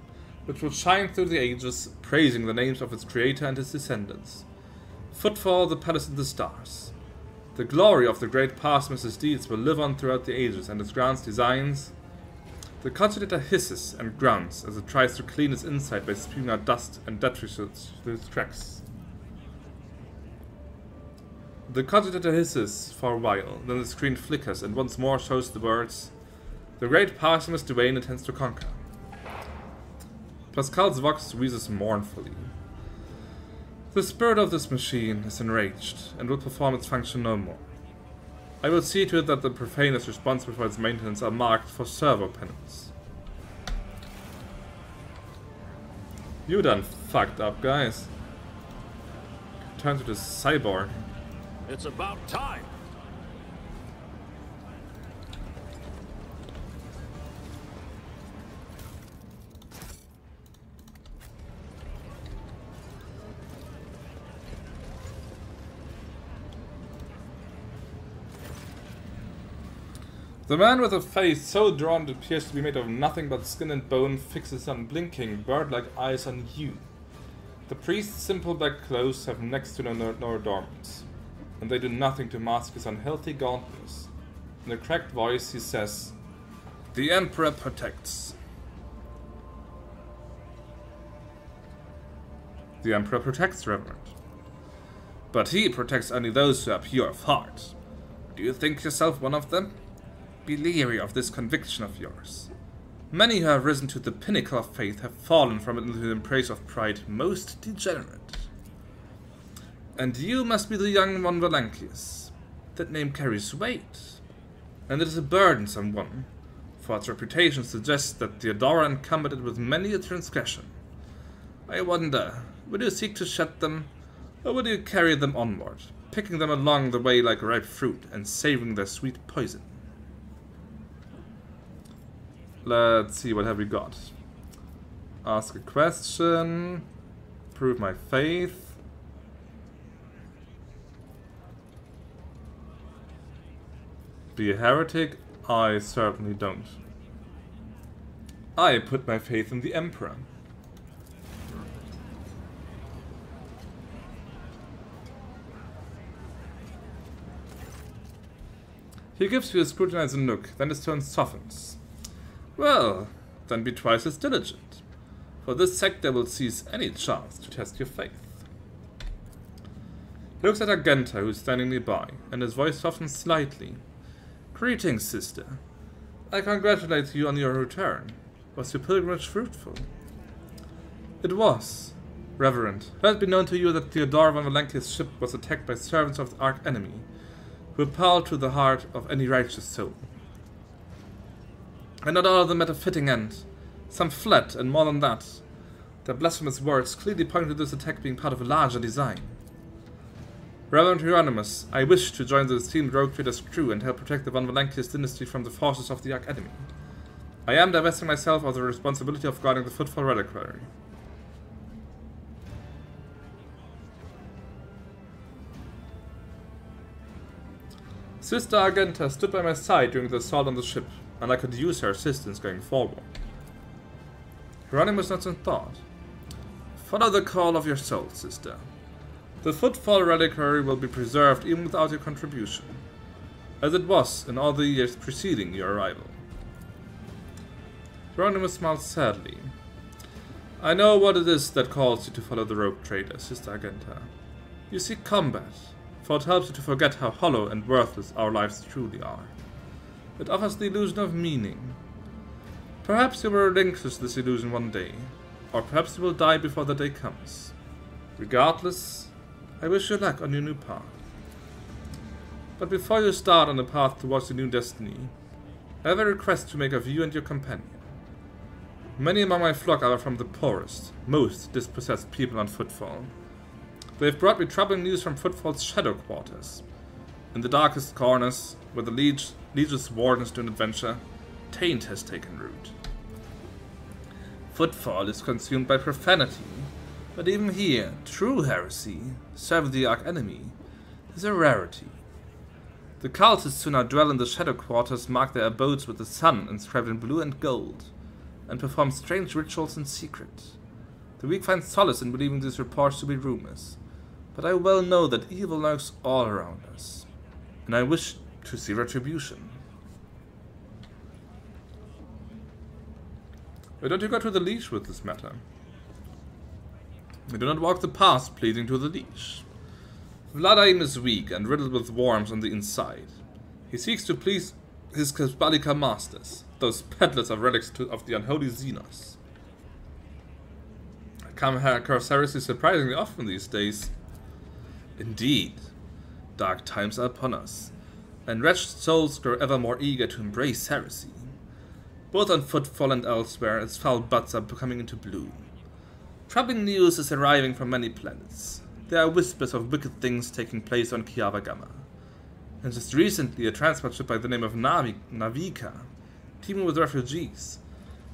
which will shine through the ages, praising the names of its creator and his descendants. Footfall, the palace in the stars. The glory of the great Parsimus's deeds will live on throughout the ages, and its grounds designs. The cogitator hisses and grunts as it tries to clean its inside by spewing out dust and detritus through its cracks. The cogitator hisses for a while, then the screen flickers and once more shows the words, "The great Parsimus Duane intends to conquer." Pascal's vox wheezes mournfully. The spirit of this machine is enraged and will perform its function no more. I will see to it that the profaners responsible for its maintenance are marked for servo penance. You done fucked up, guys. Turn to the cyborg.
It's about time.
The man with a face so drawn it appears to be made of nothing but skin and bone fixes unblinking, bird-like eyes on you. The priest's simple black clothes have next to no adornments, and they do nothing to mask his unhealthy gauntness. In a cracked voice he says, "The Emperor protects." The Emperor protects, Reverend. But he protects only those who are pure of heart. Do you think yourself one of them? Be leery of this conviction of yours. Many who have risen to the pinnacle of faith have fallen from it into the embrace of pride most degenerate. And you must be the young one Valancius. That name carries weight, and it is a burdensome one, for its reputation suggests that Theodora encumbered it with many a transgression. I wonder, will you seek to shed them, or will you carry them onward, picking them along the way like ripe fruit and savouring their sweet poison? Let's see, what have we got? Ask a question. Prove my faith. Be a heretic? I certainly don't. I put my faith in the Emperor. He gives you a scrutinizing look, then his tone softens. Well, then be twice as diligent, for this sector will seize any chance to test your faith. He looks at Argenta, who is standing nearby, and his voice softens slightly. Greetings, sister. I congratulate you on your return. Was your pilgrimage fruitful? It was, Reverend. Let it be known to you that Theodora von Valancius' ship was attacked by servants of the arch-enemy, who appalled to the heart of any righteous soul. And not all of them met a fitting end. Some fled, and more than that. Their blasphemous words clearly point to this attack being part of a larger design. Reverend Hieronymus, I wish to join the esteemed rogue trader's crew and help protect the von Valancius dynasty from the forces of the arch-enemy. I am divesting myself of the responsibility of guarding the Footfall reliquary. Sister Argenta stood by my side during the assault on the ship, and I could use her assistance going forward. Hieronymus nods in thought. Follow the call of your soul, sister. The Footfall reliquary will be preserved even without your contribution, as it was in all the years preceding your arrival. Hieronymus smiled sadly. I know what it is that calls you to follow the rogue trader, Sister Argenta. You seek combat, for it helps you to forget how hollow and worthless our lives truly are. It offers the illusion of meaning. Perhaps you will relinquish this illusion one day, or perhaps you will die before the day comes. Regardless, I wish you luck on your new path. But before you start on the path towards your new destiny, I have a request to make of you and your companion. Many among my flock are from the poorest, most dispossessed people on Footfall. They have brought me troubling news from Footfall's shadow quarters. In the darkest corners, where the Legion's wardens do an adventure, taint has taken root. Footfall is consumed by profanity, but even here, true heresy, serving the arch-enemy, is a rarity. The cultists who now dwell in the shadow quarters mark their abodes with the sun inscribed in blue and gold, and perform strange rituals in secret. The weak find solace in believing these reports to be rumors, but I well know that evil lurks all around us, and I wish to see retribution. Why don't you go to the leash with this matter? We do not walk the path pleading to the leash. Vladaim is weak and riddled with worms on the inside. He seeks to please his Kasbalika masters, those peddlers of relics of the unholy Xenos. I come across heresy surprisingly often these days. Indeed, dark times are upon us, and wretched souls grow ever more eager to embrace heresy. Both on Footfall and elsewhere, its foul buds are coming into bloom. Troubling news is arriving from many planets. There are whispers of wicked things taking place on Kiava Gamma. And just recently, a transport ship by the name of Navika, teeming with refugees,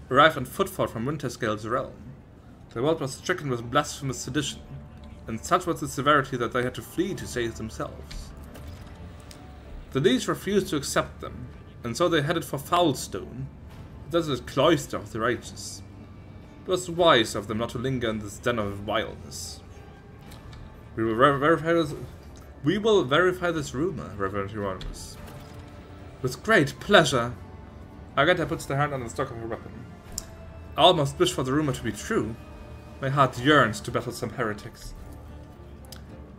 arrived on Footfall from Winterscale's realm. The world was stricken with blasphemous sedition, and such was the severity that they had to flee to save themselves. The Leech refused to accept them, and so they headed for Foulstone, the desert cloister of the righteous. It was wise of them not to linger in this den of vileness. We will verify this rumor, Reverend Hieronymus. With great pleasure. Agatha puts the hand on the stock of her weapon. I almost wish for the rumor to be true. My heart yearns to battle some heretics.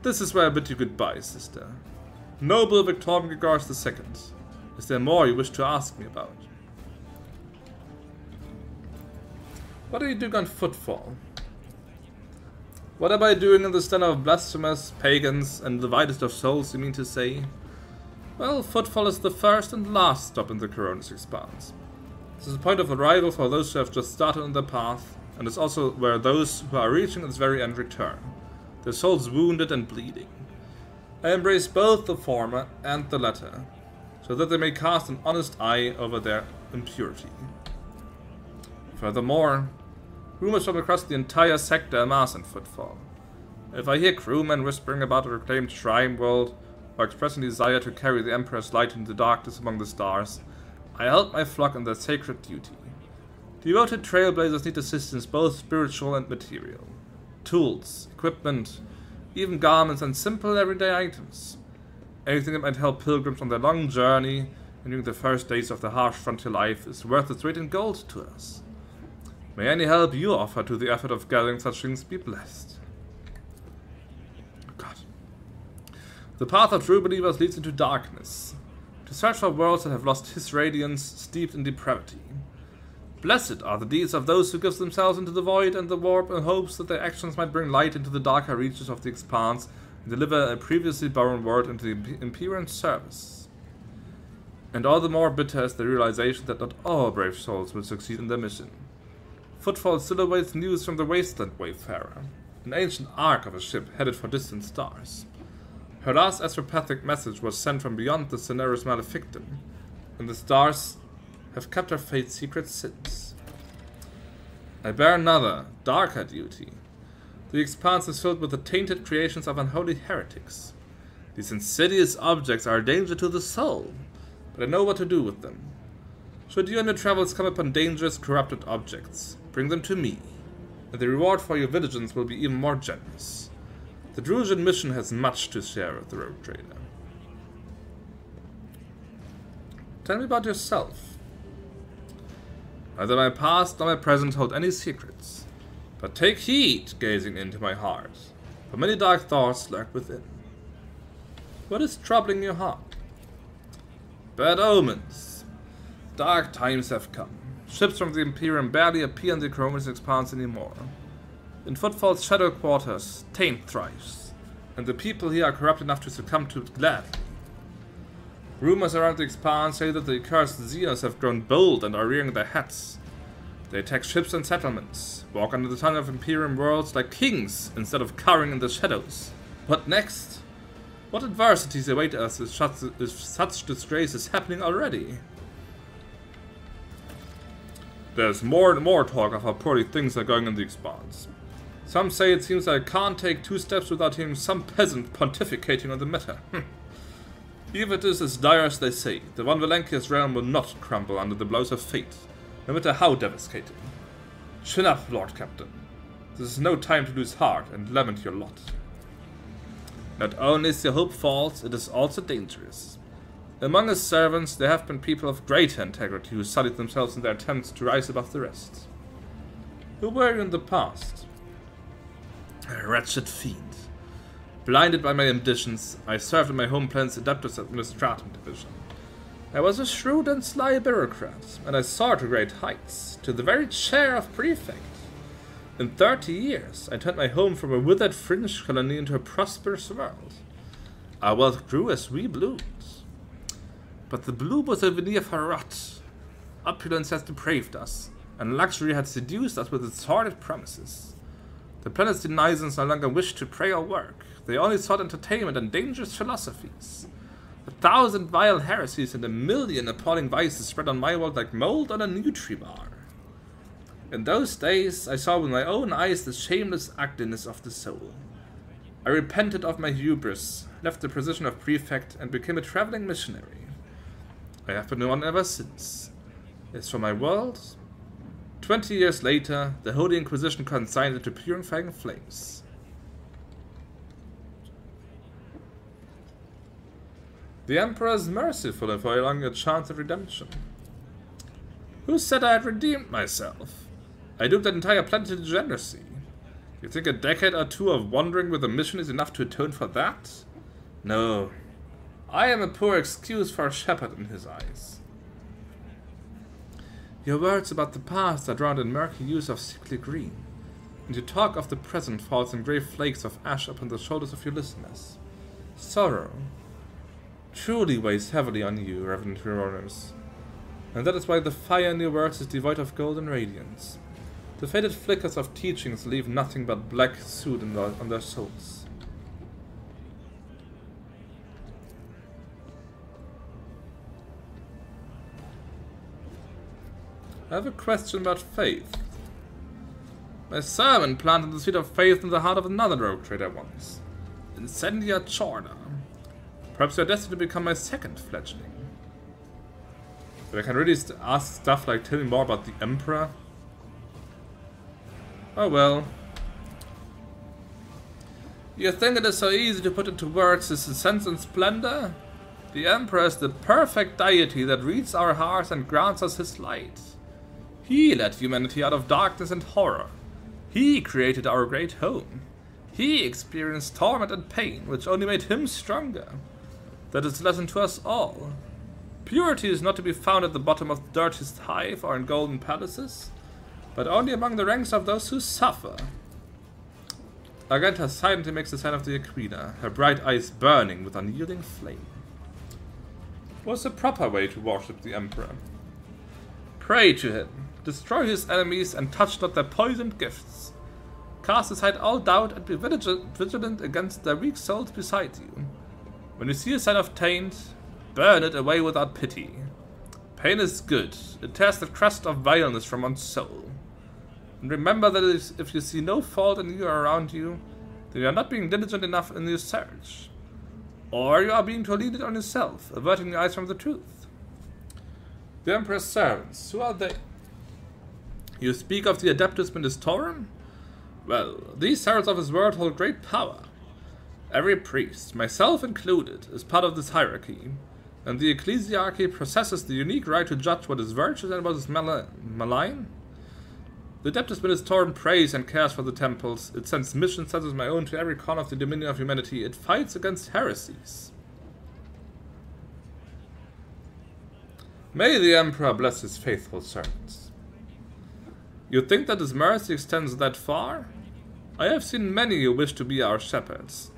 This is where I bid you goodbye, sister. Noble Victorian Gegars II. Is there more you wish to ask me about? What are you doing on Footfall? What am I doing in this den of blasphemous, pagans, and the widest of souls, you mean to say? Well, Footfall is the first and last stop in the Coronis Expanse. This is a point of arrival for those who have just started on the path, and it's also where those who are reaching its very end return, their souls wounded and bleeding. I embrace both the former and the latter, so that they may cast an honest eye over their impurity. Furthermore, rumors from across the entire sector amass in Footfall. If I hear crewmen whispering about a reclaimed shrine world, or expressing desire to carry the Emperor's light into the darkness among the stars, I help my flock in their sacred duty. Devoted trailblazers need assistance both spiritual and material. Tools, equipment, even garments and simple everyday items. Anything that might help pilgrims on their long journey and during the first days of the harsh frontier life is worth its weight in gold to us. May any help you offer to the effort of gathering such things be blessed. God. The path of true believers leads into darkness, to search for worlds that have lost his radiance, steeped in depravity. Blessed are the deeds of those who give themselves into the void and the warp in hopes that their actions might bring light into the darker reaches of the expanse and deliver a previously barren world into the Imperial service. And all the more bitter is the realization that not all brave souls will succeed in their mission. Footfall still awaits news from the Wasteland Wayfarer, an ancient ark of a ship headed for distant stars. Her last astropathic message was sent from beyond the Cinerus Malefictum, and the stars have kept her fate secret since. I bear another, darker duty. The expanse is filled with the tainted creations of unholy heretics. These insidious objects are a danger to the soul, but I know what to do with them. Should you in your travels come upon dangerous, corrupted objects, bring them to me, and the reward for your vigilance will be even more generous. The Drusian mission has much to share with the rogue trader. Tell me about yourself. Neither my past nor my present hold any secrets, but take heed gazing into my heart, for many dark thoughts lurk within. What is troubling your heart? Bad omens. Dark times have come. Ships from the Imperium barely appear in the Coronis Expanse anymore. In Footfall's shadow quarters, taint thrives, and the people here are corrupt enough to succumb to it gladly. Rumors around the Expanse say that the accursed Xenos have grown bold and are rearing their heads. They attack ships and settlements, walk under the tongue of Imperium worlds like kings instead of cowering in the shadows. What next? What adversities await us if such disgrace is happening already? There's more and more talk of how poorly things are going in the Expanse. Some say it seems I can't take 2 steps without hearing some peasant pontificating on the matter. Even if it is as dire as they say, the one Valancius realm will not crumble under the blows of fate, no matter how devastating. Chin up, Lord Captain. This is no time to lose heart and lament your lot. Not only is your hope false, it is also dangerous. Among his servants, there have been people of greater integrity who sullied themselves in their attempts to rise above the rest. Who were you in the past? A wretched fiend. Blinded by my ambitions, I served in my home planet's Adeptus Administratum division. I was a shrewd and sly bureaucrat, and I soared to great heights, to the very chair of prefect. In 30 years, I turned my home from a withered fringe colony into a prosperous world. Our wealth grew as we bloomed. But the bloom was a veneer for rot. Opulence has depraved us, and luxury had seduced us with its sordid promises. The planet's denizens no longer wished to pray or work. They only sought entertainment and dangerous philosophies. 1,000 vile heresies and 1,000,000 appalling vices spread on my world like mold on a Nutribar. In those days, I saw with my own eyes the shameless ugliness of the soul. I repented of my hubris, left the position of prefect, and became a traveling missionary. I have been one ever since. As for my world, 20 years later, the Holy Inquisition consigned it to purifying flames. The Emperor is merciful for allowing a chance of redemption. Who said I had redeemed myself? I doomed that entire planet to degeneracy. You think a decade or two of wandering with a mission is enough to atone for that? No. I am a poor excuse for a shepherd in his eyes. Your words about the past are drowned in murky hues of sickly green, and your talk of the present falls in grey flakes of ash upon the shoulders of your listeners. Sorrow truly weighs heavily on you, Reverend Hieronymus, and that is why the fire in your words is devoid of golden radiance. The faded flickers of teachings leave nothing but black soot on their souls. I have a question about faith. My sermon planted the seed of faith in the heart of another rogue trader once. Incendia Chorna. Perhaps you are destined to become my second fledgling. But I can really ask stuff like, tell me more about the Emperor. Oh well. You think it is so easy to put into words his sense and splendor? The Emperor is the perfect deity that reads our hearts and grants us his light. He led humanity out of darkness and horror. He created our great home. He experienced torment and pain, which only made him stronger. That is a lesson to us all. Purity is not to be found at the bottom of the dirtiest hive or in golden palaces, but only among the ranks of those who suffer. Argenta silently makes the sign of the Equina, her bright eyes burning with unyielding flame. What's the proper way to worship the Emperor? Pray to him, destroy his enemies, and touch not their poisoned gifts. Cast aside all doubt and be vigilant against the weak souls beside you. When you see a sign of taint, burn it away without pity. Pain is good, it tears the crust of vileness from one's soul. And remember that if you see no fault in you or around you, then you are not being diligent enough in your search. Or you are being too lenient on yourself, averting your eyes from the truth. The Emperor's servants, who are they? You speak of the Adeptus Ministorum? Well, these heralds of his word hold great power. Every priest, myself included, is part of this hierarchy, and the ecclesiarchy possesses the unique right to judge what is virtuous and what is malign. The Adeptus Ministorum prays and cares for the temples, it sends missions such as my own to every corner of the dominion of humanity, it fights against heresies. May the Emperor bless his faithful servants. You think that his mercy extends that far? I have seen many who wish to be our shepherds.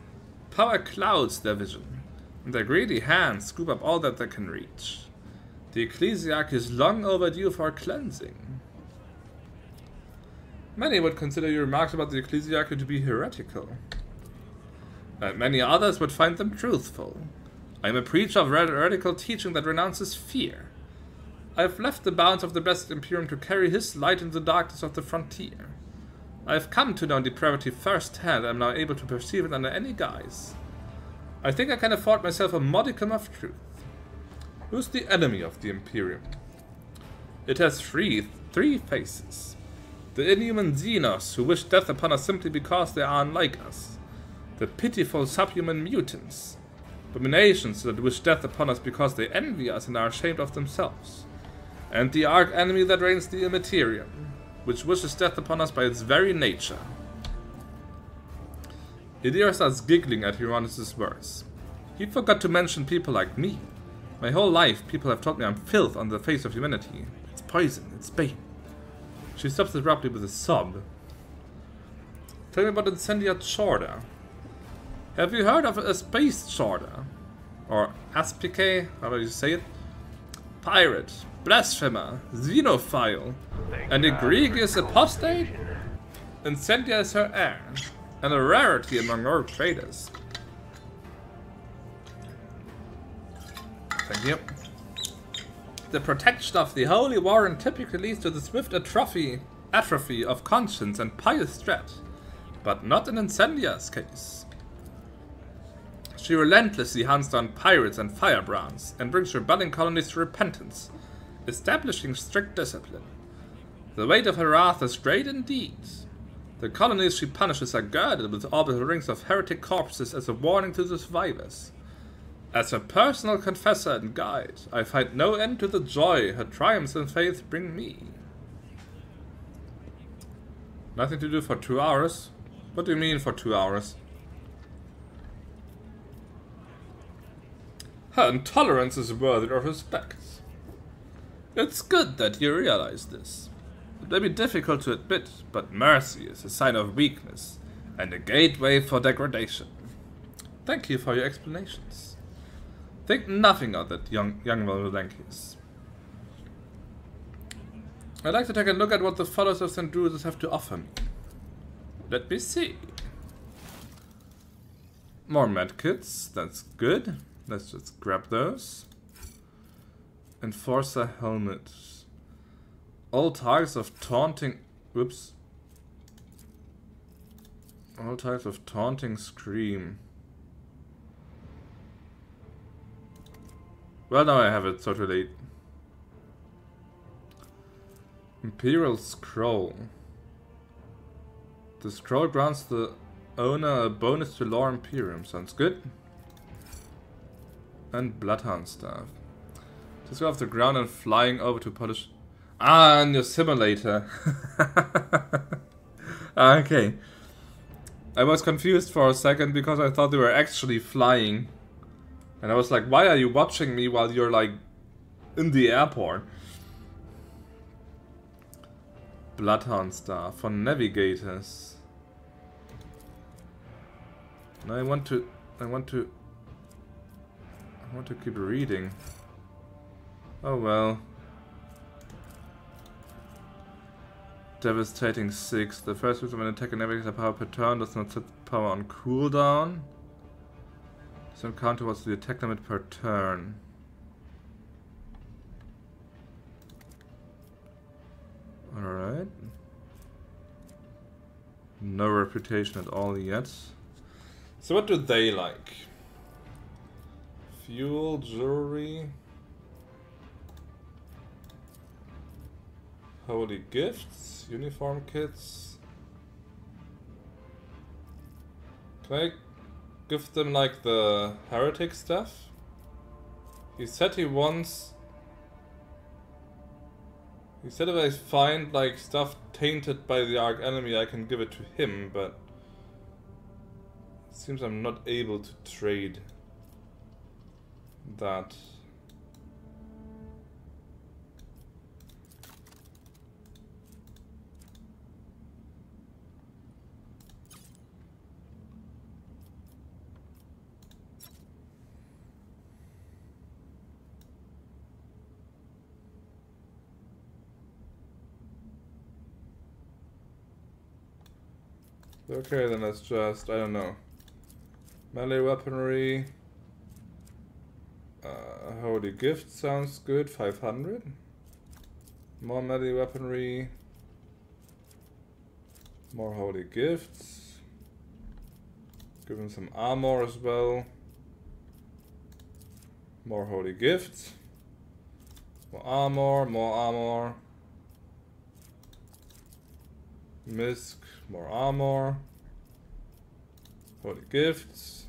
Power clouds their vision, and their greedy hands scoop up all that they can reach. The ecclesiarchy is long overdue for cleansing. Many would consider your remarks about the ecclesiarchy to be heretical. And many others would find them truthful. I am a preacher of heretical teaching that renounces fear. I have left the bounds of the blessed Imperium to carry his light into the darkness of the frontier. I have come to know depravity firsthand and am now able to perceive it under any guise. I think I can afford myself a modicum of truth. Who's the enemy of the Imperium? It has three faces. The inhuman Xenos, who wish death upon us simply because they are unlike us. The pitiful subhuman mutants. Abominations that wish death upon us because they envy us and are ashamed of themselves. And the arch-enemy that reigns the Immaterium, which wishes death upon us by its very nature. Theodora starts giggling at Hieronymus' words. He forgot to mention people like me. My whole life, people have told me I'm filth on the face of humanity. It's poison, it's bane. She stops abruptly with a sob. Tell me about Incendia Charter. Have you heard of a space charter? Or aspice, however you say it? Pirate, blasphemer, xenophile, an egregious apostate? Incendia is her heir, and a rarity among our traders. Thank you. The protection of the Holy Warren typically leads to the swift atrophy of conscience and pious dread, but not in Incendia's case. She relentlessly hunts down pirates and firebrands, and brings rebelling colonies to repentance, establishing strict discipline. The weight of her wrath is great indeed. The colonies she punishes are girded with orbital rings of heretic corpses as a warning to the survivors. As her personal confessor and guide, I find no end to the joy her triumphs in faith bring me. Nothing to do for 2 hours? What do you mean for 2 hours? Her intolerance is worthy of respect. It's good that you realize this. It may be difficult to admit, but mercy is a sign of weakness and a gateway for degradation. Thank you for your explanations. Think nothing of that, young Valancius. I'd like to take a look at what the followers of St. Drusus have to offer me. Let me see. More medkits, that's good. Let's just grab those. Enforcer helmet. All types of taunting... Whoops. All types of taunting scream. Well, now I have it, so too late. Imperial Scroll. The scroll grants the owner a bonus to Lore Imperium. Sounds good. And Bloodhound Staff. Just go off the ground and flying over to polish... Ah, in your simulator. Okay. I was confused for a second because I thought they were actually flying. And I was like, why are you watching me while you're like in the airport? Bloodhound Staff for navigators. And I want to keep reading. Oh well. Devastating 6. The first use of an attack and navigator power per turn does not set power on cooldown. Does not count towards the attack limit per turn. Alright. No reputation at all yet. So what do they like? Fuel, jewelry, holy gifts, uniform kits. Can I give them like the heretic stuff? He said he wants... He said if I find like stuff tainted by the arch enemy I can give it to him, but it seems I'm not able to trade that. Okay, then let's just, I don't know. Melee weaponry. Holy gift sounds good, 500. More melee weaponry. More holy gifts. Give him some armor as well. More holy gifts. More armor, more armor. Misk, more armor. Holy gifts.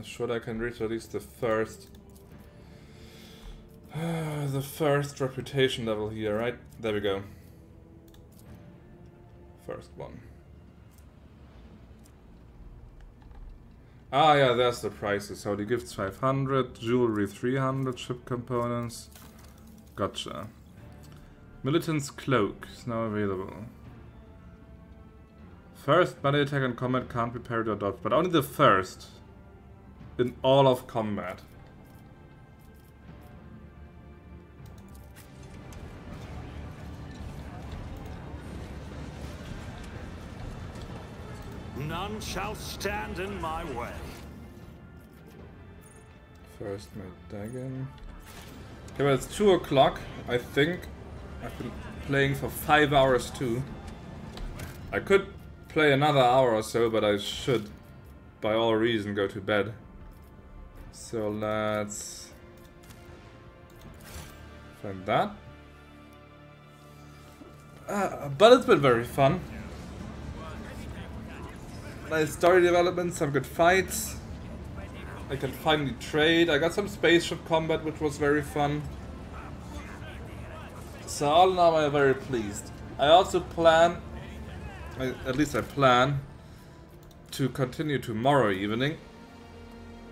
Sure, I can reach at least the first... the first reputation level here, right? There we go. First one. Ah, yeah, there's the prices. So the gifts 500, jewelry 300, ship components. Gotcha. Militant's cloak is now available. First melee attack in combat can't be parried or dodged, but only the first in all of combat.
None shall stand in my way.
First made Dagon. Okay, well, it's 2 o'clock, I think. I've been playing for 5 hours too. I could play another hour or so, but I should, by all reason, go to bed. So let's find that. But it's been very fun. Nice story development, some good fights. I can finally trade. I got some spaceship combat, which was very fun. So all in all, I'm very pleased. I also plan, at least I plan, to continue tomorrow evening.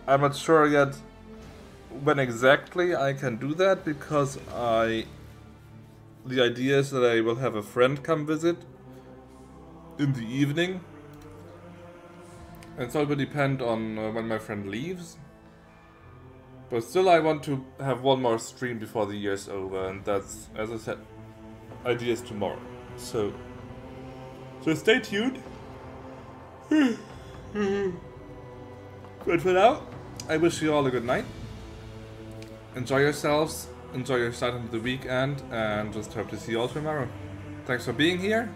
I'm not sure yet when exactly I can do that, because the idea is that I will have a friend come visit in the evening. And so it will depend on when my friend leaves. But still I want to have one more stream before the year's over, and that's, as I said, idea is tomorrow. So stay tuned. But for now, I wish you all a good night. Enjoy yourselves, enjoy your start into the weekend, and just hope to see you all tomorrow. Thanks for being here,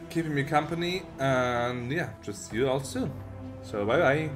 keeping me company, and yeah, just see you all soon. So bye bye.